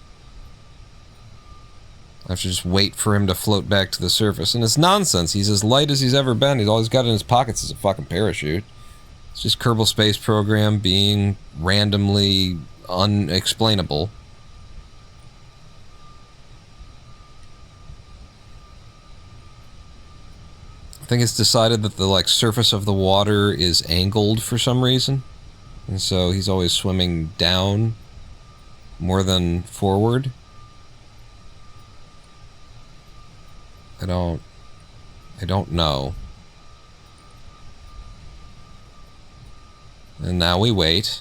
I have to just wait for him to float back to the surface. And it's nonsense. He's as light as he's ever been. All he's got in his pockets is a fucking parachute. It's just Kerbal Space Program being randomly unexplainable. I think it's decided that the surface of the water is angled for some reason. And so he's always swimming down more than forward. I don't know. And now we wait.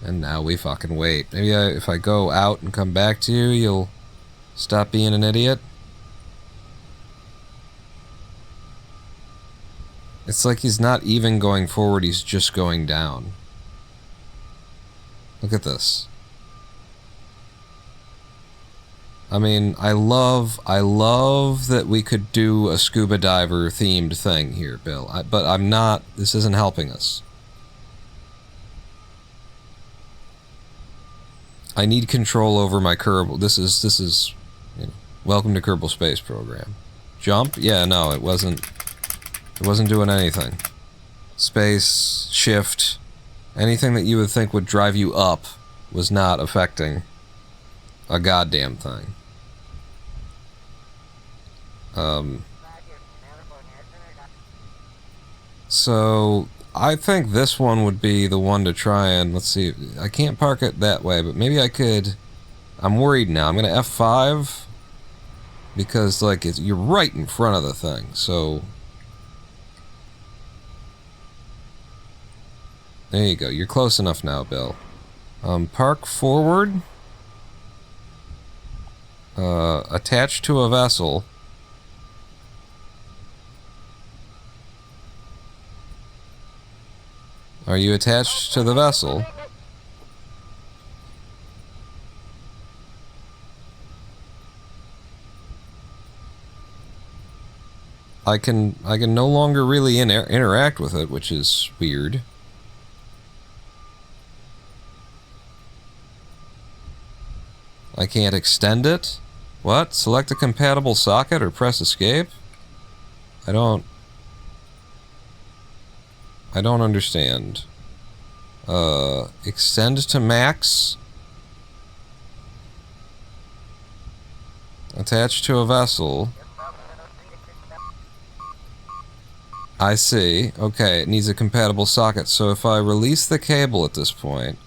And now we fucking wait. Maybe if I go out and come back to you, you'll stop being an idiot? It's like he's not even going forward, he's just going down. Look at this. I mean, I love that we could do a scuba diver themed thing here, Bill. But I'm not, this isn't helping us. I need control over my Kerbal. This is, you know, welcome to Kerbal Space Program. Jump? Yeah, no, it wasn't doing anything. Space, shift, anything that you would think would drive you up was not affecting a goddamn thing. So I think this one would be the one to try and, let's see, I can't park it that way, but maybe I could. I'm worried now. I'm gonna F5 because you're right in front of the thing. So there you go. You're close enough now, Bill. Park forward. Attached to a vessel. Are you attached to the vessel? I can no longer really interact with it, which is weird. I can't extend it? What? Select a compatible socket or press escape? I don't understand. Extend to max. Attached to a vessel. I see. Okay, it needs a compatible socket. So if I release the cable at this point...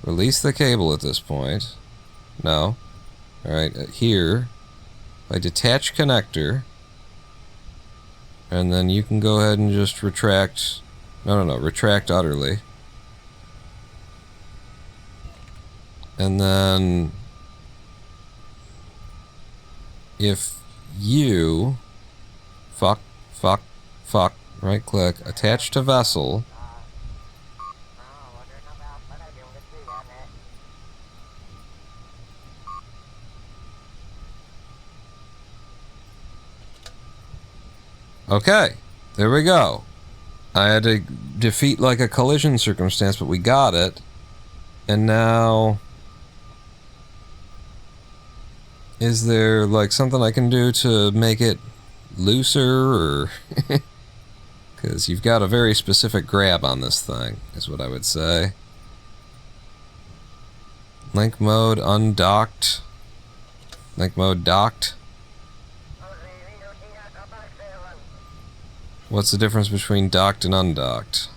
Release the cable at this point. No. Alright, here. I detach connector. And then you can go ahead and just retract... No, retract utterly. And then... If you... Fuck, right click, attach to vessel... Okay, there we go. I had to defeat a collision circumstance, but we got it. And now... Is there, like, something I can do to make it looser, or... Because you've got a very specific grab on this thing, is what I would say. Link mode undocked. Link mode docked. What's the difference between docked and undocked?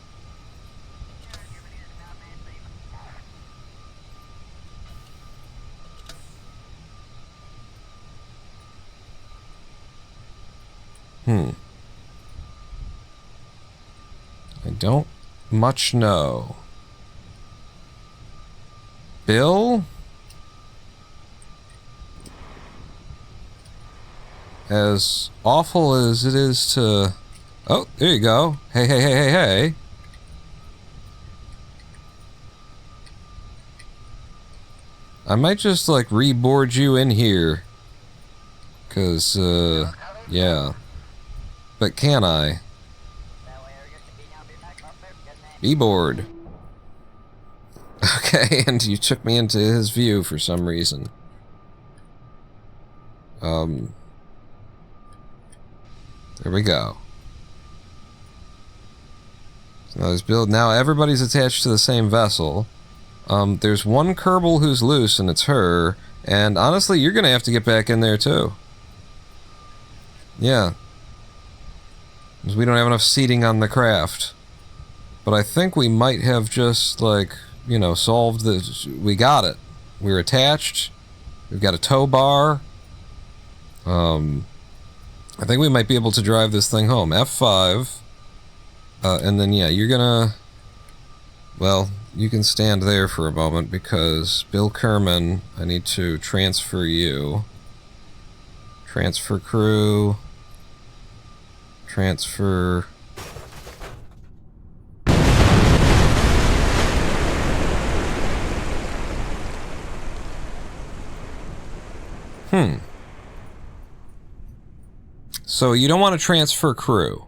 I don't much know. Bill? As awful as it is to... Oh, there you go. Hey, hey, hey, hey, hey. I might just, like, reboard you in here. 'Cause, yeah. But can I? Be bored. Okay, and you took me into his view for some reason. There we go. So now there's now everybody's attached to the same vessel. There's one Kerbal who's loose, and it's her. And honestly, you're gonna have to get back in there too. Yeah. Because we don't have enough seating on the craft. But I think we might have just, like, you know, solved the... We got it. We're attached. We've got a tow bar. I think we might be able to drive this thing home. F5. And then, yeah, you're gonna... Well, you can stand there for a moment, because Bill Kerman, I need to transfer you. Transfer crew. Transfer... So you don't want to transfer crew.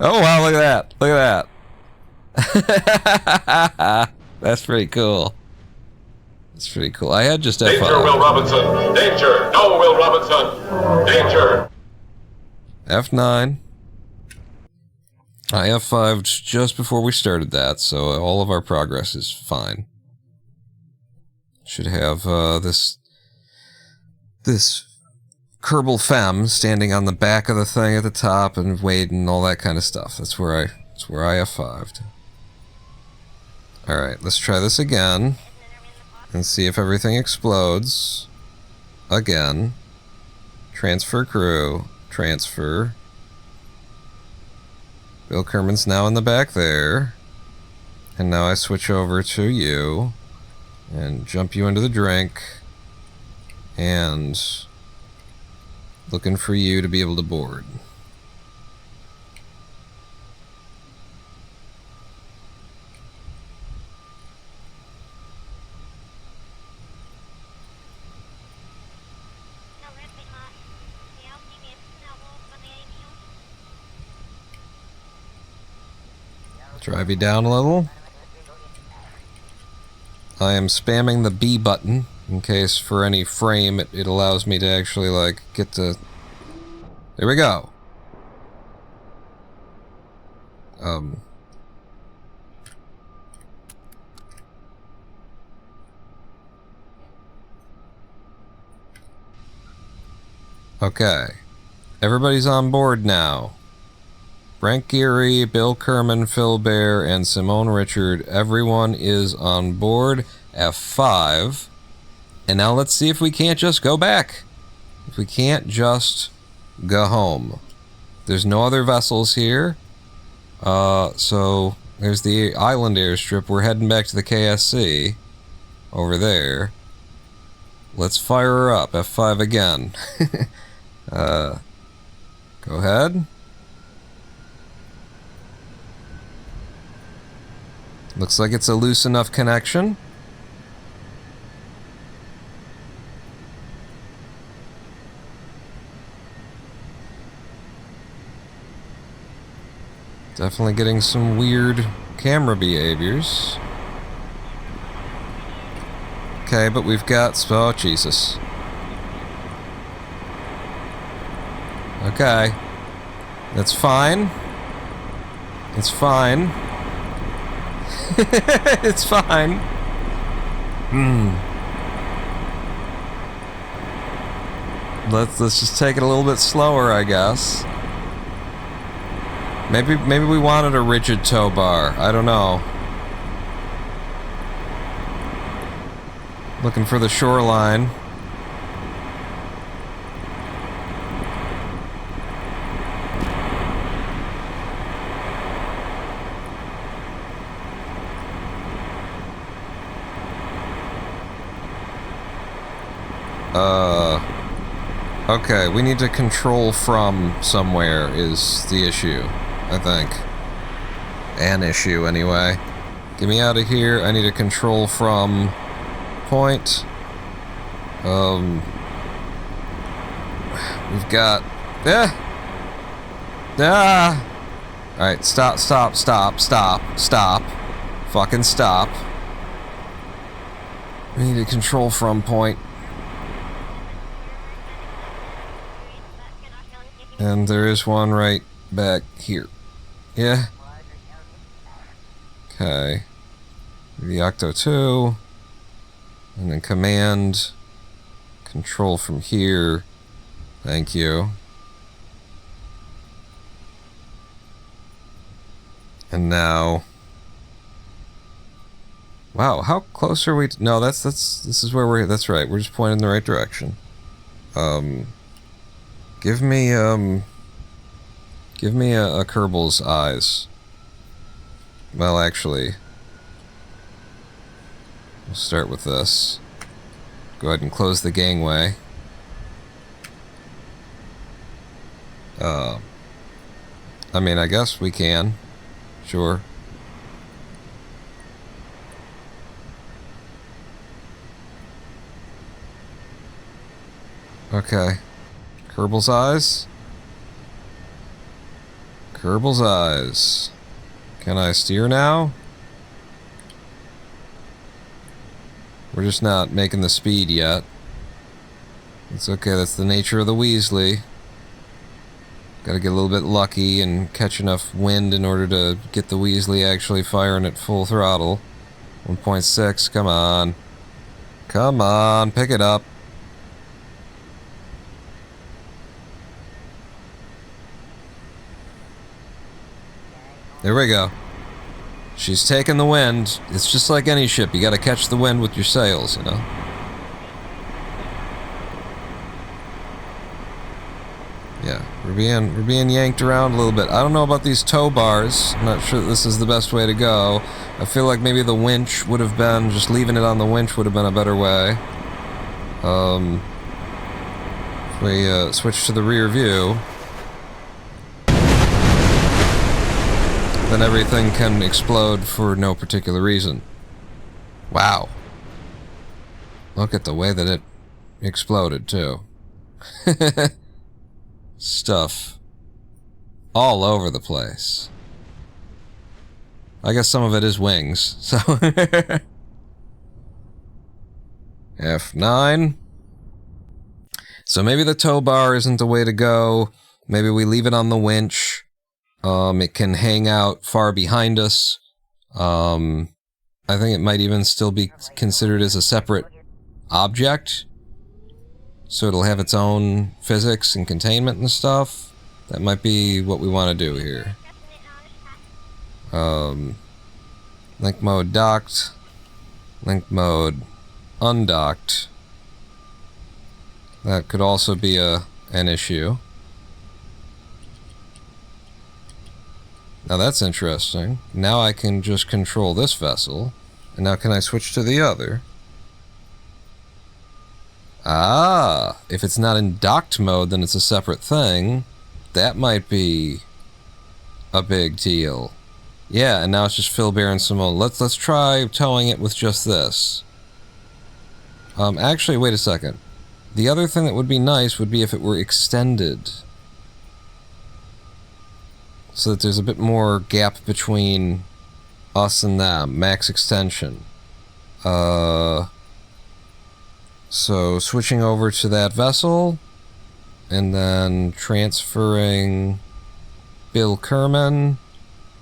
Oh wow, look at that. Look at that. That's pretty cool. That's pretty cool. I had just F5. Danger, Will Robinson! Danger! No, Will Robinson! Danger! F9. I F5'd just before we started that, so all of our progress is fine. Should have this Kerbal Femme standing on the back of the thing at the top and waiting and all that kind of stuff. That's where I F5'd. Alright, let's try this again and see if everything explodes. Again. Transfer crew. Transfer. Bill Kerman's now in the back there. And now I switch over to you and jump you into the drink. And looking for you to be able to board. Drive you down a little. I am spamming the B button in case for any frame it allows me to actually, like, get to... There we go. Okay. Everybody's on board now. Frank Geary, Bill Kerman, Phil Bear, and Simone Richard. Everyone is on board. F5. And now let's see if we can't just go back. If we can't just go home. There's no other vessels here. So there's the island airstrip. We're heading back to the KSC. Over there. Let's fire her up. F5 again. Go ahead. Looks like it's a loose enough connection. Definitely getting some weird camera behaviors. Okay, but we've got... Oh, Jesus. Okay. That's fine. It's fine. It's fine. Let's just take it a little bit slower, I guess. Maybe we wanted a rigid tow bar. I don't know. Looking for the shoreline. Okay, we need to control from somewhere is the issue, I think. An issue, anyway. Get me out of here. I need to control from point. We've got... Alright, stop. Fucking stop. We need to control from point. And there is one right back here. Yeah. Okay. The Octo 2. And then command. Control from here. Thank you. And now... Wow, how close are we to... No, this is where we're... That's right, we're just pointing in the right direction. Give me a Kerbal's eyes. Well, actually, we'll start with this. Go ahead and close the gangway. I mean, I guess we can. Sure. Okay. Kerbal's eyes? Kerbal's eyes. Can I steer now? We're just not making the speed yet. It's okay, that's the nature of the Weasley. Gotta get a little bit lucky and catch enough wind in order to get the Weasley actually firing at full throttle. 1.6, come on. Come on, pick it up. There we go. She's taking the wind. It's just like any ship. You gotta catch the wind with your sails, you know? Yeah, we're being yanked around a little bit. I don't know about these tow bars. I'm not sure that this is the best way to go. I feel like maybe the winch would have been... Just leaving it on the winch would have been a better way. If we switch to the rear view... then everything can explode for no particular reason. Wow. Look at the way that it exploded, too. Stuff all over the place. I guess some of it is wings, so... F9. So maybe the tow bar isn't the way to go. Maybe we leave it on the winch. It can hang out far behind us. I think it might even still be considered as a separate object. So it'll have its own physics and containment and stuff. That might be what we want to do here. Link mode docked. Link mode undocked. That could also be an issue. Now that's interesting. Now I can just control this vessel. And now can I switch to the other? Ah, if it's not in docked mode, then it's a separate thing. That might be a big deal. Yeah, and now it's just Phil Bear and Simone. Let's try towing it with just this. Actually, wait a second. The other thing that would be nice would be if it were extended. So that there's a bit more gap between us and them. Max extension. So switching over to that vessel, and then transferring Bill Kerman.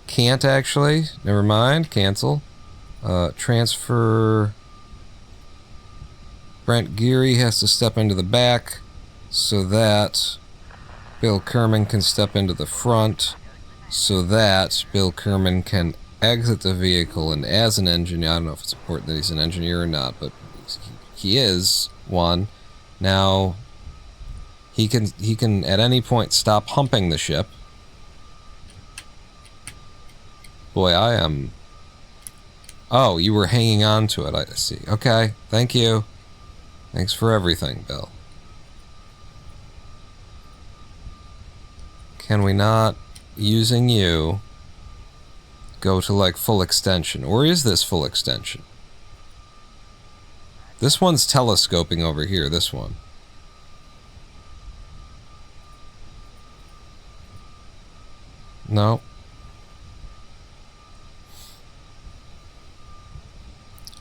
Can't actually. Never mind. Cancel. Transfer. Brent Geary has to step into the back so that Bill Kerman can step into the front so that Bill Kerman can exit the vehicle. And as an engineer, I don't know if it's important that he's an engineer or not, but he is one. Now he can at any point stop humping the ship. Boy, I am... Oh, you were hanging on to it, I see. Okay, thank you. Thanks for everything, Bill. Can we not, using you, go to like full extension? Or is this full extension? This one's telescoping over here, this one. No.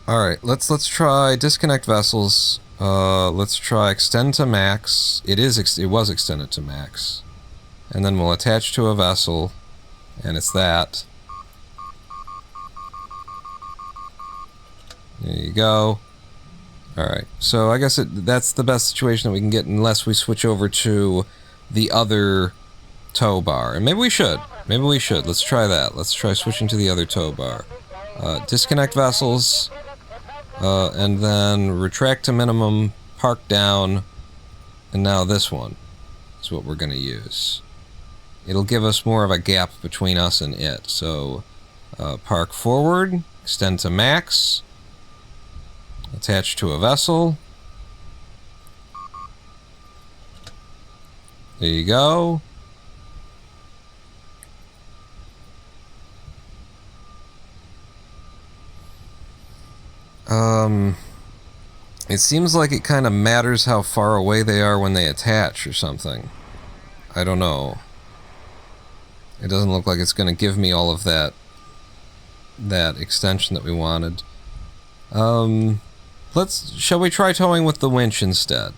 Alright, let's try disconnect vessels. Let's try extend to max. It was extended to max. And then we'll attach to a vessel, and it's that. There you go. Alright, so I guess that's the best situation that we can get unless we switch over to the other tow bar. And maybe we should. Maybe we should. Let's try that. Let's try switching to the other tow bar. Disconnect vessels. And then retract to minimum, park down, and now this one is what we're going to use. It'll give us more of a gap between us and it. So, park forward, extend to max, attach to a vessel. There you go. It seems like it kind of matters how far away they are when they attach or something. I don't know. It doesn't look like it's going to give me all of that extension that we wanted. Shall we try towing with the winch instead?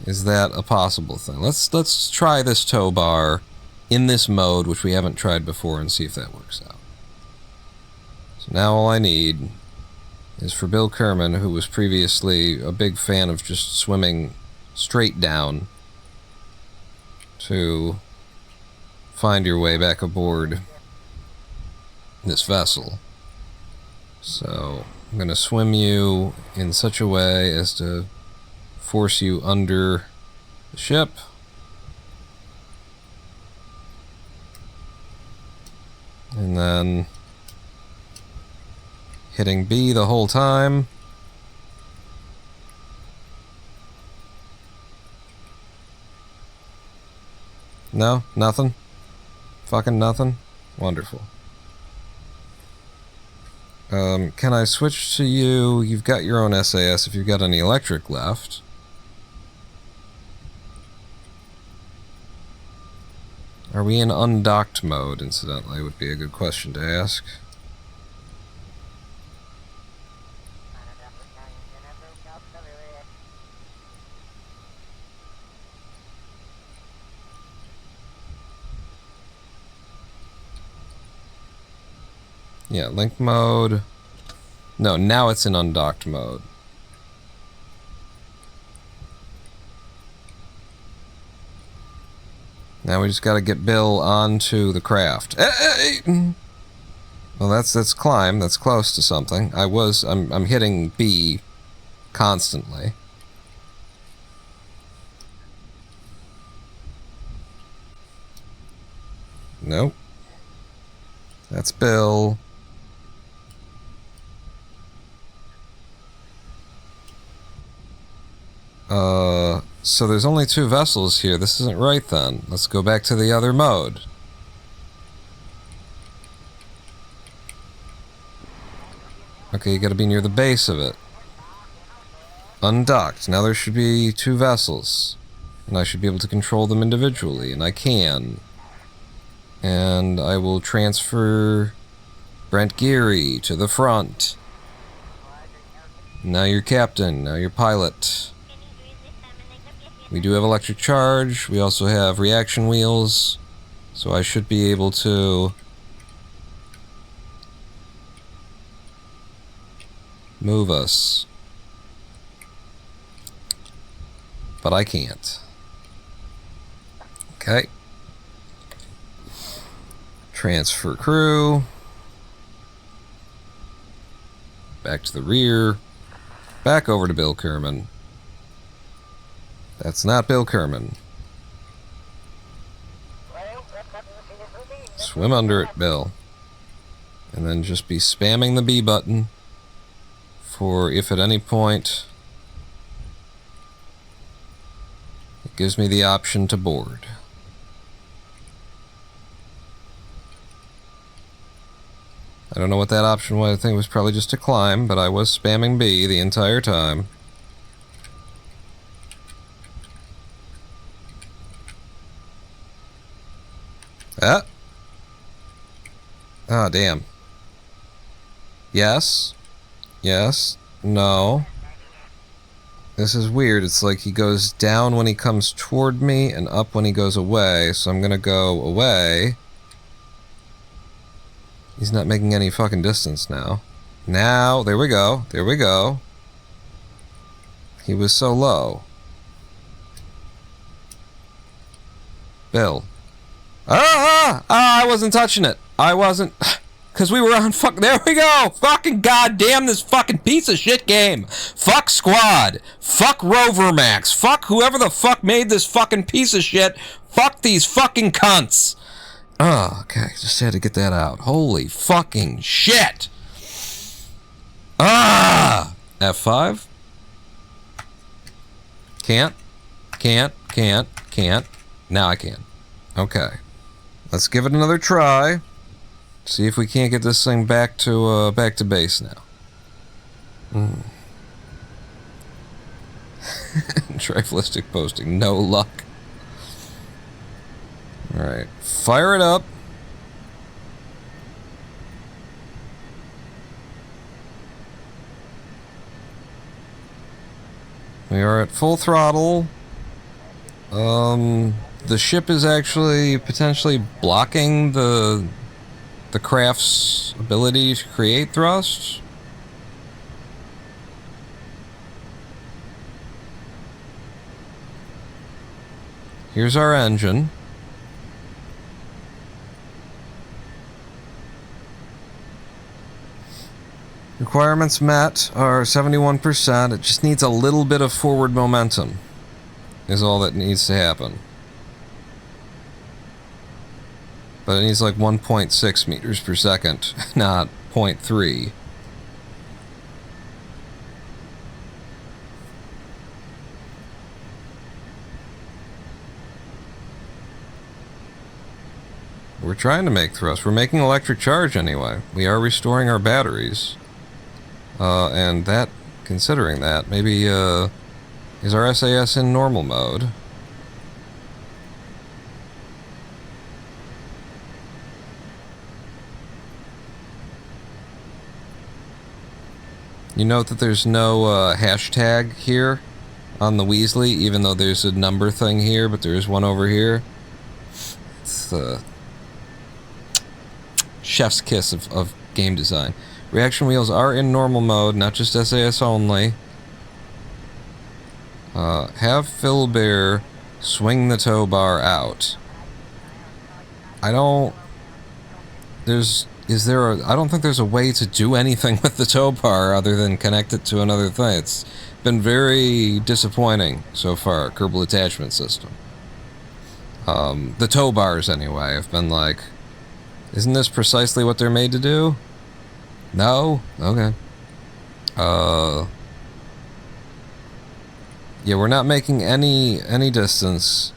Is that a possible thing? Let's try this tow bar in this mode, which we haven't tried before, and see if that works out. So now all I need is for Bill Kerman, who was previously a big fan of just swimming straight down, to find your way back aboard this vessel. So I'm going to swim you in such a way as to force you under the ship. And then hitting B the whole time. No? Nothing? Fucking nothing? Wonderful. Can I switch to you? You've got your own SAS if you've got any electric left. Are we in undocked mode, incidentally, would be a good question to ask. Yeah, link mode. No, now it's in undocked mode. Now we just gotta get Bill onto the craft. Well, that's climb. That's close to something. I'm hitting B constantly. Nope. That's Bill. So there's only 2 vessels here. This isn't right then. Let's go back to the other mode. Okay, you gotta be near the base of it. Undocked. Now there should be 2 vessels. And I should be able to control them individually, and I can. And I will transfer Brent Geary to the front. Now you're captain. Now you're pilot. We do have electric charge. We also have reaction wheels. So I should be able to move us. But I can't. Okay. Transfer crew. Back to the rear. Back over to Bill Kerman. That's not Bill Kerman. Swim under it, Bill. And then just be spamming the B button for if at any point it gives me the option to board. I don't know what that option was. I think it was probably just to climb, but I was spamming B the entire time. Ah! Ah, damn. Yes. Yes. No. This is weird. It's like he goes down when he comes toward me and up when he goes away, so I'm gonna go away. He's not making any fucking distance now. Now, there we go. There we go. He was so low. Bill. I wasn't touching it. I wasn't. Because we were on fuck. There we go. Fucking goddamn this fucking piece of shit game. Fuck Squad. Fuck Rover Max. Fuck whoever the fuck made this fucking piece of shit. Fuck these fucking cunts. Oh, okay. Just had to get that out. Holy fucking shit. F5. Can't. Now I can. Okay. Let's give it another try. See if we can't get this thing back to base now. Triflistic posting. No luck. Alright. Fire it up. We are at full throttle. The ship is actually potentially blocking the craft's ability to create thrust. Here's our engine. Requirements met are 71%. It just needs a little bit of forward momentum is all that needs to happen. But it needs like 1.6 meters per second, not 0.3. We're trying to make thrust. We're making electric charge anyway. We are restoring our batteries. And that, considering that, maybe, is our SAS in normal mode? You note that there's no hashtag here on the Weasley, even though there's a number thing here, but there is one over here. It's the chef's kiss of game design. Reaction wheels are in normal mode, not just SAS only. Have Philbear swing the tow bar out. I don't think there's a way to do anything with the tow bar other than connect it to another thing. It's been very disappointing so far, Kerbal attachment system. The tow bars, anyway, have been like, isn't this precisely what they're made to do? No? Okay. Yeah, we're not making any distance.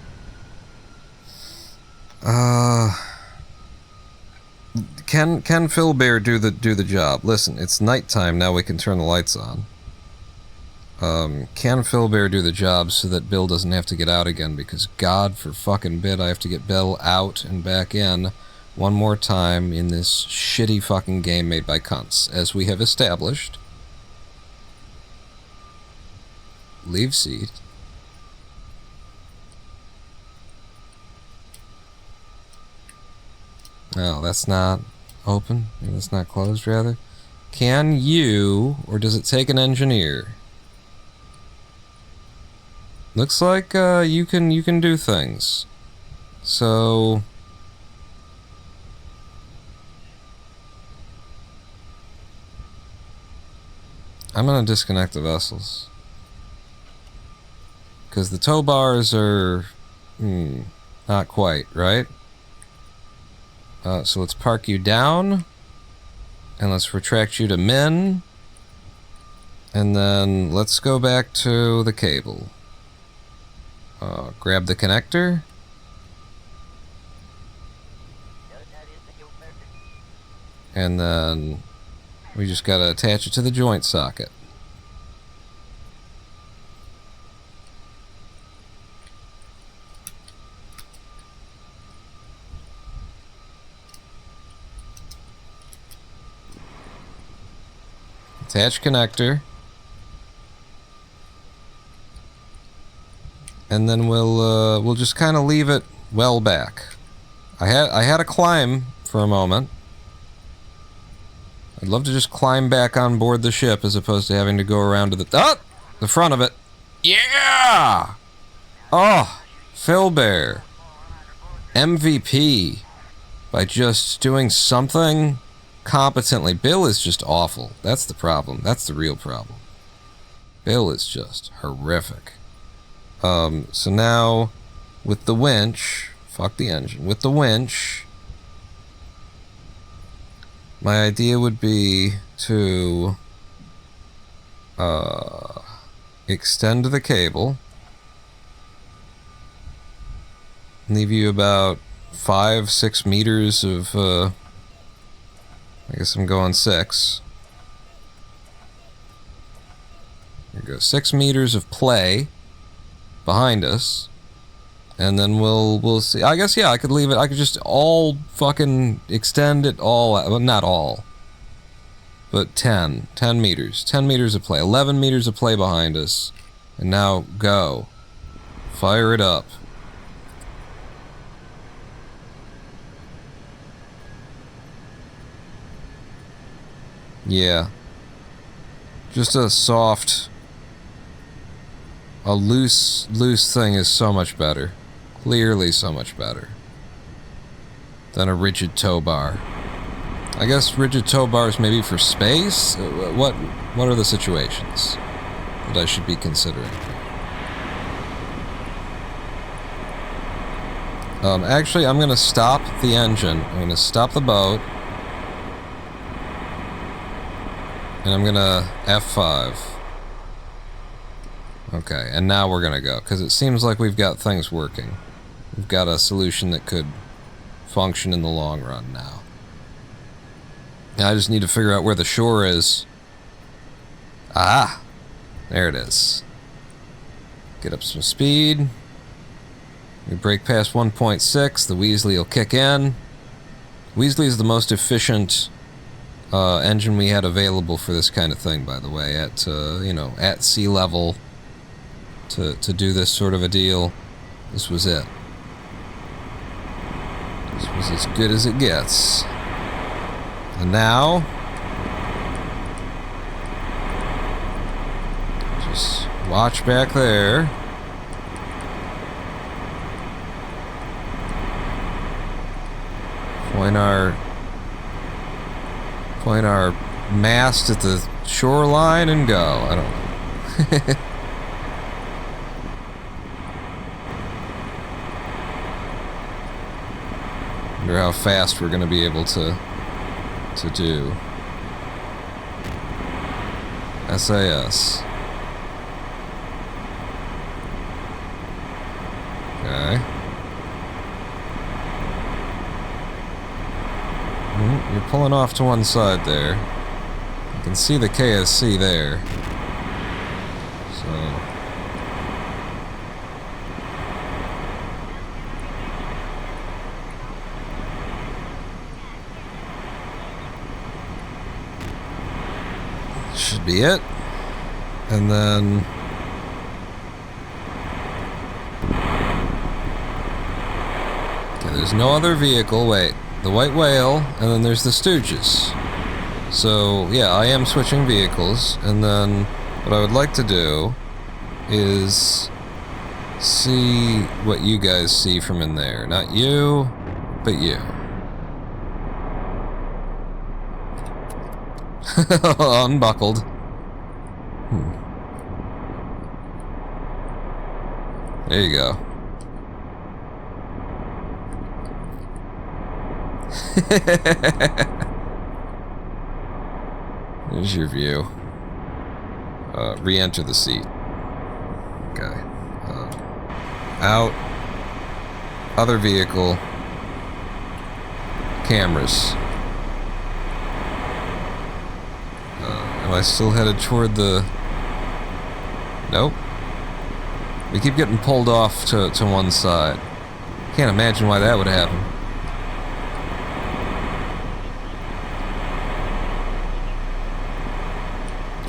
Can Philbear do the job? Listen, it's nighttime now. We can turn the lights on. Can Philbear do the job so that Bill doesn't have to get out again? Because God for fucking bid, I have to get Bill out and back in one more time in this shitty fucking game made by cunts, as we have established. Leave seat. No, that's not open. That's not closed, rather. Can you, or does it take an engineer? Looks like you can do things. So I'm gonna disconnect the vessels because the tow bars are not quite right. So let's park you down, and let's retract you to min, and then let's go back to the cable. Grab the connector. And then we just gotta attach it to the joint socket. Attach connector. And then we'll just kind of leave it well back. I had a climb for a moment. I'd love to just climb back on board the ship as opposed to having to go around to the front of it. Yeah! Oh, Phil Bear. MVP by just doing something competently. Bill is just awful. That's the problem. That's the real problem. Bill is just horrific. So now, with the winch, fuck the engine, with the winch, my idea would be to, extend the cable, leave you about 5-6 meters of, I guess I'm going 6. There we go, 6 meters of play behind us, and then we'll see. I guess, yeah, I could leave it. I could just all fucking extend it all. Well, not all, but 10 meters. 10 meters of play. 11 meters of play behind us. And now go. Fire it up. Yeah. Just a soft... A loose thing is so much better. Clearly so much better than a rigid tow bar. I guess rigid tow bars maybe for space? What are the situations that I should be considering? Actually, I'm gonna stop the engine. I'm gonna stop the boat. And I'm gonna F5. Okay, and now we're gonna go, because it seems like we've got things working. We've got a solution that could function in the long run now. Now I just need to figure out where the shore is. Ah! There it is. Get up some speed. We break past 1.6, the Weasley will kick in. Weasley is the most efficient engine we had available for this kind of thing, by the way, at, you know, at sea level. To do this sort of a deal, this was it. This was as good as it gets. And now, just watch back there. Point our mast at the shoreline and go. I don't know. Wonder how fast we're going to be able to do. SAS. Okay. You're pulling off to one side there. You can see the KSC there. So... should be it. And then There's no other vehicle. Wait, the White Whale, and then there's the Stooges. So, yeah, I am switching vehicles, and then what I would like to do is see what you guys see from in there. Not you, but you. Unbuckled. There you go. There's your view. Re-enter the seat. Okay. Out. Other vehicle. Cameras. Am I still headed toward the... Nope. We keep getting pulled off to one side. Can't imagine why that would happen.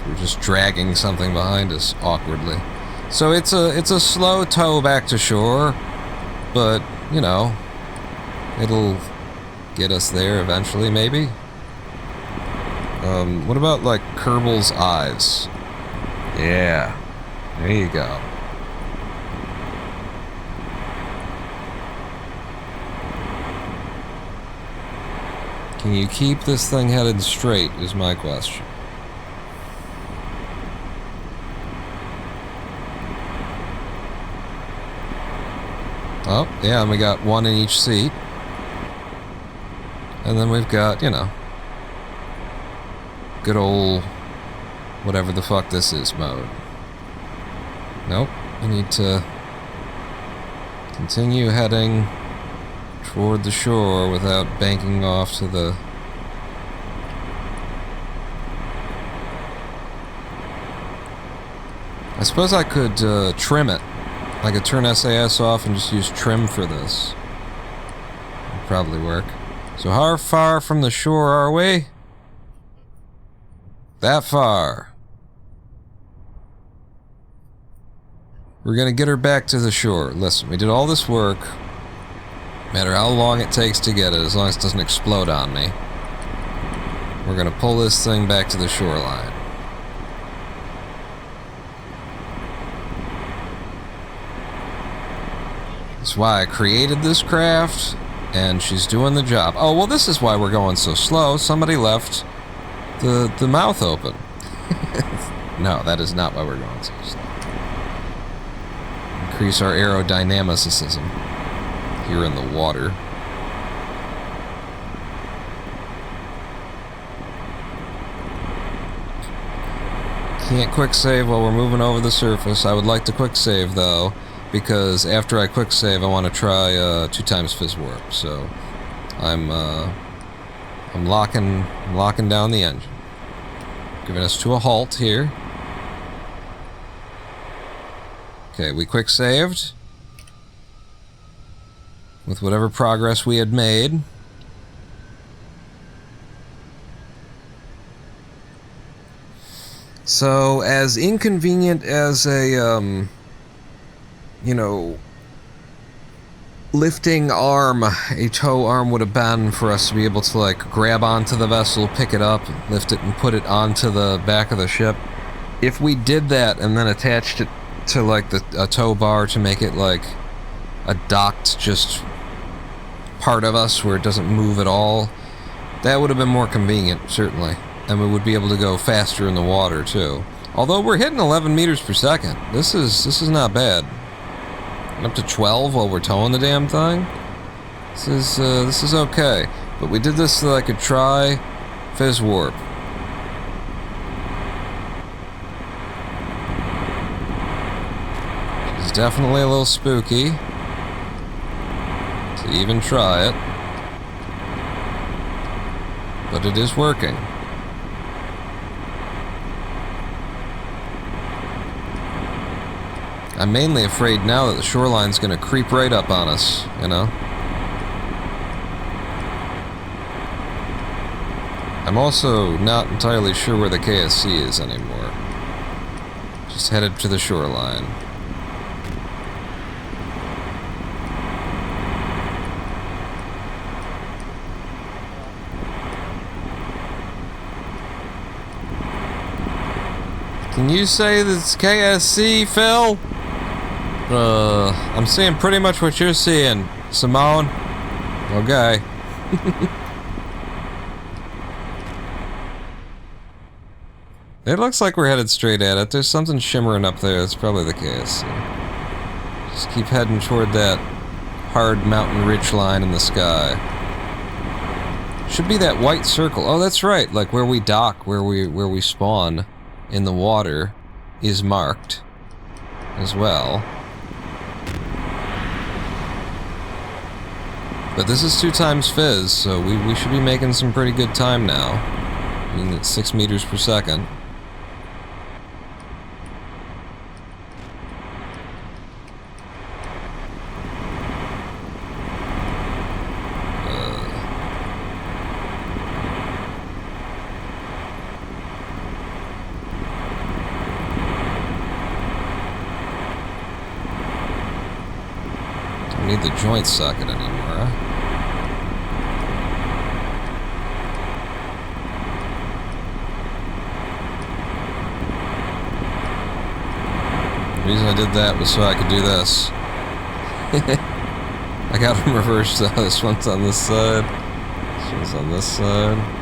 We're just dragging something behind us awkwardly. So it's a slow tow back to shore, but you know, it'll get us there eventually, maybe. What about like Kerbal's eyes? Yeah, there you go. Can you keep this thing headed straight is my question. Oh, yeah, and we got one in each seat. And then we've got, you know, good old whatever the fuck this is mode. Nope, we need to continue heading toward the shore without banking off to the... I suppose I could trim it. I could turn SAS off and just use trim for this. It'd probably work. So how far from the shore are we? That far. We're gonna get her back to the shore. Listen, we did all this work. No matter how long it takes to get it, as long as it doesn't explode on me. We're gonna pull this thing back to the shoreline. That's why I created this craft, and she's doing the job. Oh, well, this is why we're going so slow. Somebody left the mouth open. No, that is not why we're going so slow. Increase our aerodynamicism here in the water. Can't quick save while we're moving over the surface. I would like to quick save though, because after I quick save I want to try 2x fizz warp. So I'm locking down the engine. Giving us to a halt here. Okay, we quick saved with whatever progress we had made. So, as inconvenient as a, you know, lifting arm, a tow arm would have been for us to be able to, like, grab onto the vessel, pick it up, lift it, and put it onto the back of the ship. If we did that and then attached it to, like, a tow bar to make it, like, a docked just part of us where it doesn't move at all, that would have been more convenient, certainly. And we would be able to go faster in the water too. Although we're hitting 11 meters per second. This is not bad. Up to 12 while we're towing the damn thing. This is okay. But we did this so that I could try fizz warp. It's definitely a little spooky to even try it. But it is working. I'm mainly afraid now that the shoreline's gonna creep right up on us, you know? I'm also not entirely sure where the KSC is anymore. Just headed to the shoreline. Can you say that's KSC, Phil? I'm seeing pretty much what you're seeing, Simone. Okay. It looks like we're headed straight at it. There's something shimmering up there. It's probably the KSC. Just keep heading toward that hard mountain ridge line in the sky. Should be that white circle. Oh, that's right. Like where we dock, where we spawn in the water is marked as well. But this is 2 times fizz, so we should be making some pretty good time now. I mean, it's 6 meters per second. Don't need the joint socket anymore, huh? The reason I did that was so I could do this. I got them reversed though. This one's on this side. This one's on this side.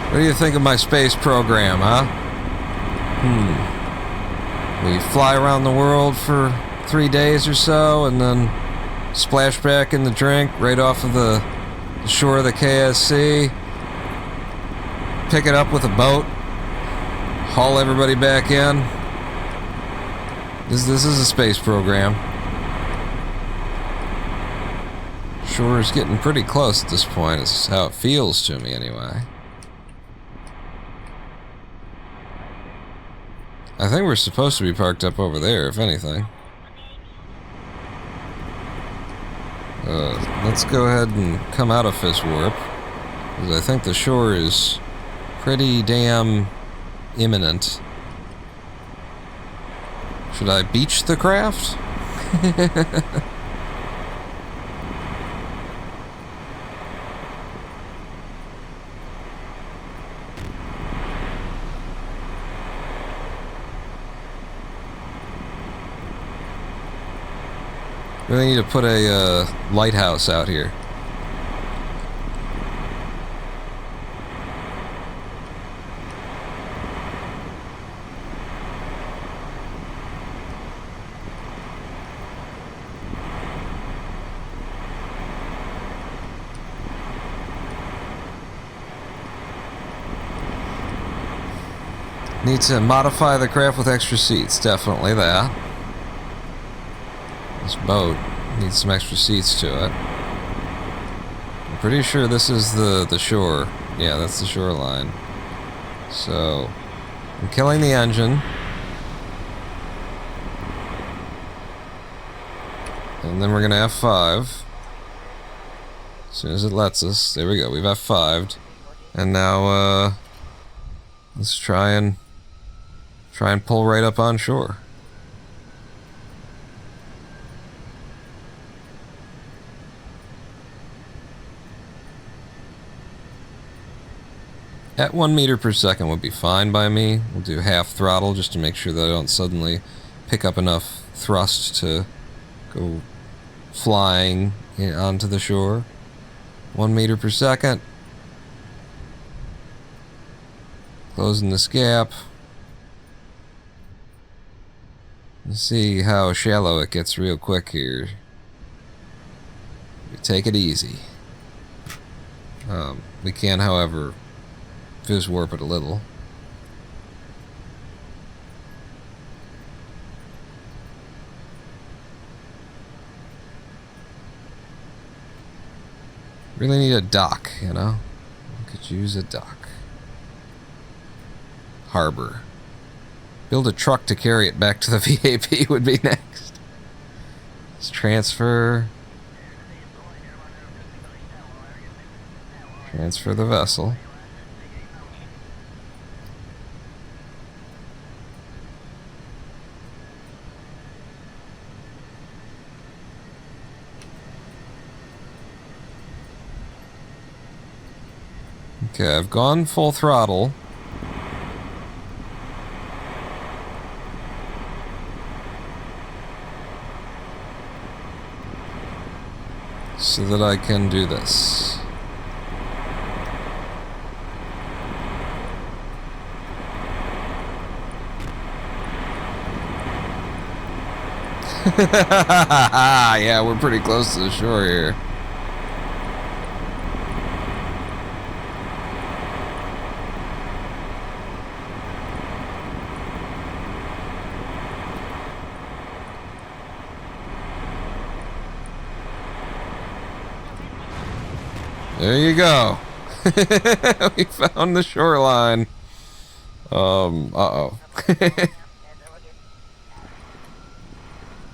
What do you think of my space program, huh? We fly around the world for 3 days or so, and then splash back in the drink right off of the shore of the KSC. Pick it up with a boat. Haul everybody back in. This is a space program. Shore is getting pretty close at this point. It's how it feels to me, anyway. I think we're supposed to be parked up over there, if anything. Let's go ahead and come out of Fist Warp, because I think the shore is pretty damn imminent. Should I beach the craft? Really need to put a lighthouse out here. Need to modify the craft with extra seats, definitely that. This boat needs some extra seats to it. I'm pretty sure this is the shore. Yeah, that's the shoreline. So, I'm killing the engine. And then we're gonna F5. As soon as it lets us. There we go, we've F5'd. And now, let's try and pull right up on shore. At 1 meter per second would be fine by me. We'll do half throttle just to make sure that I don't suddenly pick up enough thrust to go flying onto the shore. 1 meter per second. Closing this gap. Let's see how shallow it gets real quick here. We take it easy. We can, however, Fizz warp it a little. Really need a dock, you know? Could use a dock. Harbor. Build a truck to carry it back to the VAP would be next. Let's transfer. Transfer the vessel. Okay, I've gone full throttle. So that I can do this. Yeah, we're pretty close to the shore here. There you go. We found the shoreline. Uh-oh.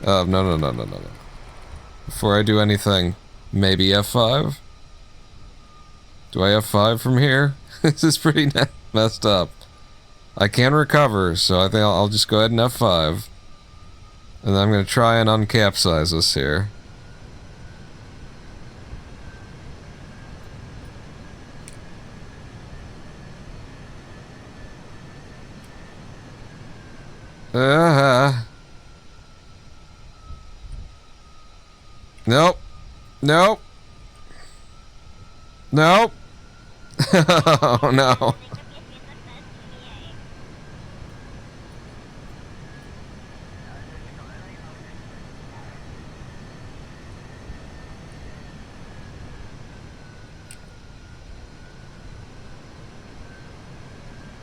No. Before I do anything, maybe F5? Do I F5 from here? This is pretty messed up. I can recover, so I think I'll just go ahead and F5. And then I'm going to try and uncapsize this here. Nope. Nope. Nope. Oh, no.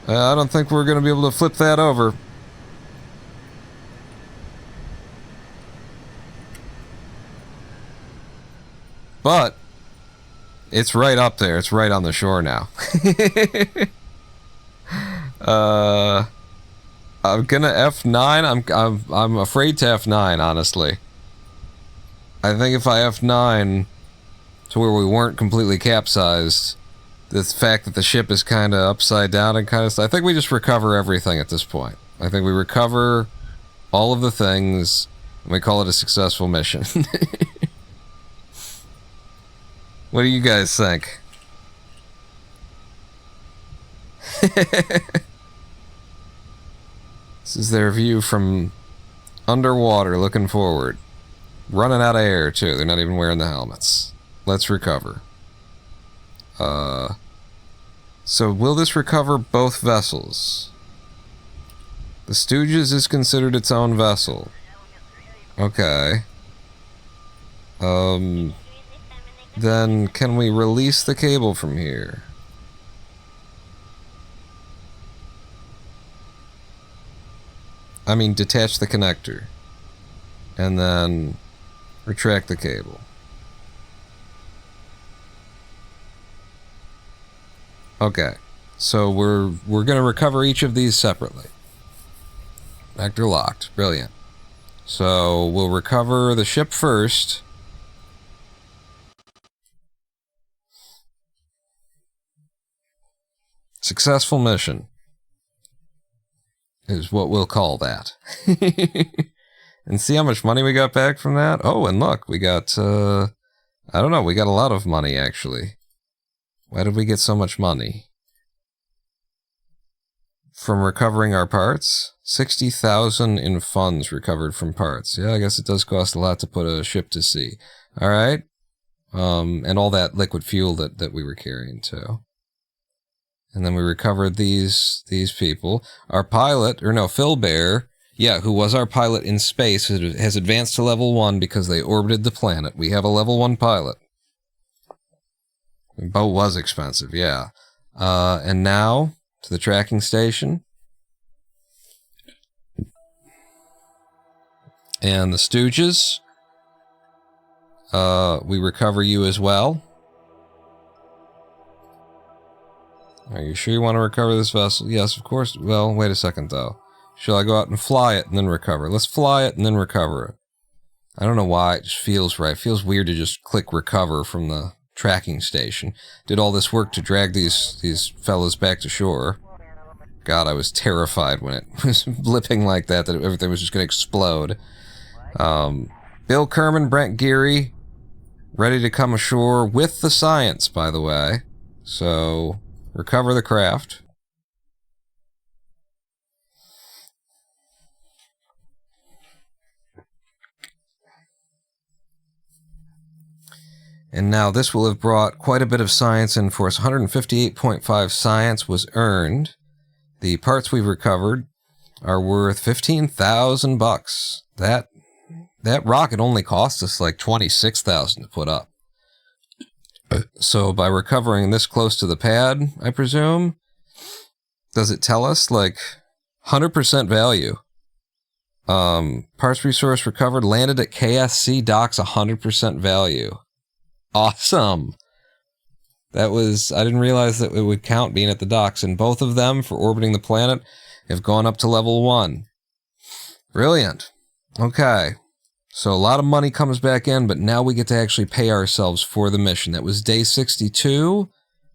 I don't think we're going to be able to flip that over. But it's right up there. It's right on the shore now. I'm gonna F9. I'm afraid to F9, honestly. I think if I F9 to where we weren't completely capsized, the fact that the ship is kind of upside down and kind of, I think we just recover everything at this point. I think we recover all of the things and we call it a successful mission. What do you guys think? This is their view from underwater looking forward. Running out of air too. They're not even wearing the helmets. Let's recover. So will this recover both vessels? The Stooges is considered its own vessel. Okay. Then can we release the cable from here? I mean, detach the connector. And then retract the cable. Okay. So we're going to recover each of these separately. Connector locked. Brilliant. So we'll recover the ship first. Successful mission is what we'll call that. And see how much money we got back from that? Oh, and look, we got, I don't know, we got a lot of money, actually. Why did we get so much money? From recovering our parts? 60,000 in funds recovered from parts. Yeah, I guess it does cost a lot to put a ship to sea. Alright. And all that liquid fuel that we were carrying, too. And then we recovered these people. Our pilot, or no, Phil Bear, yeah, who was our pilot in space, has advanced to level 1 because they orbited the planet. We have a level 1 pilot. The boat was expensive, yeah. And now, to the tracking station. And the Stooges. We recover you as well. Are you sure you want to recover this vessel? Yes, of course. Well, wait a second, though. Shall I go out and fly it and then recover? Let's fly it and then recover it. I don't know why. It just feels right. It feels weird to just click recover from the tracking station. Did all this work to drag these fellows back to shore. God, I was terrified when it was blipping like that everything was just going to explode. Bill Kerman, Brent Geary, ready to come ashore with the science, by the way. So, recover the craft. And now this will have brought quite a bit of science in for us. 158.5 science was earned. The parts we've recovered are worth $15,000. That rocket only cost us like $26,000 to put up. So by recovering this close to the pad, I presume, does it tell us like 100% value? Parts resource recovered, landed at KSC docks, 100% value. Awesome. I didn't realize that it would count being at the docks, and both of them for orbiting the planet have gone up to level 1. Brilliant. Okay. So a lot of money comes back in, but now we get to actually pay ourselves for the mission. That was day 62.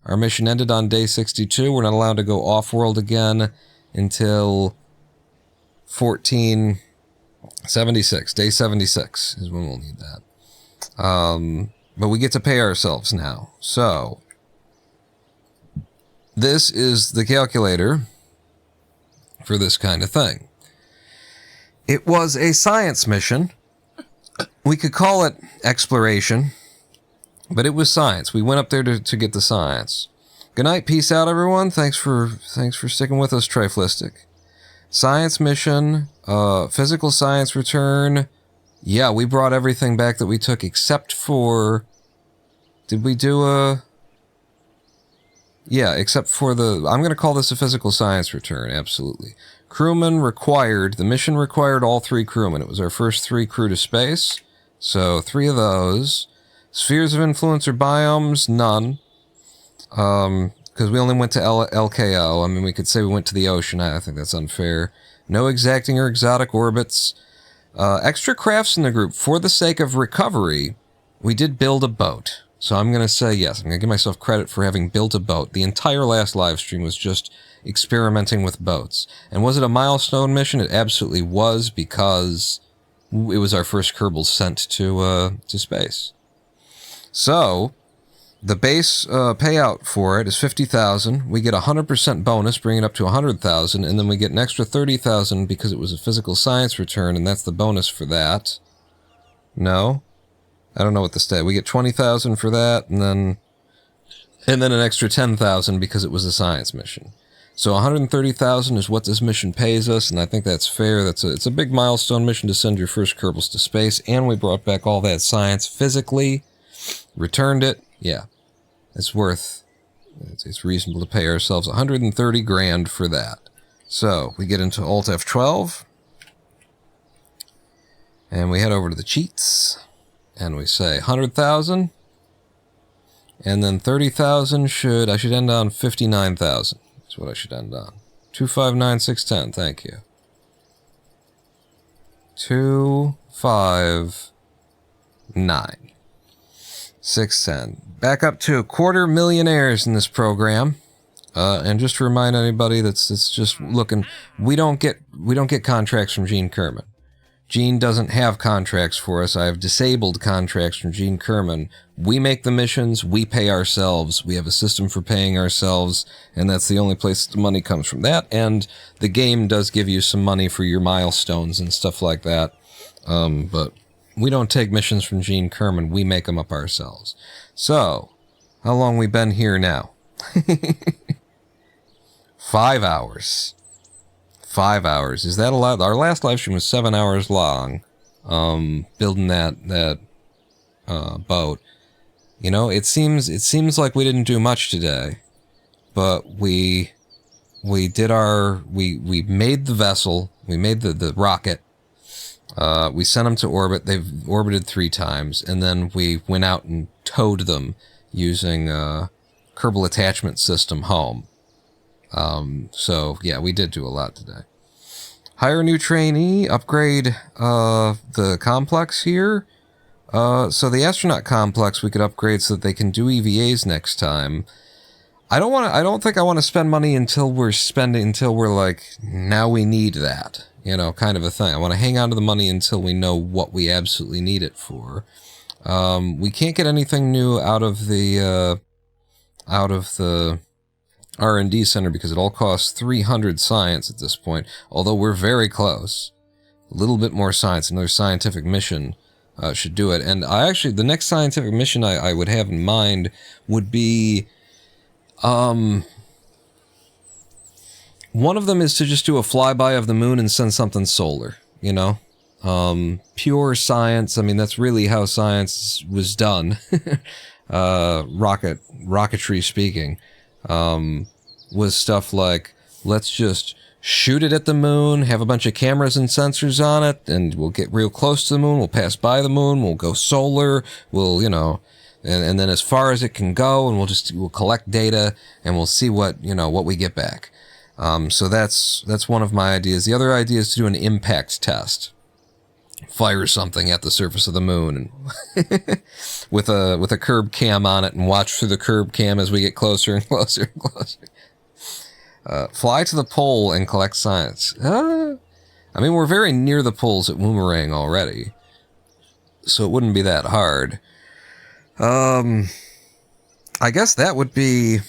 Our mission ended on day 62. We're not allowed to go off-world again until 1476. Day 76 is when we'll need that. But we get to pay ourselves now. So, this is the calculator for this kind of thing. It was a science mission. We could call it exploration, but it was science. We went up there to get the science. Good night, peace out, everyone. Thanks for sticking with us, Triflistic. Science mission, physical science return. Yeah, we brought everything back that we took except for... Did we do a... Yeah, except for the... I'm going to call this a physical science return, absolutely. Crewmen required... The mission required all 3 crewmen. It was our first 3 crew to space. So, 3 of those. Spheres of influence or biomes? None. Because we only went to LKO. I mean, we could say we went to the ocean. I think that's unfair. No exacting or exotic orbits. Extra crafts in the group. For the sake of recovery, we did build a boat. So I'm going to say yes. I'm going to give myself credit for having built a boat. The entire last live stream was just experimenting with boats. And was it a milestone mission? It absolutely was, because it was our first Kerbal sent to space. So, the base payout for it is $50,000. We get a 100% bonus, bring it up to $100,000, and then we get an extra $30,000 because it was a physical science return, and that's the bonus for that. No? I don't know what the stat. We get $20,000 for that, and then an extra $10,000 because it was a science mission. So $130,000 is what this mission pays us, and I think that's fair. It's a big milestone mission to send your first Kerbals to space, and we brought back all that science physically, returned it. Yeah, it's reasonable to pay ourselves $130,000 for that. So we get into Alt F12, and we head over to the cheats. And we say 100,000, and then 30,000 I should end on 59,000. That's what I should end on. 259,610. Thank you. 259,610. Back up to 250,000 in this program. And just to remind anybody that's just looking, we don't get contracts from Gene Kerman. Gene doesn't have contracts for us. I have disabled contracts from Gene Kerman. We make the missions, we pay ourselves, we have a system for paying ourselves, and that's the only place the money comes from. That, and the game does give you some money for your milestones and stuff like that. But we don't take missions from Gene Kerman, we make them up ourselves. So, how long we been here now? 5 hours. 5 hours. Is that a lot? Our last live stream was 7 hours long. Building that boat. You know, it seems like we didn't do much today, but we made the vessel, we made the rocket. We sent them to orbit. They've orbited 3 times, and then we went out and towed them using Kerbal attachment system home. So, yeah, we did do a lot today. Hire a new trainee, upgrade the complex here. So the astronaut complex we could upgrade so that they can do EVAs next time. I don't think I want to spend money until we're like, now we need that, you know, kind of a thing. I want to hang on to the money until we know what we absolutely need it for. We can't get anything new out of the R&D center because it all costs 300 science at this point, although we're very close. A little bit more science, another scientific mission should do it. And the next scientific mission I would have in mind would be, one of them is to just do a flyby of the moon and send something solar, you know? Pure science, I mean, that's really how science was done, rocketry speaking, was stuff like, let's just shoot it at the moon, have a bunch of cameras and sensors on it, and we'll get real close to the moon, we'll pass by the moon, we'll go solar, we'll, you know, and then as far as it can go, and we'll collect data, and we'll see what we get back. So that's one of my ideas. The other idea is to do an impact test. Fire something at the surface of the moon and with a curb cam on it and watch through the curb cam as we get closer and closer and closer. Fly to the pole and collect science. I mean, we're very near the poles at Boomerang already, so it wouldn't be that hard. I guess that would be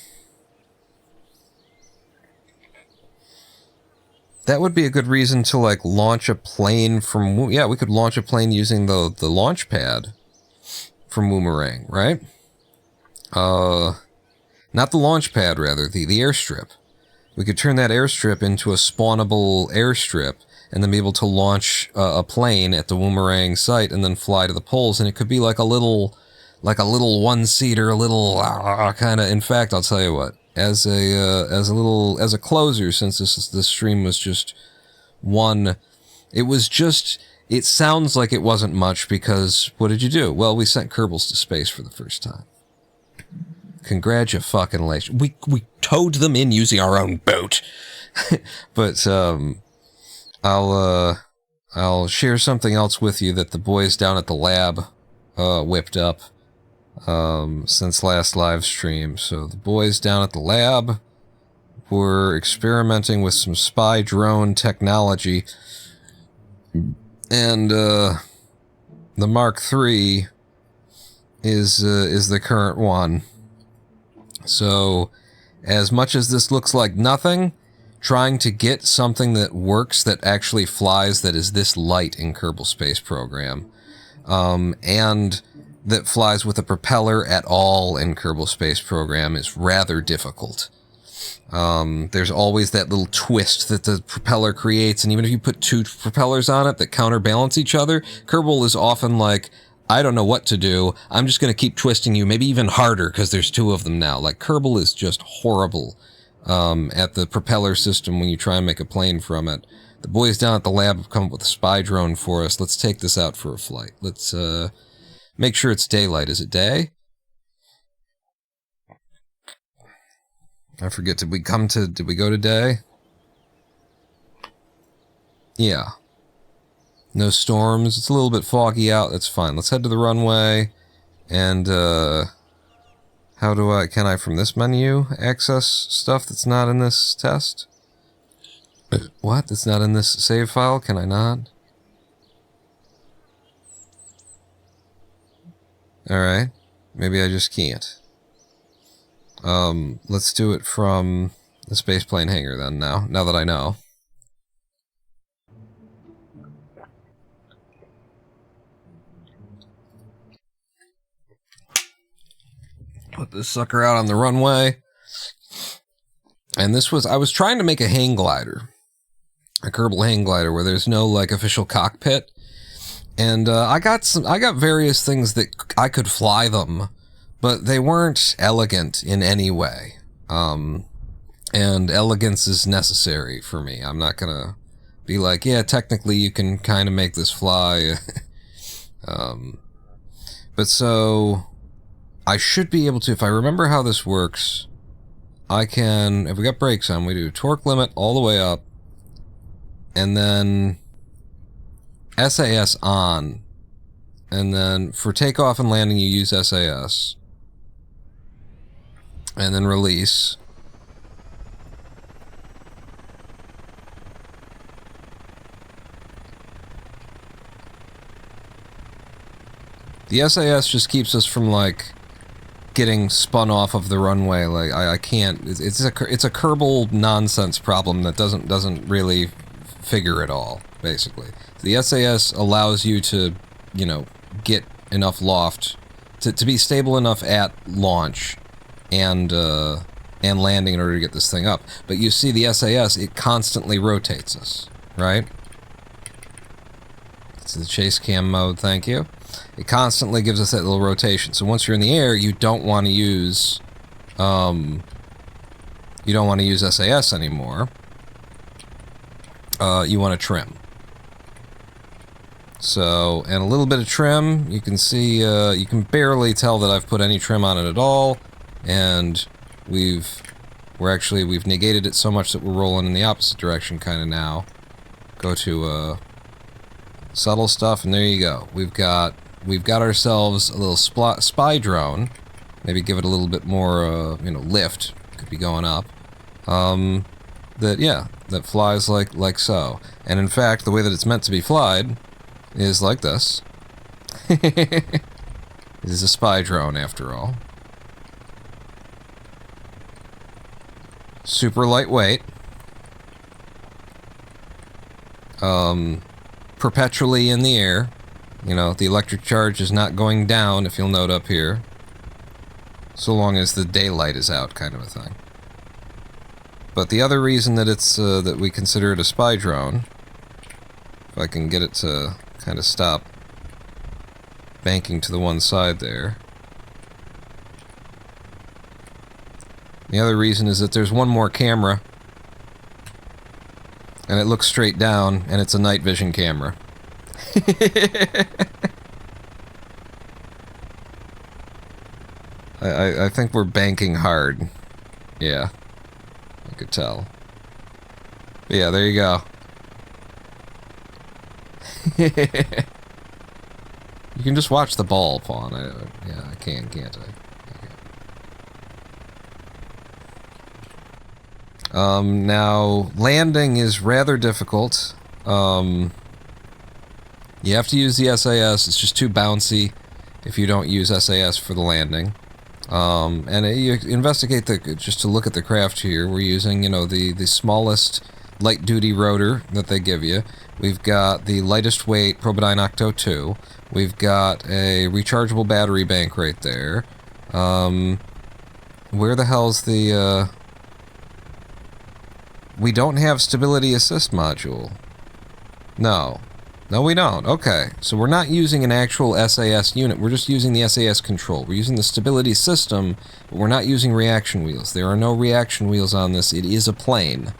a good reason to, like, launch a plane from... Yeah, we could launch a plane using the launch pad from Boomerang, right? Not the launch pad, rather, the airstrip. We could turn that airstrip into a spawnable airstrip and then be able to launch a plane at the Boomerang site and then fly to the poles, and it could be like a little one-seater, a little kind of... In fact, I'll tell you what. As a closer, since this stream was just one, it sounds like it wasn't much because what did you do? Well, we sent Kerbals to space for the first time. Congratulations. We towed them in using our own boat. But I'll share something else with you that the boys down at the lab whipped up since last live stream. So the boys down at the lab were experimenting with some spy drone technology, and the Mark III is the current one. So as much as this looks like nothing, trying to get something that works, that actually flies, that is this light in Kerbal Space Program, and that flies with a propeller at all in Kerbal Space Program is rather difficult. There's always that little twist that the propeller creates, and even if you put two propellers on it that counterbalance each other, Kerbal is often like, I don't know what to do, I'm just going to keep twisting you, maybe even harder, because there's two of them now. Like, Kerbal is just horrible at the propeller system when you try and make a plane from it. The boys down at the lab have come up with a spy drone for us. Let's take this out for a flight. Let's make sure it's daylight. Is it day? I forget, did we go to day? Yeah. No storms. It's a little bit foggy out. That's fine. Let's head to the runway. And, can I from this menu access stuff that's not in this test? What? That's not in this save file? Can I not? Alright. Maybe I just can't. Let's do it from the spaceplane hangar then now that I know. Put this sucker out on the runway. And I was trying to make a hang glider. A Kerbal hang glider where there's no, like, official cockpit. And, I got various things that I could fly them, but they weren't elegant in any way. And elegance is necessary for me. I'm not gonna be like, yeah, technically you can kind of make this fly. But so I should be able to, if I remember how this works, I can, if we got brakes on, we do torque limit all the way up, and then SAS on, And then for takeoff and landing, you use SAS. And then release. The SAS just keeps us from, like, getting spun off of the runway. Like, I can't. It's a Kerbal nonsense problem that doesn't really figure it all, basically. The SAS allows you to, you know, get enough loft to be stable enough at launch and landing in order to get this thing up. But you see, the SAS, it constantly rotates us, right? It's the chase cam mode, thank you. It constantly gives us that little rotation. So once you're in the air, you don't want to use SAS anymore. You want to trim. So, and a little bit of trim. You can see, you can barely tell that I've put any trim on it at all. And we've negated it so much that we're rolling in the opposite direction kind of now. Go to subtle stuff, and there you go. We've got ourselves a little spy drone. Maybe give it a little bit more, you know, lift. Could be going up. That flies like so. And in fact, the way that it's meant to be flied is like this. It is a spy drone, after all. Super lightweight. Perpetually in the air. You know, the electric charge is not going down, if you'll note up here. So long as the daylight is out, kind of a thing. But the other reason that it's, that we consider it a spy drone, if I can get it to kind of stop banking to the one side there. The other reason is that there's one more camera, and it looks straight down, and it's a night vision camera. I think we're banking hard. Yeah. I could tell. But yeah, there you go. You can just watch the ball, Pawn. I can't I? Now, landing is rather difficult. You have to use the SAS. It's just too bouncy if you don't use SAS for the landing. And you investigate just to look at the craft here. We're using, you know, the smallest light-duty rotor that they give you. We've got the lightest weight Probidyne Octo 2. We've got a rechargeable battery bank right there. Where the hell's the, we don't have stability assist module. No. No, we don't. Okay. So we're not using an actual SAS unit. We're just using the SAS control. We're using the stability system, but we're not using reaction wheels. There are no reaction wheels on this. It is a plane.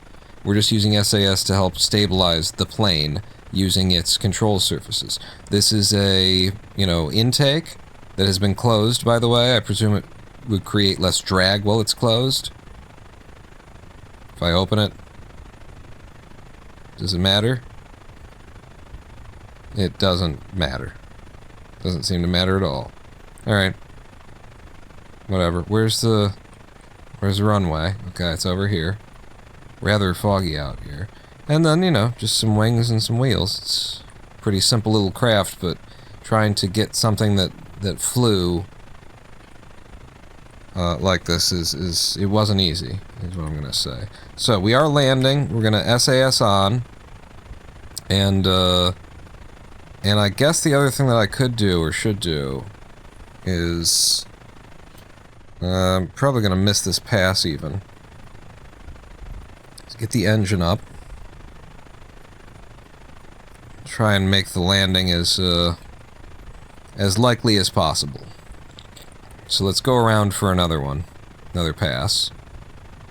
We're just using SAS to help stabilize the plane using its control surfaces. This is a, you know, intake that has been closed, by the way. I presume it would create less drag while it's closed. If I open it, does it matter? It doesn't matter. Doesn't seem to matter at all. Alright. Whatever. Where's the runway? Okay, it's over here. Rather foggy out here. And then, you know, just some wings and some wheels. It's a pretty simple little craft, but trying to get something that flew like this is it wasn't easy, is what I'm gonna say. So we are landing. We're gonna SAS on, and I guess the other thing that I could do or should do is I'm probably gonna miss this pass even. Let's get the engine up. Try and make the landing as likely as possible. So let's go around for another one, another pass.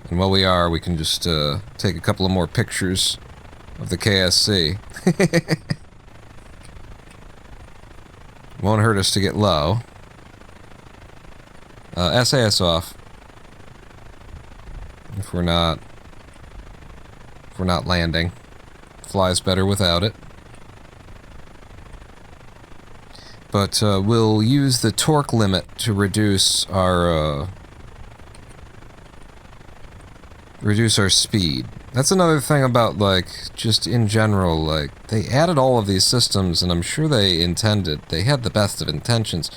And while we are, we can just take a couple of more pictures of the KSC. Won't hurt us to get low. SAS off. If we're not landing. Flies better without it. But we'll use the torque limit to reduce our speed. That's another thing about, like, just in general, like, they added all of these systems, and I'm sure they had the best of intentions.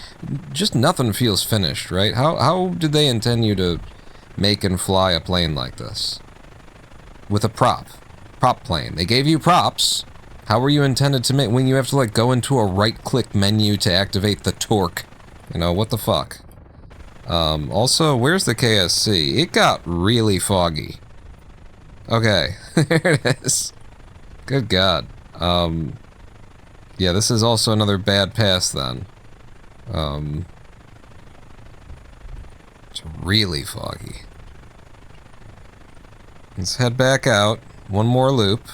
Just nothing feels finished, right? How did they intend you to make and fly a plane like this? With a prop plane. They gave you props. How were you intended to make, when you have to, like, go into a right-click menu to activate the torque? You know, what the fuck? Also, where's the KSC? It got really foggy. Okay, there it is. Good God. Yeah, this is also another bad pass then. It's really foggy. Let's head back out. One more loop.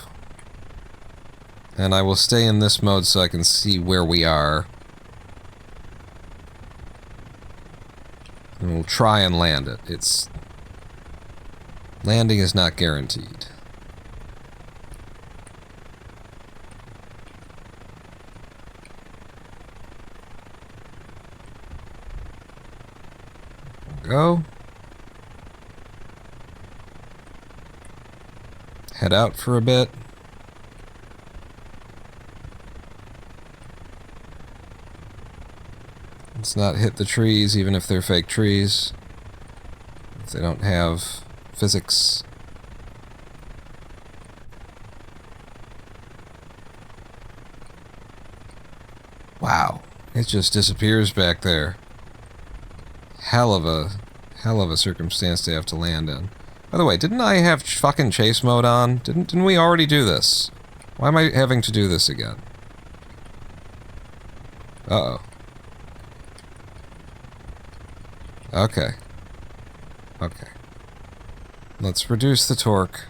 And I will stay in this mode so I can see where we are. And we'll try and land it. Landing is not guaranteed. Go. Head out for a bit. Let's not hit the trees, even if they're fake trees. If they don't have physics. Wow, it just disappears back there. Hell of a circumstance to have to land in. By the way, didn't I have fucking chase mode on? Didn't we already do this? Why am I having to do this again? Uh-oh. Okay. Okay. Let's reduce the torque.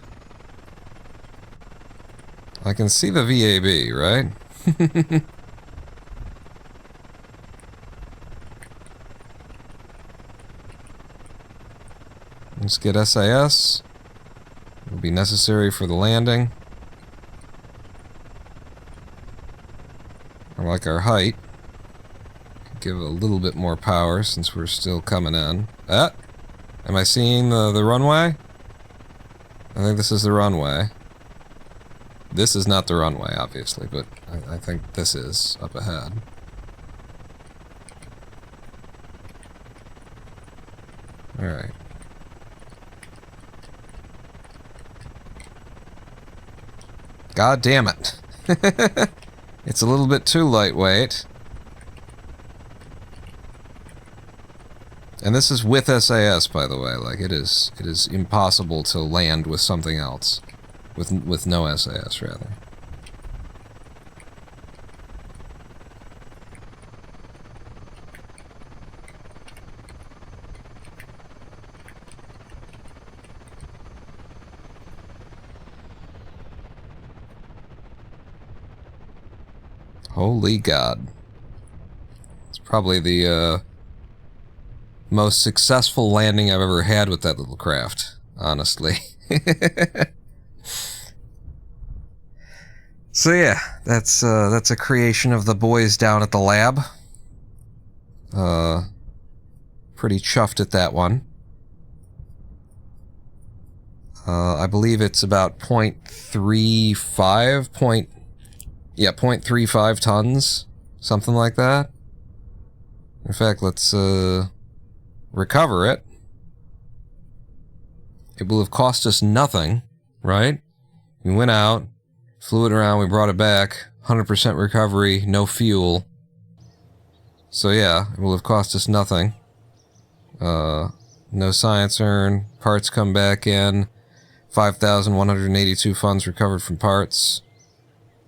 I can see the VAB, right? Let's get SAS. It will be necessary for the landing. I like our height. Give it a little bit more power since we're still coming in. Am I seeing the runway? I think this is the runway. This is not the runway, obviously, but I think this is up ahead. Alright. God damn it. It's a little bit too lightweight. And this is with SAS, by the way. Like, it is impossible to land with something else. With no SAS, rather. Holy God. It's probably the, most successful landing I've ever had with that little craft, honestly. So yeah, that's a creation of the boys down at the lab. Pretty chuffed at that one. I believe it's about 0.35 tons, something like that. In fact, let's recover it. It will have cost us nothing, right? We went out, flew it around, we brought it back, 100% recovery, no fuel. So yeah, it will have cost us nothing. No science earned, parts come back in, 5,182 funds recovered from parts.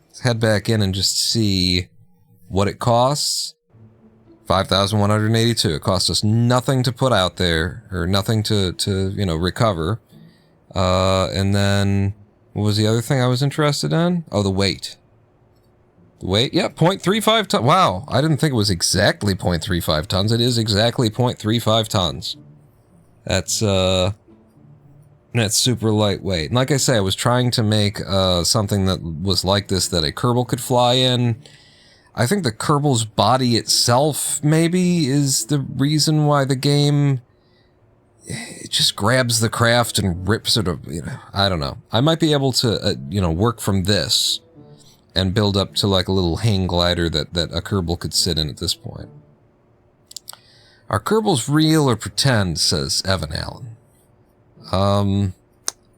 Let's head back in and just see what it costs. 5,182. It cost us nothing to put out there, or nothing to you know, recover. And then, what was the other thing I was interested in? Oh, the weight. The weight? Yeah, 0.35 tons. Wow, I didn't think it was exactly 0.35 tons. It is exactly 0.35 tons. That's super lightweight. And like I say, I was trying to make something that was like this that a Kerbal could fly in. I think the Kerbal's body itself maybe is the reason why the game, it just grabs the craft and rips it, I don't know. I might be able to, work from this and build up to like a little hang glider that a Kerbal could sit in at this point. Are Kerbals real or pretend, says Evan Allen.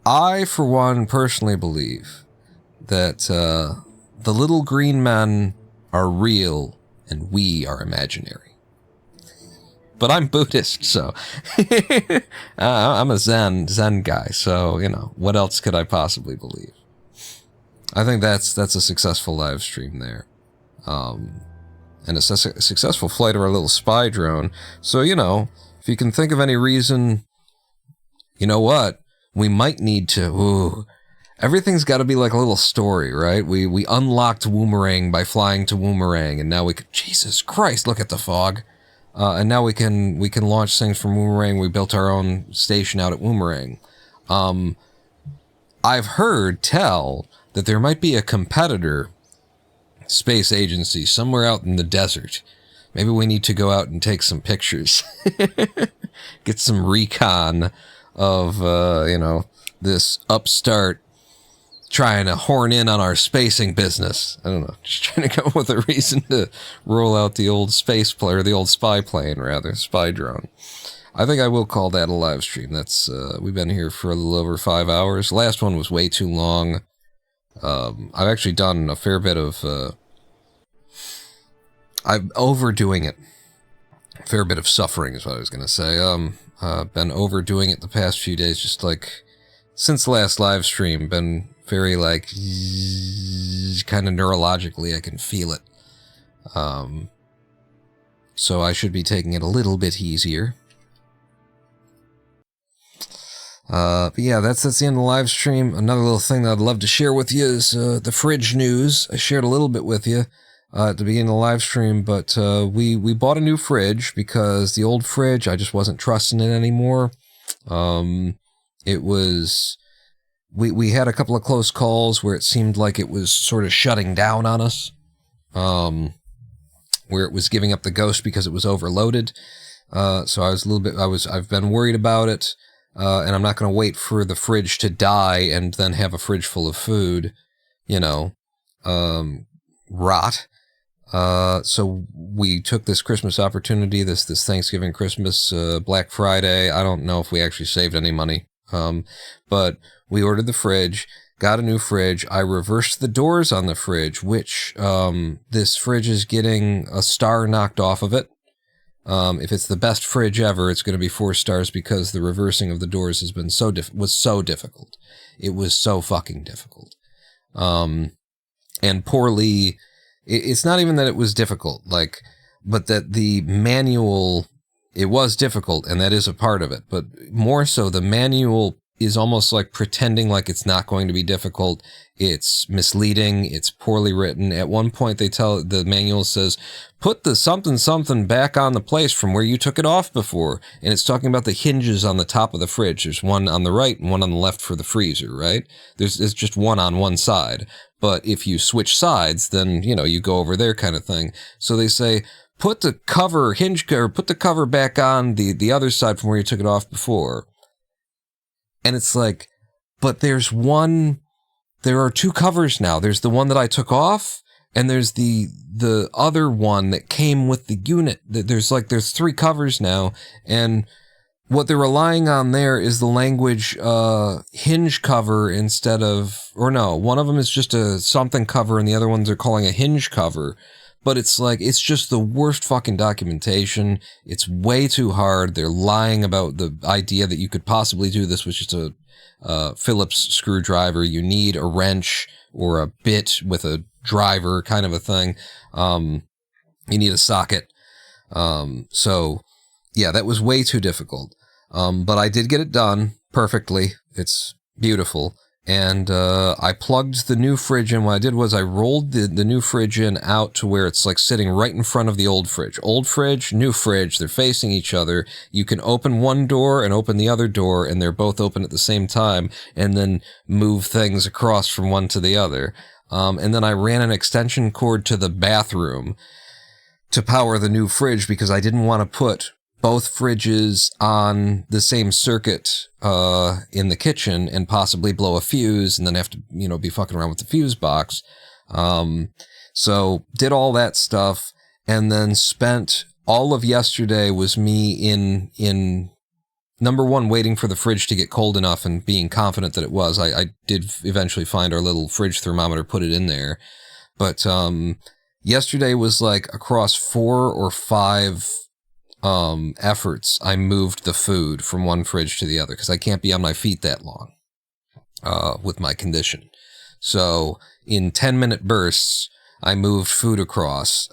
I, for one, personally believe that the little green men are real and we are imaginary. But I'm Buddhist, so I'm a Zen guy, so, what else could I possibly believe? I think that's a successful live stream there. And a successful flight of our little spy drone. So, if you can think of any reason, you know what? We might need to, everything's got to be like a little story, right? We unlocked Woomerang by flying to Woomerang, and now we can, Jesus Christ, look at the fog. And now we can launch things from Woomerang. We built our own station out at Woomerang. I've heard tell that there might be a competitor space agency somewhere out in the desert. Maybe we need to go out and take some pictures. Get some recon of, this upstart trying to horn in on our spacing business. I don't know. Just trying to come up with a reason to roll out the old the old spy plane, spy drone. I think I will call that a live stream. That's, we've been here for a little over 5 hours. Last one was way too long. I've actually done a fair bit of, I'm overdoing it. A fair bit of suffering is what I was going to say. Been overdoing it the past few days, just like, since last live stream, been very, like, kind of neurologically, I can feel it. So I should be taking it a little bit easier. But yeah, that's the end of the live stream. Another little thing that I'd love to share with you is the fridge news. I shared a little bit with you at the beginning of the live stream, but we bought a new fridge because the old fridge, I just wasn't trusting it anymore. It was, we had a couple of close calls where it seemed like it was sort of shutting down on us, where it was giving up the ghost because it was overloaded. So I was a little bit, I've been worried about it. And I'm not going to wait for the fridge to die and then have a fridge full of food, rot. So we took this Christmas opportunity, this Thanksgiving, Christmas, Black Friday. I don't know if we actually saved any money. But we ordered the fridge, got a new fridge. I reversed the doors on the fridge, which, this fridge is getting a star knocked off of it. If it's the best fridge ever, it's going to be 4 stars because the reversing of the doors has been was so difficult. It was so fucking difficult. And poorly, it's not even that it was difficult, but that the manual, it was difficult, and that is a part of it, but more so the manual is almost like pretending like it's not going to be difficult. It's misleading. It's poorly written. At one point, the manual says, put the something back on the place from where you took it off before. And it's talking about the hinges on the top of the fridge. There's one on the right and one on the left for the freezer, right? There's just one on one side. But if you switch sides, then, you go over there kind of thing. So they say, put the cover back on the other side from where you took it off before. And it's like, but there are 2 covers now. There's the one that I took off, and there's the other one that came with the unit. There's 3 covers now, and what they're relying on there is the language hinge cover instead of, or no, one of them is just a something cover, and the other ones they're calling a hinge cover. But it's just the worst fucking documentation. It's way too hard. They're lying about the idea that you could possibly do this with just a Phillips screwdriver. You need a wrench or a bit with a driver kind of a thing. You need a socket. So yeah, that was way too difficult. But I did get it done perfectly. It's beautiful. And I plugged the new fridge in. What I did was I rolled the new fridge in out to where it's sitting right in front of the old fridge. Old fridge, new fridge, they're facing each other. You can open one door and open the other door, and they're both open at the same time, and then move things across from one to the other. And then I ran an extension cord to the bathroom to power the new fridge because I didn't want to put both fridges on the same circuit in the kitchen and possibly blow a fuse and then have to, be fucking around with the fuse box. So did all that stuff and then spent all of yesterday was me in number one, waiting for the fridge to get cold enough and being confident that it was. I did eventually find our little fridge thermometer, put it in there. But yesterday was like across 4 or 5 efforts, I moved the food from one fridge to the other because I can't be on my feet that long with my condition. So in 10-minute bursts, I moved food across.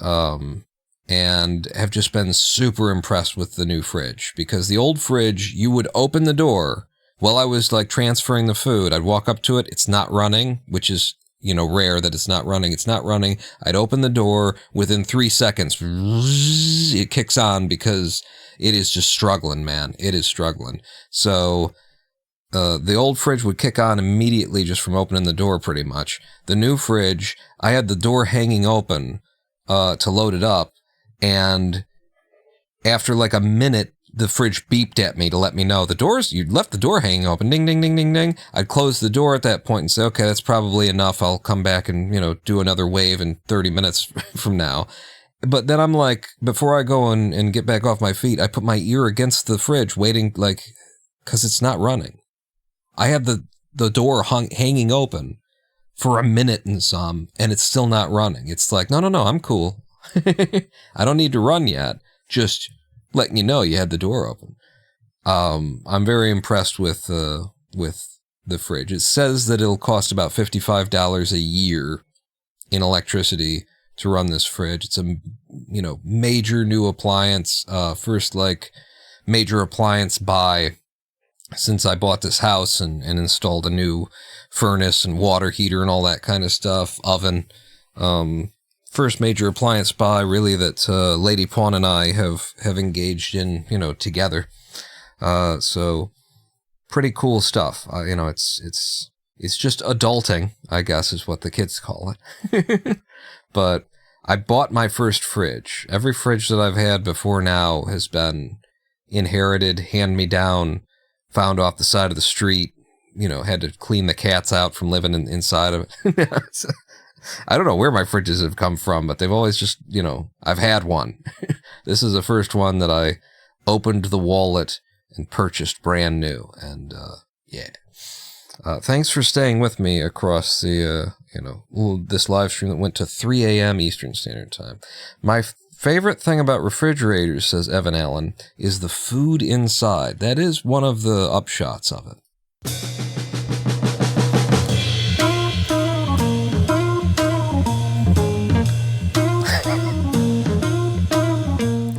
And have just been super impressed with the new fridge because the old fridge, you would open the door while I was like transferring the food. I'd walk up to it. It's not running, which is, rare that it's not running. It's not running. I'd open the door within 3 seconds. It kicks on because it is just struggling, man. It is struggling. So, the old fridge would kick on immediately just from opening the door pretty much. The new fridge, I had the door hanging open, to load it up. And after like a minute, the fridge beeped at me to let me know you left the door hanging open. Ding, ding, ding, ding, ding. I'd close the door at that point and say, okay, that's probably enough. I'll come back and, do another wave in 30 minutes from now. But then I'm like, before I go and get back off my feet, I put my ear against the fridge waiting cause it's not running. I had the door hanging open for a minute and some, and it's still not running. It's like, no, I'm cool. I don't need to run yet. Just letting you know you had the door open. I'm very impressed with the fridge. It says that it'll cost about $55 a year in electricity to run this fridge. It's a major new appliance. First major appliance buy since I bought this house and installed a new furnace and water heater and all that kind of stuff. Oven. First major appliance buy really that Lady Pawn and I have engaged in, together. So pretty cool stuff. It's just adulting, I guess is what the kids call it. But I bought my first fridge. Every fridge that I've had before now has been inherited, hand-me-down, found off the side of the street, had to clean the cats out from living inside of it. I don't know where my fridges have come from, but they've always just, I've had one. This is the first one that I opened the wallet and purchased brand new. And, yeah. Thanks for staying with me across the, this live stream that went to 3 a.m. Eastern Standard Time. My favorite thing about refrigerators, says Evan Allen, is the food inside. That is one of the upshots of it.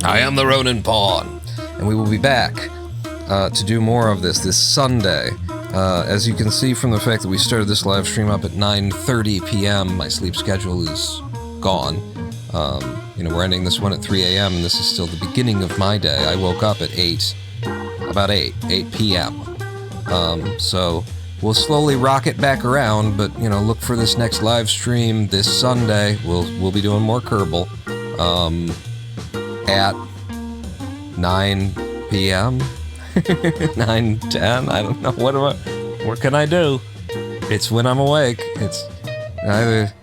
I am the Ronin Pawn, and we will be back to do more of this Sunday. As you can see from the fact that we started this live stream up at 9:30 p.m., my sleep schedule is gone. We're ending this one at 3 a.m., and this is still the beginning of my day. I woke up at 8 p.m. So we'll slowly rock it back around, but, look for this next live stream this Sunday. We'll be doing more Kerbal. At 9 p.m. 9:10. I don't know what can I do? It's when I'm awake. It's either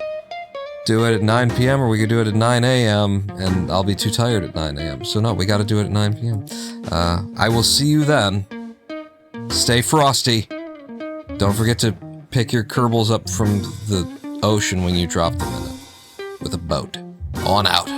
do it at 9 p.m. or we could do it at 9 a.m. and I'll be too tired at 9 a.m. So no, we got to do it at 9 p.m. I will see you then. Stay frosty. Don't forget to pick your Kerbals up from the ocean when you drop them in it with a boat. On out.